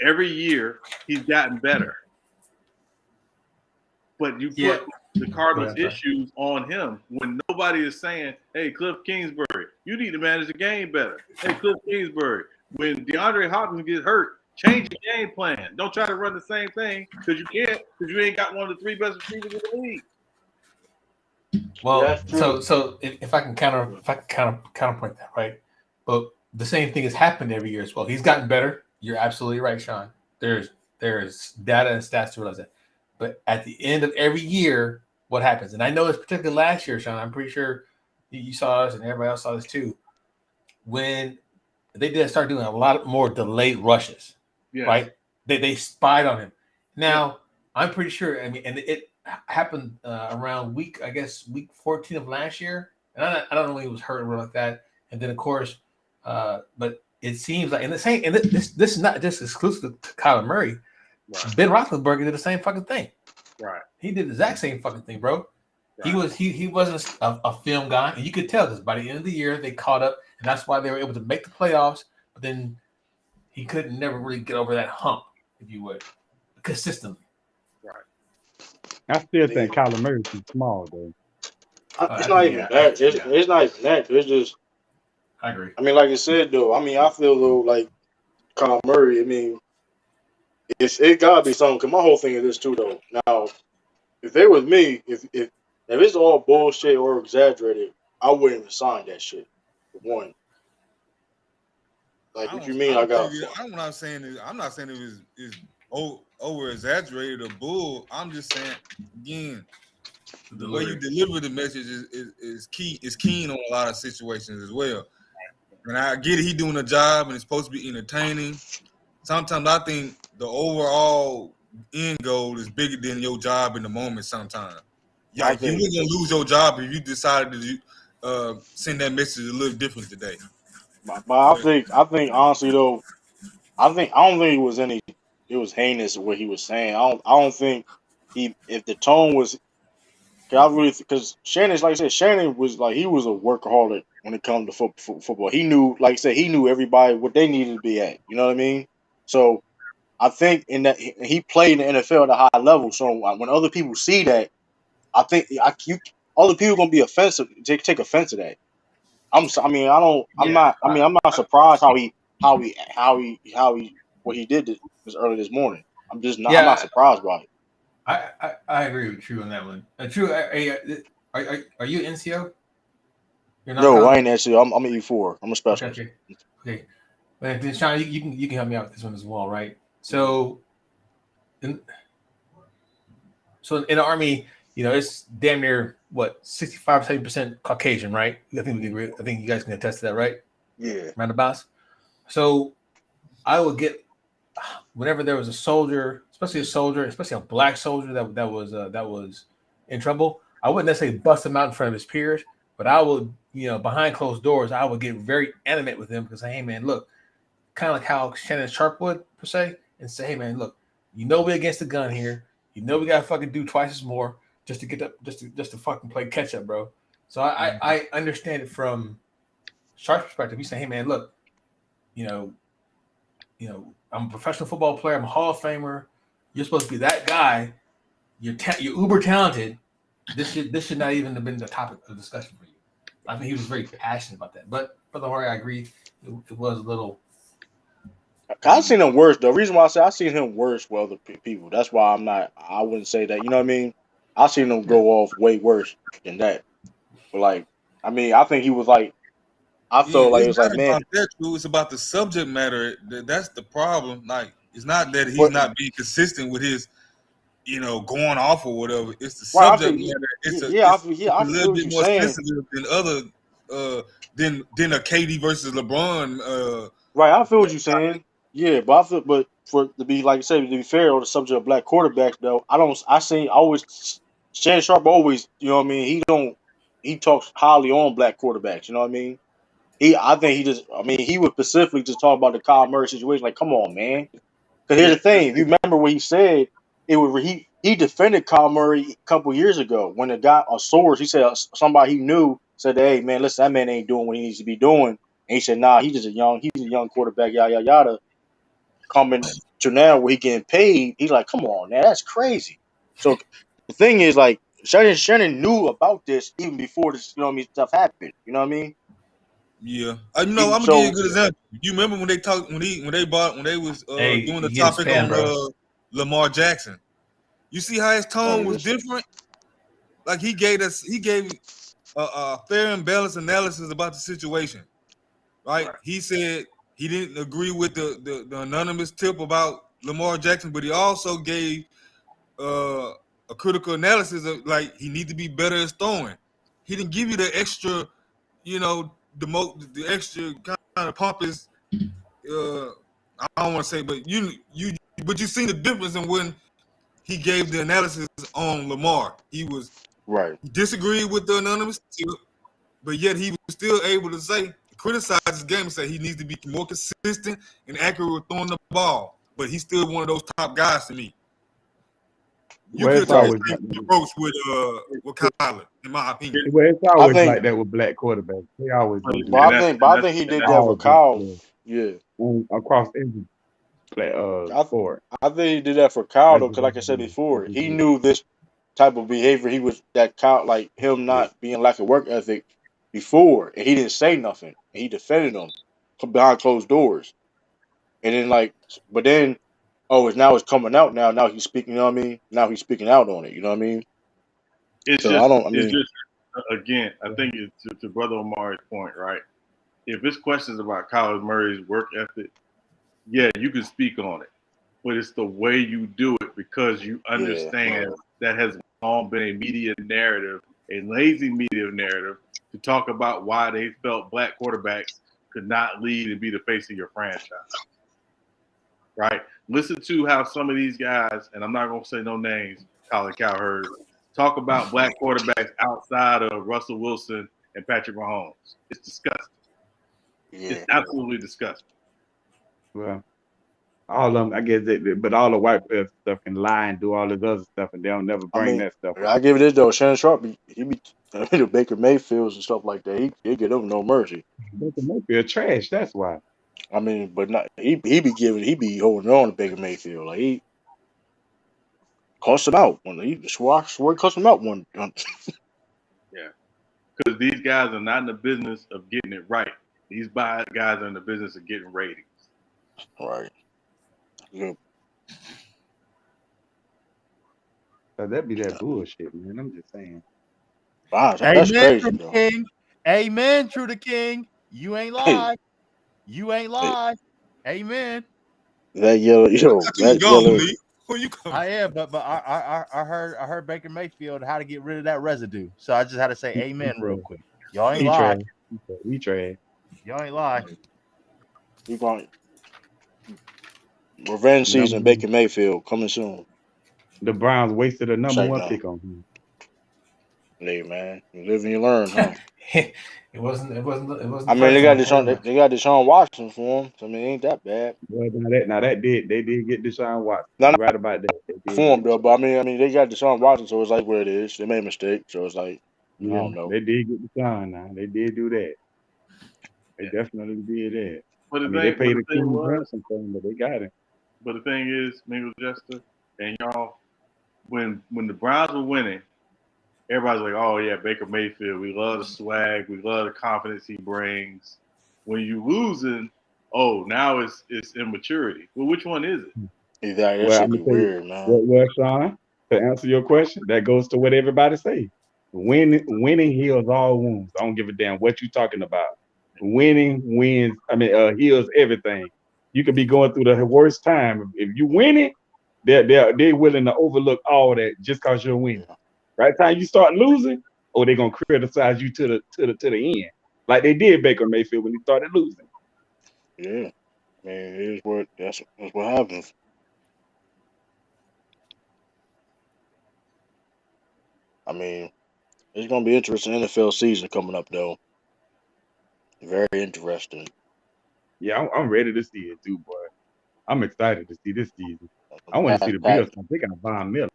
S4: Every year he's gotten better, but you put the Cardinals' issues on him when nobody is saying, "Hey, Cliff Kingsbury, you need to manage the game better." Hey, Cliff Kingsbury, when DeAndre Hopkins gets hurt, change your game plan. Don't try to run the same thing because you can't, because you ain't got one of the 3 best receivers in the league.
S15: Well, so if I can counterpoint that, right? But the same thing has happened every year as well. He's gotten better. You're absolutely right, Sean. There's data and stats to realize that. But at the end of every year, what happens? And I know it's particularly last year, Sean. I'm pretty sure you saw this and everybody else saw this too. When they did start doing a lot more delayed rushes, right? They spied on him. Now, I'm pretty sure, I mean, and it happened around week 14 of last year. And I don't know when he was hurt or like that. And then, of course, but it seems like, and this is not just exclusive to Kyler Murray. Right. Ben Roethlisberger did the same fucking thing.
S4: Right.
S15: He did the exact same fucking thing, bro. Right. He wasn't a film guy, and you could tell this by the end of the year they caught up, and that's why they were able to make the playoffs. But then he couldn't never really get over that hump, if you would, consistently.
S4: Right.
S9: I still think Kyler Murray's too small, though.
S1: It's not even that. It's not even that. It's just.
S15: I agree.
S1: I mean, like you said, though. I mean, I feel though like Kyler Murray. I mean, it gotta be something. Cause my whole thing is this too, though. Now, if they was me, if it's all bullshit or exaggerated, I wouldn't even sign that shit. For one. Like, what you mean?
S11: I'm not saying it is over exaggerated or bull. I'm just saying again, the way you deliver the message is key. Is keen on a lot of situations as well. And I get it. He doing a job and it's supposed to be entertaining. Sometimes I think the overall end goal is bigger than your job in the moment. Sometimes, you're gonna lose your job if you decided to send that message a little different today.
S1: But I think honestly though, I don't think it was heinous what he was saying. I don't think if the tone was, because Shannon, like I said, Shannon was like, he was a workaholic when it comes to football. He knew, like I said, he knew everybody what they needed to be at. You know what I mean? So I think in that he played in the NFL at a high level. So when other people see that, I think other people gonna be offensive. Take offense to that. I'm not surprised how he what he did this early this morning. I'm not surprised by it.
S15: I agree with True on that one. True, are you NCO? You're not
S1: No, I ain't NCO. I'm an E4. I'm a specialist.
S15: Okay. But then, Sean, you can help me out with this one as well, right? So, in the Army, it's damn near 65-70% Caucasian, right? I think we agree. I think you guys can attest to that, right?
S1: Yeah.
S15: Roundabouts. So I would get whenever there was a soldier, especially a black soldier that was in trouble. I wouldn't necessarily bust him out in front of his peers, but I would, behind closed doors, I would get very animate with him because, hey man, look, kind of like how Shannon Sharp would per se, and say, hey man, look, we're against the gun here. We gotta fucking do twice as more just to get up, just to fucking play catch up, bro. So I understand it from Sharp's perspective. He's saying, hey man, look, I'm a professional football player. I'm a Hall of Famer. You're supposed to be that guy. You're uber talented. This should not even have been the topic of discussion for you. I think he was very passionate about that. But for the Horry, I agree. It was a little.
S1: I've seen him worse. The reason why I say I've seen him worse with other people. That's why I wouldn't say that. You know what I mean? I've seen him go off way worse than that. But I think he was like. I felt like it was like, man,
S11: it's about the subject matter. That's the problem. Like, it's not that he's not being consistent with his, going off or whatever. It's the subject matter. It's a little bit more sensitive than other than a KD versus LeBron.
S1: Right, I feel what you're saying. Yeah, but but for to be like I said, to be fair on the subject of black quarterbacks, though, I always Shannon Sharp always, you know what I mean. He talks highly on black quarterbacks. You know what I mean. I think he would specifically just talk about the Kyle Murray situation. Like, come on, man. Because here's the thing. If you remember what he said, he defended Kyle Murray a couple years ago when the guy a source. He said somebody he knew said, "Hey, man, listen, that man ain't doing what he needs to be doing." And he said, "Nah, he's a young quarterback, yada yada yada." Coming to now where he getting paid, he's like, come on, man, that's crazy. So the thing is, like, Shannon knew about this even before this, you know what I mean, stuff happened. You know what I mean?
S11: Yeah, I'm gonna give you a good example. You remember when they talked when they was doing the topic on Lamar Jackson. You see how his tone was different. Like he gave a fair and balanced analysis about the situation. Right? He said he didn't agree with the anonymous tip about Lamar Jackson, but he also gave a critical analysis of like he need to be better at throwing. He didn't give you the extra, the extra kind of pompous. I don't want to say, but you seen the difference in when he gave the analysis on Lamar. He disagreed with the anonymous tip, but yet he was still able to criticize his game and say he needs to be more consistent and accurate with throwing the ball. But he's still one of those top guys to me. You could have took the same approach with Kyler, in my opinion.
S14: Well, it's always like that with black quarterbacks. They always gonna do that.
S1: I think he did that with Kyle. Yeah,
S14: across every sport.
S1: I think he did that for Kyle though, because like I said before, he knew this type of behavior. He was that Kyle, like him not being lack of work ethic before, and he didn't say nothing. And he defended him behind closed doors, and then but then, it's coming out now. Now he's speaking. You know what I mean? Now he's speaking out on it. You know what I mean?
S4: It's just again, I think it's to Brother Omar's point, right? If it's questions about Kyler Murray's work ethic, yeah, you can speak on it, but it's the way you do it because you understand that has long been a media narrative, a lazy media narrative, to talk about why they felt black quarterbacks could not lead and be the face of your franchise. Right? Listen to how some of these guys, and I'm not going to say no names, Colin Cowherd, talk about black quarterbacks outside of Russell Wilson and Patrick Mahomes. It's disgusting. Yeah. It's absolutely disgusting.
S14: Well, all of them, I guess, but all the white players stuff can lie and do all this other stuff, and they'll never bring that stuff up.
S1: I give it this though. Shannon Sharp, he be the Baker Mayfields and stuff like that. He get them no mercy.
S14: Baker Mayfield trash. That's why.
S1: I mean, but not he be holding on to Baker Mayfield. Like he cussed him out when he swore he cussed him out one.
S4: Yeah, because these guys are not in the business of getting it right. These guys are in the business of getting ratings.
S1: Right. Yeah.
S14: So that'd be that bullshit, man. I'm just saying.
S6: Wow, that's crazy, though. King. Amen, True the King. You ain't lied. You ain't lied. Amen.
S1: That yellow, that yellow.
S6: I am, but I heard Baker Mayfield how to get rid of that residue. So I just had to say amen real quick. Y'all ain't lied.
S14: We trash.
S6: Y'all ain't lied.
S1: We going revenge season. Baker Mayfield coming soon.
S14: The Browns wasted a number one pick on him.
S1: Hey man, you live and you learn, huh?
S15: It wasn't.
S1: I mean, they got Deshaun Watson for him. So I mean, it ain't that bad.
S14: Well, they did get Deshaun Watson. Right about that.
S1: For him though, but I mean, they got Deshaun Watson, so it's like where it is. They made a mistake, so it's like I don't know.
S14: They did get Deshaun now. They did do that. They definitely did that.
S4: But
S14: they paid a king ransom for him, but they got him.
S4: But the thing is, Mingle Jester and y'all, when the Browns were winning, everybody's like, "Oh yeah, Baker Mayfield. We love the swag. We love the confidence he brings." When you losing, now it's immaturity. Well, which one is it?
S1: That should be weird, man.
S14: Well, Sean, to answer your question, that goes to what everybody say. Winning heals all wounds. I don't give a damn what you're talking about. Winning wins. Heals everything. You could be going through the worst time. If you winning, they're willing to overlook all that just because you're winning. Right time you start losing, they're gonna criticize you to the end, like they did Baker Mayfield when he started losing.
S1: Yeah, Man, it is what that's what happens. I mean, it's gonna be interesting NFL season coming up though. Very interesting.
S14: Yeah, I'm ready to see it too, boy. I'm excited to see this season. I want to see
S1: Pass
S14: the
S1: pack.
S14: Bills. They got Von Miller.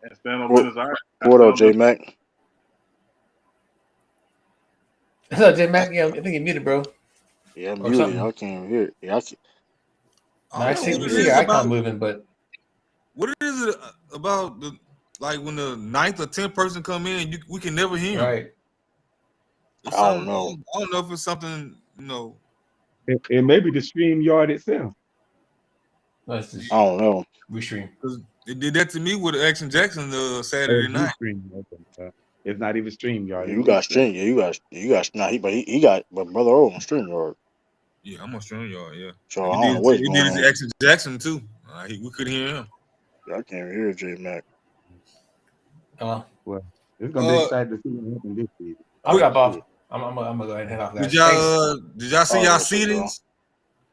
S4: And stand on
S1: What
S4: business. All right.
S1: what up, J Mac?
S15: What's up, J Mac? Yeah, I think you're muted, bro.
S1: Yeah, I'm
S15: Or
S1: muted.
S15: something.
S1: I can't hear it. Yeah,
S15: No,
S8: I
S15: I
S8: don't know
S15: see
S8: what
S15: we
S8: it
S15: see
S8: is
S15: your
S8: about
S15: icon moving, but
S11: What is it about the like when the ninth or 10th person come in, we can never hear him.
S15: right.
S11: It's
S1: I don't
S11: something
S1: know.
S11: I don't know if it's something
S14: It may be the stream yard itself.
S15: Let's just
S1: I don't know.
S15: restream.
S11: because it did that to me with Action Jackson
S14: Oh,
S11: Saturday
S14: it's Blue
S11: night.
S14: Stream. Okay. It's not even stream yard. It's
S1: You
S14: Blue
S1: got
S14: Stream.
S1: string. Yeah, you got. Nah, he got. But brother O on string yard.
S11: Yeah, I'm on StreamYard. Yeah,
S1: So
S11: and
S1: I don't know what is
S11: he
S1: going
S11: did it
S1: on.
S11: to Action Jackson too. We couldn't hear him.
S1: I can't even hear J Mac.
S14: Well, it's gonna be exciting to see what happens this season.
S15: I'll
S11: Quick,
S15: drop off. I'm gonna go ahead and head off,
S11: did
S15: guys. Thanks.
S11: y'all see
S1: Oh,
S11: y'all
S1: what's up, bro?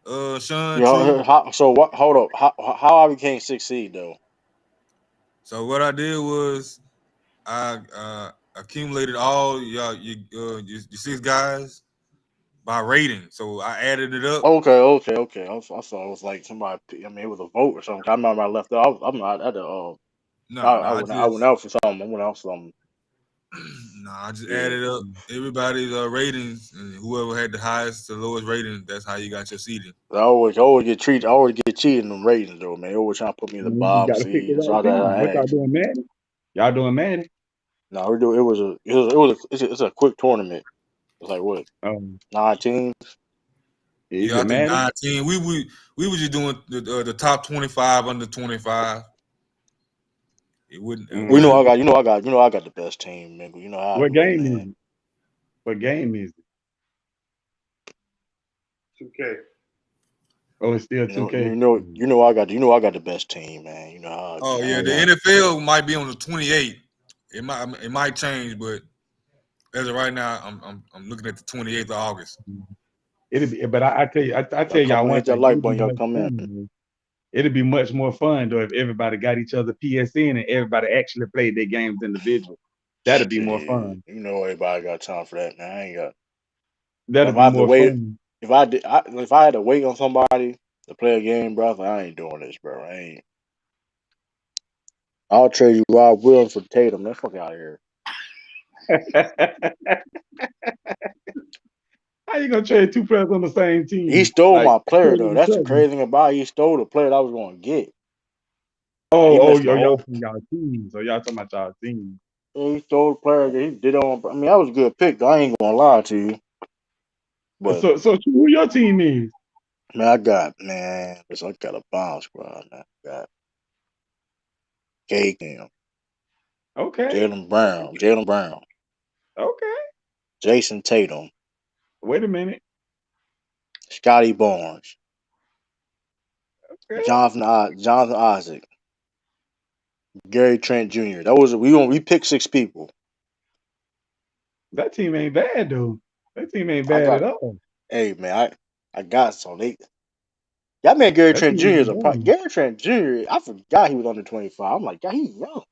S11: seedings? Sean, True.
S1: Yeah. So what? Hold up. How I became 6 seed though?
S11: So what I did was I accumulated all your 6 guys by rating. So I added it up.
S1: Okay. I thought it was like somebody. I mean, it was a vote or something. I remember I left out. I'm not at the.
S11: No,
S1: I went out for something. I went out for something.
S11: I just
S1: Yeah.
S11: added up everybody's ratings, and whoever had the highest to lowest rating, that's how you got your seeding.
S1: I always get treated. I always get cheated in them ratings though, man. They always trying to put me in the
S14: You just
S1: bottom
S14: gotta pick the
S1: seed. That's
S14: right
S1: all that
S14: team.
S1: I
S14: What y'all
S1: asked.
S14: doing, Madden? Y'all doing Madden?
S1: No, we do. It's a quick tournament. It's like what 9 teams.
S14: Is
S11: Yeah, I
S14: it
S11: think
S14: Madden?
S11: 19. We were just doing the top 25 under 25. It wouldn't. It
S1: We know
S14: Mm.
S11: wasn't.
S1: I got the best team, man. You know how I
S14: What
S1: do it,
S14: game
S1: man.
S14: is it? What game is it?
S4: 2K.
S14: Oh, it's still 2K.
S1: I got the best team, man. You know how
S11: Oh
S1: I
S11: yeah, the
S1: do.
S11: NFL might be on the 28. It might change, but as of right now, I'm looking at the 28th of August.
S14: It'll be, but I tell you, I
S1: Y'all
S14: tell y'all
S1: come in,
S14: one
S1: hit that
S14: thing.
S1: like
S14: It'll be
S1: button. Y'all
S14: much
S1: come in.
S14: fun. Man. It'll be much more fun though if everybody got each other PSN and everybody actually played their games individual. That'd be more
S1: Shit,
S14: fun.
S1: you know everybody got time for that, man. I ain't got.
S14: That'd
S1: If
S14: be
S1: I have to
S14: more
S1: wait,
S14: fun.
S1: if I had to wait on somebody to play a game, bro, I ain't doing this, bro. I ain't. I'll trade you Rob Williams for Tatum. Let's fuck out of here.
S14: How you gonna trade two players on the same
S1: He
S14: team?
S1: stole
S14: Like
S1: my player though.
S14: trading each
S1: That's the
S14: other.
S1: crazy thing about it. He stole the player that I was going to get. He
S14: Oh,
S1: messed my
S14: y'all
S1: whole.
S14: from y'all teams. So y'all talking about y'all teams.
S1: He stole the player that he did on. I mean, that was a good pick. Though. I ain't gonna lie to you, but
S14: So who your team is?
S1: man, listen, I got a bomb squad. Man, I got K Cam,
S14: Okay.
S1: Jaylen Brown,
S14: Okay.
S1: Jason Tatum,
S14: Wait a minute.
S1: Scotty Barnes,
S14: Okay.
S1: Jonathan Isaac, Gary Trent Jr. That was we picked 6 people.
S14: That team ain't bad though. That team ain't
S1: I
S14: bad
S1: got.
S14: at all.
S1: Hey man, I got some. Y'all man Gary
S14: That
S1: Trent
S14: team
S1: Jr.
S14: ain't
S1: is a pro.
S14: bad.
S1: Gary Trent Jr. I forgot he was under 25. I'm like, God, he's young.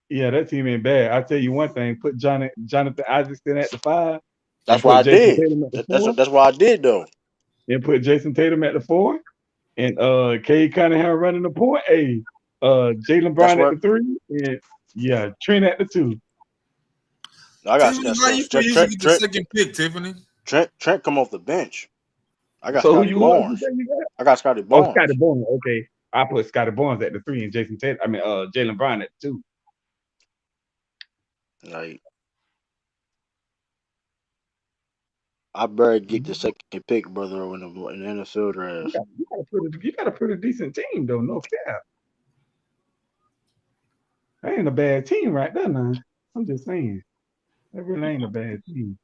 S14: Yeah, that team ain't bad. I tell you one thing: put Jonathan Isaacson at the 5, and
S1: That's what
S14: put
S1: I
S14: Jason
S1: did.
S14: Tatum at the 4,
S1: That's what I did though.
S14: and put Jason Tatum at the 4, and Cade Cunningham running the point. Hey, Jaylen
S1: That's
S14: Brown at
S1: what
S14: the 3, and yeah, Trent at the 2.
S1: I got.
S11: Tiffany, how
S1: So
S11: you feel you should get the second pick, Tiffany?
S1: Trent come off the bench. I got
S14: So
S1: Scotty
S14: who else you
S1: Barnes.
S14: say you got?
S1: I got Scotty
S14: Oh, Scotty
S1: Barnes.
S14: Barnes. Okay, I put Scotty Barnes at the 3 and Jason Tatum. Jaylen Brown at the 2.
S1: Like I better get the second pick, brother, in the NFL draft.
S14: You got a pretty decent team though. No cap. That ain't a bad team right there, now. I'm just saying. That really ain't a bad team.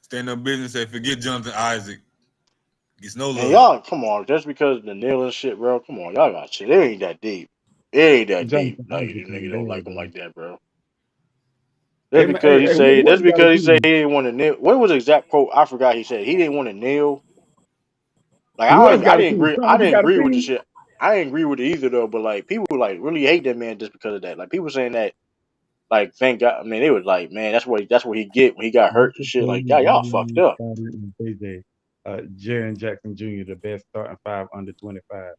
S11: Stand up business and forget Jonathan Isaac. Gets no
S1: And
S11: love.
S1: y'all, come on, just because the nail and shit, bro. Come on, y'all got shit. It ain't that deep. It ain't that deep.
S14: Jonathan
S1: Like the
S14: Isaac
S1: nigga
S14: ain't
S1: don't
S14: bad
S1: like him
S14: though.
S1: like that, bro.
S14: Hey,
S1: That's
S14: man,
S1: because he say.
S14: what
S1: That's
S14: he got to
S1: because he say
S14: do?
S1: he didn't want to kneel. What was the exact quote? I forgot. He said he didn't want to kneel. Like
S14: What else
S1: I
S14: got to
S1: didn't
S14: do?
S1: agree. I
S14: Something he
S1: didn't
S14: got to
S1: agree with the
S14: see?
S1: shit. I didn't agree with it either though. But like people like really hate that man just because of that. Like people saying that. Like thank God. I mean, they was like, man, that's what he get when he got hurt and shit. Like y'all fucked up.
S14: JJ, Jaren Jackson Jr. the best starting 5 under 25.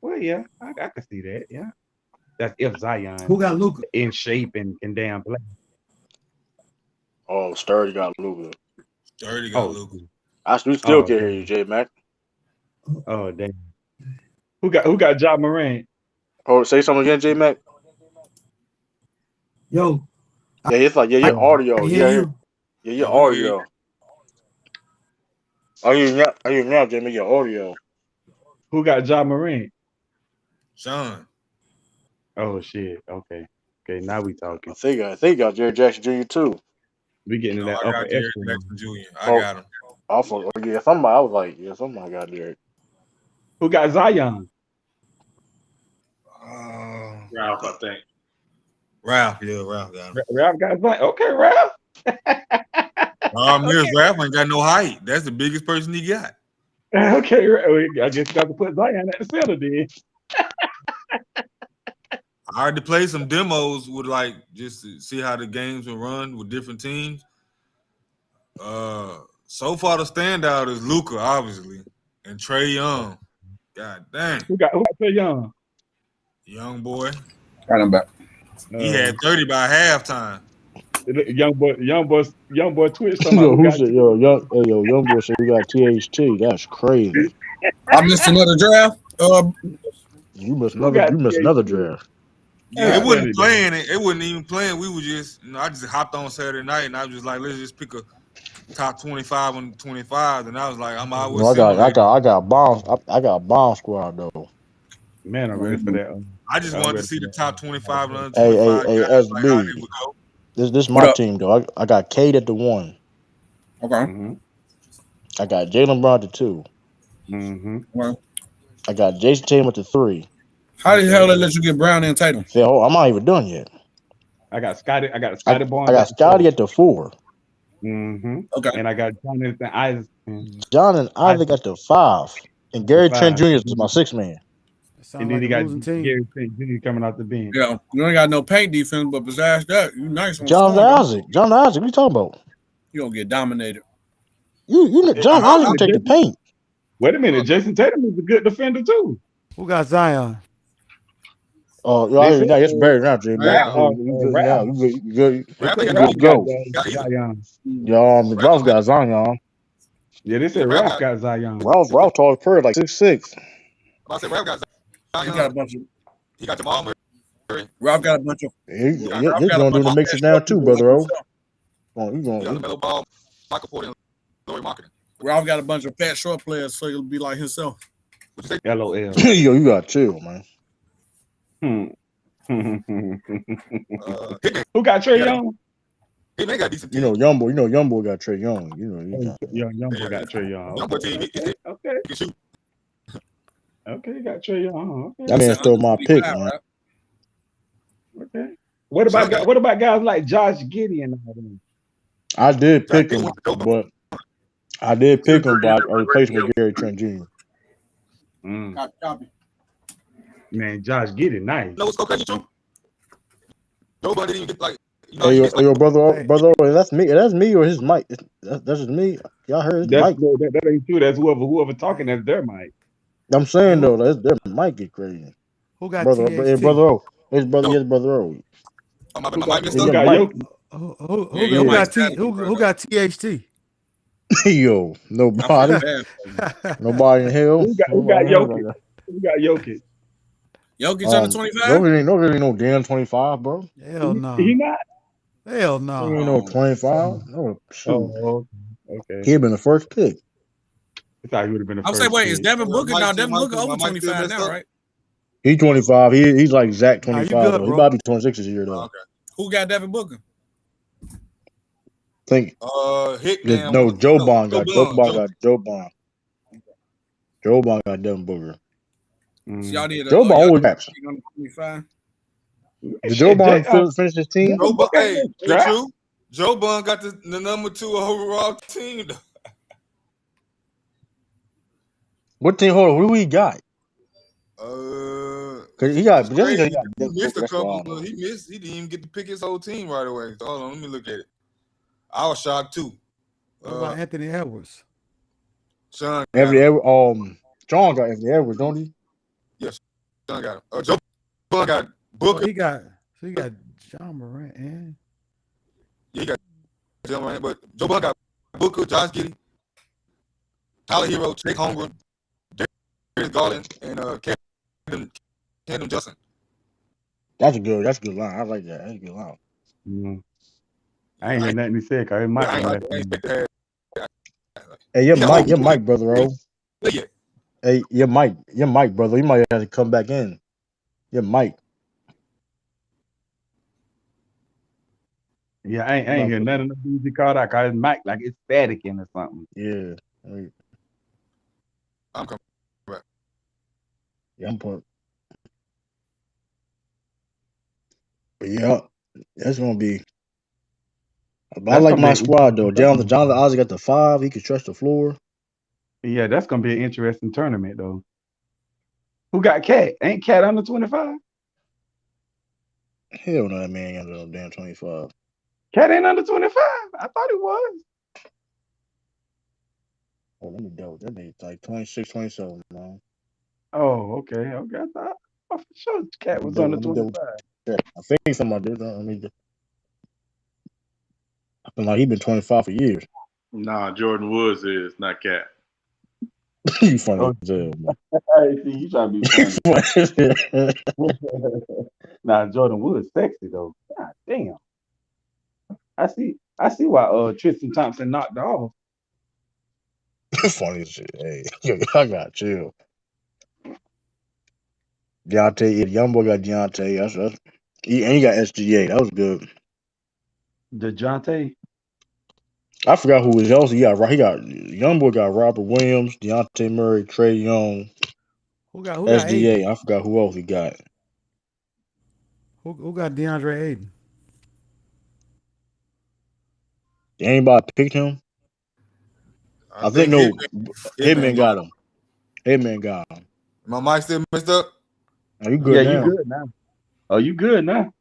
S14: Well, yeah, I can see that. Yeah, that's if Zion
S13: Who got Luca?
S14: in shape and can damn play.
S1: Oh, Sturdy got Luka.
S11: Already got
S14: Oh,
S11: Luca.
S1: We still
S14: oh,
S1: can't hear you,
S14: damn.
S1: J Mac.
S14: Oh, damn. Who got Ja Morant?
S1: Oh, say something again, J Mac.
S13: Yo,
S1: Yeah, it's like
S13: I
S1: your audio.
S13: hear you.
S1: Yeah,
S11: Yeah,
S1: your
S11: we can hear you.
S1: audio. I hear now, J Mac, your audio.
S14: Who got Ja Morant?
S11: Sean.
S14: Oh shit. Okay. Now we talking.
S1: I think got Jerry Jackson Jr. too.
S14: We getting in
S11: No,
S14: that
S11: I
S14: upper
S11: got Jared
S14: echelon.
S11: Jackson Jr. I
S1: Oh,
S11: got him.
S1: also, yeah, somebody. I was like, yeah, somebody got Jerry.
S14: Who got Zion?
S4: Ralph, I think.
S11: Ralph, yeah, Ralph got him.
S14: Ralph got Zion. Okay, Ralph.
S11: Here's Ralph ain't got no height. That's the biggest person he got.
S14: Okay, I guess you got to put Zion at the center then.
S11: I had to play some demos with like just to see how the games will run with different teams. So far the standout is Luca, obviously, and Trey Young. God dang,
S14: Who got Trey Young?
S11: young boy.
S13: Got him back.
S11: He had 30 by halftime.
S14: Young boy Twitch talking about
S1: Yo,
S14: who
S1: who
S14: got
S1: said young boy said we got THT? That's crazy.
S13: I missed another draft.
S1: You missed
S14: who got
S1: another
S14: THT?
S1: draft.
S11: Yeah, it
S14: Ah,
S11: wasn't
S14: buddy,
S11: playing. It wasn't even playing. We were just, I just hopped on Saturday night and I was just like, let's just pick a top 25 on 25. And I was like, I'm out with
S1: No,
S11: simulating.
S1: I got bomb. I got bomb squad though.
S14: Man, I'm ready for that.
S11: I just
S14: I'm
S11: wanted to
S14: ready
S11: see
S14: for
S11: the
S14: that.
S11: top 25 and under
S1: Hey,
S11: 25 guys, like how
S1: SB.
S11: they would go.
S1: This
S13: What
S1: my
S13: up?
S1: team though. I got Cade at the 1.
S13: Okay.
S14: Mm-hmm.
S1: I got Jaylen Brown at the 2.
S14: Mm-hmm.
S13: Well,
S1: I got Jason Tatum at the 3.
S13: how the hell they let you get Brown and Tatum?
S1: Say, oh, I'm not even done yet.
S14: I got Scotty
S1: I
S14: Barnes
S1: got
S14: at the 4.
S1: Scotty at the 4.
S14: Mm-hmm.
S13: Okay.
S14: And I got Jonathan Isaac.
S1: John and Isaac at the 5. And
S14: The
S1: Gary Trent
S14: 5.
S1: Jr. is my 6th man.
S7: Sound
S14: And then
S7: like
S14: he
S7: a
S14: got
S7: losing team.
S14: Gary Trent Jr. coming off the bench.
S13: Yeah, you ain't got no paint defense, but besides that, you nice on
S1: John
S13: scoring.
S1: Isaac. John Isaac, what you talking about?
S13: You gonna get dominated.
S1: John Isaac gonna take the paint.
S14: Wait a minute, Jason Tatum is a good defender too.
S7: Who got Zion?
S1: Oh,
S14: They said
S1: it's better now, Jay.
S14: Ralph,
S1: You good now.
S14: Ralph.
S1: You good.
S14: They said
S1: You good
S14: Ralph
S1: to
S14: got
S1: go.
S14: Zion.
S1: Ralph got Zion.
S14: Yeah, they said Ralph got Zion.
S1: Ralph tall as per like 6'6".
S11: I said Ralph got
S13: He got a bunch of.
S11: He got Jamal Murray.
S13: Ralph got a bunch of.
S1: He's
S13: Ralph got a
S1: gonna do
S13: bunch
S1: the
S13: of
S1: mixes
S13: fast
S1: now
S13: short
S1: too,
S13: people like
S1: brother.
S13: himself.
S1: Oh,
S11: Michael Porter, and Laurie Marketing.
S13: Ralph got a bunch of fat short players, so he'll be like himself.
S14: LOL.
S1: Yo, you gotta chill, man.
S14: Who got Trey Young?
S11: He may got decent.
S1: You know, young boy got Trey Young. You know, he got
S14: Young boy got Trey Young. Okay.
S11: He can shoot.
S14: Okay, he got Trey Young. Okay.
S1: that man stole my pick, man.
S14: Okay. What about guys like Josh Giddey and all them?
S1: I did pick him, but I replaced him with Gary Trent Jr.
S13: Copy.
S14: Man, Josh Giddey, nice.
S11: No, it's so crazy too. Nobody even get like.
S1: Hey, yo, brother, that's me or his mic. That's just me. Y'all heard his mic.
S14: That ain't true. That's whoever talking. That's their mic.
S1: I'm saying though, that's their mic get crazy.
S7: Who got
S1: brother?
S7: THT?
S1: Hey, brother O. His brother, yes, brother O.
S14: Who got Jokic?
S7: Who got THT?
S1: Yo, nobody. Nobody in hell.
S14: Who got Jokic? Who got Jokic?
S13: Jokic under 25?
S1: Jokic ain't no damn 25, bro.
S7: Hell no.
S14: He not?
S7: Hell no.
S1: He ain't no 25. No, shoot.
S14: Oh, okay.
S1: He'd been the first pick.
S14: I thought he would have been the
S13: I'm
S14: first
S13: saying, wait,
S14: pick.
S13: is Devin Booker now? Devin Booker over 25 now, right?
S1: He's 25. He's like Zach 25.
S7: good,
S1: He
S7: bro.
S1: about to be 26 this year, though.
S11: Okay.
S13: Who got Devin Booker?
S1: Think
S11: Hickman.
S1: no, Joe Bond got Joe Bond got Devin Booker.
S13: So y'all need
S1: Joe Biden
S13: y'all
S1: always raps.
S13: need under 25.
S1: Did Joe Biden finish his team?
S11: Hey, true. Joe Biden got the number 2 overall team.
S1: What team? Hold on, who we got? Cause he got,
S11: Trey,
S1: he got
S11: he missed a
S1: that's
S11: couple.
S1: why.
S11: He didn't even get to pick his whole team right away. So hold on, let me look at it. I was shocked too.
S16: What about Anthony Edwards?
S11: Sean got
S1: Anthony
S11: him.
S1: Edwards, John got Anthony Edwards, don't he?
S11: Yes, Sean got him. Joe Biden got Booker.
S16: He got John Morant and
S11: Yeah, he got John Morant, but Joe Biden got Booker, Josh Giddey, Tyler Hero, Jake Holmgren, Darius Garland, and Camden Justin.
S1: That's a good line. I like that. That's a good line.
S14: I ain't heard nothing he said because it might be.
S1: Hey, your mic, brother. Oh. Hey, your mic, brother. You might have to come back in. Your mic.
S14: Yeah, I ain't hear none of the dudes he called out because his mic like it's staticking or something.
S1: Yeah.
S11: I'm coming back.
S1: Yeah, I'm put. But yeah, that's gonna be. But I like my squad though. Jonathan Ozzie got the 5. He can stretch the floor.
S14: Yeah, that's gonna be an interesting tournament though. Who got Cat? Ain't Cat under 25?
S1: Hell no, that man ain't under no damn 25.
S14: Cat ain't under 25. I thought he was.
S1: Oh, let me double. That nigga like 26, 27, man.
S14: Oh, okay. I thought for sure Cat was under 25.
S1: I think he's something like this. I feel like he been 25 for years.
S4: Nah, Jordan Woods is not Cat.
S1: You funny as hell, man.
S14: Hey, see, you trying to be funny. Nah, Jordan Woods sexy though. God damn. I see why Tristan Thompson knocked off.
S1: Funny as shit. Hey, I got chill. Deontay, young boy got Deontay. And he got SGA. That was good.
S14: DeJounte.
S1: I forgot who was else. He got young boy got Robert Williams, Deontay Murray, Trey Young.
S16: Who got
S1: SGA.
S16: Aiden?
S1: I forgot who else he got.
S16: Who got DeAndre Aiden?
S1: Anybody picked him? I think no. Hitman got him. Hitman got him.
S11: My mic still messed up?
S1: Are you good now?
S14: You good now. Oh, you good now.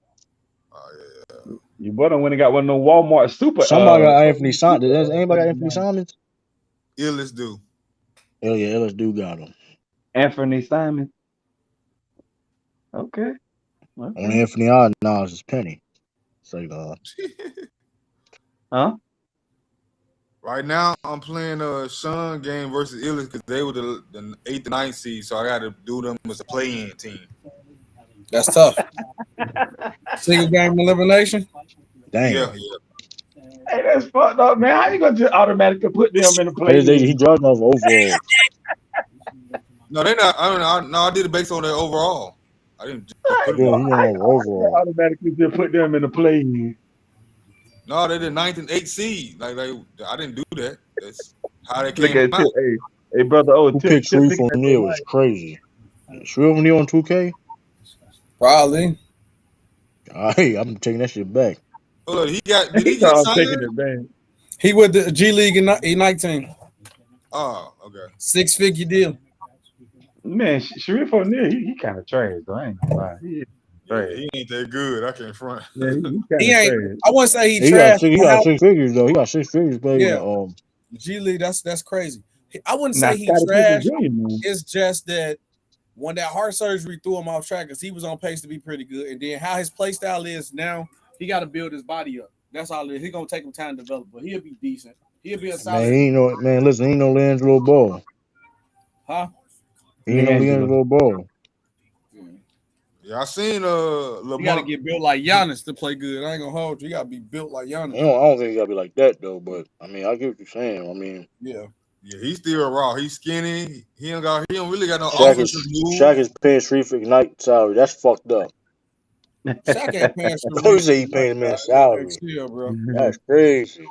S14: Oh, yeah. You brother went and got one of those Walmart super.
S1: Somebody got Anthony Simons. Does anybody got Anthony Simons?
S11: Illis do.
S1: Hell yeah, Illis do got him.
S14: Anthony Simons. Okay.
S1: On Anthony Odd now is Penny. Say
S14: Huh?
S11: Right now, I'm playing Sean game versus Illis because they were the 8th and 9th seed, so I got to do them as a play-in team.
S13: That's tough. Single game elimination.
S1: Damn.
S11: Yeah.
S14: Hey, that's fucked up, man. How you gonna just automatically put them in the play?
S1: He judged off overall.
S11: No, they're not. I did it based on their overall. I didn't just put them
S14: overall. Automatically just put them in the play.
S11: No, they're the 9th and 8th seed. Like I didn't do that. That's how they came out.
S14: Hey, brother.
S1: Who picked Sharif O'Neal was crazy. Sharif O'Neal on 2K?
S13: Probably.
S1: Hey, I'm taking that shit back.
S11: Hold on, did he get signed?
S14: Taking it back.
S13: He with the G League in E19.
S11: Oh, okay.
S13: 6-figure deal.
S14: Man, Sharif O'Neal, he kind of trash though. I ain't gonna lie. He
S11: ain't that good. I can't front.
S14: Yeah,
S13: he ain't.
S14: trash.
S13: I wouldn't say he
S1: got
S13: trash.
S1: he got 6 figures though. He got 6 figures, baby.
S13: Yeah. G League, that's crazy. I wouldn't
S14: Now,
S13: say he
S14: Scottie
S13: trash.
S14: Pippen Jr., man.
S13: It's just that when that heart surgery threw him off track, because he was on pace to be pretty good, and then how his play style is now, he got to build his body up. That's all it is. He's gonna take him time to develop, but he'll be decent. He'll be a solid.
S1: Listen, he ain't no Leandro Ball.
S13: Huh?
S1: He ain't no Leandro Ball.
S11: Yeah, I seen
S13: You gotta get built like Giannis to play good. I ain't gonna hold you. You gotta be built like Giannis.
S1: I don't think he gotta be like that though, but I mean I get what you're saying. I mean
S11: Yeah, he's still raw. He's skinny. He don't really got no
S1: Shaq
S11: offensive moves.
S1: Shaq is paying Sharif Ignite salary. That's fucked up.
S13: Shaq ain't paying
S1: Who say he paying the man salary?
S13: bro.
S1: That's crazy.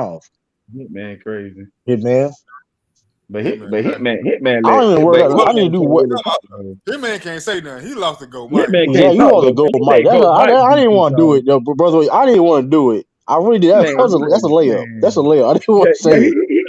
S1: mouth.
S14: Hitman crazy.
S1: Hitman.
S14: But
S11: Hitman,
S14: Hitman
S1: I don't even worry. I need to do what.
S11: Hitman can't say nothing. He lost the go, Mike.
S14: Hitman
S1: Yeah,
S14: can't
S1: you
S14: talk,
S1: want to
S14: but
S1: go,
S14: man,
S1: Mike.
S14: let go Mike
S1: I
S14: beat
S1: didn't
S14: you,
S1: want to do it,
S14: son.
S1: though, brother. I didn't want to do it. I really did. That's a
S14: Man,
S1: layup. That's a layup. I didn't want to say it.
S14: he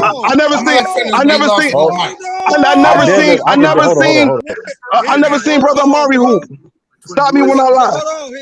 S5: on.
S17: never
S5: I'm
S17: seen.
S5: not finished.
S17: I
S5: They
S17: never
S5: lost
S17: seen.
S5: to the Mike.
S17: I never seen. I never seen. I never seen Brother Amari hoop. Stop me when I lie.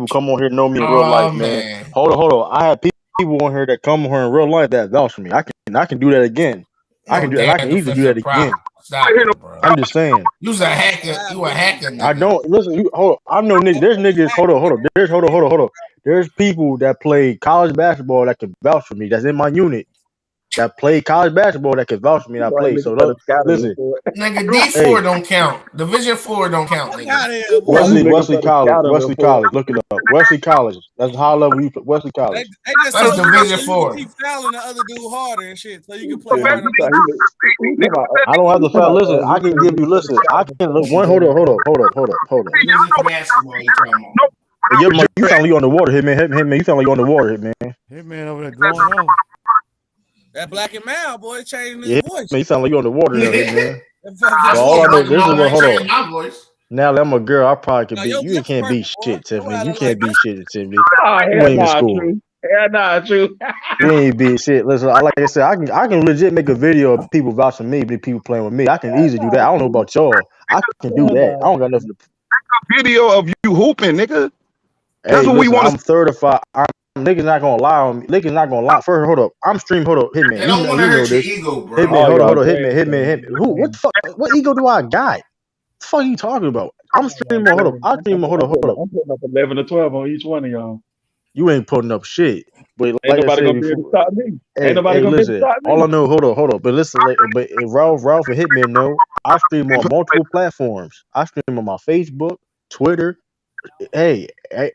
S1: people come on here know me in real
S5: Oh
S1: life, man.
S5: man.
S1: Hold on. I have people people on here that come on here in real life that vouch for me. I can do that again. I can do, and I can easily do that again.
S5: Stop it, bro.
S1: I'm just saying.
S5: You's a hacker. You a hacker, nigga.
S1: I don't listen. You hold. I know niggas. There's niggas. Hold on. Hold on. There's people that play college basketball that can vouch for me. That's in my unit. That play college basketball that can vouch for me. That play. So listen,
S5: nigga, D4 don't count. Division 4 don't count, nigga.
S1: Wesley College. Look it up. Wesley College. That's high level. You Wesley College.
S5: That's Division 4.
S13: Keep fouling the other dude harder and shit, so you can play.
S1: I don't have to foul. Listen, I can give you. Listen, I can look one. Hold up. You sound like you on the water, Hitman. You sound like you on the water, Hitman.
S16: Hitman over there going off.
S13: That Black and Mild boy changing his voice.
S1: Man, you sound like you on the water, Hitman.
S13: That's
S1: all I know. This is what. Hold on.
S5: My voice.
S1: Now that I'm a girl, I probably could beat you. Can't beat shit, Tiffany. You can't beat shit, Tiffany. You ain't in school.
S14: True.
S1: You ain't beat shit. Listen, like I said, I can legit make a video of people vouching me, people playing with me. I can easily do that. I don't know about y'all. I can do that. I don't got nothing to.
S17: Video of you hooping, nigga. That's what we want.
S1: I'm certified. Niggas not gonna lie on me. Niggas not gonna lie. First, hold up. I'm stream. Hold up, Hitman.
S5: They don't want to hurt your ego, bro.
S1: Hitman. Hold up. Hitman. Who? What the fuck? What ego do I got? What the fuck are you talking about? I'm streaming. Hold up. I stream. Hold up.
S14: I'm putting up 11 or 12 on each one of y'all.
S1: You ain't putting up shit. But
S14: Ain't
S1: like
S14: nobody
S1: I
S14: gonna
S1: said
S14: be able to
S1: before,
S14: stop me. Ain't nobody gonna be able to
S1: listen.
S14: stop me.
S1: All I know. Hold up. But listen. But if Ralph and Hitman know, I stream on multiple platforms. I stream on my Facebook, Twitter. Hey,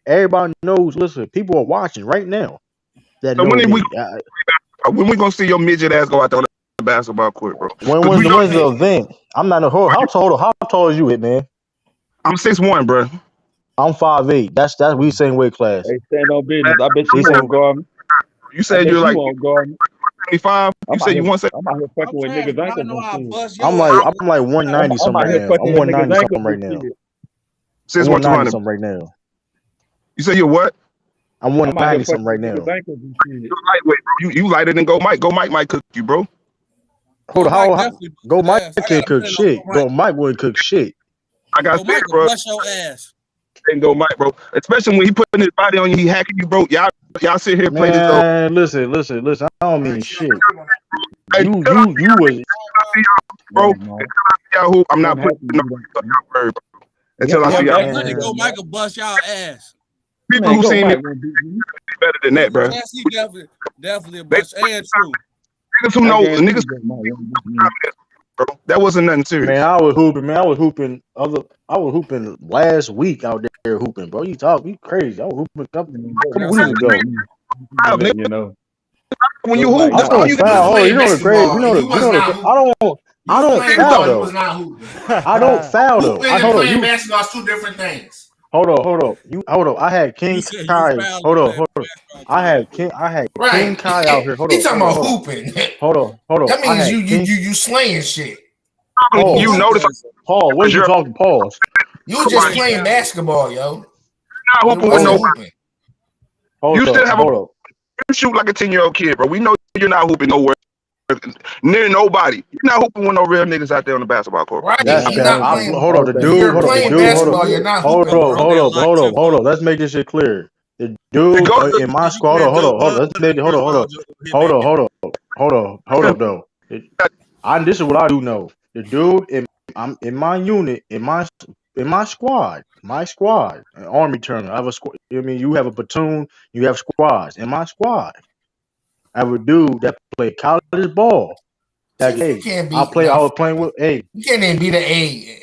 S1: everybody knows. Listen, people are watching right now. That
S17: So
S1: know me.
S17: when we gonna see your midget ass go out there on the basketball court, bro?
S1: When's the event? I'm not a whole. How tall is you, Hitman?
S17: I'm 6'1", bro.
S1: I'm 5'8". That's we same weight class.
S14: Hey, stand on business. I bet you won't guard me.
S17: You said you're like
S14: won't guard me.
S17: 25. You said you want to.
S14: I'm out here fucking with niggas ankles.
S1: I'm like 190 something right now. I'm 190 something right now.
S17: Since
S1: I'm 190
S17: 200
S1: something right now.
S17: You say you're what?
S1: I'm 190 something right now.
S17: You're lightweight. You lighter than Go Mike. Go Mike might cook you, bro.
S1: Hold on, how Go Mike can't cook shit. Go Mike wouldn't cook shit.
S17: I got scared, bro.
S13: Bless your ass.
S17: And Go Mike, bro. Especially when he putting his body on you, he hacking you, bro. Y'all sit here and play this.
S1: Man, listen. I don't mean shit. You was,
S17: bro. I'm not putting no word, bro. Until I see y'all.
S13: Go Michael bust y'all ass.
S17: People who seen me better than that, bro.
S13: Yes, he definitely a bust. And true.
S17: Niggas who know, niggas, bro. That wasn't nothing serious.
S1: Man, I was hooping last week out there hooping, bro. You crazy. I was hooping a couple weeks ago.
S14: You know.
S17: When you hoop,
S1: I don't foul. You know the crazy. You know the I don't foul though. I don't foul though.
S5: Hold on. Basketball is two different things.
S1: Hold up. I had King Kai. Hold on. I had King Kai out here. Hold on.
S5: He talking about hooping.
S1: Hold on.
S5: That means you slaying shit.
S17: Pause. You notice.
S1: Paul, what you talking? Pause.
S5: You just playing basketball, yo.
S17: You're not hooping with nobody. You still have
S1: hold up.
S17: You shoot like a 10-year-old kid, bro. We know you're not hooping nowhere near nobody. You're not hooping with no real niggas out there on the basketball court.
S5: Right.
S1: Hold on, the dude. Hold on. Let's make this shit clear. The dude in my squad. Hold on. Let's make it. Hold on, though. This is what I do know. The dude in my unit, in my squad, an army turner. I have a squad. I mean, you have a platoon. You have squads. In my squad, I have a dude that played college ball. That I was playing with. Hey,
S5: you can't even beat an A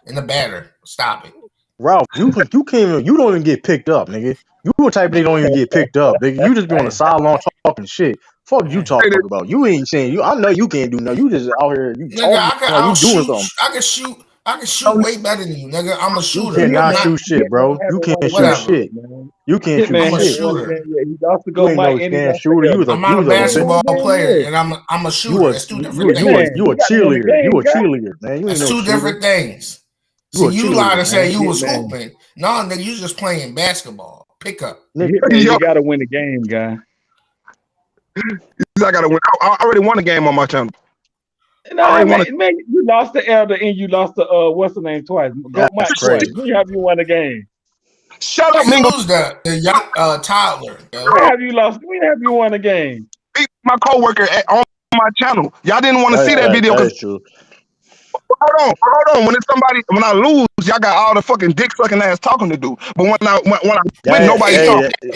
S5: in the batter. Stop it,
S1: Ralph. You can't even. You don't even get picked up, nigga. You the type that don't even get picked up, nigga. You just be on the sideline talking shit. Fuck you talking about. You ain't saying you. I know you can't do nothing. You just out here. You doing something.
S5: I can shoot way better than you, nigga. I'm a shooter.
S1: You cannot shoot shit, bro. You can't shoot shit. You can't shoot
S5: I'm a
S1: shit.
S5: shooter.
S1: You ain't no damn shooter.
S5: I'm not a basketball player, and I'm a shooter. That's two different things.
S1: You a cheerleader. You a cheerleader, man.
S5: That's two different things. See, you lied to say you was hooping. No, nigga, you just playing basketball. Pick up.
S14: You gotta win the game, guy.
S17: I gotta win. I already won a game on my channel.
S14: No, man, you lost the Elder and you lost the what's the name twice. Go Mike twice. You have you won a game.
S17: Shut up,
S5: Nigga,
S17: Mingo.
S5: who's the young toddler? Yo.
S9: When have you lost? When have you won a game?
S17: Beat my coworker on my channel. Y'all didn't want to see
S1: That's
S17: that
S1: fact.
S17: video
S1: That
S17: because
S1: is true.
S17: hold on. When I lose, y'all got all the fucking dick sucking ass talking to do. But when I win, nobody talking.
S1: He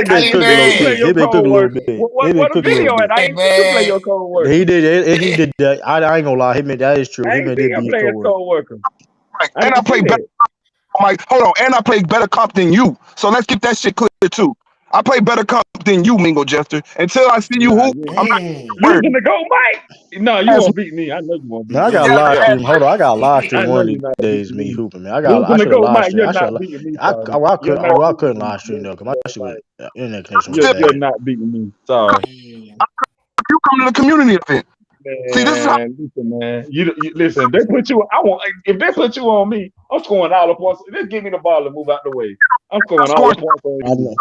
S1: been
S9: I
S1: cooking
S9: see
S1: low
S9: you play
S1: key.
S5: Hey,
S1: He
S9: your
S1: been cooking a little
S9: co-worker.
S1: bit. He been
S9: What a
S1: cooking a little
S9: video at?
S1: bit.
S9: I
S5: hey
S9: ain't see you play
S5: man.
S9: your co-worker.
S1: He did that. I ain't gonna lie. That is true.
S9: I
S1: He
S9: ain't
S1: did
S9: see him
S1: be his
S9: play his
S1: coworker.
S9: co-worker.
S17: Right.
S9: I
S17: And I
S9: didn't see
S17: play better.
S9: that.
S17: I'm like, hold on. And I play better comp than you. So let's get that shit clear too. I play better comp than you, Mingo Jester. Until I see you
S9: Nah,
S17: hoop,
S9: you
S17: I'm not
S5: Dang.
S17: worried.
S9: losing to go, Mike. No, you
S17: As
S9: won't beat me. I know you won't
S1: Man,
S9: beat
S1: I
S9: me.
S1: got live
S9: Yeah,
S1: stream. Hold on, I got live
S9: I
S1: stream
S9: know
S1: one of
S9: you're
S1: these
S9: not
S1: days.
S9: beating
S1: Me
S9: me.
S1: hooping, man. I
S9: Losing to
S1: should have
S9: go,
S1: live
S9: Mike.
S1: stream.
S9: You're not beating me, sorry.
S1: I
S9: You're
S1: could.
S9: not
S1: I couldn't
S9: beating me.
S1: live stream though, because my shit was
S9: Mike.
S1: internet connection was
S9: You're
S1: bad.
S9: not beating me. Sorry.
S17: you come to the community event. See, this is how
S9: Man, listen, man. You listen. If they put you. If they put you on me, I'm scoring all the points. Just give me the ball and move out the way. I'm
S17: I'm
S9: scoring all the
S17: scoring.
S9: points on
S1: I
S9: you.
S1: know.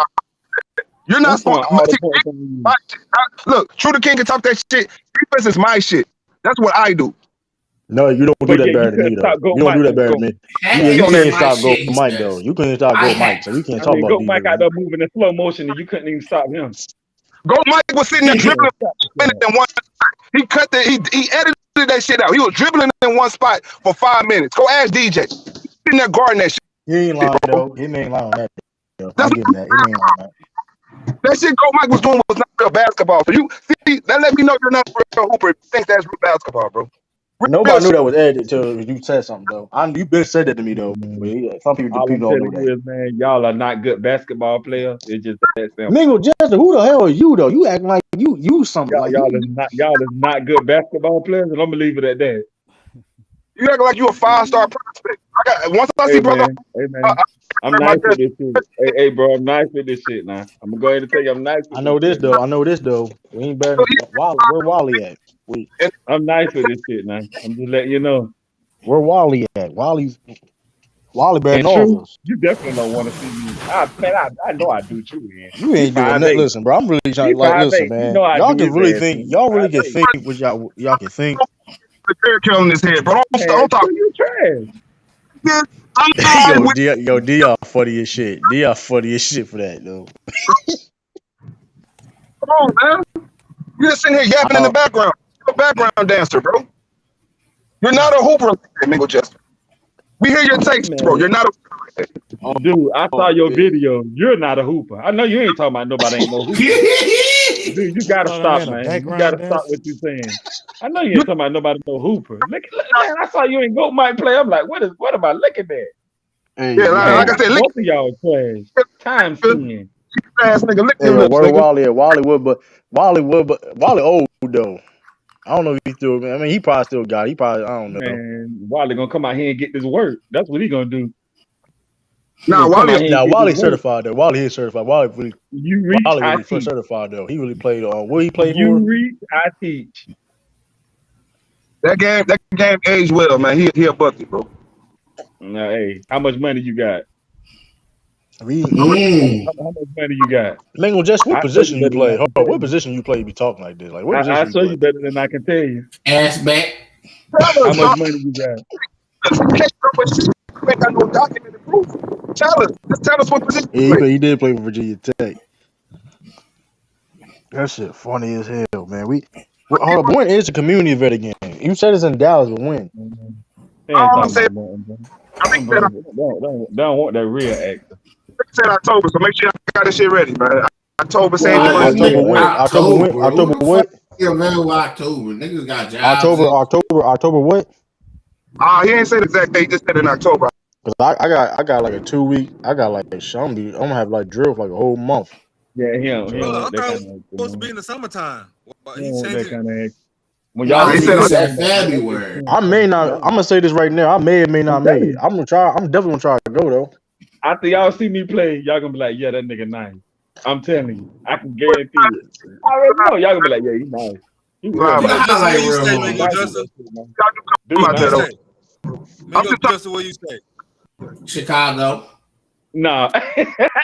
S17: You're
S9: I'm
S17: not scoring.
S9: scoring all the
S17: See,
S9: points on you.
S17: my shit. Look, True the King can talk that shit. Defense is my shit. That's what I do.
S1: No, you don't do
S9: But
S1: that
S9: yeah, you
S1: better than me
S9: couldn't
S1: though.
S9: stop Go
S1: You don't do
S9: Mike
S1: that
S9: from
S1: better than me.
S9: scoring.
S5: Hacking
S1: You
S17: on that.
S5: is
S1: can't
S5: my
S1: stop Go
S5: shit, he
S1: Mike though.
S5: says.
S1: You can't stop
S5: I
S1: Go Mike, so
S5: hack.
S1: we can't
S9: I
S1: talk
S9: mean,
S1: about
S9: Go Mike out
S1: defense.
S9: there moving in slow motion, and you couldn't even stop him.
S17: Go Mike was sitting there
S9: You
S17: dribbling
S9: couldn't stop the
S17: minutes
S9: shot.
S17: in one. He cut the. He edited that shit out. He was dribbling in one spot for 5 minutes. Go ask DJ. Sitting there guarding that shit,
S1: He ain't lying
S17: bro.
S1: though. He ain't lying on that. Though. I
S17: That's
S1: give him that. He ain't lying on that.
S17: that shit. Go Mike was doing was not real basketball. So you see that let me know you're not a real hooper. If you think that's real basketball, bro. Real
S1: Nobody knew
S17: shit.
S1: that was edited until you said something though. You been said that to me though. But
S9: Man,
S1: yeah, some people
S9: all I'm
S1: don't know
S9: telling
S1: that.
S9: you is, man, y'all are not good basketball players. It's just that simple.
S1: Mingo Jester, who the hell are you though? You acting like you something like
S9: Y'all is not good basketball players, and I'm gonna leave it at that.
S17: You acting like you a 5-star prospect. I got once I see brother.
S9: Hey
S17: I,
S9: man, I'm
S17: my
S9: nice with this shit. Hey, bro, I'm nice with this shit now. I'm gonna go ahead and tell you I'm nice
S1: I
S9: with this
S1: know this
S9: shit.
S1: though. I know this though. We ain't better. Where Wally at?
S9: I'm nice with this shit now. I'm just letting you know.
S1: Where Wally at? Wally better
S9: And
S1: than all of
S9: true,
S1: us.
S9: you definitely don't want to see me. I know I do true, man.
S1: You
S9: He
S1: ain't doing that.
S9: 5'8".
S1: Listen, bro. I'm really trying.
S9: He
S1: Like, listen,
S9: 5'8". You
S1: man.
S9: know I
S1: Y'all
S9: do
S1: can
S9: his
S1: really
S9: ass
S1: think.
S9: in. He
S1: Y'all really can
S9: 5'8".
S1: think what y'all can think.
S17: the Jerry killing his head, bro.
S9: Man,
S17: Don't talk.
S9: true, you trash.
S17: I'm fine with
S1: Dr funny as shit. Dr funny as shit for that though.
S17: come on, man. You're just sitting here yapping in the background. You're a background dancer, bro. You're not a hooper, Mingo Jester. We hear your takes, bro. You're
S9: Man,
S17: not a
S9: dude, I saw
S1: Oh,
S9: your
S1: man.
S9: video. You're not a hooper. I know you ain't talking about nobody ain't no hooper. Dude, you gotta
S16: Thought I
S9: stop,
S16: had a
S9: man. You
S16: background
S9: gotta stop
S16: dancer.
S9: what you saying. I know you ain't talking about nobody no hooper. Look, man, I saw you ain't go Mike play. I'm like, what am I looking at?
S1: Hey,
S17: yeah,
S1: yo.
S17: like I
S9: Man,
S17: said, lick
S9: both of y'all trash. Times
S17: your
S9: 10.
S17: ass, nigga. Lick
S1: Hey,
S17: your
S1: yo.
S17: lips,
S1: Where
S17: nigga.
S1: Wally at? Wally old though. I don't know if he still. I mean, he probably still got it. He probably. I don't know.
S9: Man, Wally gonna come out here and get this work. That's what he gonna do. He
S17: Nah,
S9: gonna come
S17: Wally,
S9: out here and
S1: Now
S9: get this
S1: Wally
S9: work.
S1: certified though. Wally is certified.
S9: You reach,
S1: Wally
S9: I
S1: really first
S9: teach.
S1: certified though. He really played on. What he played
S9: You
S1: for?
S9: reach, I teach.
S17: that game aged well, man. He a bucket, bro.
S9: Now, hey, how much money you got?
S5: Mm.
S9: How much money you got?
S1: Mango, just what
S9: I show you
S1: position you
S9: better than I
S1: play? Hold
S9: can
S1: on,
S9: tell
S1: what
S9: you.
S1: position you play? You be talking like this? Like what
S9: I
S1: position you
S9: show
S1: play?
S9: you better than I can tell you.
S5: Ass back.
S17: Tell
S9: How
S17: us,
S9: much
S17: dog.
S9: money you got?
S17: You can't know what shit. You ain't got no documented proof. Tell us. Just tell us what position you
S1: Yeah,
S17: play.
S1: he did play for Virginia Tech. That shit funny as hell, man. Hold on, but when is the community event again? You said it's in Dallas, but when?
S9: They ain't
S17: All I'm
S9: talking
S17: saying,
S9: about nothing, bro.
S17: I think
S9: Them
S17: that
S9: boys don't want that real actor.
S17: said October, so make sure I got this shit ready, man. October, same
S5: Why
S9: Boy,
S5: this
S17: first.
S1: October
S5: nigga
S1: when?
S9: boy.
S1: October when?
S5: October? Who
S1: October
S5: the fuck
S1: what?
S5: is available October? Niggas got jobs in.
S1: October what?
S17: He ain't said the exact date. He just said in October.
S1: Cause I got like a 2 week. I got like I'm gonna have like drill for like a whole month.
S9: Yeah, he
S15: Hold
S9: don't
S15: on, I
S9: want that
S15: thought
S9: kind
S15: it
S9: of actor,
S15: was supposed to be
S9: man.
S15: in the summertime. Well,
S9: He
S15: he
S9: don't want
S15: changed
S9: that
S15: it.
S9: kind of actor. When y'all
S5: Nah,
S17: He
S9: see
S17: said
S9: me
S5: nigga
S9: play,
S5: said
S9: I'm like, man,
S5: February.
S1: I may not. I'm gonna say this right now. I may or may
S9: I'm
S1: not make
S9: telling
S1: it.
S9: you.
S1: I'm gonna try. I'm definitely gonna try to go though.
S9: After y'all see me play, y'all gonna be like, yeah, that nigga nice. I'm telling you. I can guarantee it. I already know. Y'all gonna be like, yeah, he nice. He real
S17: live,
S5: Nigga,
S17: man.
S9: nice.
S15: Justin, where
S5: highlight
S15: you
S5: real
S15: stay,
S9: Dude
S15: Mango
S5: motherfucker.
S9: nice with
S15: Justin?
S9: that shit, man.
S17: Y'all do come
S9: Dude
S15: Where
S17: out
S15: you
S17: there,
S9: nice.
S17: though.
S15: stay?
S17: I'm
S15: Mango
S17: just talking.
S15: Justin, where you stay?
S5: Chicago.
S9: Nah.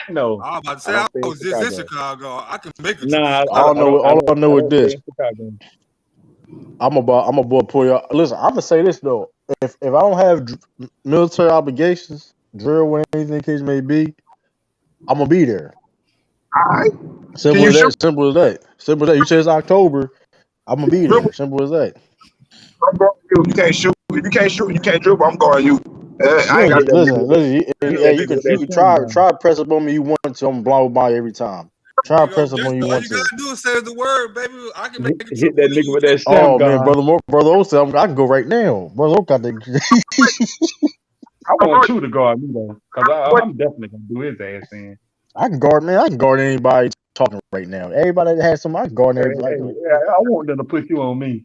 S9: No.
S15: I was about to
S9: I
S15: say I
S9: don't stay in
S15: was just in
S9: Chicago.
S15: Chicago. I can make a trip to
S9: Nah,
S15: Chicago.
S1: All I know
S9: I
S1: is
S9: don't stay
S1: this.
S9: in Chicago.
S1: I'm about to pull y'all. Listen, I'm gonna say this though. If I don't have military obligations, drill, when anything case may be, I'm gonna be there.
S17: All right. Can
S1: Simple
S17: you
S1: as
S17: shoot?
S1: that. Simple as that. Simple as that. You say it's October, I'm gonna be
S17: Dribble.
S1: there. Simple as that.
S17: I'm guarding you. You can't shoot. If you can't shoot, you can't dribble. I'm guarding you.
S1: You
S17: I ain't
S1: ain't
S17: got
S1: get
S17: that nigga.
S1: listen.
S9: Hit
S1: Yeah,
S9: that
S1: you
S9: nigga
S1: can
S9: with that shin
S1: try
S9: gun.
S1: press up on me. You want to? I'm blow by every time. Try
S11: You know,
S1: press up
S11: just
S1: on you
S11: all
S1: want
S11: you
S1: to.
S11: gotta do is say the word, baby. I can make a
S9: Hit
S11: triple
S9: that
S11: and
S9: nigga
S11: you
S9: with that
S11: can't.
S9: shin
S1: Oh man,
S9: gun.
S1: brother O said I can go right now. Brother O got the.
S9: I want you to guard me though, because
S17: What?
S9: I'm definitely gonna do his ass in.
S1: I can guard, man. I can guard anybody talking right now. Everybody that has some, I can guard
S9: Hey,
S1: everybody.
S9: I want them to put you on me.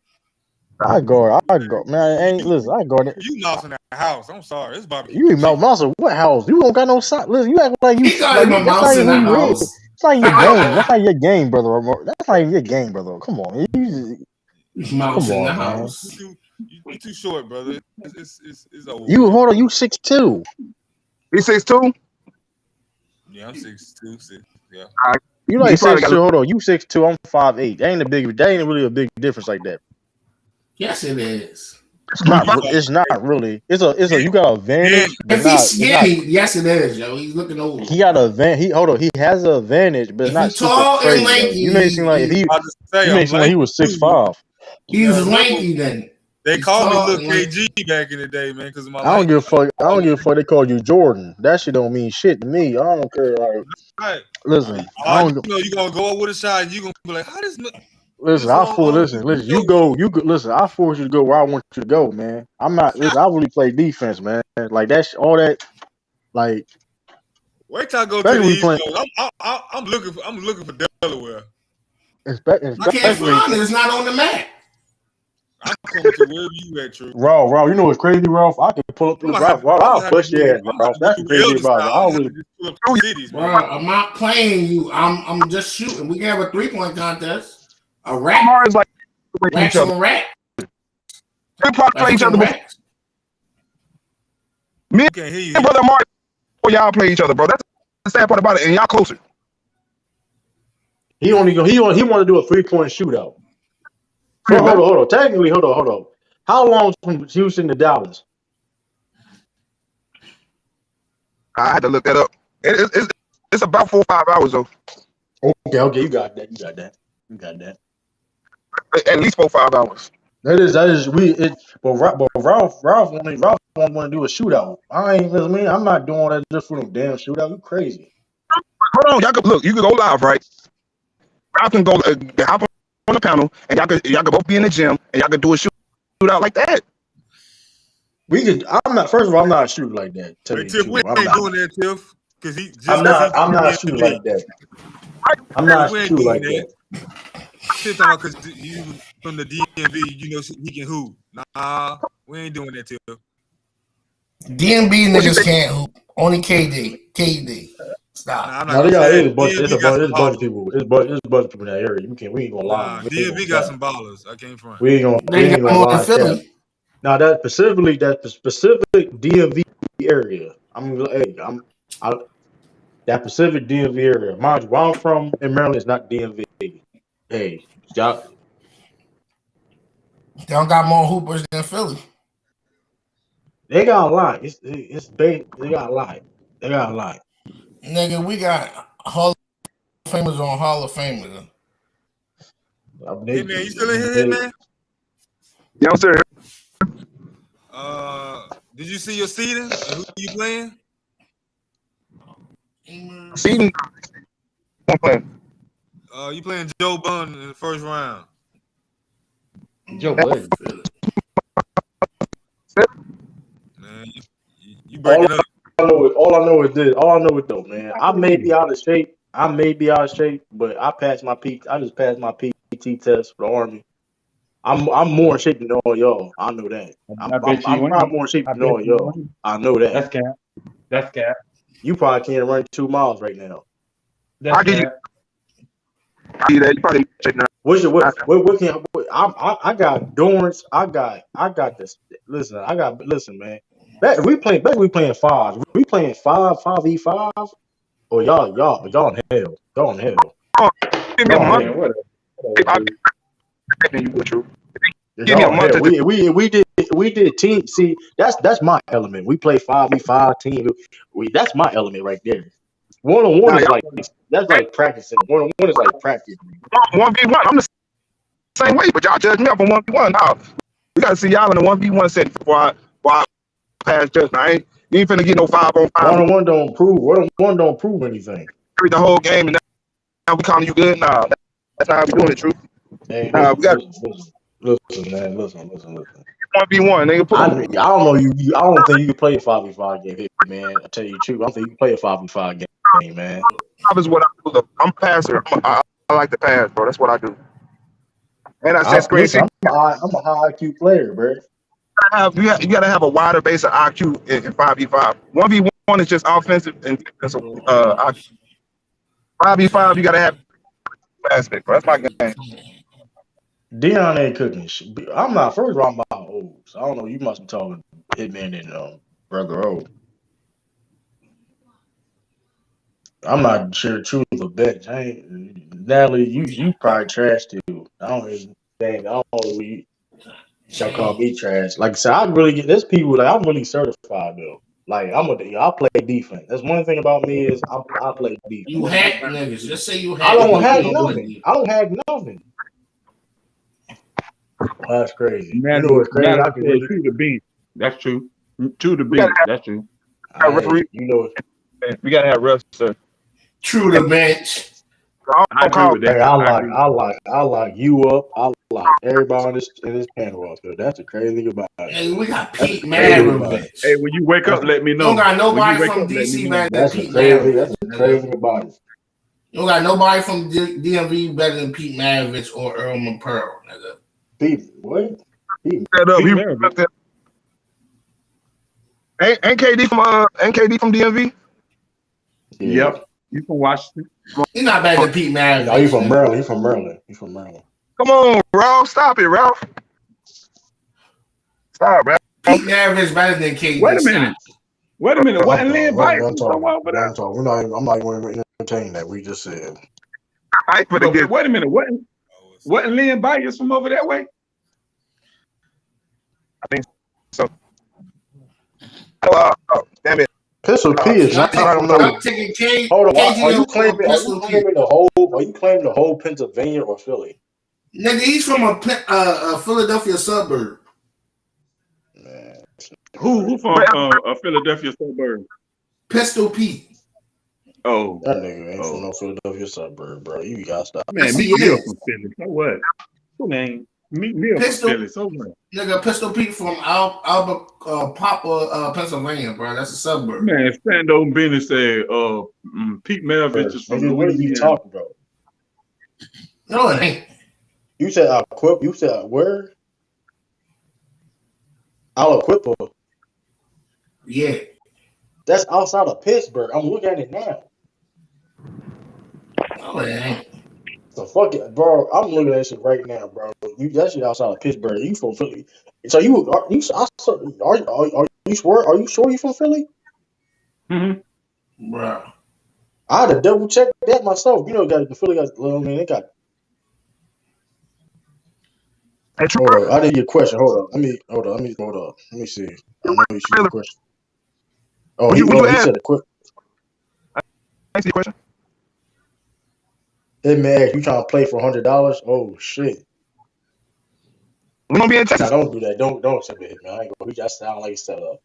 S1: I guard. I guard. Man, I ain't listen. I guard it.
S11: You lost in the house. I'm sorry. It's barbecue
S1: You in Mount
S11: chicken.
S1: Monster? What house? You don't got no side. Listen, you act like you
S5: He got
S1: like
S5: him a
S1: you. That's
S5: mouse
S1: not
S5: in
S1: even
S5: the
S1: who you is.
S5: house.
S1: It's not your game. That's not your game, brother. That's not even your game, brother. Come on,
S5: Mouse
S1: come
S5: in the
S1: on, man.
S5: house.
S11: You too short, brother. It's over
S1: You
S11: with.
S1: hold on. You 6'2".
S17: He 6'2"?
S11: Yeah, I'm 6'2", 6. Yeah.
S1: You like
S17: He probably
S1: 6'2".
S17: got.
S1: Hold on. You 6'2". I'm 5'8". That ain't really a big difference like that.
S5: Yes, it is.
S1: It's not. It's not really. It's a. You got an
S11: Yeah.
S1: advantage, but
S5: If he's
S1: not. It's not.
S5: skinny, yes, it is, yo. He's looking old.
S1: He got a van. He hold on. He has an advantage, but it's
S5: If he
S1: not super
S5: tall and
S1: crazy though.
S5: lanky,
S1: You made it seem like if he.
S11: I just say
S1: You made
S11: I'm
S1: it seem like he
S11: lanky
S1: was
S11: too.
S1: 6'5".
S11: You
S5: he's
S11: gotta remember,
S5: lanky then.
S11: they
S5: He's
S11: called me
S5: tall
S11: Little
S5: and lanky.
S11: KG back in the day, man, because of my
S1: I don't
S11: length.
S1: give a fuck. I don't give a fuck. They called you Jordan. That shit don't mean shit to me. I don't care. Like,
S11: Right.
S1: listen. I
S11: You
S1: don't.
S11: know, you gonna go up with a shot, and you gonna be like, how this
S1: Listen. I
S11: long
S1: full.
S11: arm
S1: Listen.
S11: dude
S1: Listen.
S11: go
S1: You go. You go. Listen. I force you to go where I want you to go, man. I'm not. Listen. I really play defense, man. Like that's all that. Like,
S11: Wait till I go to
S1: especially
S11: the
S1: when you
S11: East
S1: playing.
S11: Coast. I'm looking for Delaware.
S5: You can't
S1: Especially.
S5: find it. It's not on the map.
S11: I'm coming to wherever you at, True.
S1: Raw. You know what's crazy, Ralph? I can pull up to
S11: I'm
S1: the
S11: gonna have
S1: Ralph.
S11: to, I'm
S1: I'll
S11: gonna have to
S1: push your
S11: move.
S1: ass,
S11: I'm gonna have
S1: Ralph.
S11: to
S1: That's the
S11: move
S1: crazy
S11: Elder
S1: about
S11: style.
S1: it. I
S11: I'm gonna have
S1: always.
S11: to just pull up to the cities,
S5: Bro,
S11: man.
S5: I'm not playing you. I'm just shooting. We can have a 3-point contest. A rack.
S17: Amari's like playing each
S5: Racks
S17: other.
S5: on rack.
S17: They probably play
S5: Like
S17: each other
S5: some
S17: before.
S5: racks.
S17: Me
S11: Can't hear you.
S17: and brother Amari, before y'all play each other, bro. That's the sad part about it. And y'all closer.
S1: He want to do a 3-point shootout. So hold on. Technically, hold on. How long from Houston to Dallas?
S17: I had to look that up. It's about 4 or 5 hours though.
S1: Okay, you got that.
S17: At least 4 or 5 hours.
S1: That is but Ralph want to do a shootout. I'm not doing that just for no damn shootout. You crazy.
S17: Hold on, y'all could look. You could go live, right? Y'all can go hop on the panel, and y'all could both be in the gym, and y'all could do a shootout like that.
S1: We could. I'm not. First of all, I'm not a shooter like that. Tell
S11: Hey,
S1: you the
S11: Tiff, we
S1: truth, I'm
S11: ain't
S1: not.
S11: doing that, Tiff, because he
S1: I'm not a shooter like that. I'm not
S11: We
S1: a
S11: ain't
S1: shooter
S11: doing
S1: like that.
S11: Tiff talking about because you from the DMV, you know he can hoop. Nah, we ain't doing that, Tiff.
S5: DMB niggas can't hoop. Only KD. Stop.
S11: Nah, I'm not
S1: No, they
S11: gonna
S1: got
S11: say
S1: it's a
S11: that.
S1: bunch.
S11: DMV got some
S1: It's a bunch of
S11: ballers.
S1: people. It's a bunch of people in that area. We ain't gonna lie.
S11: Nah,
S1: We ain't gonna
S11: DMV got
S1: cap.
S11: some ballers. I can't front.
S1: We
S5: They
S1: ain't
S5: got
S1: gonna
S5: more than
S1: lie, cap.
S5: Philly.
S1: Now that the specific DMV area. That Pacific DMV area. Mind you, where I'm from in Maryland is not DMV. Hey, y'all.
S5: They don't got more hoopers than Philly.
S1: They got a lot. They got a lot. They got a lot.
S5: Nigga, we got Hall of Famers on Hall of Famers.
S11: Hey man, you still in here, man?
S17: Yeah, I'm serious.
S11: Did you see your seeding and who you playing?
S17: Seeding. I'm playing.
S11: You playing Joe Budden in the first round.
S9: Joe Budden.
S11: Man, you breaking up.
S1: All I know is this. All I know is though, man. I may be out of shape, but I passed my PT. I just passed my PT test for the Army. I'm more in shape than all y'all. I know that.
S9: I bet you
S1: I'm probably
S9: ain't.
S1: more in shape
S9: I
S1: than
S9: bet
S1: all
S9: you
S1: y'all.
S9: ain't.
S1: I know that.
S9: That's cap.
S1: You probably can't run 2 miles right now.
S17: I'll give you that. You probably check now.
S1: What can I got Durant. I got this. Listen, man. We playing fives. We playing 5v5. Oh y'all in hell. Y'all in hell.
S17: Give me a month.
S9: Man, whatever.
S17: If I you would, True. Give me a month
S1: Hell,
S17: to
S1: we did team. See, that's my element. We play 5v5 team. That's my element right there. 1-on-1
S17: Nah,
S1: is
S17: y'all
S1: like that's like practicing. 1-on-1 is like practice.
S17: 1v1. I'm the same way, but y'all judge me up on 1v1. Now we gotta see y'all in the 1v1 setting before I pass judgment. You ain't finna get no 5-on-5
S1: 1-on-1 don't prove. 1-on-1 don't prove anything.
S17: the whole game, and now we calling you good. Nah, that's not how we doing it, True.
S1: Hey,
S17: Nah, we got
S1: listen, man. Listen.
S17: 1v1. Nigga, put
S1: I
S17: them.
S1: don't know you. I don't think you can play a 5v5 game, man. I tell you the truth. I don't think you can play a 5v5 game, man.
S17: That is what I do. Though. I'm a passer. I like to pass, bro. That's what I do. And I set screen.
S1: Listen, I'm a high IQ player, bro.
S17: You gotta have a wider base of IQ in 5v5. 1v1 is just offensive and defensive. IQ. 5v5, you gotta have aspect, bro. That's my game.
S1: Dion ain't cooking shit. I'm not first round by O's. I don't know. You must be talking Hitman and Brother O. I'm not sure the truth of bench. Natalie, you probably trash too. I don't even think. I don't know y'all call me trash. Like I said, I really get there's people like I'm really certified though. Like I play defense. That's one thing about me is I play defense.
S5: You hack niggas. Just say you hack.
S1: I don't have nothing. I don't have nothing. That's crazy. You know what's crazy? I can really
S14: to the bench. That's true. To the bench. That's true.
S1: You know,
S17: we gotta have refs, sir.
S5: True the bench.
S14: I agree with that.
S1: Hey, I like you up. I like everybody in this panel up there. That's the crazy thing about it.
S5: Hey, we got Pete Maravich.
S14: Hey, when you wake up, let me know.
S5: Don't got nobody from DC better than Pete Maravich.
S1: That's the crazy thing about it.
S5: You don't got nobody from DMV better than Pete Maravich or Earl McPearl, nigga.
S1: Pete, what? Pete
S17: Maravich. Ain't KD from DMV?
S14: Yep. You from Washington?
S5: He's not better than Pete Maravich.
S1: No, he's from Maryland. He's from Maryland.
S17: Come on, Ralph. Stop it, Ralph. Stop, Ralph.
S5: Pete Maravich better than KD.
S14: Wait a minute. Wasn't Lynn Bias from somewhere over there?
S1: I'm not even going to entertain that. We just said.
S14: Wait a minute. Wasn't Lynn Bias from over that way?
S17: I think so. Damn it.
S1: Pistol P is not. I don't know. Hold on. Are you claiming the whole Pennsylvania or Philly?
S5: Nigga, he's from a Philadelphia suburb.
S1: Man,
S14: who from a Philadelphia suburb?
S5: Pistol Pete.
S14: Oh,
S1: that nigga ain't from no Philadelphia suburb, bro. You gotta stop.
S14: Man, meet Mill from Philly. So what? Who name? Meet Mill from Philly. So what?
S5: Nigga, Pistol Pete from Papa, Pennsylvania, bro. That's a suburb.
S14: Man, Fando Benny said, Pete Maravich is from Louisiana.
S1: What are you talking about?
S5: No, it ain't.
S1: You said Aquip. You said where? Alaquippa.
S5: Yeah.
S1: That's outside of Pittsburgh. I'm looking at it now.
S5: No, it ain't.
S1: So fuck it, bro. I'm looking at that shit right now, bro. That shit outside of Pittsburgh. You from Philly? So are you sure you from Philly?
S5: Mm-hmm. Bro.
S1: I had to double check that myself. You know, the Philly got. Well, I mean, they got. Hold on, I didn't get a question. Hold on. Let me see. I know you shoot a question. Oh, he said a question.
S17: I see the question.
S1: Hey man, you trying to play for $100? Oh shit.
S17: We gonna be in Texas.
S1: Nah, don't do that. Don't say that, man. I ain't gonna. We just sound like set up.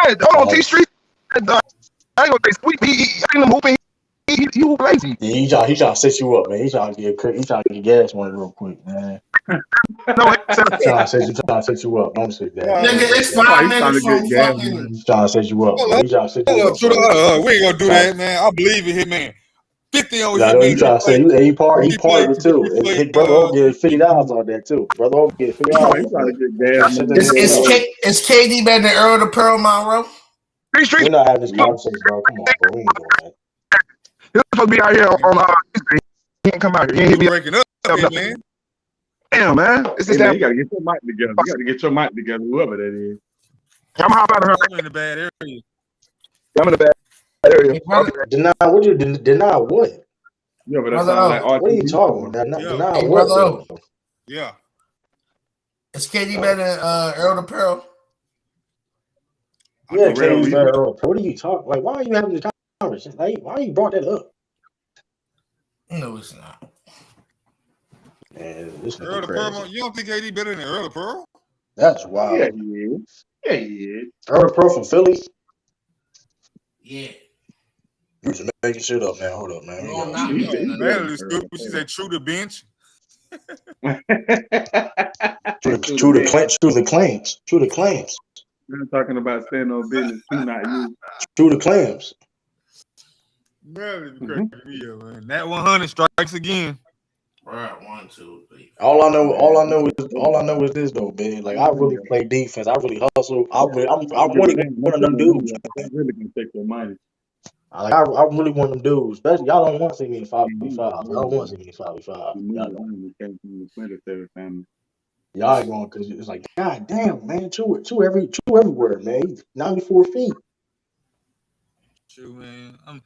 S17: Hey, hold on, T Street. I ain't gonna say he ain't hooping. He hoop lazy.
S1: Yeah, he trying to set you up, man. He trying to get gas money real quick, man.
S17: No,
S1: trying to set you up. Don't say that.
S5: Nigga, it's 5 minutes from fucking.
S1: He's trying to set you up. He's trying to set you up.
S11: We ain't gonna do that, man. I believe in him, man. 50 on
S1: Hitman. You trying to say he part of it too. His brother will get $50 on that too. Brother will get $50.
S14: He's trying to get gas money.
S5: Is KD better than Earl the Pearl Monroe?
S1: We're not having this conversation, bro. Come on, bro. We ain't doing that.
S17: He was supposed to be out here on he ain't come out here. He ain't
S11: breaking up, man.
S17: Damn, man. It's just
S14: you gotta get your mic together. You gotta get your mic together, whoever that is.
S17: I'm hop out of her.
S11: I'm in the bad area.
S17: I'm in the bad area.
S1: Deny what?
S14: Yeah, but that sounds like
S1: what are you talking about? Deny what?
S11: Yeah.
S5: Is KD better than Earl the Pearl?
S1: Yeah, KD better. What are you talking? Like, why are you having this conversation? Like, why you brought that up?
S5: No, it's not.
S1: Man, this
S11: Earl
S1: nigga
S11: the Pearl,
S1: crazy.
S11: you don't think KD better than Earl the Pearl?
S1: That's wild.
S9: Yeah, he is. Yeah, he is.
S1: Earl the Pearl from Philly.
S5: Yeah.
S1: You just making shit up, man. Hold up, man.
S5: No, I'm not
S11: Oh,
S5: making
S11: man,
S5: nothing.
S11: it's stupid. She said true to bench.
S1: True the claims.
S9: I'm talking about staying on business, too, not you.
S1: True the claims.
S11: Man, it's cracking me up, man. That 100 strikes again.
S5: Right, 1, 2, 3.
S1: All I know is this though, man. Like I really play defense. I really hustle. I'm one of them dudes.
S9: That really can take your money.
S1: Like I'm really one of them dudes. Especially y'all don't want to see me in 5v5. Y'all don't want to see me in 5v5. Y'all ain't going because it's like, God damn, man, two everywhere, man. He's 94 feet.
S11: True, man. I'm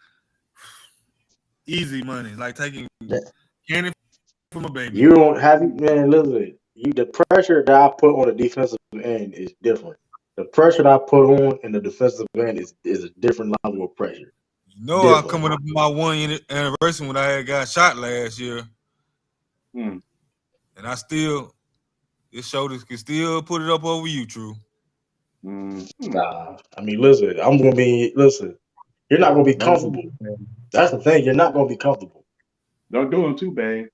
S11: easy money, like taking candy from a baby.
S1: You don't have it, man. Listen, the pressure that I put on the defensive end is different. The pressure that I put on in the defensive end is a different level of pressure.
S11: No, I'm coming up with my 1 year anniversary when I got shot last year. And I still, this shoulders can still put it up over you, True.
S1: Nah, I mean, listen, you're not gonna be comfortable. That's the thing. You're not gonna be comfortable.
S9: Don't do them too bad.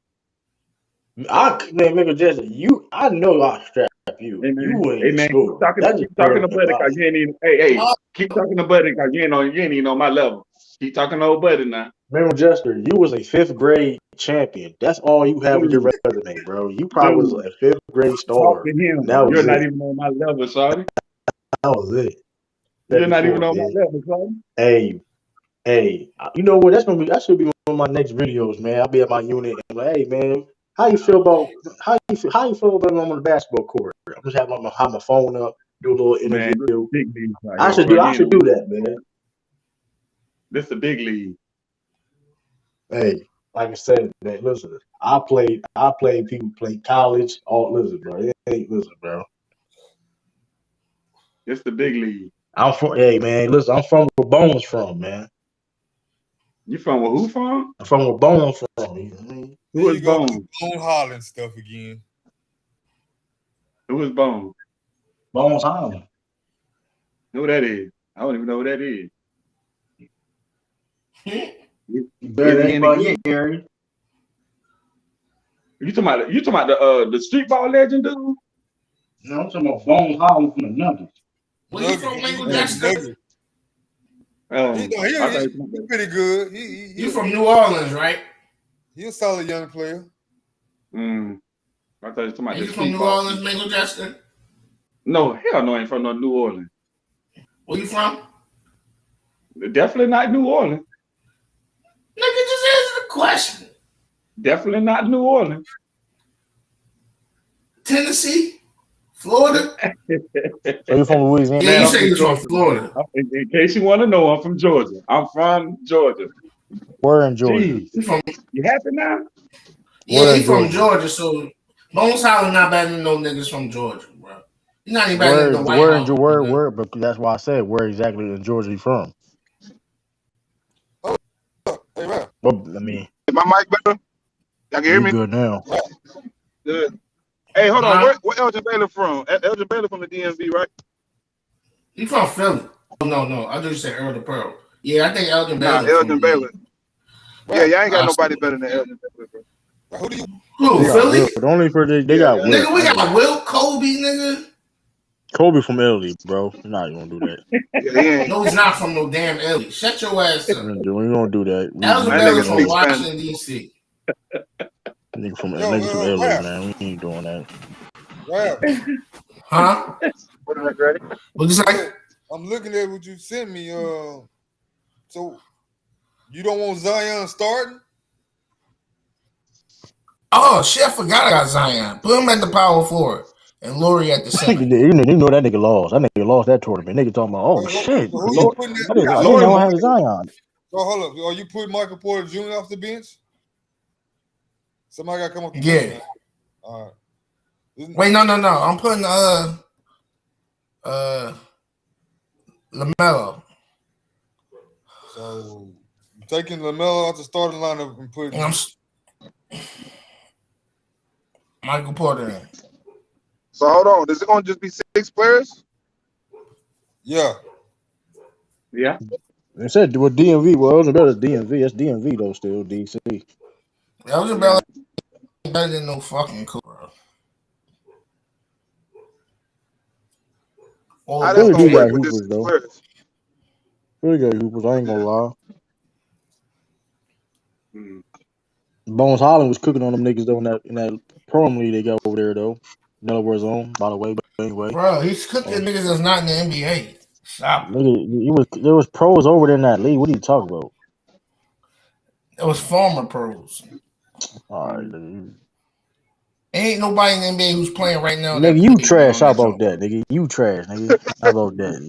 S1: Michael Jackson, I know I strap you.
S9: Hey, man.
S1: You ain't
S9: Hey, man,
S1: score.
S9: keep talking to Buddy because you ain't even. Hey, keep talking to Buddy because you ain't even on my level. Keep talking to old Buddy now.
S1: Remember, Jester, you was a 5th grade champion. That's all you have with your resume, bro. You probably was a 5th grade star.
S9: Talk to him.
S1: That was
S9: You're not
S1: it.
S9: even on my level, Shawty.
S1: That was it.
S9: You're not even on my level, Shawty.
S1: Hey, you know what? That should be one of my next videos, man. I'll be at my unit and like, hey, man, how you feel about when I'm on the basketball court? I'm just having my phone up, do a little interview.
S9: Man, big league right
S1: I should do that, man.
S9: This is a big league.
S1: Hey, like I said, man, listen, I played people play college, listen, bro.
S9: It's the big league.
S1: I'm from where Bones from, man.
S9: You from where who from?
S1: I'm from where Bones from. You know what I mean?
S9: Who is Bones?
S11: Bone Holland stuff again.
S9: Who is Bones?
S1: Bones Holland.
S9: Who that is? I don't even know who that is.
S1: You better than anybody in here.
S9: You talking about the street ball legend dude?
S1: No, I'm talking about Bones Holland from the Nuggets.
S5: Where you from, Michael Jackson?
S11: He's pretty good.
S5: You from New Orleans, right?
S11: He's a solid young player.
S9: I thought you were talking about
S5: you from New Orleans, Michael Jackson?
S9: No, hell no, I ain't from no New Orleans.
S5: Where you from?
S9: Definitely not New Orleans.
S5: Nigga, just answer the question.
S9: Definitely not New Orleans.
S5: Tennessee? Florida?
S1: So you from Louisiana?
S5: Yeah, you say you're from Florida.
S9: In case you want to know, I'm from Georgia. I'm from Georgia.
S1: Where in Georgia?
S9: Jeez. You happy now?
S5: Yeah, he from Georgia, so Bones Holland not better than no niggas from Georgia, bro. He's not even better than the white
S1: where, but that's why I said where exactly in Georgia you from?
S11: Hey, man.
S1: Well, I mean,
S17: is my mic better? Y'all can hear me?
S1: Good now.
S17: Good. Hey, hold on. Where Elgin Baylor from? Elgin Baylor from the DMV, right?
S5: He from Philly. Oh, no. I just said Earl the Pearl. Yeah, I think Elgin Baylor.
S17: Elgin Baylor. Yeah, y'all ain't got nobody better than Elgin Baylor, bro.
S5: Who, Philly?
S1: But only for they got Will.
S5: Nigga, we got Will, Kobe, nigga.
S1: Kobe from Italy, bro. You're not gonna do that.
S5: No, he's not from no damn Italy. Shut your ass up.
S1: We gonna do that.
S5: Elgin Baylor from Washington, D.C.
S1: Nigga from Italy, man. We ain't doing that.
S5: Huh? What you say?
S11: I'm looking at what you sent me. So you don't want Zion starting?
S5: Oh shit! I forgot I got Zion. Put him at the power forward and Laurie at the center.
S1: You know that nigga lost. That nigga lost that tournament. Nigga talking about, oh shit. I didn't know I had Zion.
S11: So hold up. Are you putting Michael Porter Jr. off the bench? Somebody got to come up.
S5: Yeah.
S11: All right.
S5: Wait, no. I'm putting LaMelo.
S11: So taking LaMelo out the starting lineup and putting
S5: Michael Porter in.
S17: So hold on. Is it going to just be 6 players?
S11: Yeah.
S9: Yeah.
S1: They said with DMV. Well, it wasn't better than DMV. That's DMV though. Still DC.
S5: That was better than no fucking cool, bro.
S17: How that's
S1: Philly
S17: going
S1: do
S17: to work
S1: got
S17: with this
S1: hoopers
S17: 6
S1: though.
S17: players?
S1: Philly got hoopers. I ain't gonna lie. Bones Holland was cooking on them niggas though in that prom league they got over there though. Delaware zone, by the way. But anyway,
S5: Bro, he's cooking niggas that's not in the NBA. Stop.
S1: nigga, there was pros over there in that league. What are you talking about?
S5: It was former pros.
S1: All right, nigga.
S5: Ain't nobody in the NBA who's playing right now that
S1: Nigga, you
S5: played
S1: trash.
S5: on
S1: How
S5: that
S1: about
S5: zone.
S1: that, nigga? You trash, nigga. How about that?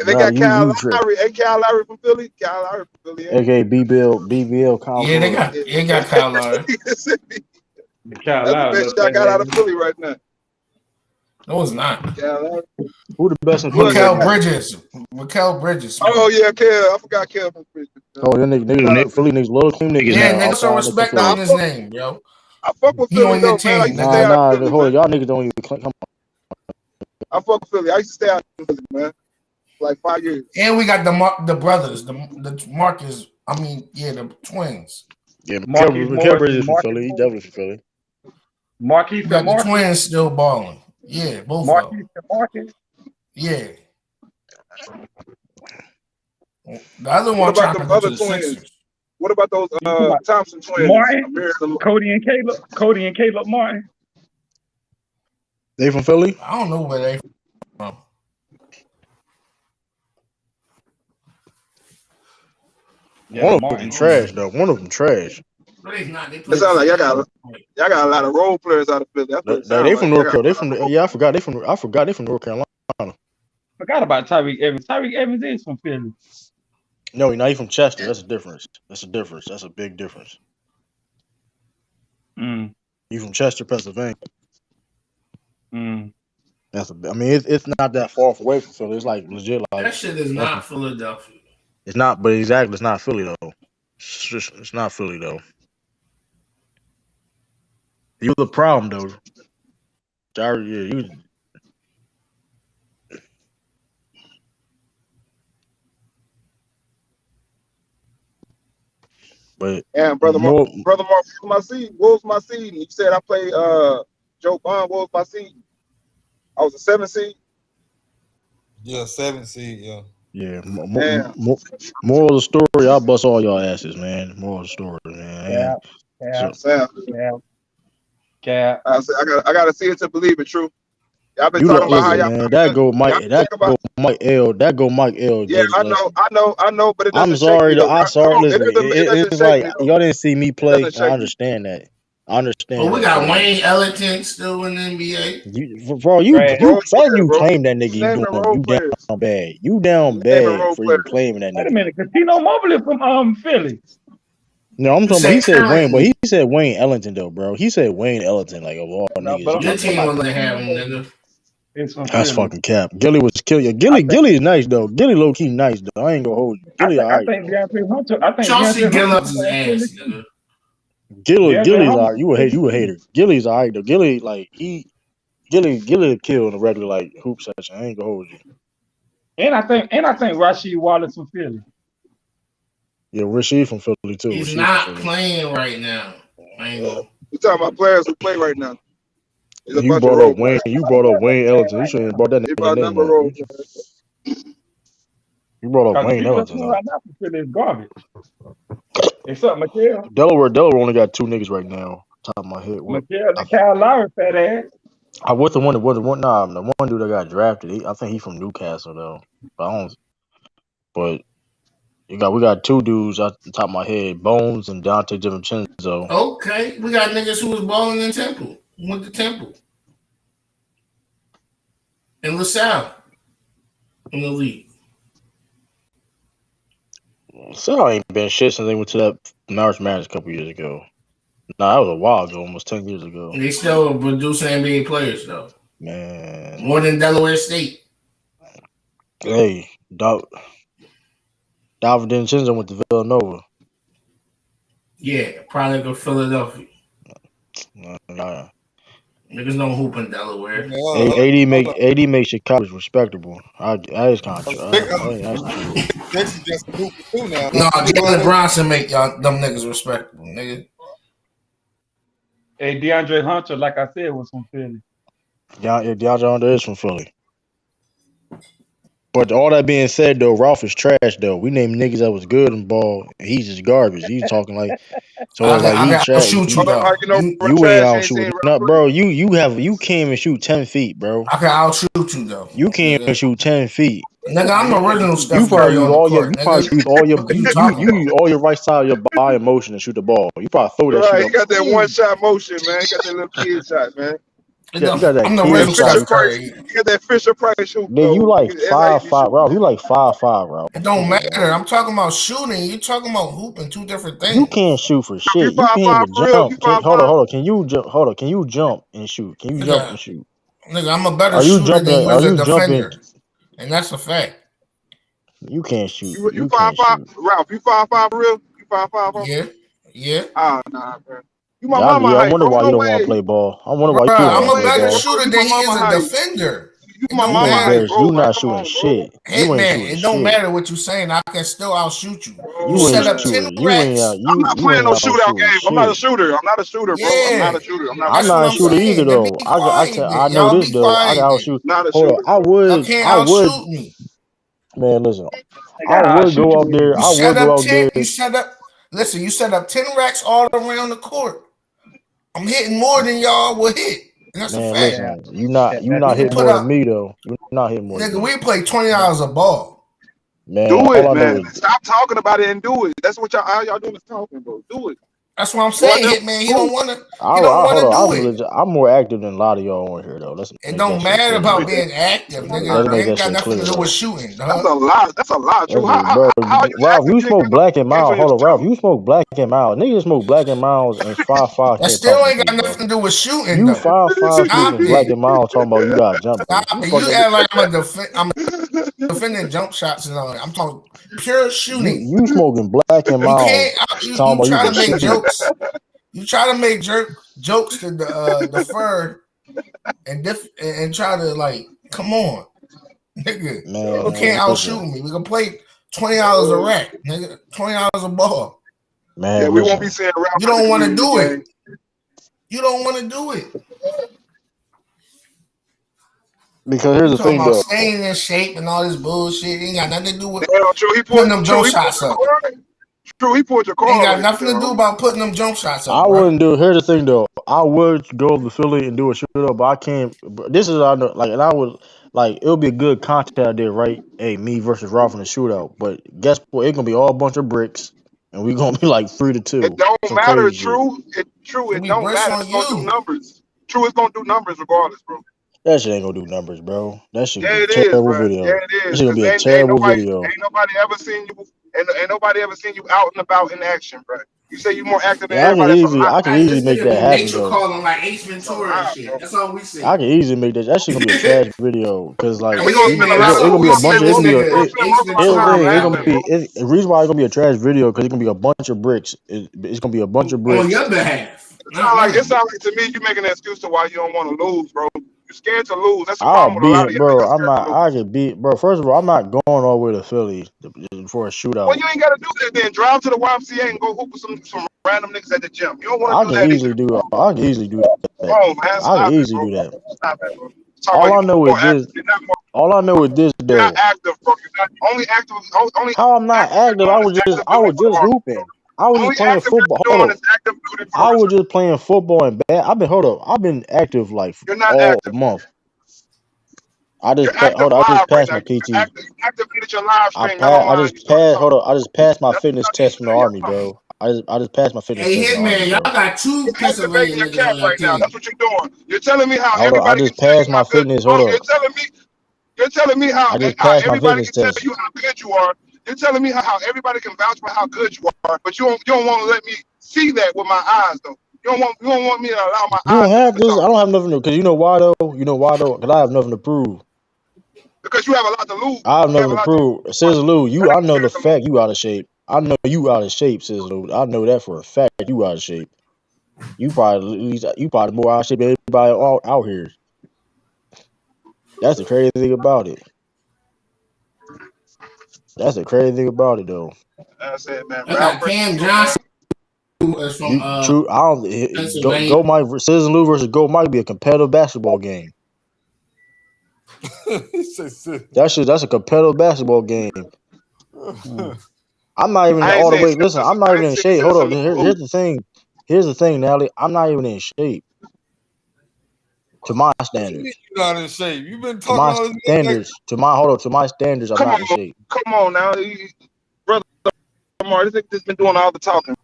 S17: They got Kyle
S1: You trash.
S17: Lowry. Ain't Kyle Lowry from Philly? Kyle Lowry from Philly.
S1: Okay, BBL, Kyle
S5: Yeah, they
S1: Lowry.
S5: got Kyle Lowry.
S17: That's the best shot got out of Philly right now.
S5: No, it's not.
S17: Kyle Lowry.
S1: Who the best in Philly right now?
S5: Mikael Bridges.
S17: Oh yeah, Kel. I forgot Kel from Philly.
S1: Oh, them niggas, Philly niggas, little team niggas
S5: Yeah,
S1: now.
S5: nigga, some
S1: Outside niggas
S5: respect
S1: from
S5: on
S1: Philly.
S5: his name, yo.
S17: I fuck with
S5: He
S17: Philly
S5: on your
S17: though, man. I
S5: team,
S17: used to stay
S5: nigga.
S17: out of Philly,
S1: Hold on,
S17: man.
S1: y'all niggas don't even come on.
S17: I fuck with Philly. I used to stay out of Philly, man. Like 5 years.
S5: And we got the brothers, the Marcus. I mean, yeah, the twins.
S1: Yeah,
S9: Marquise
S1: Mikael
S9: Morris
S1: Bridges
S9: and
S1: is from
S9: Marcus
S1: Philly. He
S9: Morris.
S1: definitely from Philly.
S9: Marquise
S5: We got
S9: and
S5: the
S9: Marcus.
S5: twins still balling. Yeah, both of them.
S9: Marquise and Marcus.
S5: Yeah. The other
S17: What
S5: one
S17: about
S5: trying to
S17: them
S5: go to
S17: other
S5: the
S17: twins?
S5: Sixers.
S17: What about those
S9: You talking about
S17: Thompson twins?
S9: Martin, Cody and Caleb Martin.
S1: They from Philly?
S5: I don't know where they from.
S1: One of them trash though. One of them trash.
S5: No, they not. They
S17: It
S5: play
S17: sounds like y'all
S5: the
S17: got a lot of role players out of Philly. That's what it
S1: They
S17: sounds
S1: from
S17: like.
S1: North Carolina. I forgot they from North Carolina.
S9: Forgot about Tyreek Evans. Tyreek Evans is from Philly.
S1: No, he's not from Chester. That's a difference. That's a big difference. He's from Chester, Pennsylvania. That's I mean, it's not that far away from Philly. It's like legit. Like
S5: That shit is not Philadelphia.
S1: It's not, but exactly, it's not Philly though. It's not Philly though. You the problem though. Sorry, yeah, you. But
S17: And brother Mark was my seed. What was my seed? You said I played Joe Bond. What was my seed? I was a 7 seed.
S11: Yeah, 7 seed. Yeah.
S1: Yeah. Moral of the story: I bust all y'all asses, man. Moral of the story, man.
S9: Cap.
S17: I gotta see it to believe it. True. Y'all been
S1: You
S17: talking about how
S1: listen,
S17: y'all.
S1: man. That go Mike L. That go Mike L.
S17: Yeah, I know, but it doesn't
S1: I'm
S17: shake
S1: sorry.
S17: me, though.
S1: I'm sorry. Listen,
S17: It doesn't
S1: it's
S17: shake
S1: like
S17: me, though.
S1: y'all didn't see me play.
S17: doesn't
S1: I
S17: shake
S1: understand that. I understand.
S5: But we
S1: that,
S5: got
S1: bro.
S5: Wayne Ellington still in the NBA.
S1: You claim that nigga.
S17: Naming role players.
S1: Down bad. You down
S17: Naming
S1: bad
S17: role
S1: for you
S17: players.
S1: claiming that
S9: Wait a
S1: nigga.
S9: minute, Casino Mobley from Philly.
S1: No, I'm talking about. He said Wayne, but
S5: Ellington.
S1: he said Wayne Ellington though, bro. He said Wayne Ellington, like of all
S9: No,
S1: niggas.
S9: but
S5: Your
S9: I'm talking
S5: team
S9: about
S5: wasn't
S9: Casino
S5: having
S9: Mobley.
S5: nigga.
S9: It's from
S1: That's
S9: Philly.
S1: fucking cap. Gilly was Gilly. Gilly is nice though. Gilly low key nice though. I ain't gonna hold you. Gilly
S9: I
S1: alright.
S9: think DeAndre Hunter. I think
S5: Chauncey
S9: DeAndre Hunter
S5: Gillups
S9: is
S5: is
S9: from Philly
S5: ass,
S9: too.
S5: nigga.
S1: Gilly's alright. You a hater. Gilly's alright though. Gilly like Gilly kill in a regular like hoop session. I ain't gonna hold you.
S9: And I think Rasheed Wallace from Philly.
S1: Yeah, Rasheed from Philly too.
S5: He's
S1: Rasheed
S5: not
S1: from Philly.
S5: playing right now.
S17: You talking about players who play right now? There's a
S1: You
S17: bunch of
S1: brought
S17: role
S1: up Wayne.
S17: players.
S1: You brought up Wayne Ellington. You shouldn't have brought that
S17: He
S1: nigga
S17: brought a
S1: name
S17: number of
S1: up.
S17: role players.
S1: You brought up
S9: Because the
S1: Wayne
S9: people that's
S1: Ellington
S9: playing
S1: though.
S9: right now for Philly is garbage. Except Michael.
S1: Delaware only got 2 niggas right now. Top of my head.
S9: Michael and Kyle Lowry fat ass.
S1: I was the one that was the one. Nah, the one dude that got drafted. I think he's from Newcastle though. But I don't. But we got 2 dudes off the top of my head, Bones and Dante DiVincenzo.
S5: Okay, we got niggas who was balling in Temple. Went to Temple. And LaSalle in the league.
S1: So I ain't been shit since they went to that March Madness a couple years ago. Nah, that was a while ago, almost 10 years ago.
S5: And they still producing NBA players though.
S1: Man,
S5: More than Delaware State.
S1: hey, David DiVincenzo went to Villanova.
S5: Yeah, probably go Philadelphia.
S1: Nah.
S5: Niggas don't hoop in Delaware.
S1: AD makes Chicago respectable. That is kind of true. That's true.
S11: Texas just hooping too now.
S5: No, Jalen Bronson make y'all them niggas respectable, nigga.
S14: Hey, DeAndre Hunter, like I said, was from Philly.
S1: DeAndre Hunter is from Philly. But all that being said, though, Ralph is trash, though. We named niggas that was good in ball, and he's just garbage. He's talking like, so it's like he's trash.
S5: Shoot you though.
S1: You ain't out shooting, bro. You can't even shoot 10 feet, bro.
S5: I can outshoot you though.
S1: You can't even shoot 10 feet.
S5: Nigga, I'm the original Steph
S1: You probably
S5: Curry
S1: use
S5: on the
S1: all
S5: court,
S1: your, you probably use all your, you use all your right side of your body motion to shoot the ball. You probably throw that
S17: Right,
S1: shit
S17: he got that one shot motion, man. He got that little kid shot, man.
S1: You got that
S5: I'm the
S1: kid
S5: original
S1: shot.
S5: Steph Curry.
S17: You got that Fisher Price shoot.
S1: Then you like 5'5", Ralph. You like 5'5", Ralph.
S5: It don't matter. I'm talking about shooting. You talking about hooping. Two different things.
S1: You can't shoot for shit. You can't even jump. Hold on. Can you jump? Hold on. Can you jump and shoot? Can you jump and shoot?
S5: Nigga, I'm a better shooter than you as a defender, and that's a fact.
S1: You can't shoot.
S17: You 5'5", Ralph. You 5'5" real? You 5'5"?
S5: Yeah.
S17: Ah, nah, man. You my mama height.
S1: I wonder why you don't want to play ball. I wonder why you don't
S5: I'm
S1: want
S5: a
S1: to play
S5: better
S1: ball.
S5: shooter than he is a defender.
S17: You my mama height, bro.
S1: You not shooting shit. You ain't shooting
S5: It don't
S1: shit.
S5: matter what you saying. I can still outshoot you.
S1: You
S5: set
S1: ain't
S5: up 10
S1: shooting.
S5: racks.
S17: I'm not playing no shootout game. I'm not a shooter. I'm not a shooter, bro. I'm not a shooter. I'm
S1: not a shooter either, though. I know this though. I got outshoot.
S17: Not a
S1: Hold
S17: shooter.
S1: on. I would.
S5: Me.
S1: Man, listen. I would go out there. I would go out there.
S5: You set up. Listen, you set up 10 racks all around the court. I'm hitting more than y'all will hit. And that's a fact.
S1: Listen, you not hitting more than me though. You're not hitting more.
S5: Nigga, we play $20 a ball.
S1: Man,
S17: do it, man. Stop talking about it and do it. That's what all y'all doing is talking, bro. Do it.
S5: That's what I'm saying, Hitman. He don't want to. He don't want to do it.
S1: I'm more active than a lot of y'all on here, though.
S5: It don't matter about being active, nigga. It ain't got nothing to do with shooting.
S17: That's a lot. That's a lot, Drew.
S1: Ralph, you smoke black and mild. Hold on, Ralph. You smoke black and mild. Niggas smoke black and mild and 5'5".
S5: That still ain't got nothing to do with shooting.
S1: You 5'5" smoking black and mild talking about you got jump.
S5: You act like I'm defending jump shots and all that. I'm talking pure shooting.
S1: You smoking black and mild.
S5: You try to make jokes. You try to make jokes to defer and try to like, come on, nigga.
S1: Man,
S5: you can't outshoot me. We can play $20 a rack, nigga. $20 a ball.
S1: Man,
S17: yeah, we won't be saying around.
S5: You don't want to do it. You don't want to do it.
S1: Because here's the thing, though.
S5: Staying in shape and all this bullshit ain't got nothing to do with
S17: putting
S5: them jump shots up.
S17: True, he pulled your car.
S5: Ain't got nothing to do about putting them jump shots up.
S1: I wouldn't do. Here's the thing, though. I would go to Philly and do a shootout, but I can't. This is I know. Like, and I would like. It would be a good content out there, right? Hey, me versus Ralph in the shootout. But guess what? It's gonna be all a bunch of bricks, and we gonna be like 3-2.
S17: It don't matter. True. It don't matter. It's gonna do numbers. True, it's gonna do numbers regardless, bro.
S1: That shit ain't gonna do numbers, bro. That shit
S17: gonna
S1: be a terrible video.
S17: Yeah, it is.
S1: That shit gonna be a terrible video.
S17: Ain't nobody ever seen you, ain't nobody ever seen you out and about in action, bro. You say you more active than everybody.
S1: I can easily make that happen, though.
S5: Calling like Ace Ventura and shit. That's all we see.
S1: I can easily make that. That shit gonna be a trash video because like
S17: we gonna spend a lot.
S1: It's gonna be a bunch of. The reason why it's gonna be a trash video because it's gonna be a bunch of bricks. It's gonna be a bunch of bricks
S5: on your behalf.
S17: It sounds like to me you making an excuse to why you don't want to lose, bro. You're scared to lose. That's the problem with a lot of you.
S1: Bro. I can beat, bro. First of all, I'm not going all the way to Philly for a shootout.
S17: Well, you ain't gotta do that. Then drive to the YMCA and go hoop with some random niggas at the gym. You don't want to do that. I can easily do that.
S1: Oh man,
S17: I
S1: can easily do that.
S17: Stop that, bro.
S1: All I know is this. All I know is this, though.
S17: You're not active, bro. You're not only active.
S1: How I'm not active? I was just hooping. I was just playing football. Hold up. I was just playing football and I've been active like all month. I just passed my PT.
S17: Activated your live stream.
S1: I just passed my fitness test from the Army, bro. I just passed my fitness test.
S5: Hey, Hitman, y'all got two Pennsylvania niggas on your
S17: right now.
S5: team.
S17: That's what you're doing. You're telling me how
S1: I just passed my fitness. Hold on.
S17: You're telling me how
S1: I just passed my
S17: everybody
S1: fitness
S17: can
S1: test.
S17: tell you how good you are. You're telling me how everybody can vouch for how good you are, but you don't want to let me see that with my eyes, though. You don't want me to allow my
S1: You don't
S17: eyes to
S1: have
S17: do
S1: this. I
S17: something
S1: don't have nothing to. Because you know why though? You know why though? Because I have nothing to prove.
S17: because you have a lot to lose.
S1: I have
S17: You have
S1: nothing
S17: a
S1: to
S17: lot to lose.
S1: prove. Says Lou,
S17: That
S1: you. I
S17: ain't
S1: know the
S17: fair to lose.
S1: fact you out of shape. I know you out of shape, says Lou. I know that for a fact. You out of shape. You probably more out of shape than everybody out here. That's the crazy thing about it. That's the crazy thing about it though.
S17: I said, man,
S5: I
S17: Ralph
S5: got
S17: Preston,
S5: Cam
S17: man.
S5: Johnson who is from
S1: You true. I don't.
S5: Pennsylvania.
S1: Go Mike. Says Lou versus Go Mike be a competitive basketball game. That's a competitive basketball game. I'm not even
S17: I ain't
S1: all the
S17: saying
S1: way. Listen, I'm not
S17: I
S1: even
S17: ain't
S1: in
S17: saying
S1: shape. Hold
S17: Citizen
S1: up.
S17: Lou.
S1: Here's the thing. Here's the thing, Natalie. I'm not even in shape to my standards.
S11: You're not in shape. You've been
S1: To
S11: talking
S1: my
S11: all this.
S1: standards. To my hold up. To my standards, I'm
S17: Come
S1: not in
S17: on,
S1: shape.
S17: come on now, brother. Lamar, this nigga just been doing all the talking.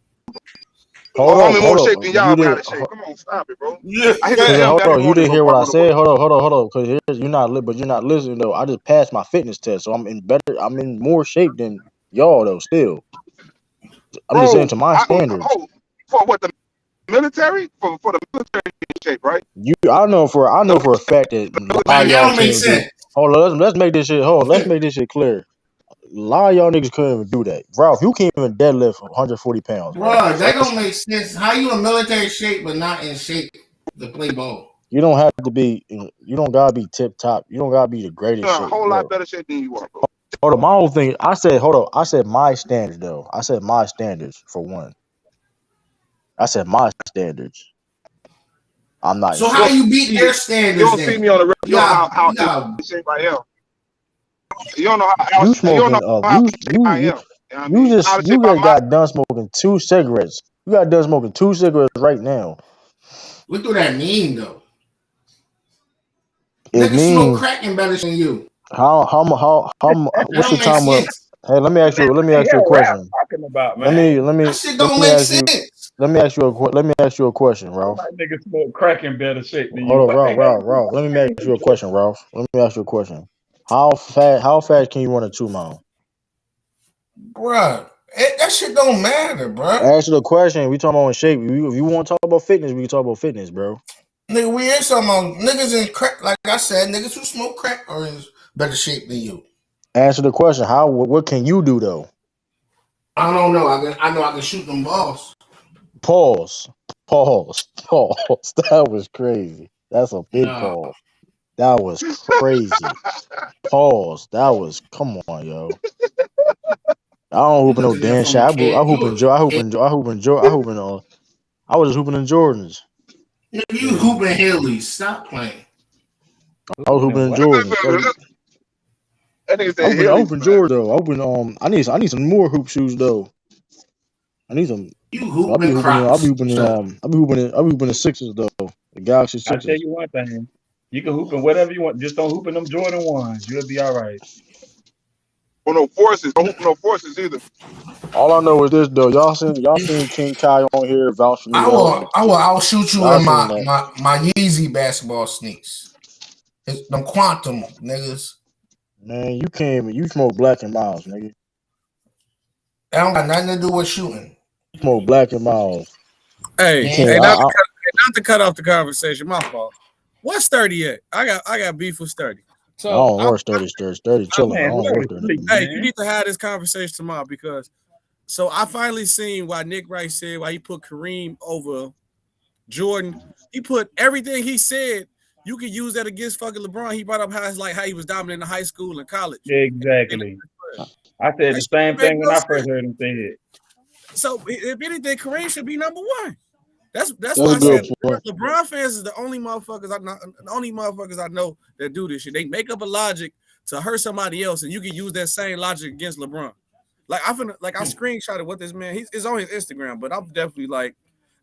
S17: I'm in more shape than
S1: You
S17: y'all been out
S1: did.
S17: of shape. Come on, stop it, bro.
S11: Yeah,
S17: I hit the
S1: Cause
S17: gym
S1: hold
S17: every
S1: on, you
S17: morning
S1: didn't hear
S17: before
S1: what
S17: I
S1: I
S17: go to work.
S1: said. Hold on. Cause you're not, but you're not listening though. I just passed my fitness test, so I'm in better. I'm in more shape than y'all though. Still, I'm just saying
S17: Bro,
S1: to my standards.
S17: for what the military? For the military shape, right?
S1: I know for a fact that a lot
S5: Man,
S1: of
S5: that
S1: y'all
S5: don't
S1: can't
S5: make
S1: even do.
S5: sense.
S1: Hold on, let's make this shit. Let's make this shit clear. A lot of y'all niggas couldn't even do that. Ralph, you can't even deadlift 140 pounds, bro.
S5: Bro,
S1: So
S5: that don't make sense. How you in military shape but not in shape to play ball?
S1: you don't have to be. You don't gotta be tip top. You don't gotta be the
S17: You're
S1: greatest
S17: in a
S1: shape,
S17: whole lot
S1: bro.
S17: better shape than you are, bro.
S1: Hold on, my whole thing. I said, hold on. I said my standards though. I said my standards for one. I said my standards. I'm not in
S5: So how
S1: shape.
S5: you beat their
S17: You
S5: standards
S17: don't see
S5: then?
S17: me on the real.
S5: You
S17: You don't know
S5: got
S17: how
S5: you got
S17: in shape I am. You don't know
S1: You
S17: you don't know
S1: smoking
S17: how in shape I am. You know what I mean? Out of shape
S1: you
S17: by
S1: just
S17: my
S1: got done smoking 2 cigarettes. You got done smoking 2 cigarettes right now.
S5: what do that mean though?
S1: It
S5: Niggas smoke
S1: means
S5: cracking better than you.
S17: that
S5: That
S1: what's the
S5: don't make
S1: time of
S5: sense.
S1: hey let me
S14: The
S1: ask you a
S14: hell Ralph
S1: question.
S14: talking about,
S1: Let
S14: man?
S1: me let
S5: That
S1: me
S5: shit
S1: let
S5: don't
S1: me
S5: make
S1: ask you
S5: sense.
S1: let me ask you a question,
S14: All
S1: Ralph.
S14: my niggas smoke crack in better shape than you.
S1: Hold on,
S14: What the hell you
S1: Ralph. Let me ask you a question, Ralph. Let me ask you a question. How fast can you run a 2 mile?
S5: Bruh, that shit don't matter, bruh.
S1: Ask you the question. We talking about in shape. If you want to talk about fitness, we can talk about fitness, bro.
S5: Nigga, we ain't talking about niggas in crack. Like I said, niggas who smoke crack are in better shape than you.
S1: Answer the question. What can you do though?
S5: I don't know. I know I can shoot them balls.
S1: Pause. Pause. That was crazy. That's a big
S5: Nah.
S1: pause. That was crazy. Pause. That was come on, yo. I don't
S5: You
S1: hoop in no
S5: looking at it
S1: damn
S5: from a
S1: shit. I
S5: kid.
S1: hoop in I was just hooping in Jordans.
S5: You hooping Haley's. Stop playing.
S1: I was hooping in Jordans.
S17: That nigga
S1: I
S17: said Haley's,
S1: hooping
S17: man.
S1: Jordans though. I hooping I need some more hoop shoes though. I need some.
S5: You
S1: I'll be
S5: hooping
S1: hooping in.
S5: Crocs, sir.
S1: I'll be hooping in Sixers though. The Galaxy
S14: I tell
S1: Sixers.
S14: you one thing. You can hoop in whatever you want. Just don't hoop in them Jordan ones. You'll be all right.
S17: Or no forces. Don't hoop no forces either.
S1: All I know is this though. Y'all seen King Kai on here vouch for me though.
S5: I'll shoot you
S1: Y'all
S5: in
S1: seen that.
S5: my Yeezy basketball sneaks. It's them quantum niggas.
S1: Man, you came and you smoke Black and Miles, nigga.
S5: That don't got nothing to do with shooting.
S1: You smoke Black and Miles.
S13: Hey,
S1: You
S13: hey,
S1: can't.
S13: not to cut off the conversation. My fault. What's 30 at? I got beef with 30.
S1: I
S13: So
S1: don't work 30 chilling. I
S14: Man,
S1: don't
S14: whoever
S1: work 30.
S14: sleep,
S13: hey, you
S14: man.
S13: need to have this conversation tomorrow because so I finally seen why Nick Wright said why he put Kareem over Jordan. He put everything he said. You could use that against fucking LeBron. He brought up how he was dominant in high school and college.
S14: Exactly. I said
S13: That
S14: the
S13: shit
S14: same
S13: don't make
S14: thing when
S13: no
S14: I first
S13: sense.
S14: heard him say it.
S13: So if anything, Kareem should be number one. That's
S1: That's
S13: why
S1: a
S13: I
S1: good
S13: said
S1: point.
S13: LeBron fans is the only motherfuckers I know that do this shit. They make up a logic to hurt somebody else, and you can use that same logic against LeBron. Like I screenshotted what this man. He's on his Instagram, but I'm definitely like,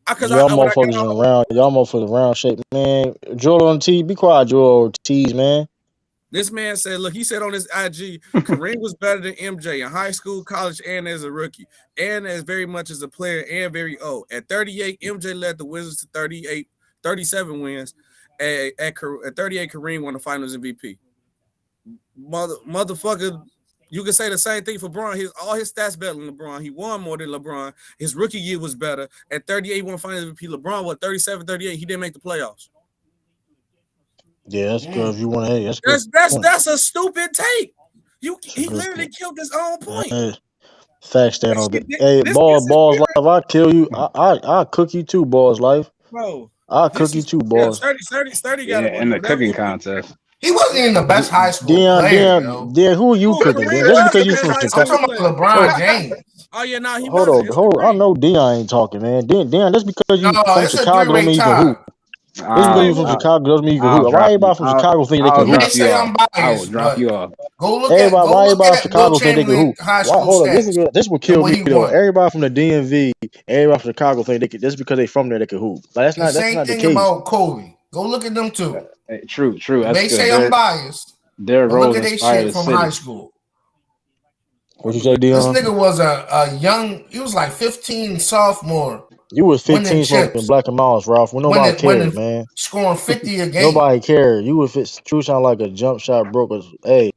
S13: because
S1: Y'all
S13: when I got
S1: motherfuckers in round. Y'all motherfuckers round shape, man. Joel on T. Be quiet, Joel Ortiz, man.
S13: this man said, look, he said on his IG, Kareem was better than MJ in high school, college, and as a rookie, and as very much as a player, and very old. At 38, MJ led the Wizards to 37 wins. At 38, Kareem won the Finals MVP. Motherfucker, You can say the same thing for LeBron. All his stats better than LeBron. He won more than LeBron. His rookie year was better. At 38, he won Finals MVP. LeBron was 37, 38. He didn't make the playoffs.
S1: Yeah, that's good. If you want to, hey, that's good.
S13: That's a stupid take. He literally killed his own point.
S1: Facts stand on that. Hey, balls life. I kill you. I cook you too, balls life.
S13: Bro,
S1: I cook you too, balls.
S13: 30
S18: Yeah, in the cooking contest.
S5: He wasn't even the best high school player.
S1: Dion, who are you cooking? Dion? Just because you from Chicago.
S5: I'm talking about LeBron James.
S13: Oh yeah, no, he
S1: hold on. I know Dion ain't talking, man. Dion, just because you from Chicago don't mean you can hoop. Just because you from Chicago doesn't mean you can hoop. Why everybody from Chicago think they can hoop?
S5: They say I'm biased.
S18: I will drop you off.
S5: Go look
S1: why everybody
S5: at
S1: from Chicago
S5: Will
S1: think they can hoop?
S5: High school
S1: Hold on,
S5: stats.
S1: this would kill
S5: and
S1: me though. Everybody from the DMV, everybody from Chicago think they can just because they from there they can hoop. Like, that's not the case.
S5: About Kobe. Go look at them too.
S18: Hey, true. That's
S5: they
S18: good.
S5: say I'm biased.
S18: Their roles
S5: look at
S18: inspired
S5: shit
S18: the
S5: from
S18: city.
S5: high school.
S1: What you say, Dion?
S5: This nigga was a young. He was like 15 sophomore.
S1: You was 15 smoking Black and Miles, Ralph. When nobody cared, man.
S5: Scoring 50 a game.
S1: Nobody cared. You was true sound like a jump shot broker. Hey,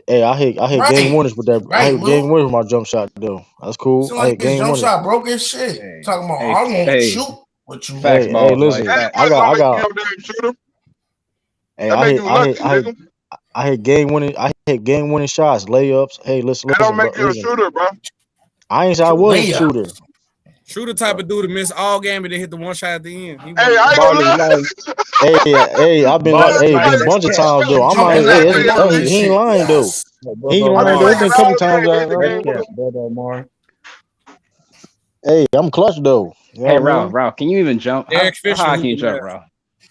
S1: I hit game winners with that. I hit game winners with my jump shot though. That's cool.
S5: So like his jump shot broke his shit. Talking about I won't shoot with you.
S1: Hey, listen. I hit game winning shots, layups. Hey, listen.
S17: That don't make you a shooter, bro.
S1: I ain't say I wasn't a shooter.
S13: True the type of dude to miss all game and then hit the one shot at the end.
S17: Hey, I ain't gonna lie.
S1: Hey, I've been been a bunch of times though. I'm like, he ain't lying though. He ain't lying though. It's been a couple times. Hey, I'm clutch though. You know
S18: Hey,
S1: what I mean?
S18: Ralph, can you even jump?
S13: Derek
S18: How high can you
S13: Fisher
S18: jump, Ralph?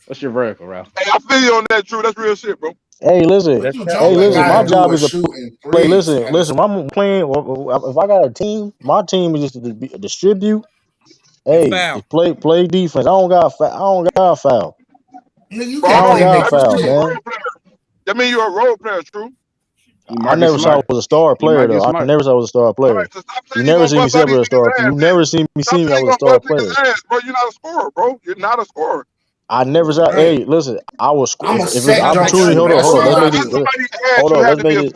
S18: What's your vertical, Ralph?
S17: Hey, I feel you on that, True. That's real shit, bro.
S1: Hey, listen. My job is to play. Listen. I'm playing. If I got a team, my team is just to distribute. Hey, play defense. I don't got foul.
S5: You
S1: I don't got foul, man.
S17: That mean you're a role player, True.
S1: I never saw I was a star player though. I never saw I was a star player. You never see me say I was a star. You never see me I was a star player.
S17: Bro, you're not a scorer, bro. You're not a scorer.
S1: I never saw. Hey, listen. I was. If it's an opportunity, hold on.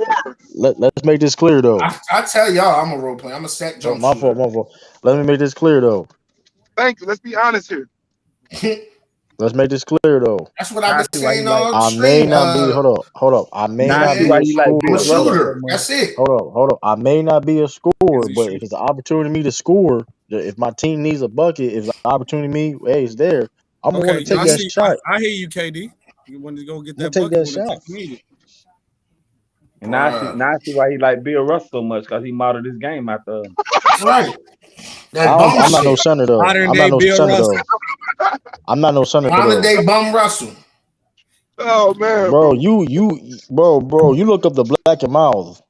S1: Let's make this clear though.
S5: I tell y'all, I'm a role player. I'm a set jump
S1: my fault. Let me make this clear though.
S17: Thank you. Let's be honest here.
S1: Let's make this clear though.
S5: That's what I've been saying all
S1: I may not be. Hold up. I may not be a
S5: shooter. That's it.
S1: Hold up. I may not be a scorer, but if it's an opportunity for me to score, if my team needs a bucket, if the opportunity it's there. I'm gonna want to take that shot.
S13: I hear you, KD. You want to go get that
S1: bucket.
S13: Take
S1: that shot.
S14: And now I see why he like Bill Russell so much, because he modeled his game after.
S5: Right.
S1: I'm not no center though. I'm not no center though.
S5: Modern day bum Russell.
S17: Oh man,
S1: bro, you look up the Black and Miles.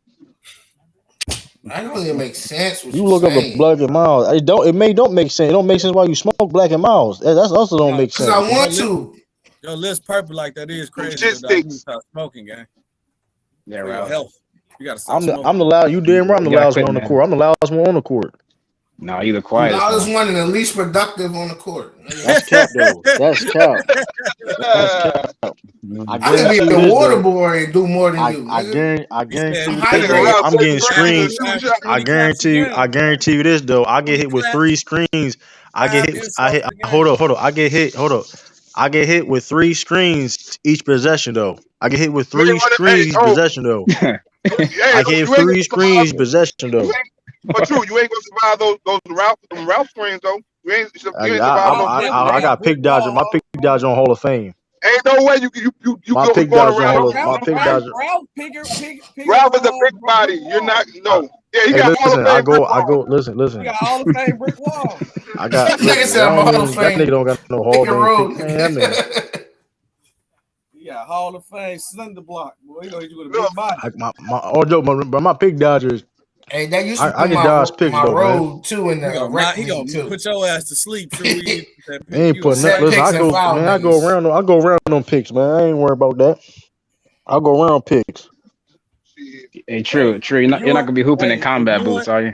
S5: That don't even make sense.
S1: You look up the Black and Miles. It don't make sense. It don't make sense why you smoke Black and Miles. That's also don't make sense.
S5: I want to.
S13: Your list purple like that is crazy. You stop smoking, gang.
S18: Yeah,
S13: right.
S18: Ralph.
S13: Health. You gotta stop
S1: I'm the loud. You damn right. I'm the loudest one on the court. I'm the loudest one on the court.
S18: No, you're the quietest.
S5: The loudest one and the least productive on the court.
S1: That's cap though. That's cap.
S5: I can be the water boy and do more than you.
S1: I guarantee you this. I'm getting screens. I guarantee you this though. I get hit with 3 screens. I get hit. Hold up. I get hit with 3 screens each possession though. I get hit with 3 screens each possession though. I get 3 screens each possession though.
S17: But True, you ain't gonna survive those Ralph screens though. You ain't survive those.
S1: I got pick dodger. My pick dodger on Hall of Fame.
S17: Ain't no way you
S1: my
S17: go
S1: pick
S17: for
S1: dodger.
S17: Ralph.
S1: My pick dodger.
S17: Ralph is a big body. You're not Yeah, he got
S1: listen. I go. Listen.
S13: You got Hall of Fame brick wall.
S1: I got. That nigga don't got no Hall of Fame.
S13: Yeah, Hall of Fame Slender Block. Boy, you know you with a big body.
S1: My pick dodgers.
S5: Hey, that used to
S1: I get dodge picks
S5: my
S1: though,
S5: road
S1: man.
S5: too in the
S13: he gonna put your ass to sleep.
S1: Ain't putting that. Listen, I go around them picks, man. I ain't worried about that. I go around picks.
S18: Hey, True. You're not gonna be hooping in combat boots, are you?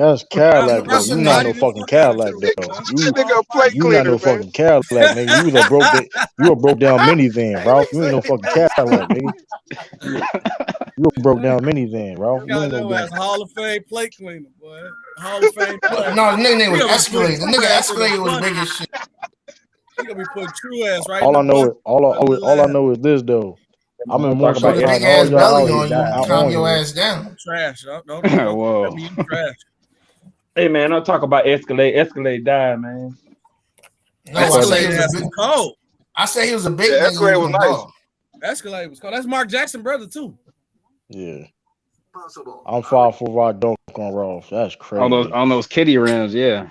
S1: That's Cadillac though.
S5: What's
S1: You
S5: her
S1: not
S5: name?
S1: no fucking Cadillac though.
S17: That nigga a plate
S1: You not
S17: cleaner,
S1: no
S17: man.
S1: fucking Cadillac, nigga. You a broke down minivan, bro. You ain't no fucking Cadillac, nigga. You a broke down minivan, bro. You ain't
S13: Got
S1: no
S13: that
S1: damn.
S13: ass Hall of Fame plate cleaner, boy. Hall of Fame player.
S5: No, the nigga
S13: He
S5: was
S13: gonna be putting
S5: Escalade. The
S13: true
S5: nigga
S13: ass in the
S5: Escalade was
S13: bucket.
S5: big as shit.
S13: He gonna be putting true ass right in
S1: All
S13: the
S1: I know is
S13: bucket.
S1: all I know is this though. I'm in more
S9: Talk
S5: Put
S1: shape
S9: about
S5: a
S1: than
S5: big
S1: all
S5: ass
S1: y'all
S5: belly
S1: out here
S5: on you,
S1: out
S5: calm
S1: on
S5: your
S1: here.
S5: ass down.
S13: I'm trash. Don't
S18: Whoa.
S13: tell me you trash.
S9: Hey man, don't talk about Escalade. Escalade died, man.
S5: No, I said he
S13: Escalade
S5: was a
S13: ass
S5: big.
S13: was cold.
S5: I said he was a big
S17: Yeah,
S5: nigga
S17: Escalade
S5: who
S17: was
S5: can
S17: nice.
S5: ball.
S13: Escalade was cold. That's Mark Jackson brother too.
S1: Yeah. I'm 5'4", I dunk on Ross. That's
S18: On
S1: crazy.
S18: those kitty rims, yeah.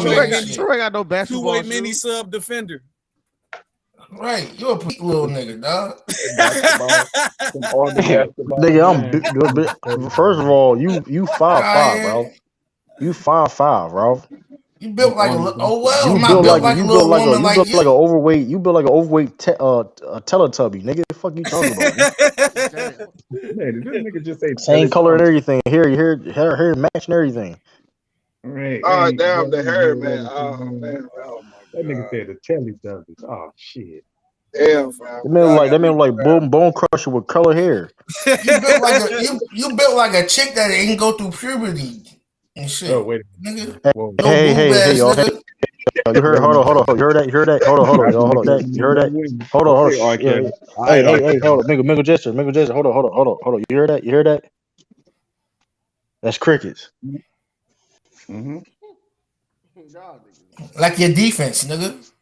S16: True ain't got no basketball
S13: two-way mini
S16: shoes.
S13: sub defender.
S5: Right, you're a peak little nigga, dog.
S9: Basketball, some all the basketball.
S1: Nigga, first of all, you 5'5", bro. You 5'5", bro.
S5: You built like a
S1: You
S5: I'm not
S1: built
S5: built
S1: like
S5: like a little woman like you.
S1: like an overweight. You built like an overweight Teletubby, nigga. The fuck you talking about?
S9: Man, did this nigga just say
S1: Same color and
S9: Teletubby?
S1: everything. Hair matching everything.
S9: Right,
S17: Oh
S9: ain't
S17: damn, the hair,
S9: doing
S17: man.
S9: everything,
S17: Oh
S9: man.
S17: man, oh my
S9: That nigga
S17: god.
S9: said the Teletubbies. Oh shit.
S17: Damn, fam.
S1: That man like bone crusher with color hair.
S5: You built like a you built like a chick that ain't go through puberty and shit.
S9: Oh wait,
S5: nigga.
S9: whoa.
S5: No boob ass
S1: y'all.
S5: nigga.
S1: You heard? Hold on. You heard that? Hold on, y'all. Hold on. You heard that? Hold on.
S9: Okay, R. Kelly. All right, R.
S1: Hey,
S9: Kelly.
S1: hold on. Mingle gesture. Hold on. You hear that? You hear that? That's crickets.
S9: Mm-hmm.
S5: Like your defense, nigga.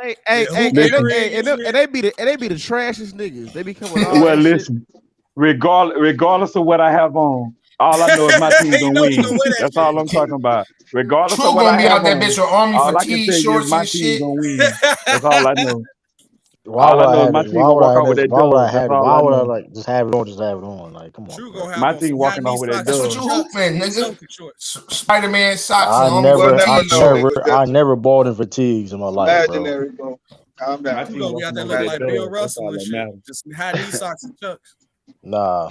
S7: Hey,
S13: Yeah,
S7: hey,
S13: hoop
S7: hey,
S13: every
S7: and they be the trashiest niggas. They be coming with all
S14: Well,
S7: that shit.
S14: listen, regardless of what I have on, all I know is my team
S13: you
S14: gonna
S13: know he gonna
S14: win.
S13: wear that
S14: That's all I'm talking about. Regardless of
S5: True
S14: what I
S5: gonna be
S14: have
S5: out that bitch
S14: on,
S5: with army
S14: all I can
S5: fatigue
S14: tell you is
S5: shorts
S14: my
S5: and
S14: team
S5: shit.
S14: gonna win. That's all I know.
S1: Why
S14: All
S1: would
S14: I
S1: I
S14: know is
S1: have
S14: my
S1: it?
S14: team gonna walk out with that
S1: Why would I
S14: dub. That's
S1: have it?
S14: all
S1: Why
S14: I
S1: would I
S14: know.
S1: like just have it on? Just have it on. Like, come on,
S13: True
S1: bro.
S13: gonna have
S14: My
S13: on
S14: team
S13: some high
S14: walking
S13: knee
S14: off with that
S13: socks
S5: That's
S13: and
S5: what
S14: dub.
S5: you
S13: some Chuck
S5: hooping,
S13: and
S5: nigga.
S13: Celtic shorts.
S5: Spider-Man socks and
S1: I
S5: army
S19: Well,
S1: never,
S19: no,
S5: fatigue
S19: Mingles
S5: shorts.
S1: I
S19: just
S1: never bought in fatigues in my life, bro.
S19: imaginary, bro. Calm
S14: My
S19: down.
S13: True
S14: team
S13: gonna be out
S14: walking
S13: there
S14: off with
S13: looking
S14: that
S13: like Bill
S14: dub. That's
S13: Russell
S14: all
S13: and
S14: that
S13: shit.
S14: matters.
S13: Just some high knee socks and Chucks.
S1: Nah.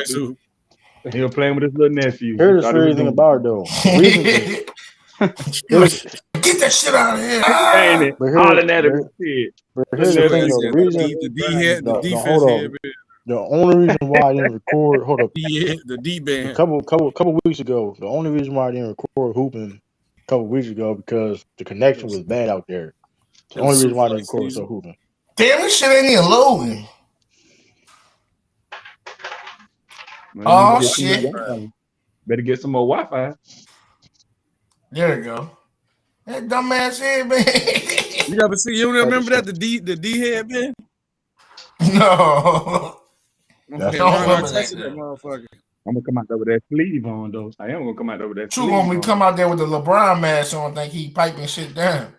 S13: right, Sue.
S14: He was playing with his little nephew. He
S1: Here's the
S14: thought he was
S1: crazy thing
S14: doing
S1: about it though. The reason is
S5: Get that shit out of here.
S14: ain't it?
S1: but
S14: Hollering at him and shit.
S1: here's the thing though. The reason
S13: The defense
S1: hold
S13: head,
S1: on. The only reason why I didn't record
S13: the D band.
S1: a couple weeks ago, the only reason why I didn't record hooping a couple weeks ago because the connection was bad out there. The only reason why I didn't record so hooping.
S5: Damn, this shit ain't even loading.
S14: Man,
S5: Oh shit.
S14: Better get some more Wi-Fi.
S5: There we go. That dumbass head, man.
S13: You never see? You remember that the D head, man?
S5: No.
S13: Okay,
S5: Don't
S13: Ron
S5: remember
S13: Artest, that
S5: that.
S13: motherfucker.
S14: I'm gonna come out there with that sleeve on though. I am gonna come out there with that
S5: True
S14: sleeve
S5: when we
S14: on.
S5: come out there with the LeBron mask on, think he piping shit down.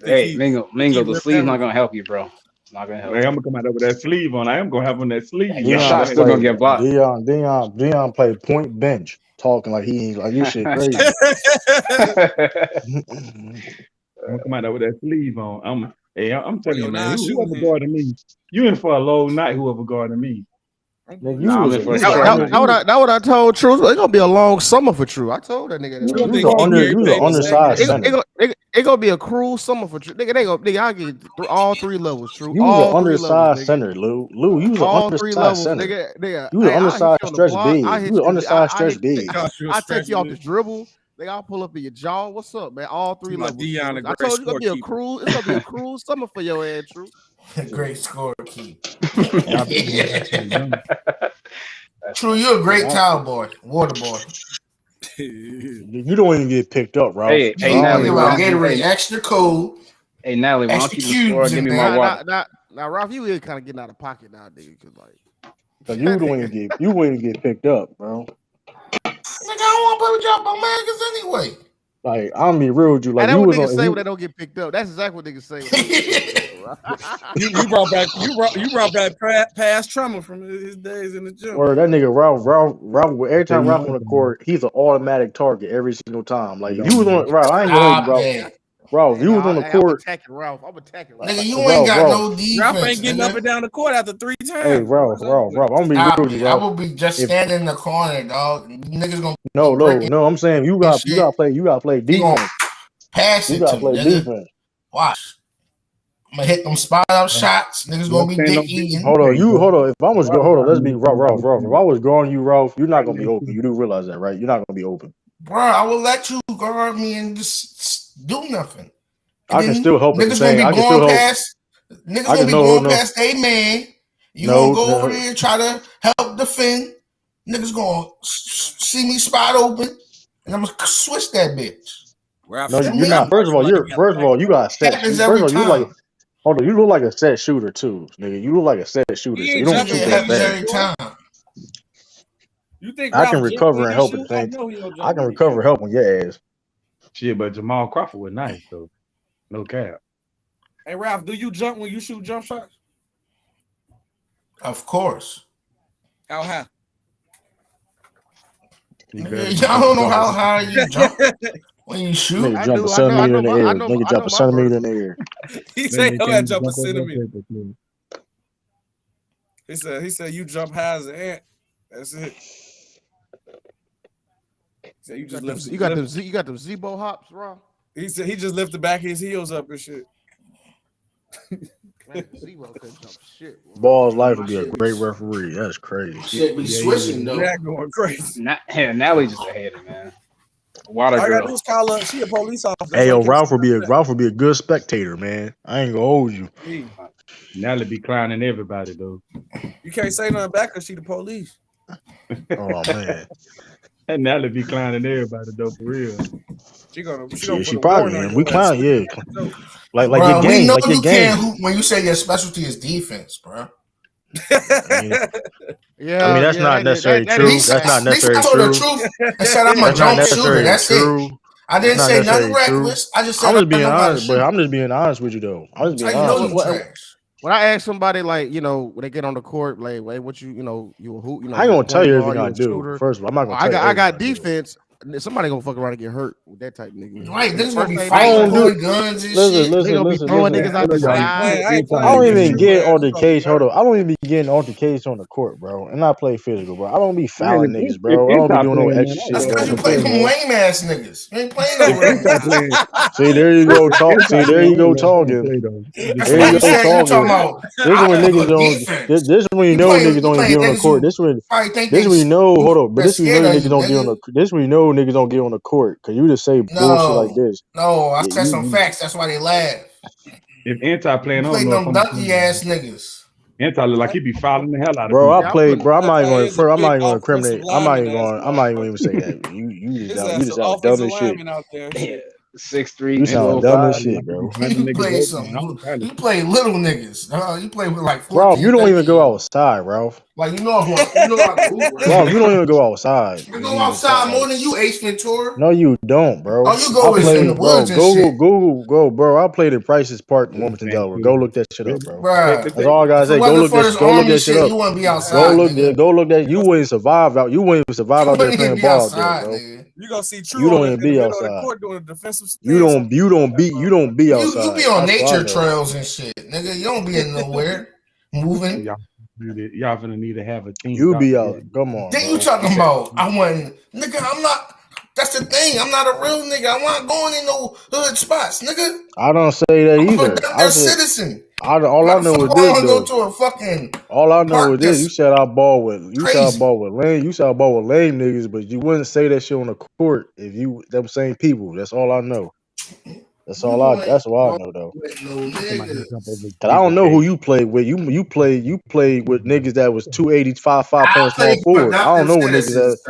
S18: Hey, Mingo, the sleeve's not gonna help you, bro. It's not gonna help.
S14: Hey, I'm gonna come out there with that sleeve on. I am gonna have on that sleeve.
S18: Your shot's still gonna get blocked.
S1: Dion played point bench, talking like he ain't like this shit crazy.
S14: I'm gonna come out there with that sleeve on. I'm telling you, man, whoever guarding me, you in for a low night. Whoever guarding me.
S7: That what I told True. It's gonna be a long summer for True. I told that nigga.
S1: You the undersized center.
S7: It gonna be a cruel summer for True. Nigga, I get all 3 levels. True.
S1: You was an undersized center, Lou. Lou, you was an
S7: all 3 levels,
S1: undersized center.
S7: nigga.
S1: You was an undersized stretch big.
S7: I
S1: You was an undersized stretch big.
S7: I take you off the dribble. Nigga, I'll pull up in your jaw. What's up, man? All 3 levels. I told you it's gonna be a cruel. It's gonna be a cruel summer for your ass, True.
S5: Great score, Key. True, you're a great towel boy, water boy.
S1: You don't even get picked up, Ralph.
S18: Hey, Natalie,
S5: Gatorade extra cold.
S18: Hey, Natalie, why don't you keep the score? Give me my water.
S7: Now, Ralph, you is kind of getting out of pocket now, nigga. Cause
S1: you wouldn't even get picked up, bro.
S5: Nigga, I don't want to play with y'all bum niggas anyway.
S1: Like, I'm gonna be real with you. Like,
S7: that's
S1: you
S7: what
S1: was
S7: niggas say when they don't get picked up. That's exactly what niggas say.
S13: you brought back past trauma from his days in the gym.
S1: Or that nigga Ralph, every time Ralph on the court, he's an automatic target every single time. Like, you was on Ralph, I ain't gonna hold you, Ralph. Ralph, you was on the court.
S7: I'm attacking Ralph.
S5: Nigga, you ain't got no defense.
S13: Ralph ain't getting up and down the court after 3 times.
S1: Hey, Ralph, I'm gonna be real with you,
S5: I
S1: Ralph.
S5: will be just standing in the corner, dog. Niggas gonna
S1: No. I'm saying you gotta play defense.
S5: Pass it.
S1: You gotta
S5: to
S1: play
S5: me,
S1: defense.
S5: Watch. I'm gonna hit them spot up shots. Niggas gonna be dick eating.
S1: Hold on. If I was let's be Ralph. If I was guarding you, Ralph, you're not gonna be open. You do realize that, right? You're not gonna be open.
S5: Bro, I will let you guard me and just do nothing.
S1: I can still help.
S5: Niggas gonna be going past. Niggas gonna be going past a man. You gonna go over there and try to help defend. Niggas gonna see me spot open, and I'm gonna switch that bitch.
S1: No, you're not. First of all, you got set. First of all, you like. Hold on, you look like a set shooter too, nigga. You look like a set shooter, so you don't shoot that bad.
S5: Every time.
S13: You think
S1: I can recover and help at the same time. I can recover and help on your ass.
S14: Shit, but Jamal Crawford was nice though. No cap.
S13: Hey Ralph, do you jump when you shoot jump shots?
S5: Of course.
S13: How high?
S5: Y'all don't know how high you jump when you shoot.
S1: Nigga jump a centimeter in the air. Nigga jump a centimeter in the air.
S13: He said he'll have jump a centimeter. He said you jump high as an ant. That's it. So you got them
S7: Zebo hops, Rob.
S13: He said he just lifted the back of his heels up and shit.
S7: Man, Zebo couldn't jump shit.
S1: Ball's life would be a great referee. That's crazy.
S5: Shit be switching though.
S13: Yeah, going crazy.
S18: Natalie just a hater, man. Water
S13: I got
S18: girl.
S13: this call. She a police officer.
S1: Hey yo, Ralph would be a good spectator, man. I ain't gonna hold you.
S14: Natalie be clowning everybody though.
S13: You can't say nothing back because she the police.
S1: Oh man.
S14: And Natalie be clowning everybody though, for real.
S13: She
S1: probably man. We clown, yeah. Like
S5: bro,
S1: your game,
S5: we know
S1: like your
S5: you
S1: game.
S5: can't hoop when you say your specialty is defense, bro.
S1: I mean, that's not necessarily true. That's not necessarily true.
S5: The truth and said I'm a jump shooter. That's it. I didn't say nothing reckless. I just said
S1: I'm just being honest, but I'm just being honest with you though. I'm just being honest.
S7: When I ask somebody, like, you know, when they get on the court, like, what you a hoop, you know,
S1: I ain't gonna tell you everything I do. First of all, I'm not gonna tell you.
S7: I got defense. Somebody gonna fuck around and get hurt with that type of nigga.
S5: Right, niggas gonna be fighting, pulling guns and shit.
S7: They gonna be throwing niggas out the side.
S1: I don't even get altercation. Hold on, I don't even be getting altercation on the court, bro. And I play physical, bro. I don't be fouling niggas, bro. I don't be doing no extra shit.
S5: That's because you play them lame ass niggas. You ain't playing no lame ass.
S1: See, there you go talk. See, there you go talking. There you go talking. This is when niggas don't. This is when you know niggas don't get on the court. This when you know. Hold on, but this when you know niggas don't get on the. This when you know niggas don't get on the court because you just say bullshit like this.
S5: No, I said some facts. That's why they laugh.
S14: If Anti playing on,
S5: play them donkey ass niggas.
S14: Anti look like he be fouling the hell out of
S1: bro.
S14: people.
S1: I played, bro. I'm not even going to incriminate. I'm not even going to even say that. You just have dumb as shit.
S18: 6'3",
S1: You sound dumb as
S18: 205.
S1: shit, bro.
S5: You play some. You play little niggas. You play with like
S1: Ralph,
S5: 14,
S1: you don't even
S5: 13.
S1: go outside, Ralph.
S5: Like you know I can hoop, right?
S1: Ralph, you don't even go outside.
S5: I go outside more than you, Ace Ventura.
S1: No, you don't, bro.
S5: Oh, you go in the woods and shit.
S1: Go, bro. I played in Price's Park in Wilmington, Delaware. Go look that shit up, bro.
S5: Bruh.
S1: That's all I gotta
S5: If it
S1: say. Go
S5: wasn't
S1: look
S5: for
S1: that.
S5: this
S1: Go look
S5: army
S1: that shit
S5: shit,
S1: up.
S5: you wouldn't be
S1: Go
S5: outside,
S1: look
S5: nigga.
S1: there. Go look that. You wouldn't survive out. You wouldn't even survive
S5: You
S1: out there
S5: wouldn't even
S1: playing
S5: be
S1: ball out there,
S5: outside,
S1: bro.
S5: nigga.
S13: You gonna see True
S1: You don't
S13: in
S1: even
S13: the
S1: be
S13: middle of the
S1: outside.
S13: court doing a defensive
S1: You
S13: stance.
S1: don't be
S5: You be
S1: outside.
S5: on
S1: That's what I
S5: nature
S1: know.
S5: trails and shit, nigga. You don't be in nowhere moving.
S14: Y'all gonna need to have a team.
S1: You be out. Come on,
S5: Then
S1: bro.
S5: you talking about I wasn't, nigga. I'm not. That's the thing. I'm not a real nigga. I'm not going in no hood spots, nigga.
S1: I don't say that
S5: I'm a
S1: either. I
S5: productive
S1: said
S5: citizen.
S1: all
S5: Why
S1: I
S5: the
S1: know
S5: fuck
S1: is
S5: I
S1: this
S5: want to go
S1: though.
S5: to a fucking
S1: All I know is
S5: park
S1: this. You
S5: that's
S1: said I ball with. You said I
S5: crazy?
S1: ball with lame. You said I ball with lame niggas, but you wouldn't say that shit on the court if you them same people. That's all I know. That's all I. That's all I know though.
S5: With no nigga.
S1: Cause I don't know who you played with. You played with niggas that was 285
S5: I
S1: playing small
S5: play
S1: forward. I don't
S5: productive
S1: know what niggas that.
S5: citizens.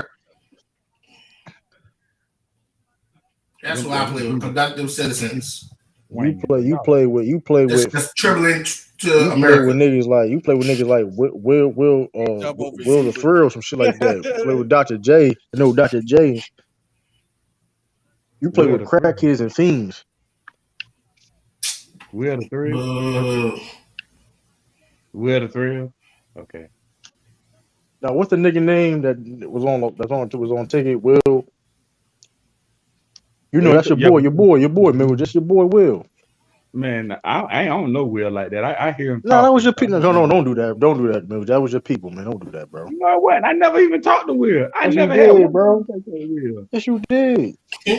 S5: That's why I play with productive citizens.
S1: You play with
S5: That's dribbling to
S1: you play with
S5: America.
S1: niggas like Will the Thrill, some shit like that. Play with Dr. J. No, Dr. J. You play
S14: Where
S1: with
S14: the three?
S1: crackheads and fiends.
S14: Where the three? Where the three? Okay.
S1: Now, what's the nigga name that was on ticket? Will. You know that's your boy, man. Just your boy Will.
S14: Man, I don't know Will like that. I hear him
S1: No, that was
S14: talking.
S1: your people. No, don't do that. Don't do that, man. That was your people, man. Don't do that, bro.
S14: You know what? I never even talked to Will. I
S1: Yes, you
S14: never had
S1: did,
S14: one
S1: bro.
S14: conversation with Will.
S1: Yes, you did.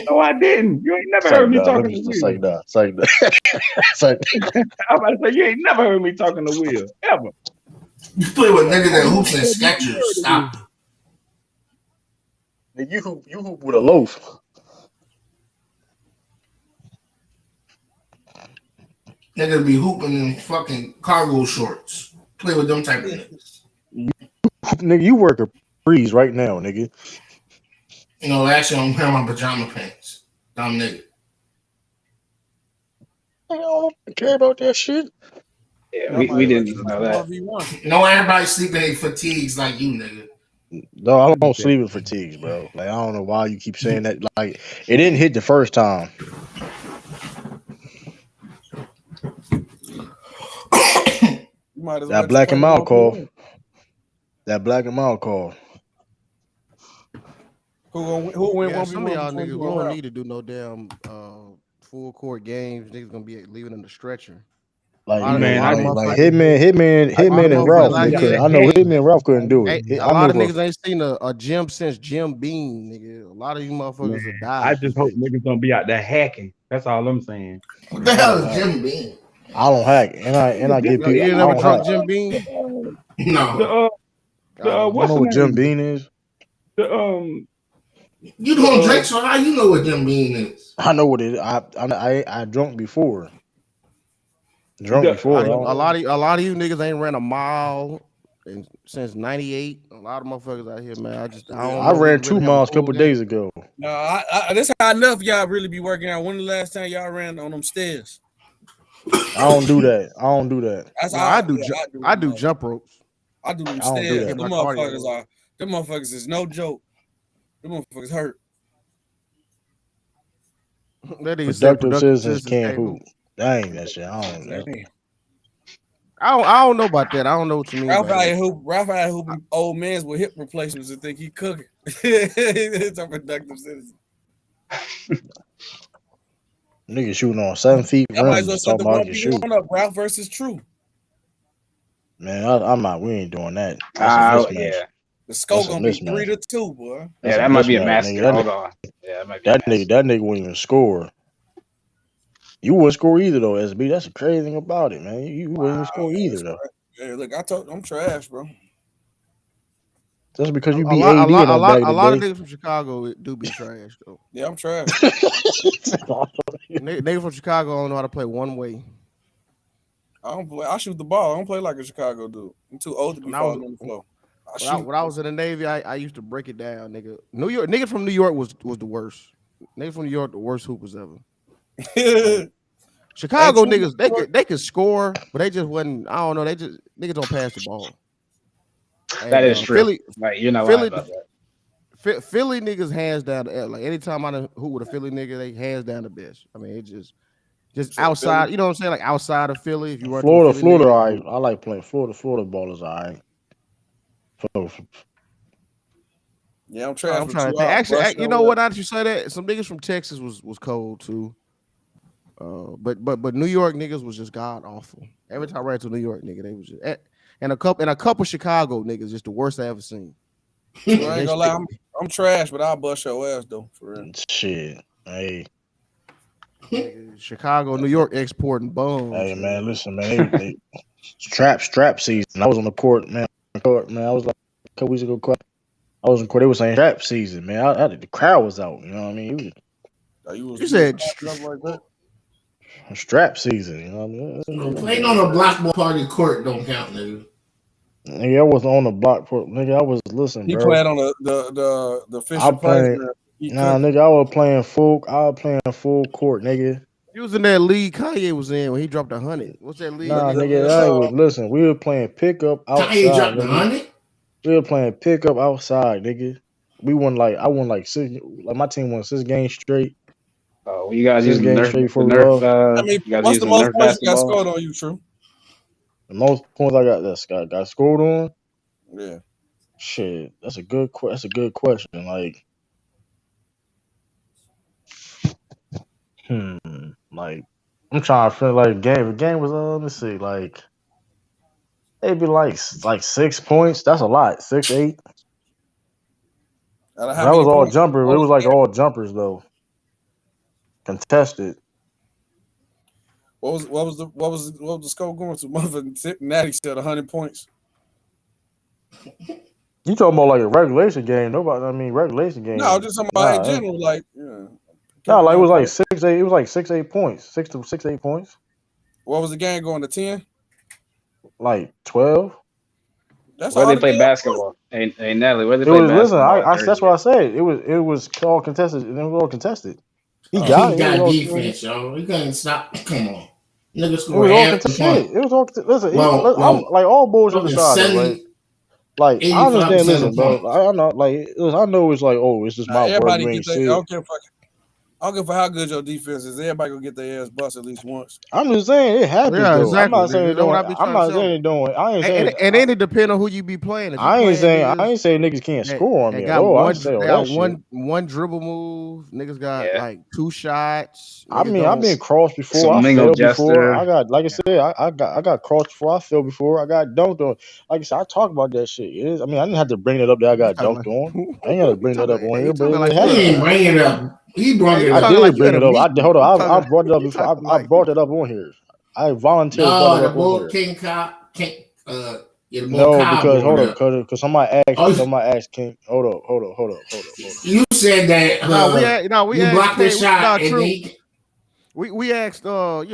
S14: No, I didn't. You ain't never
S1: Psych
S14: heard me
S1: dog. Let
S14: talking
S1: me
S14: to
S1: just
S14: Will.
S1: psych dog. Psych.
S14: I'm about to say you ain't never heard me talking to Will ever.
S5: You play with niggas that hoops and Skechers. Stop.
S1: You hoop with a loaf.
S5: Niggas be hooping in fucking cargo shorts. Play with them type of niggas.
S1: Nigga, you work a freeze right now, nigga.
S5: You know, actually, I'm wearing my pajama pants. Dumb nigga.
S1: I don't care about that shit.
S18: Yeah, we didn't know that.
S5: No, everybody sleeping in fatigues like you, nigga.
S1: No, I don't sleep in fatigues, bro. Like I don't know why you keep saying that. Like it didn't hit the first time.
S13: You might as well
S1: That
S13: just
S1: black
S13: play
S1: and
S13: the
S1: mild
S13: one
S1: call.
S13: win.
S1: That black and mild call.
S13: Who win
S7: Yeah,
S13: one
S7: some
S13: v
S7: of
S13: one
S7: y'all
S13: between
S7: niggas,
S13: you
S7: we
S13: and
S7: don't
S13: Ralph?
S7: need to do no damn full court games. Niggas gonna be leaving in the stretcher.
S1: Like
S7: A
S1: man,
S7: lot of
S1: like
S7: motherfuckers.
S1: Hitman and Ralph. They could. I know Hitman and Ralph couldn't do it.
S7: A
S1: I
S7: lot
S1: know
S7: of
S1: for
S7: niggas ain't seen a gym since Jim Beam, nigga. A lot of you motherfuckers have
S14: I
S7: died.
S14: just hope niggas gonna be out there hacking. That's all I'm saying.
S5: What the hell is Jim Beam?
S1: I don't hack, and I get people.
S7: You ain't
S1: I
S7: never
S1: don't
S7: drunk
S1: hack.
S7: Jim Beam?
S5: No.
S1: You don't
S14: What's
S1: know
S14: the
S1: what Jim
S14: name?
S1: Bean is?
S5: You don't drink, so how you know what Jim Beam is?
S1: I know what it is. I drunk before.
S7: A lot of you niggas ain't ran a mile since '98. A lot of motherfuckers out here, man. I don't
S1: I
S7: know.
S1: ran
S7: Niggas
S1: 2
S7: really have a
S1: miles a
S7: full
S1: couple
S7: game.
S1: days ago.
S13: No, this how enough y'all really be working out. When the last time y'all ran on them stairs?
S1: I don't do that. I don't do that.
S13: That's
S7: No,
S13: how
S7: I do jump ropes.
S13: I do them
S1: I don't do
S13: stairs.
S1: that.
S13: Them motherfuckers is no joke. Them motherfuckers hurt.
S7: That nigga said
S1: Productive
S7: productive
S1: citizens
S7: citizens
S1: can't
S7: can't
S1: hoop.
S7: hoop.
S1: That ain't that shit. I don't.
S7: I don't know about that. I don't know what you mean
S13: Ralph
S7: by that.
S13: out here hooping old mans with hip replacements and think he cooking. It's a productive citizen.
S1: Nigga shooting on 7 feet
S13: Y'all might as
S1: rims
S13: well
S1: and
S13: set
S1: talking
S13: the
S1: about I can shoot.
S13: 1v1 up, Ralph versus True.
S1: Man, I'm not. We ain't doing that. That's a mismatch.
S18: Yeah.
S13: The score
S1: That's a
S13: gonna be
S1: mismatch.
S13: 3-2, boy.
S1: That's
S18: Yeah, that might be a
S1: mismatch,
S18: massacre.
S1: nigga.
S18: Hold on. Yeah, that might be a massacre.
S1: That nigga wouldn't even score. You wouldn't score either though, SB. That's the crazy thing about it, man. You wouldn't even score either though.
S13: Yeah, look, I told I'm trash, bro.
S1: Just because you
S7: A
S1: be
S7: lot,
S1: AD in that bag
S7: a lot of
S1: today.
S7: niggas from Chicago do be trash though.
S13: Yeah, I'm trash.
S7: Niggas from Chicago don't know how to play one way.
S13: I don't play. I shoot the ball. I don't play like a Chicago dude. I'm too old to be falling on the floor.
S7: When I was in the Navy, I used to break it down, nigga. Niggas from New York was the worst. Niggas from New York, the worst hoopers ever. Chicago niggas, they could score, but they just wasn't. I don't know. They just niggas don't pass the ball.
S18: That
S7: And
S18: is true.
S7: Philly,
S18: Like you're not lying
S7: Philly,
S18: about that.
S7: Philly niggas hands down. Like anytime I who with a Philly nigga, they hands down the best. I mean, it just outside.
S2: Philly?
S7: You know what I'm saying? Like outside of Philly, if you run to a
S1: Florida,
S7: Philly nigga,
S1: all right. I like playing Florida. Florida ball is all right.
S13: Yeah, I'm trying
S7: to think. Actually, you know what? Now that you say that, some niggas from Texas was cold too. But New York niggas was just god awful. Every time I ran to New York nigga, they was just and a couple Chicago niggas just the worst I ever seen.
S13: So I ain't gonna lie, I'm trash, but I'll bust your ass though, for real.
S1: Shit, hey.
S7: Chicago, New York exporting bums.
S1: Hey man, listen, man. They strap season. I was on the court, man. I was like a couple weeks ago. I was in court. They were saying strap season, man. The crowd was out. You know what I mean?
S7: You said
S13: like that?
S1: Strap season. You know what I mean?
S5: Playing on a block party court don't count, nigga.
S1: Nigga, I wasn't on the block court. Nigga, I was listening,
S13: He
S1: bro.
S13: played on the Fisher
S1: I playing.
S13: Price.
S1: Nigga, I was playing full court, nigga.
S7: He was in that league Kanye was in when he dropped 100. What's that league?
S1: Nigga, listen. We were playing pickup outside.
S5: Kanye dropped 100.
S1: We were playing pickup outside, nigga. I won like 6. Like my team won 6 games straight.
S18: Oh, you guys using
S1: games
S18: Nerf?
S1: straight before we
S18: Nerf
S1: lost.
S13: I mean,
S18: you guys
S13: what's the
S18: using
S13: most
S18: Nerf
S13: points you got
S18: basketball?
S13: scored on you, True?
S1: The most points I got scored on.
S13: Yeah.
S1: Shit, that's a good question. Like, like I'm trying to feel like the game was let me see, like it'd be like 6 points. That's a lot. 6, 8. That was all jumpers. It was like all jumpers though. Contested.
S13: What was the score going to? Motherfucking Natty said 100 points.
S1: You talking about like a regulation game? Regulation game.
S13: No, I'm just talking about in general. Like, yeah.
S1: No, like it was like 6, 8. It was like 6, 8 points. 6 to 6, 8 points.
S13: What was the game going to 10?
S1: Like 12.
S13: That's
S18: where
S13: all
S18: they play basketball. Hey Natalie, where they
S1: It
S18: play
S1: was
S18: basketball?
S1: listen. That's what I said. It was all contested. It was all contested. He got
S5: defense, yo. You can't stop. Come on, niggas
S1: It
S5: score
S1: was all
S5: half the
S1: contested.
S5: point.
S1: It was all listen.
S5: Well,
S1: like all bullshit aside, right? Like I understand.
S5: 85%
S1: Listen,
S5: of
S1: bro.
S5: points.
S1: I know. Like I know it's like, oh, it's just my word.
S13: Everybody
S1: You
S13: get
S1: ain't
S13: their.
S1: see
S13: I
S1: it.
S13: don't care for how good your defense is. Everybody gonna get their ass busted at least once.
S1: I'm just saying it happens though.
S7: Exactly.
S1: I'm not saying it don't. I'm not saying
S7: it
S1: it don't. I ain't saying.
S7: And then it depends on who you be playing. If you
S1: I ain't saying.
S7: niggas
S1: I ain't saying niggas can't score on
S7: they
S1: me at
S7: got
S1: all. I
S7: one,
S1: ain't saying
S7: they
S1: all
S7: got
S1: that
S7: one dribble move. Niggas got like 2 shots.
S1: I mean, I've been crossed before.
S18: Some
S1: I
S18: mingle
S1: failed before.
S18: jester.
S1: I got, like I said, I got crossed before. I failed before. I got dunked on. Like I said, I talk about that shit. It is. I mean, I didn't have to bring it up that I got dunked on. I ain't got to bring that up on here, but it
S5: He
S1: happened.
S5: didn't bring it up. He brought it
S1: I
S5: up.
S1: did bring it up. Hold on. I brought it up before. I brought it up on here. I voluntarily brought it
S5: No,
S1: up
S5: the
S1: on
S5: bull
S1: here.
S5: King Cow. The bull
S1: No,
S5: cow
S1: because
S5: brought
S1: hold
S5: it
S1: up,
S5: up.
S1: because somebody asked King. Hold up.
S5: You said that
S7: we
S5: you
S7: asked
S5: blocked the
S7: K,
S5: shot and
S7: true.
S5: he,
S7: We asked to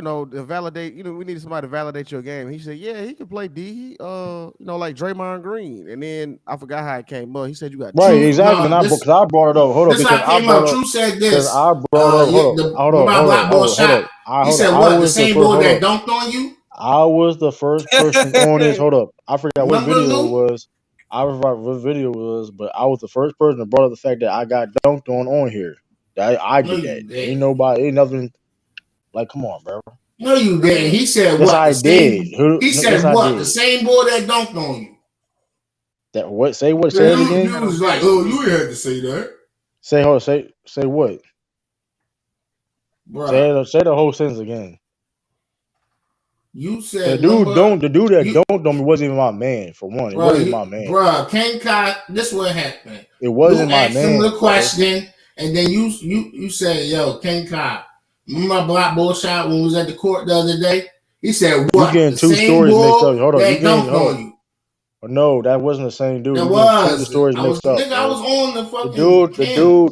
S7: validate, we needed somebody to validate your game. He said, yeah, he can play D. He like Draymond Green. And then I forgot how it came up. He said you got
S1: right,
S7: two.
S1: exactly.
S5: No,
S1: Because I brought it up. Hold up,
S5: this
S1: because
S5: how
S1: I
S5: it came
S1: brought
S5: up.
S1: up.
S5: True said
S1: Because
S5: this.
S1: I brought up. Hold
S5: My black ball
S1: up.
S5: shot. He said
S1: I
S5: what? The
S1: was the
S5: same
S1: first.
S5: ball
S1: Hold
S5: that
S1: up.
S5: dunked on you?
S1: I was the first person on this. Hold up. I forgot what
S5: Remember,
S1: video it
S5: Lou?
S1: was. I forgot what video it was, but I was the first person that brought up the fact that I got dunked on here. I
S5: No,
S1: did
S5: you
S1: that.
S5: didn't.
S1: Ain't nothing. Like, come on, bro.
S5: No, you didn't. He said
S1: Yes,
S5: what?
S1: I
S5: The same.
S1: did.
S5: He
S1: Yes,
S5: said
S1: I
S5: what? The
S1: did.
S5: same ball that dunked on you.
S1: That what? Say what?
S5: Yeah,
S1: Say it again.
S5: you was like, oh, you ain't had to say that,
S1: Say hold. Say what?
S5: bro.
S1: Say the whole sentence again.
S5: You
S1: The
S5: said
S1: dude
S5: number.
S1: the dude that
S5: You,
S1: dunked on me wasn't even my man. For one, it wasn't my man.
S5: bro, Ken Kai. This what happened.
S1: It
S5: Lou
S1: wasn't my
S5: asked him the
S1: man, bro.
S5: question, and then you said, yo, Ken Kai. Remember my black ball shot when we was at the court the other day? He said,
S1: You
S5: what?
S1: getting
S5: The
S1: two
S5: same
S1: stories mixed up.
S5: ball
S1: Hold up, you
S5: that
S1: getting
S5: dunked on you.
S1: No, that wasn't the same dude.
S5: That
S1: You getting two
S5: was.
S1: stories
S5: I was
S1: mixed up,
S5: nigga. I
S1: bro.
S5: was on the
S1: The
S5: fucking camera.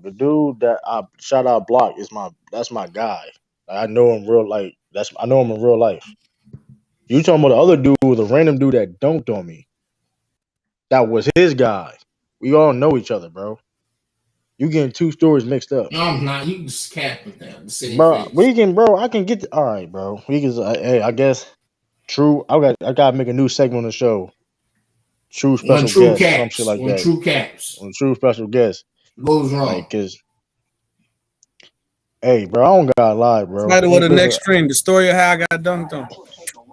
S1: the dude that I shot out block that's my guy. I know him I know him in real life. You talking about the other dude, the random dude that dunked on me. That was his guy. We all know each other, bro. You getting two stories mixed up.
S5: No, I'm not. You just capping that. The same
S1: Bro,
S5: face.
S1: I can get all right, bro. We can hey, I guess true. I gotta make a new segment on the show. True
S5: When
S1: special
S5: true
S1: guest, some shit
S5: caps.
S1: like
S5: When
S1: that.
S5: true caps.
S1: On true special guest.
S5: Goes wrong.
S1: Like, cause hey, bro, I don't gotta lie, bro.
S13: Title of the
S1: Listen,
S13: next stream: the story of how I got dunked on.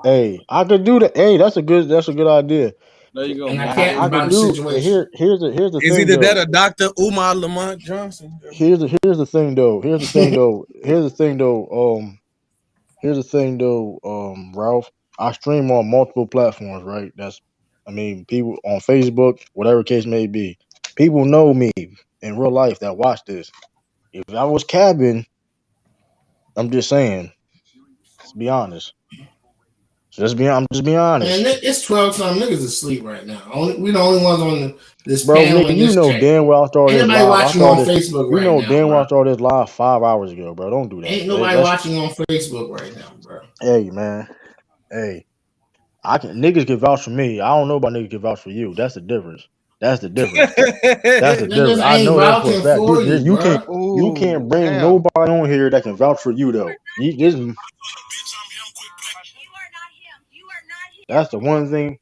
S1: hey, I could do that. Hey, that's a good idea.
S13: There you go,
S5: And I
S13: man.
S5: can't
S1: I could
S5: about the
S1: do.
S5: situation.
S1: Here's the
S13: It's
S1: thing
S13: either that
S1: though.
S13: or Dr. Umar Lamont Johnson.
S1: Here's the thing though. Here's the thing though. Here's the thing though. Ralph, I stream on multiple platforms, right? I mean, people on Facebook, whatever case may be. People know me in real life that watch this. If I was cabbing, I'm just saying. Let's be honest. I'm just being honest.
S5: Man, it's 12 some niggas asleep right now. We the only ones on this
S1: Bro,
S5: panel
S1: nigga,
S5: and
S1: you
S5: this
S1: know
S5: chat.
S1: damn well I started
S5: Ain't
S1: this
S5: nobody
S1: live.
S5: watching on Facebook
S1: You
S5: right
S1: know
S5: now,
S1: damn well I
S5: bro.
S1: started this live 5 hours ago, bro. Don't do that.
S5: Ain't nobody watching on Facebook right now, bro.
S1: Hey, man. Hey. Niggas can vouch for me. I don't know about niggas can vouch for you. That's the difference. That's the difference.
S5: Niggas
S1: I
S5: ain't
S1: know that for a
S5: vouching
S1: fact.
S5: for you,
S1: You
S5: bro.
S1: can't bring
S16: Damn.
S1: nobody on here that can vouch for you though. That's the one thing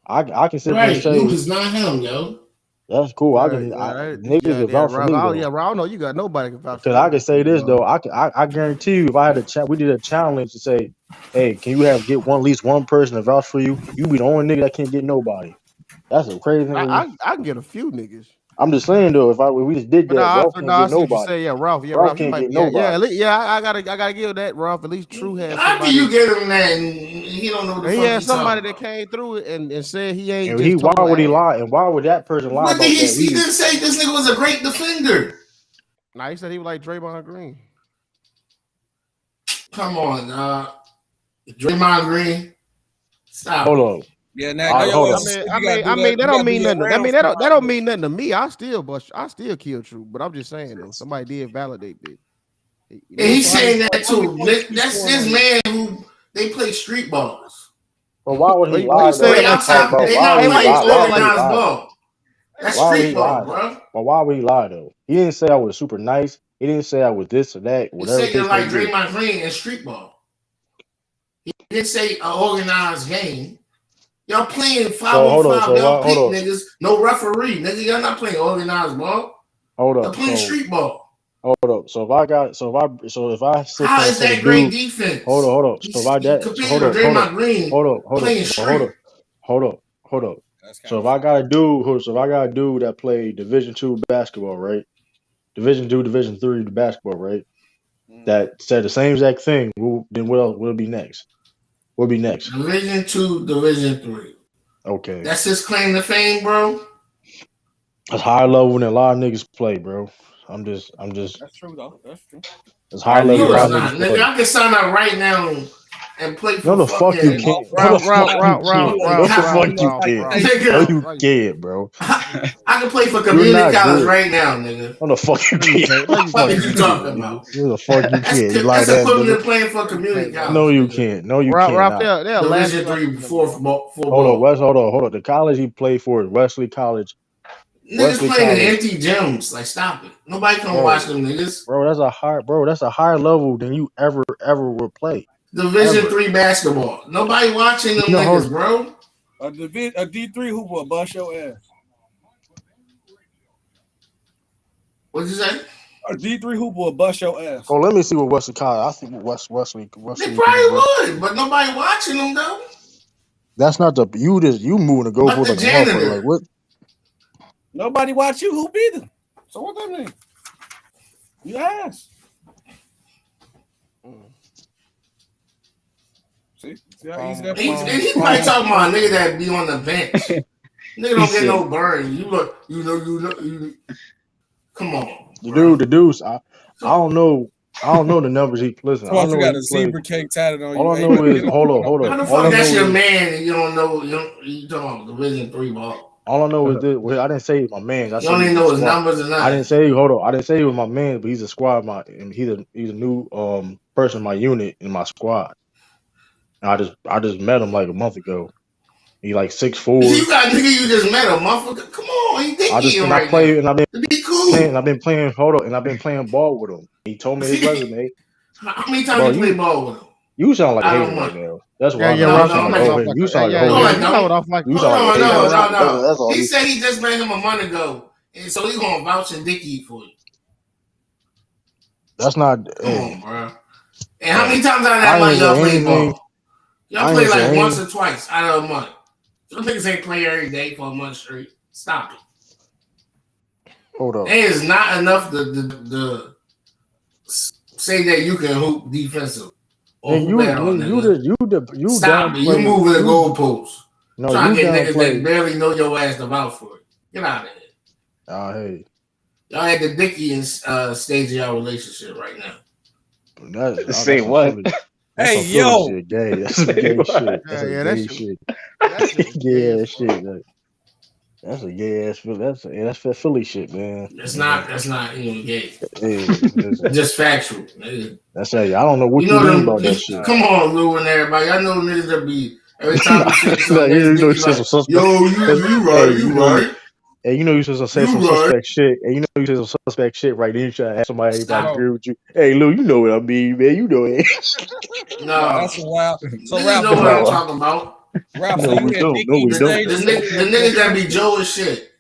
S1: I can sit there and
S5: Right, you
S1: say
S5: is not him, yo.
S1: that's cool. Niggas can vouch for me though.
S16: Yeah, bro. I don't know. You got nobody can vouch for
S1: Because
S16: you.
S1: I can say this though. I guarantee you, if I had a chat, we did a challenge to say, hey, can you get at least one person to vouch for you? You be the only nigga that can't get nobody. That's a crazy thing.
S16: I can get a few niggas.
S1: I'm just saying though, if we just did
S16: But
S1: that, Ralph
S16: no,
S1: can't
S16: I
S1: get
S16: see what you
S1: nobody.
S16: say. Yeah, Ralph. Yeah,
S1: Ralph
S16: Ralph. You
S1: can't
S16: might.
S1: get
S16: Yeah,
S1: nobody.
S16: I gotta give that, Ralph. At least True has
S5: How can
S16: somebody.
S5: you get him that and he don't know what the
S16: He
S5: fuck
S16: had
S5: he
S16: somebody
S5: talking
S16: that
S5: about?
S16: came through it and said he ain't
S1: And
S16: just
S1: why
S16: total
S1: would he
S16: ass.
S1: lie? And why would that person lie
S5: What
S1: about
S5: did
S1: that?
S5: he didn't say this nigga was a great defender.
S16: Nah, he said he was like Draymond Green.
S5: Come on, Draymond Green. Stop.
S1: Hold on.
S13: Yeah, now
S1: hold on.
S16: I mean, that don't mean nothing. That don't mean nothing to me. I still kill True, but I'm just saying though, somebody did validate it.
S5: And he's saying that too. That's this man who they play street balls.
S1: But why would he lie?
S5: They outside. They not playing organized ball. That's street ball, bro.
S1: But why would he lie though? He didn't say I was super nice. He didn't say I was this or that.
S5: He
S1: Whatever
S5: said you're
S1: case
S5: like
S1: may be.
S5: Draymond Green in street ball. He didn't say an organized game. Y'all playing 5-on-5. Y'all pick niggas. No referee, nigga. Y'all not playing organized ball.
S1: Hold up.
S5: Y'all playing street ball.
S1: Hold up. So if I sit
S5: how
S1: there
S5: is
S1: and
S5: that great defense?
S1: Hold up. So if I that
S5: hold up. Draymond Green playing street.
S1: Hold up. So if I got a dude that played Division II basketball, right? Division II, Division III basketball, right? That said the same exact thing. Then what else will be next? What'll be next?
S5: Division II, Division III.
S1: Okay.
S5: That's his claim to fame, bro.
S1: That's higher level than a lot of niggas play, bro. I'm just.
S13: That's true though. That's true.
S1: It's high level.
S5: No, it's not, nigga. I can sign up right now and play for.
S1: No, the fuck you can't. No, the fuck you can't, bro.
S5: I can play for community college right now, nigga.
S1: No, the fuck you can't.
S5: What are you talking about?
S1: No, the fuck you can't.
S5: That's equivalent to playing for community college.
S1: No, you can't. No, you can't.
S5: Division III, fourth ball.
S1: Hold on. The college he played for is Wesley College.
S5: Niggas playing in empty gyms. Like, stop it. Nobody come watch them niggas.
S1: Bro, that's a higher level than you ever will play.
S5: Division III basketball. Nobody watching them niggas, bro.
S13: A D3 hooper will bust your ass.
S5: What'd you say?
S13: A D3 hooper will bust your ass.
S1: Oh, let me see what Wesley College. I think Wesley.
S5: They probably would, but nobody watching them though.
S1: That's not you moving to go for like a motherfucker. Like what?
S13: Nobody watch you hoop either. So what that mean? You ass. See how easy that is?
S5: He probably talking about a nigga that be on the bench. Nigga don't get no burn. You come on.
S1: The dudes. I don't know the numbers he listen.
S13: So I don't know got a zebra cake tatted on you.
S1: All I know is hold on.
S5: How the fuck that's your man and you don't know you talking about Division III ball?
S1: All I know is this. I didn't say my man.
S5: You don't even know his numbers or nothing.
S1: I didn't say he was my man, but he's a squad. He's a new person in my unit in my squad. And I just met him like a month ago. He like 6'4".
S5: You got nigga you just met a month ago. Come on, he think
S1: to be cool playing. I've been playing. Hold on, and I've been playing ball with him. He told me his resume.
S5: How many times
S1: Bro,
S5: you play ball with him?
S1: you sound like a
S5: I
S1: hater
S5: don't
S1: right
S5: want.
S1: now. That's what
S16: Yeah,
S1: I
S16: yeah,
S1: know.
S5: No,
S1: You
S16: Ralph,
S5: no,
S16: you
S1: sound like
S16: coming
S1: a
S5: man.
S16: off
S1: hater.
S16: like
S1: You sound like a
S16: yeah,
S1: whole
S5: No,
S16: yeah,
S5: I
S1: hater.
S16: you coming
S5: don't.
S16: off like
S1: You
S5: Hold
S1: sound like a
S5: on,
S1: hater,
S5: no,
S1: bro.
S5: no, no.
S1: That's all.
S5: He said he just made him a money go, and so he gonna vouch and dicky for you.
S1: That's not.
S5: Come
S1: Hey,
S5: on, bro. And how many
S1: hey.
S5: times out of that
S1: I
S5: month
S1: ain't
S5: y'all
S1: say
S5: play
S1: anything.
S5: ball? Y'all
S1: I
S5: play
S1: ain't say
S5: like once
S1: anything.
S5: or twice out of a month. Some niggas ain't play every day for a month straight. Stop it.
S1: Hold up.
S5: There is not enough to say that you can hoop defensive or
S1: And
S5: hoop at all, nigga.
S1: you
S5: Stop it. You
S1: downplay
S5: moving the
S1: you.
S5: goalposts.
S1: No,
S5: Trying
S1: you
S5: to get niggas that
S1: downplay.
S5: barely know your ass to vouch for it. Get out of here.
S1: Hey,
S5: Y'all at the Dicky stage of y'all relationship right now.
S1: that's
S18: Say
S1: some
S18: what?
S1: Philly. That's
S13: Hey,
S1: some Philly
S13: yo.
S1: shit. Gay. That's some
S18: Say
S1: gay
S18: what?
S1: shit. That's
S16: yeah,
S1: some
S16: yeah,
S1: gay shit.
S16: that shit is gay
S1: Gay
S16: as
S1: ass
S16: fuck.
S1: shit. That's a gay ass Philly. That's that Philly shit, man.
S5: That's not even gay.
S1: Hey, listen.
S5: Just factual. Nigga.
S1: That's how I don't know
S5: You
S1: what you
S5: know
S1: mean
S5: them.
S1: about that shit.
S5: Come on, Lou and everybody. I know niggas that be every time you say
S1: No,
S5: something that's
S1: you know you
S5: dicky
S1: said
S5: like,
S1: some suspect.
S5: yo, you
S1: Hey,
S5: right, you right,
S1: you know you said say
S5: you
S1: some
S5: right.
S1: suspect shit, and you know you said some suspect shit right then. You try to ask somebody if I
S5: Stop.
S1: agree with you. Hey, Lou, you know what I mean, man. You know it.
S13: No,
S5: No,
S13: that's a wild. So
S5: niggas
S13: Ralph,
S5: know
S13: you
S5: what I'm
S13: had
S1: No,
S5: talking about.
S13: Ralph. So
S1: no,
S13: you
S1: we
S13: had
S1: don't. No,
S13: Dickie and
S1: we don't.
S5: The
S13: Stage
S1: Though.
S5: niggas that be Joe as shit.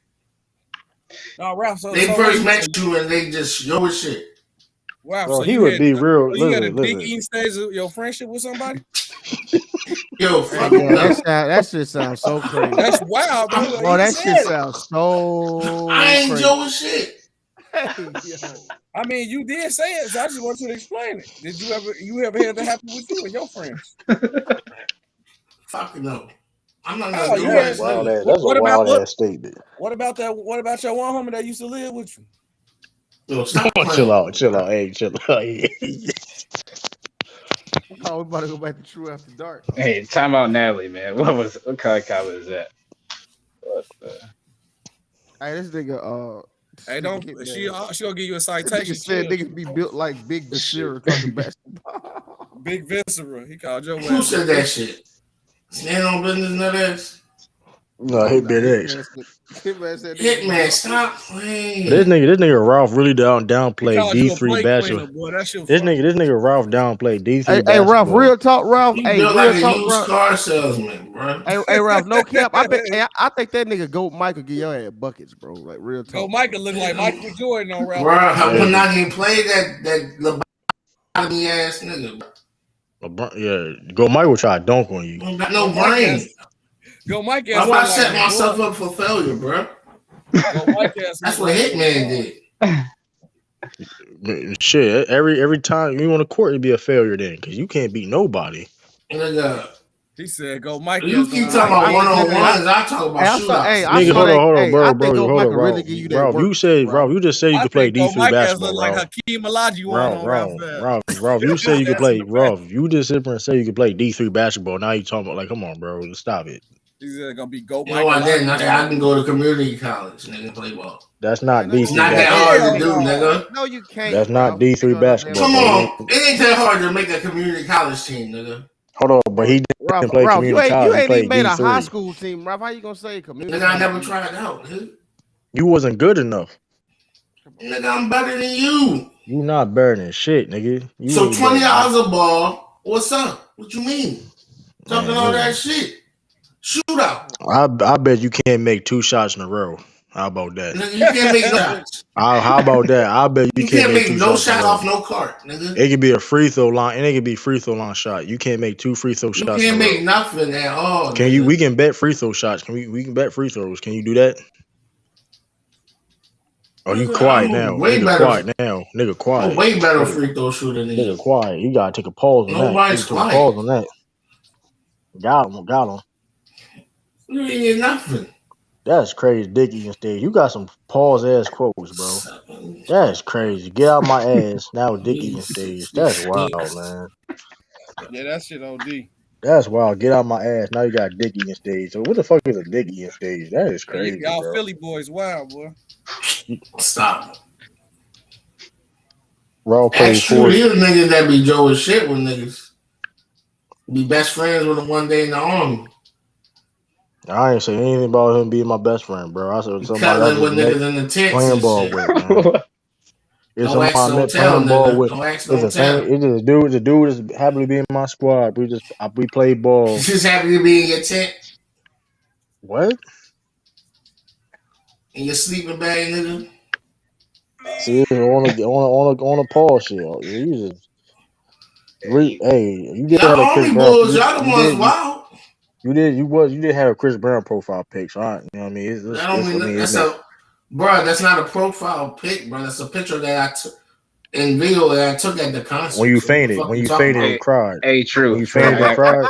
S13: No, Ralph. So
S5: They
S13: so
S5: first
S13: wait.
S5: met you and they just Joe as shit.
S13: Ralph.
S1: Bro,
S13: So
S1: he
S13: you
S1: would
S13: had
S1: be real.
S13: so you had a
S1: Listen.
S13: Dickie stage of your friendship with somebody.
S5: Yo,
S16: Hey,
S5: fuck
S16: bro,
S5: no.
S16: that shit sounds so crazy.
S13: That's wild, bro.
S16: Bro,
S13: He
S16: that
S13: said
S16: shit
S13: it.
S16: sounds
S5: I
S16: so
S5: ain't
S16: crazy.
S5: Joe as shit.
S16: Hey, yo.
S13: I mean, you did say it, so I just want you to explain it. Did you ever had that happen with you and your friends?
S5: Fuck no. I'm not no
S13: Oh, you
S5: Joe
S13: had.
S5: ass nigga.
S1: That's a
S13: What about
S1: wild
S13: what?
S1: ass statement.
S13: What about that? What about your one homie that used to live with you?
S5: Yo, stop
S1: Chill
S5: playing
S1: out.
S5: with me,
S1: Chill
S5: bro.
S1: out. Hey, chill out.
S16: Oh, we about to go back to True After Dark.
S18: Hey, time out, Natalie, man. What kind of comment is that? What the?
S16: Hey, this nigga, this
S13: Hey,
S16: nigga
S13: don't
S16: hit
S13: she?
S16: man.
S13: She gonna give you a
S16: That nigga
S13: citation.
S16: said
S13: Chill.
S16: niggas be built like Big
S18: Shit.
S16: Basira talking basketball.
S13: Big Viscera. He called your
S5: Who
S13: ass
S5: said
S13: Big
S5: that
S13: Viscera.
S5: shit? Stand on business, nut ass.
S1: No, hit
S16: Nah,
S1: that X.
S16: Hit man said niggas be
S5: Hitman,
S16: built.
S5: stop
S1: This
S5: playing.
S1: nigga Ralph really
S13: He
S1: downplayed
S13: called you a
S1: D3
S13: plate
S1: basketball.
S13: cleaner, boy. That shit
S1: This
S13: funny.
S1: nigga Ralph downplayed
S16: Hey,
S1: D3
S16: hey, Ralph,
S1: basketball.
S16: real talk, Ralph.
S5: You
S16: Hey,
S5: built
S16: real
S5: like a
S16: talk,
S5: used
S16: Ralph.
S5: car salesman, bro.
S16: Hey, Ralph, no cap. I think that nigga Goat Michael give your ass buckets, bro. Like real
S13: Go,
S16: talk.
S13: Micah look like Michael Jordan on Ralph.
S5: Bro,
S1: Hey,
S5: when I didn't play that lobotomy ass nigga, bro.
S1: Go Michael try to dunk on you.
S5: Don't got
S13: Go
S5: no
S13: Mike
S5: brain.
S13: ass. Go Mike
S5: Why
S13: ass
S5: would I
S13: look like
S5: set myself
S13: LeBron.
S5: up for failure, bro?
S13: Go Mike ass
S5: That's
S13: look
S5: what
S13: like
S5: Hitman
S13: LeBron.
S5: did.
S1: Shit, every time you on the court, it'd be a failure then, because you can't beat nobody.
S5: Nigga,
S13: He said, "Go Mike
S5: you
S13: ass
S5: keep
S13: don't look
S5: talking
S13: like
S5: about
S16: I think that.
S5: one-on-ones. I talk about
S16: I saw. Hey,
S5: shootouts,
S16: I
S1: Nigga,
S16: saw
S5: nigga.
S16: that.
S1: hold on,
S16: Hey, I
S1: bro,
S16: think Goat
S1: hold on,
S16: Michael really
S1: Ralph.
S16: give you that
S1: Ralph,
S16: work too, Ralph.
S1: You just said you
S13: I
S1: could play
S13: think Go
S1: D3
S13: Mike ass
S1: basketball,
S13: look like
S1: Ralph.
S13: Hakeem Olajuwon
S1: Ralph,
S13: on
S1: Ralph,
S13: Ralph ass.
S1: Ralph, you said you could
S13: Ass in
S1: play
S13: the back.
S1: Ralph. You just sit there and say you could play D3 basketball. Now you talking about like, come on, bro, stop it.
S13: He said gonna be Go
S5: No,
S13: Mike
S5: I didn't. I
S13: Olajuwon.
S5: can go to community college, nigga, play ball.
S1: That's
S16: Man,
S1: not
S16: no,
S5: It's
S16: you
S1: D3
S5: not that
S16: can't.
S5: hard
S1: basketball.
S5: to
S13: Hell
S5: do,
S13: no.
S5: nigga.
S16: No, you can't,
S1: That's not
S16: Ralph. You ain't
S1: D3
S16: got no damn
S1: basketball,
S5: Come
S1: bro.
S16: chance.
S5: on, it ain't that hard to make a community college team, nigga.
S1: Hold on, but he didn't play
S16: Ralph,
S1: community
S16: you
S1: college. He
S16: ain't even
S1: played
S16: made a high
S1: D3.
S16: school team, Ralph. How you gonna say community
S5: Nigga, I
S16: college?
S5: never tried out, nigga.
S1: You wasn't good enough.
S5: Nigga, I'm better than you.
S1: You not better than shit, nigga. You
S5: So
S1: ain't better
S5: $20
S1: than that.
S5: a ball. What's up? What you mean? Talking
S1: Man,
S5: all that
S1: listen.
S5: shit. Shootout.
S1: I bet you can't make 2 shots in a row. How about that?
S5: Nigga, you can't make no shots.
S1: How about that? I bet you
S5: You
S1: can't
S5: can't
S1: make
S5: make
S1: 2
S5: no
S1: shots in a
S5: shots
S1: row.
S5: off no cart, nigga.
S1: It could be a free throw line, and it could be free throw line shot. You can't make 2 free throw
S5: You
S1: shots in a
S5: can't
S1: row.
S5: make nothing at all,
S1: Can you?
S5: nigga.
S1: We can bet free throw shots. We can bet free throws. Can you do that? Oh, you
S5: Nigga,
S1: quiet now, nigga. Quiet now, nigga.
S5: I'm a
S1: Quiet,
S5: way better
S1: nigga.
S5: free throw shooter than
S1: Nigga,
S5: you.
S1: quiet. You gotta take a pause on that. You
S5: Nobody's
S1: can take a
S5: quiet.
S1: pause on that. Got him.
S5: You ain't get nothing.
S1: That's crazy, Dickie and Steve. You got some pause ass quotes, bro. That's crazy. Get out my ass now, Dickie and Steve. That's wild, man.
S13: Yeah, that shit OD.
S1: That's wild. Get out my ass. Now you got Dickie and Steve. So what the fuck is a Dickie and Steve? That is
S13: Yeah,
S1: crazy,
S13: y'all
S1: bro.
S13: Philly boys wild, boy.
S5: Stop.
S1: Raw plays
S5: That's true.
S1: 4.
S5: These niggas that be Joe as shit with niggas. Be best friends with them one day in the army.
S1: I ain't say anything about him being my best friend, bro. I said somebody I
S5: Cuddling
S1: just
S5: with
S1: met
S5: niggas in the tents
S1: playing
S5: and
S1: ball
S5: shit.
S1: with, man. It's
S5: Don't
S1: somebody
S5: ask,
S1: I
S5: don't
S1: met
S5: tell,
S1: playing ball
S5: nigga.
S1: with.
S5: Don't ask,
S1: It's
S5: don't
S1: a same.
S5: tell.
S1: It's a dude. The dude is happy to be in my squad. We played ball.
S5: Just happy to be in your tent,
S1: What?
S5: in your sleeping bag, nigga.
S1: See, it's on a Paul shit. You just hey, you did
S5: Y'all
S1: have a Chris
S5: only
S1: Brown.
S5: bulls. Y'all the ones wild.
S1: You did have a Chris Brown profile pic. So you know what I mean.
S5: That don't mean
S1: It
S5: that's
S1: makes
S5: bro. That's not a profile pic, bro. That's a picture that I took in video that I took at the
S1: when
S5: concert.
S1: you
S5: So what the
S1: fainted,
S5: fuck
S1: when
S5: you
S1: you
S5: talking
S1: fainted
S5: about?
S1: and cried,
S18: Hey,
S1: when
S18: true,
S1: you
S18: true.
S1: fainted and cried,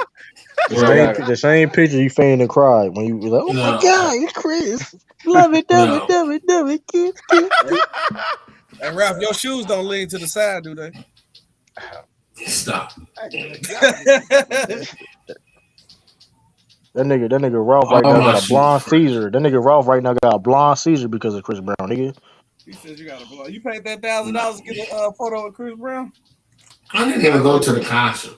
S5: No,
S1: the same picture you fainted and cried when you was like, oh my
S5: no,
S1: god, it's Chris, love it,
S5: no.
S1: kiss.
S13: Hey, Ralph, your shoes don't lean to the side, do they?
S5: Stop.
S1: That nigga Ralph right
S5: All
S1: now
S5: my
S1: got a
S5: shoes
S1: blonde
S5: fresh.
S1: Caesar. That nigga Ralph right now got a blonde Caesar because of Chris Brown, nigga.
S13: He says you got a blow. You paid that $1,000 to get
S5: No.
S13: a photo with Chris Brown?
S5: I didn't even go to the concert.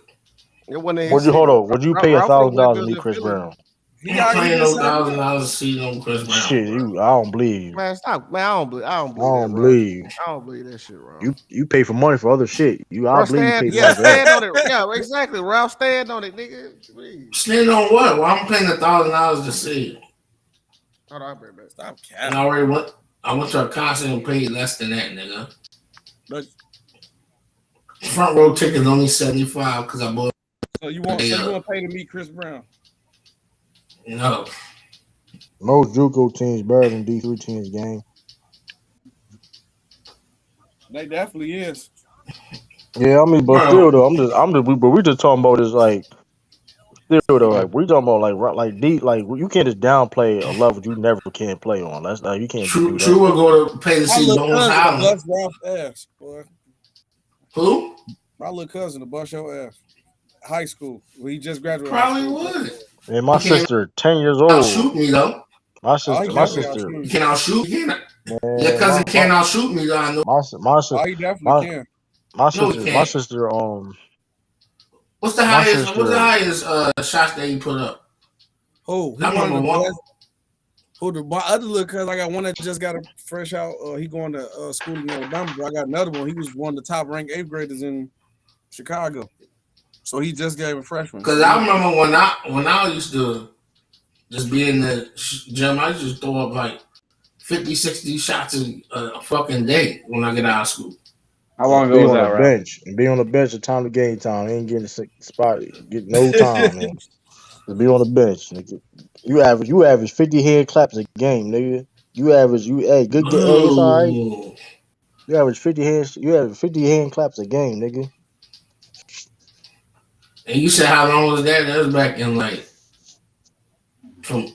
S16: It wasn't his
S1: Would you
S16: city.
S1: hold on? Would you pay
S16: Ralph ain't went
S1: $1,000 to
S16: to
S1: meet
S16: the
S1: Chris
S16: Philly.
S1: Brown?
S13: He
S5: I'm not paying
S13: did
S5: no
S13: say that.
S5: $1,000 to see no Chris Brown,
S1: Shit,
S5: bro.
S1: I don't believe you.
S16: Man, stop. Man, I don't
S1: I
S16: believe that,
S1: don't
S16: Ralph.
S1: believe
S16: I don't believe that shit, Ralph.
S1: you pay for money for other shit. I
S16: Bro,
S1: believe you
S16: stand.
S1: pay for
S16: Yeah,
S1: money for that.
S16: stand on it. Yeah, exactly. Ralph, stand on it, nigga. Please.
S5: Stand on what? Well, I'm paying $1,000 to see it.
S16: Hold on, baby.
S13: Stop
S5: And
S13: capping.
S5: I went to a concert and paid less than that, nigga.
S13: But,
S5: Front row ticket only 75 because I bought
S13: so you want to pay to meet Chris Brown?
S5: No.
S1: Most JUCO teams better than D3 teams, gang.
S13: They definitely is.
S1: Yeah, I mean, but
S5: Bro,
S1: still though, but we just talking about this like still though, like we talking about like deep, like you can't just downplay a level you never can play on. That's you can't just
S5: True
S1: do that.
S5: will go to pay to
S13: My
S5: see
S13: little
S5: Bones
S13: cousin to
S5: Highland.
S13: bust Ralph's ass, boy.
S5: Who?
S13: My little cousin to bust your ass. High school. Well, he just graduated high
S5: Probably
S13: school.
S5: would.
S1: And my
S5: He can't
S1: sister, 10 years old.
S5: outshoot me though.
S1: My
S13: Oh, he
S1: sister, my
S13: definitely
S1: sister,
S13: outshoot
S5: He
S13: you.
S5: can outshoot. Your
S1: man,
S5: cousin can't outshoot me though. I know.
S13: Oh, he definitely
S1: my
S13: can.
S5: No, he
S1: my
S5: can't.
S1: sister,
S5: What's the
S1: my
S5: highest? What's the
S1: sister,
S5: highest shots that you put up?
S13: Who? He
S5: That
S13: one of
S5: number
S13: the
S5: one.
S13: best. Who my other little cousin? I got one that just got a fresh out. He going to school in Alabama. But I got another one. He was one of the top ranked 8th graders in Chicago. So he just gave a freshman.
S5: Because
S13: So
S5: I remember when I used to just be in the gym, I used to throw up like 50, 60 shots a fucking day when I get out of school.
S18: How long ago
S1: be
S18: was
S1: on
S18: that,
S1: the
S18: Ralph?
S1: bench and be on the bench at time of game time. Ain't getting a spot, get no time, man. Just be on the bench, nigga. You average 50 head claps a game, nigga. Hey, hey, it's all right.
S5: Ooh.
S1: You average 50 hand claps a game, nigga.
S5: And you said how long was that? That was back in like from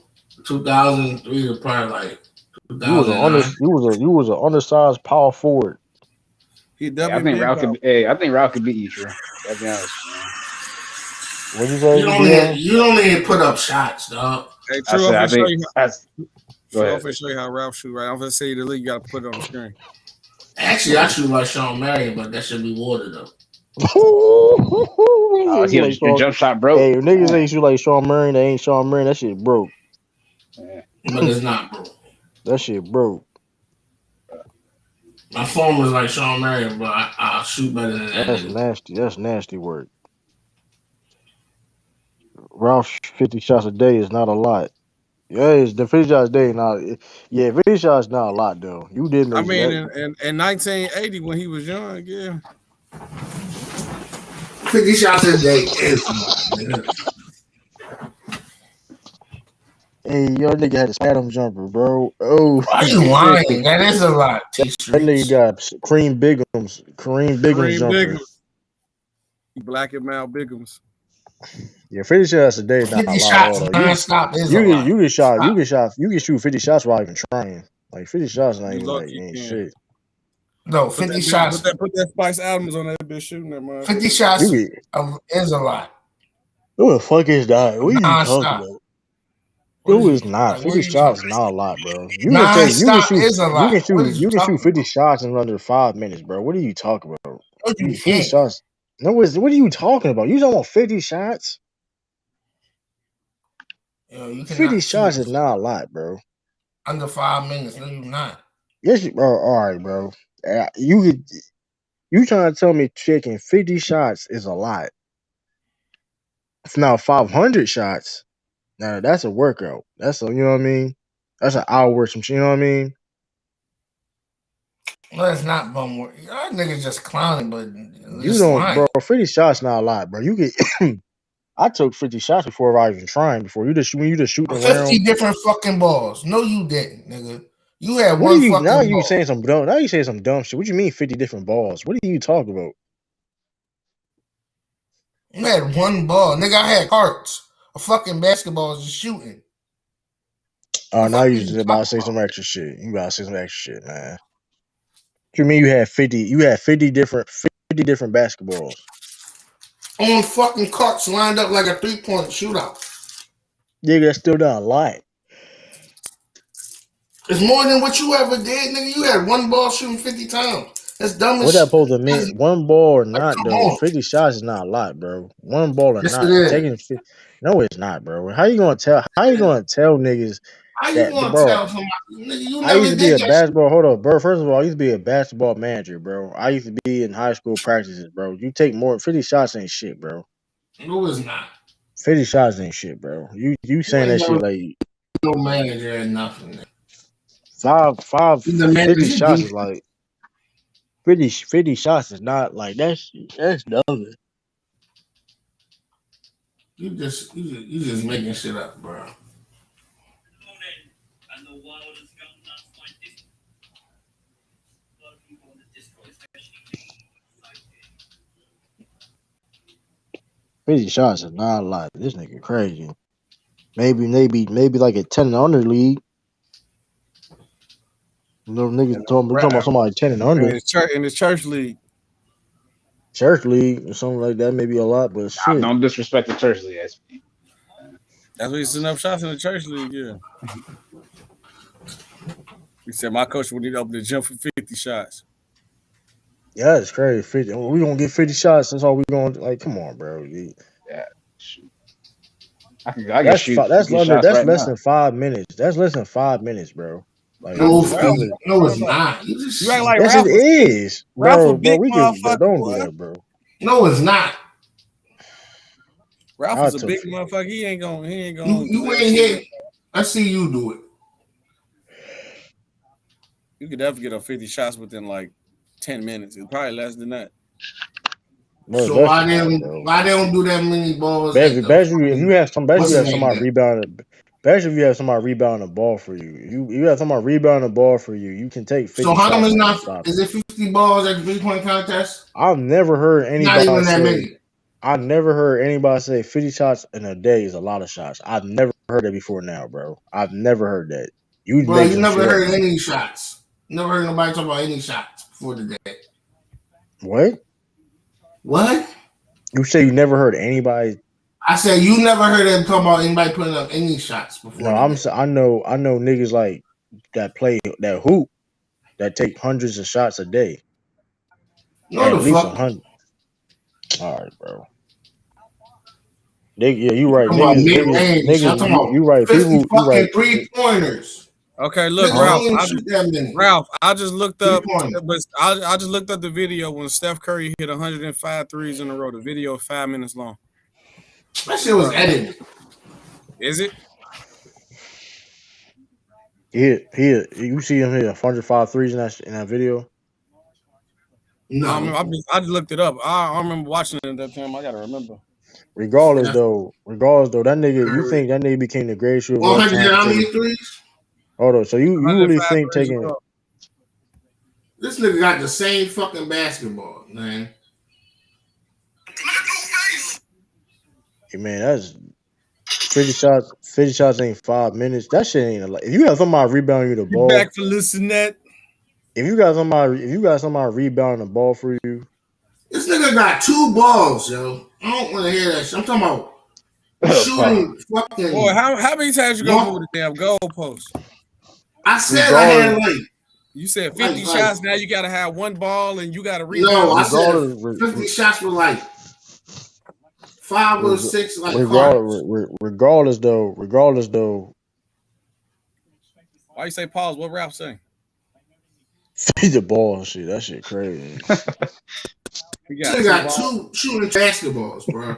S5: 2003 to probably like
S1: You was
S5: 2009.
S1: you was an undersized power forward.
S13: he
S18: Hey, I
S13: definitely
S18: think
S13: been
S18: Ralph
S13: power.
S18: could. Hey, I think Ralph could beat you, True. Gotta be honest, man.
S1: What'd you say,
S5: You
S1: Dion?
S5: don't need to put up shots, dog.
S13: Hey,
S18: I
S13: true. I'm
S18: said I
S13: gonna show
S18: think
S13: you.
S18: that's. Go
S13: I'm
S18: ahead.
S13: gonna show you how Ralph shoot. Right. I'm gonna say the league. You gotta put it on the screen.
S5: Actually, I shoot like Sean Marion, but that should be water though.
S18: Is he
S1: Like
S18: your
S1: Sean,
S18: jump shot broke?
S1: hey, niggas ain't shoot like Sean Marion. They ain't Sean Marion. That shit broke.
S18: Yeah.
S5: But it's not, bro.
S1: That shit broke.
S5: My form was like Sean Marion, but I'll shoot better than that
S1: That's
S5: nigga.
S1: nasty. That's nasty work. Ralph 50 shots a day is not a lot. Yeah, it's the 50 shots a day not. Yeah, 50 shots not a lot though. You did
S13: I
S1: make
S13: mean,
S1: that.
S13: in 1980 when he was young, yeah.
S5: 50 shots a day is a lot, nigga.
S1: Hey, your nigga had a Spatum jumper, bro. Oh
S5: Why you
S1: shit.
S5: lying? That is a lot, T
S1: That nigga
S5: Streets.
S1: got Kareem Bigums
S13: Kareem
S1: jumper.
S13: Biggums, Black and Mal Biggums.
S1: Yeah, 50 shots a day is not a
S5: 50
S1: lot at all
S5: shots
S1: though.
S5: non-stop is a lot. Stop.
S1: You can shoot 50 shots without even trying. Like 50 shots not
S13: You
S1: even
S13: low
S1: like
S13: key
S1: ain't
S13: can.
S1: shit.
S5: No,
S13: Put
S5: 50
S13: that
S5: shots.
S13: put that Spice Adams on that bitch shooting that motherfucker.
S5: 50
S1: You
S5: shots
S1: can
S5: is a lot.
S1: who the fuck is that? What are you talking
S5: Non-stop.
S1: about?
S5: What is
S1: No,
S5: you
S1: it's not.
S5: like? What
S1: 50
S5: are you talking
S1: shots is
S5: about?
S1: not a lot, bro.
S5: Non-stop is a lot. What is you
S1: you can shoot
S5: talking
S1: 50
S5: about?
S1: shots in under 5 minutes, bro. What are you talking about?
S5: What you
S1: 50
S5: can't.
S1: shots. No, what are you talking about? You talking about 50 shots?
S5: Yo, you
S1: 50
S5: cannot shoot
S1: shots is not a lot, bro.
S5: under 5 minutes. No, you're not.
S1: Yes, bro. All right, bro. You trying to tell me taking 50 shots is a lot? If now 500 shots, now that's a workout. That's a, you know what I mean? That's an hour worth some shit, you know what I mean?
S5: No, it's not bum work. Y'all niggas just clowning, but
S1: You
S5: just
S1: don't,
S5: lying.
S1: bro. 50 shots not a lot, bro. You get. I took 50 shots before I even trying. Before you just when you just shooting
S5: 50
S1: around.
S5: different fucking balls. No, you didn't, nigga. You had
S1: What are
S5: one
S1: you now?
S5: fucking
S1: You
S5: ball.
S1: saying some dumb? Now you saying some dumb shit. What do you mean 50 different balls? What are you talking about?
S5: You had one ball, nigga. I had carts. A fucking basketball is just shooting.
S1: Oh,
S5: The
S1: now
S5: fuck
S1: you
S5: are you
S1: just about to
S5: talking
S1: say
S5: about?
S1: some extra shit. You about to say some extra shit, man. What you mean you had 50? You had 50 different basketballs.
S5: On fucking carts lined up like a 3-point shootout.
S1: Nigga, that's still not a lot.
S5: It's more than what you ever did, nigga. You had one ball shooting 50 times. That's dumb as
S1: What that
S5: shit.
S1: supposed to mean? One ball or not
S5: Come
S1: though?
S5: on.
S1: 50 shots is not a lot, bro. One ball or
S5: Yes, it
S1: not
S5: is.
S1: taking. No, it's not, bro. How you gonna tell? How you gonna tell niggas
S5: How you
S1: that,
S5: gonna
S1: bro?
S5: tell somebody? Nigga, you
S1: I used
S5: never
S1: to be
S5: did
S1: a
S5: that shit.
S1: basketball. Hold up, bro. First of all, I used to be a basketball manager, bro. I used to be in high school practices, bro. You take more 50 shots ain't shit, bro.
S5: No, it's not.
S1: 50 shots ain't shit, bro. You
S5: You
S1: saying
S5: ain't
S1: that
S5: never
S1: shit like
S5: no manager and nothing.
S1: five
S5: You the
S1: 50
S5: manager
S1: shots
S5: deep.
S1: is like 50 shots is not like that's nothing.
S5: You just making shit up, bro.
S1: 50 shots is not a lot. This nigga crazy. Maybe like a 10 and under league. You know, niggas talking about somebody 10 and under.
S13: In the church league.
S1: Church league or something like that, maybe a lot, but shit.
S14: Don't disrespect the church league.
S13: That's what he's sitting up shots in the church league, yeah. He said my coach would need to open the gym for 50 shots.
S1: Yeah, it's crazy. 50. We gonna get 50 shots. That's all we gonna like. Come on, bro.
S14: Yeah, shoot. I can shoot 50 shots
S1: That's
S14: right
S1: less
S14: now.
S1: than 5 minutes. That's less than 5 minutes, bro. Like
S5: No,
S1: that's a,
S5: no, it's not. You
S13: act like
S1: yes, it
S13: Ralph
S1: is,
S13: Ralph a
S1: bro.
S13: big
S1: We can, bro.
S13: motherfucker,
S1: Don't do
S13: boy.
S1: that, bro.
S5: No, it's not.
S13: Ralph
S1: I
S13: is a
S1: took
S13: big motherfucker. He ain't gonna do
S5: You
S13: that
S5: ain't
S13: shit.
S5: hit. I see you do it.
S13: You could definitely get up 50 shots within like 10 minutes. It's probably less than that.
S1: bro.
S5: So
S1: Less than that, bro.
S5: why they don't do that many balls at
S1: Best,
S5: the
S1: best if you
S5: fucking
S1: have
S5: what's the name
S1: somebody
S5: there?
S1: rebounding. Best if you have somebody rebounding the ball for you. You have somebody rebounding the ball for you. You can take
S5: So
S1: 50
S5: how come
S1: shots
S5: it's
S1: and
S5: not?
S1: stop
S5: Is
S1: it.
S5: it 50 balls at the 3-point contest?
S1: I've never heard
S5: Not
S1: anybody
S5: even that
S1: say.
S5: many.
S1: I've never heard anybody say 50 shots in a day is a lot of shots. I've never heard that before now, bro. I've never heard that. You
S5: Bro,
S1: make
S5: you
S1: some
S5: never
S1: shit up
S5: heard
S1: now.
S5: any shots. Never heard nobody talk about any shots before the day.
S1: What?
S5: What?
S1: You say you never heard anybody?
S5: I said you never heard them talk about anybody putting up any shots before
S1: No,
S5: the day.
S1: I know niggas like that play that hoop that take hundreds of shots a day.
S5: No,
S1: At
S5: the
S1: least
S5: fuck.
S1: 100. All right, bro. Yeah, you
S5: I'm
S1: right.
S5: talking about mid range. I'm talking about
S1: You right.
S5: 50
S1: You right.
S5: fucking 3-pointers.
S13: Okay, look,
S5: Niggas
S1: Huh?
S5: don't even shoot that many.
S13: Ralph, I just looked up,
S5: 3-pointers.
S13: but I just looked up the video when Steph Curry hit 105 threes in a row. The video is 5 minutes long.
S5: That shit was edited.
S13: Is it?
S1: You see him hit 105 threes in that video?
S5: No.
S13: I just looked it up. I remember watching it at that time. I gotta remember.
S1: Regardless though, that nigga, you think that nigga became the greatest shooter of all
S5: 100
S1: time
S5: and
S1: for
S5: how many
S1: taking?
S5: threes?
S1: Hold on. So you really
S13: 105
S1: think
S13: threes in a
S1: taking?
S13: row.
S5: This nigga got the same fucking basketball, man.
S1: Hey, man, that's 50 shots. 50 shots ain't 5 minutes. That shit ain't a lot. If you have somebody rebounding you the
S13: You
S1: ball,
S13: back for listening?
S1: if you got somebody rebounding the ball for you,
S5: This nigga got 2 balls, yo. I don't want to hear that shit. I'm talking about shooting fucking.
S13: Boy, how many times you gonna move the damn goalpost?
S5: I said I had like.
S13: You said 50 shots. Now you gotta have one ball and you gotta
S5: No,
S13: rebound.
S5: I said 50 shots were like 5 or 6 like cards.
S1: Regardless though.
S13: Why you say pause? What Ralph saying?
S1: Feed the ball and shit. That shit crazy.
S5: You got two shooting basketballs, bro.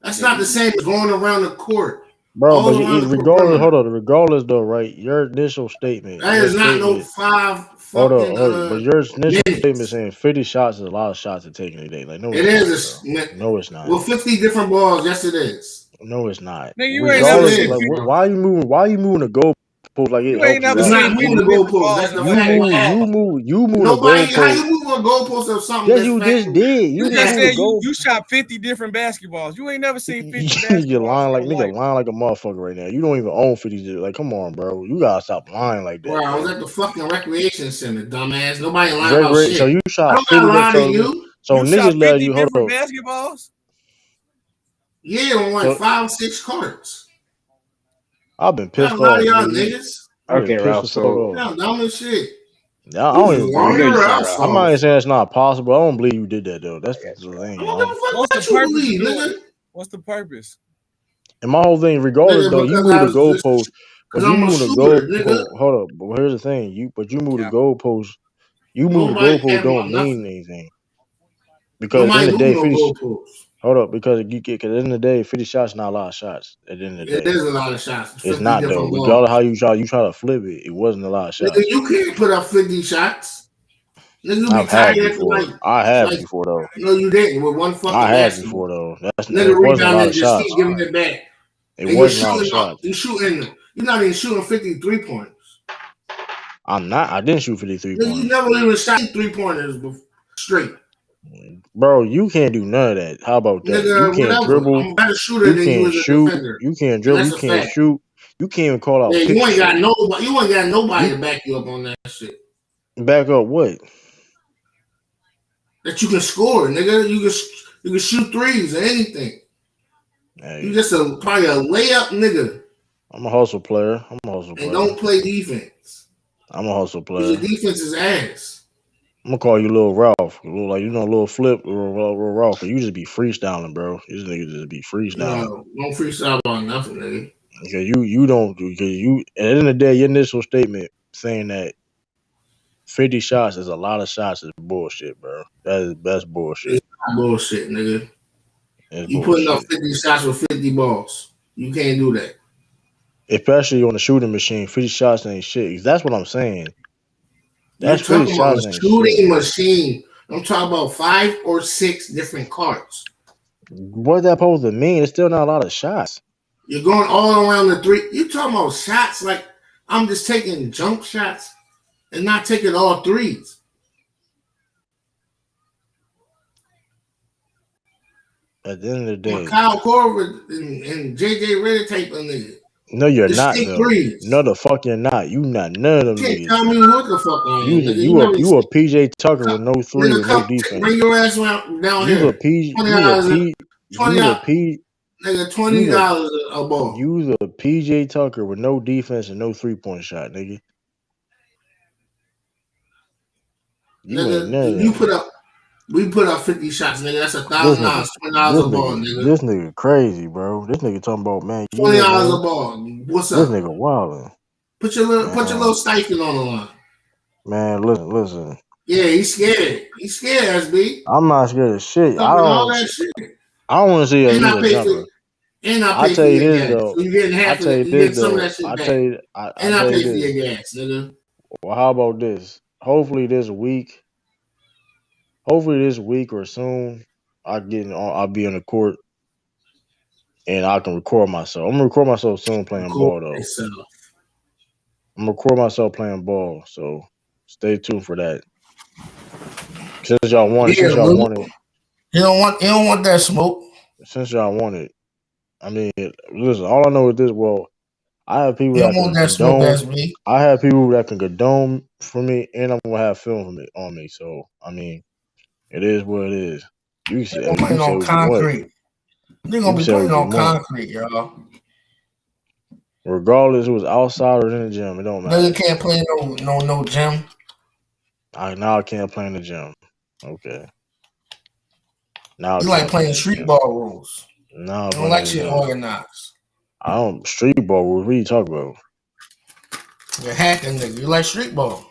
S5: That's not the same as going around the court.
S1: Bro, but regardless though, right? Your initial statement.
S5: That is not no 5 fucking.
S1: But your initial statement saying 50 shots is a lot of shots to take in a day. Like, no,
S5: it is.
S1: No, it's not.
S5: Well, 50 different balls. Yes, it is.
S1: No, it's not.
S13: Nigga, you ain't never seen
S1: why you moving? Why you moving the goalpost like it?
S13: You ain't never
S5: It's
S13: seen
S5: not moving the goalpost. That's the fact.
S1: You move
S5: Nobody.
S1: the
S5: How
S1: goalpost.
S5: you move a goalpost of something?
S1: Yes, you just did.
S13: You just said you shot 50 different basketballs. You ain't never seen 50 basketballs.
S1: You're lying like lying like a motherfucker right now. You don't even own 50. Like, come on, bro. You gotta stop lying like that.
S5: Bro, I was at the fucking recreation center, dumbass. Nobody lying about shit.
S1: So you shot 50. So
S13: you
S1: niggas
S13: shot 50
S1: let you hold
S13: different
S1: up.
S13: basketballs.
S5: Yeah, on like 5 or 6 carts.
S1: I've been pissed off.
S5: Y'all niggas.
S18: Okay, Ralph. So
S5: y'all dumb as shit.
S1: Yeah, I don't even I'm not even saying it's not possible. I don't believe you did that though. That's the thing.
S13: What's the purpose?
S1: And my whole thing, regardless though, you move the goalpost. But you move the goalpost. Hold up. But here's the thing. You move the goalpost. You move the goalpost don't mean anything. Because at the end of the day, 50. Hold up, because at the end of the day, 50 shots not a lot of shots. At the end of the day,
S5: it is a lot of shots.
S1: It's not though. Regardless how you try to flip it, it wasn't a lot of shots.
S5: Nigga, you can't put up 50 shots. Nigga,
S1: I've had before. I have before though.
S5: No, you didn't. With one fucking.
S1: I had before though.
S5: Nigga,
S1: wasn't a lot of
S5: just
S1: shots.
S5: keep giving it back.
S1: It wasn't a lot of shots.
S5: You're not even shooting 53 pointers.
S1: I'm not. I didn't shoot 53 pointers.
S5: You never even shot 3 pointers straight.
S1: Bro, you can't do none of that. How about that?
S5: Nigga,
S1: you can't dribble.
S5: I'm a better shooter than you as a defender.
S1: You can't dribble. You can't shoot. You can't even call out.
S5: Yeah, you ain't got nobody. You ain't got nobody to back you up on that shit.
S1: Back up what?
S5: That you can score, nigga. You can shoot threes or anything.
S1: Hey.
S5: You just probably a layup nigga.
S1: I'm a hustle player. And
S5: don't play defense.
S1: I'm a hustle player.
S5: Your defense is ass.
S1: I'm gonna call you Lil Ralph. Lil Flip or Ralph. You just be freestyling, bro. These niggas just be freestyling.
S5: No, don't freestyle about nothing, nigga.
S1: Okay, you don't. Because you at the end of the day, your initial statement saying that 50 shots is a lot of shots is bullshit, bro. That's bullshit.
S5: It's not bullshit, nigga.
S1: You
S5: putting up 50 shots with 50 balls. You can't do that.
S1: Especially on the shooting machine, 50 shots ain't shit. That's what I'm saying.
S5: That's 50 shots ain't shooting machine. I'm talking about 5 or 6 different carts.
S1: What's that supposed to mean? It's still not a lot of shots.
S5: You're going all around the three. You talking about shots like I'm just taking jump shots and not taking all threes.
S1: At the end of the day,
S5: Kyle Korver and JJ Redick type of nigga.
S1: No, you're not. Though. No, the fuck you're not. You not none of them niggas.
S5: Tell me what the fuck I am.
S1: You a PJ Tucker with no three with no defense.
S5: Bring your ass down here.
S1: $20
S5: a ball.
S1: You a PJ Tucker with no defense and no 3-point shot, nigga.
S5: We put up 50 shots, nigga. That's $1,000, $20 a ball, nigga.
S1: This nigga crazy, bro. This nigga talking about, man,
S5: $20 a ball. What's up?
S1: This nigga wildin'.
S5: Put your little stipend on the line.
S1: Man, listen.
S5: Yeah, he's scared. He's scared, SB.
S1: I'm not scared of shit. I don't want to see a jumper.
S5: And I tell you this though. So you getting half of it. You get some of that shit back. And I pay for your gas, nigga.
S1: Well, how about this? Hopefully this week or soon, I'll be on the court and I can record myself. I'm gonna record myself soon playing ball though. I'm gonna record myself playing ball, so stay tuned for that. Since y'all want it,
S5: You don't want that smoke.
S1: Since y'all want it. I mean, listen, all I know is this, I have people that can condone. I have people that can condone for me, and I'm gonna have film on me. So I mean, it is what it is. You said
S5: they're gonna be concrete. They're gonna be playing on concrete, y'all.
S1: Regardless, it was outside or in the gym. It don't matter.
S5: No, you can't play no gym.
S1: Now I can't play in the gym. Okay. Now
S5: You
S1: it's
S5: like
S1: time for
S5: playing
S1: the
S5: street
S1: NBA.
S5: ball rules.
S1: Now
S5: You
S1: it's
S5: don't
S1: running
S5: like
S1: the
S5: shit
S1: NBA.
S5: organized.
S1: I don't street ball rules. What are you talking about?
S5: You're hacking nigga. You like street ball.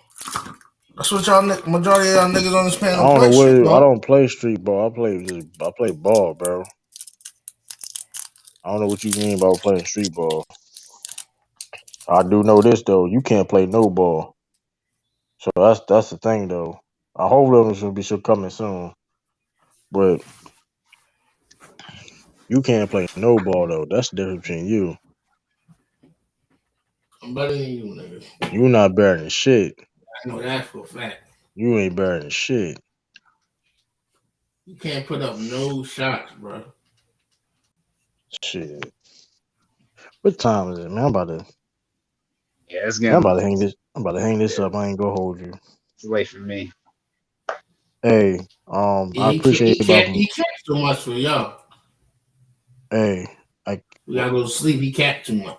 S5: That's what majority of y'all niggas on this
S1: I
S5: panel
S1: don't know
S5: play
S1: what.
S5: street
S1: I
S5: ball.
S1: don't play street ball. I play ball, bro. I don't know what you mean by playing street ball. I do know this though. You can't play no ball. So that's the thing though. I hope them should coming soon. But you can't play no ball though. That's the difference between you.
S5: I'm better than you, nigga.
S1: You not better than shit.
S5: I know that for a fact.
S1: You ain't better than shit.
S5: You can't put up no shots, bro.
S1: Shit. What time is it, man?
S18: Yeah, it's
S1: I'm
S18: getting
S1: about to hang this. I'm about to hang this up. I ain't gonna hold you.
S18: it's late for me.
S1: Hey,
S5: Yeah,
S1: I appreciate everybody from.
S5: he can't too much for y'all.
S1: Hey,
S5: We gotta go to sleep. He can't too much.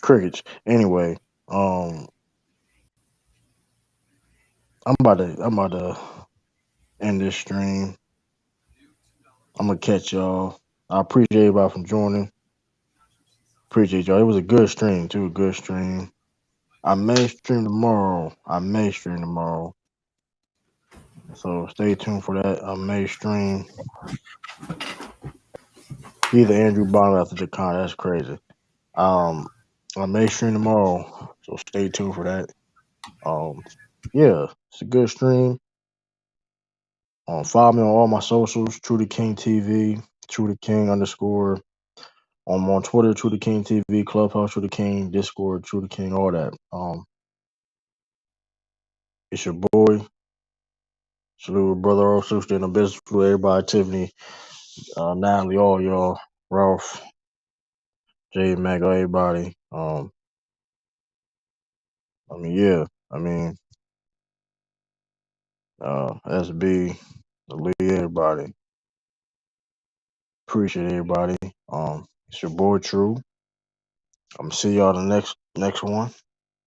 S1: crickets. Anyway, I'm about to end this stream. I'm gonna catch y'all. I appreciate everybody from joining. Appreciate y'all. It was a good stream too. A good stream. I may stream tomorrow. So stay tuned for that. I may stream. Either Andrew Bond after Jacan. That's crazy. I may stream tomorrow. So stay tuned for that. Yeah, it's a good stream. Follow me on all my socials. True to King TV. True to King _ I'm on Twitter, True to King TV, Clubhouse, True to King, Discord, True to King, all that. It's your boy. Salute brother Earl Sister in the business for everybody, Tiffany, Natalie, all y'all, Ralph, Jay Mac, everybody. Yeah. SB, Lee, everybody. Appreciate everybody. It's your boy True. I'm gonna see y'all the next one.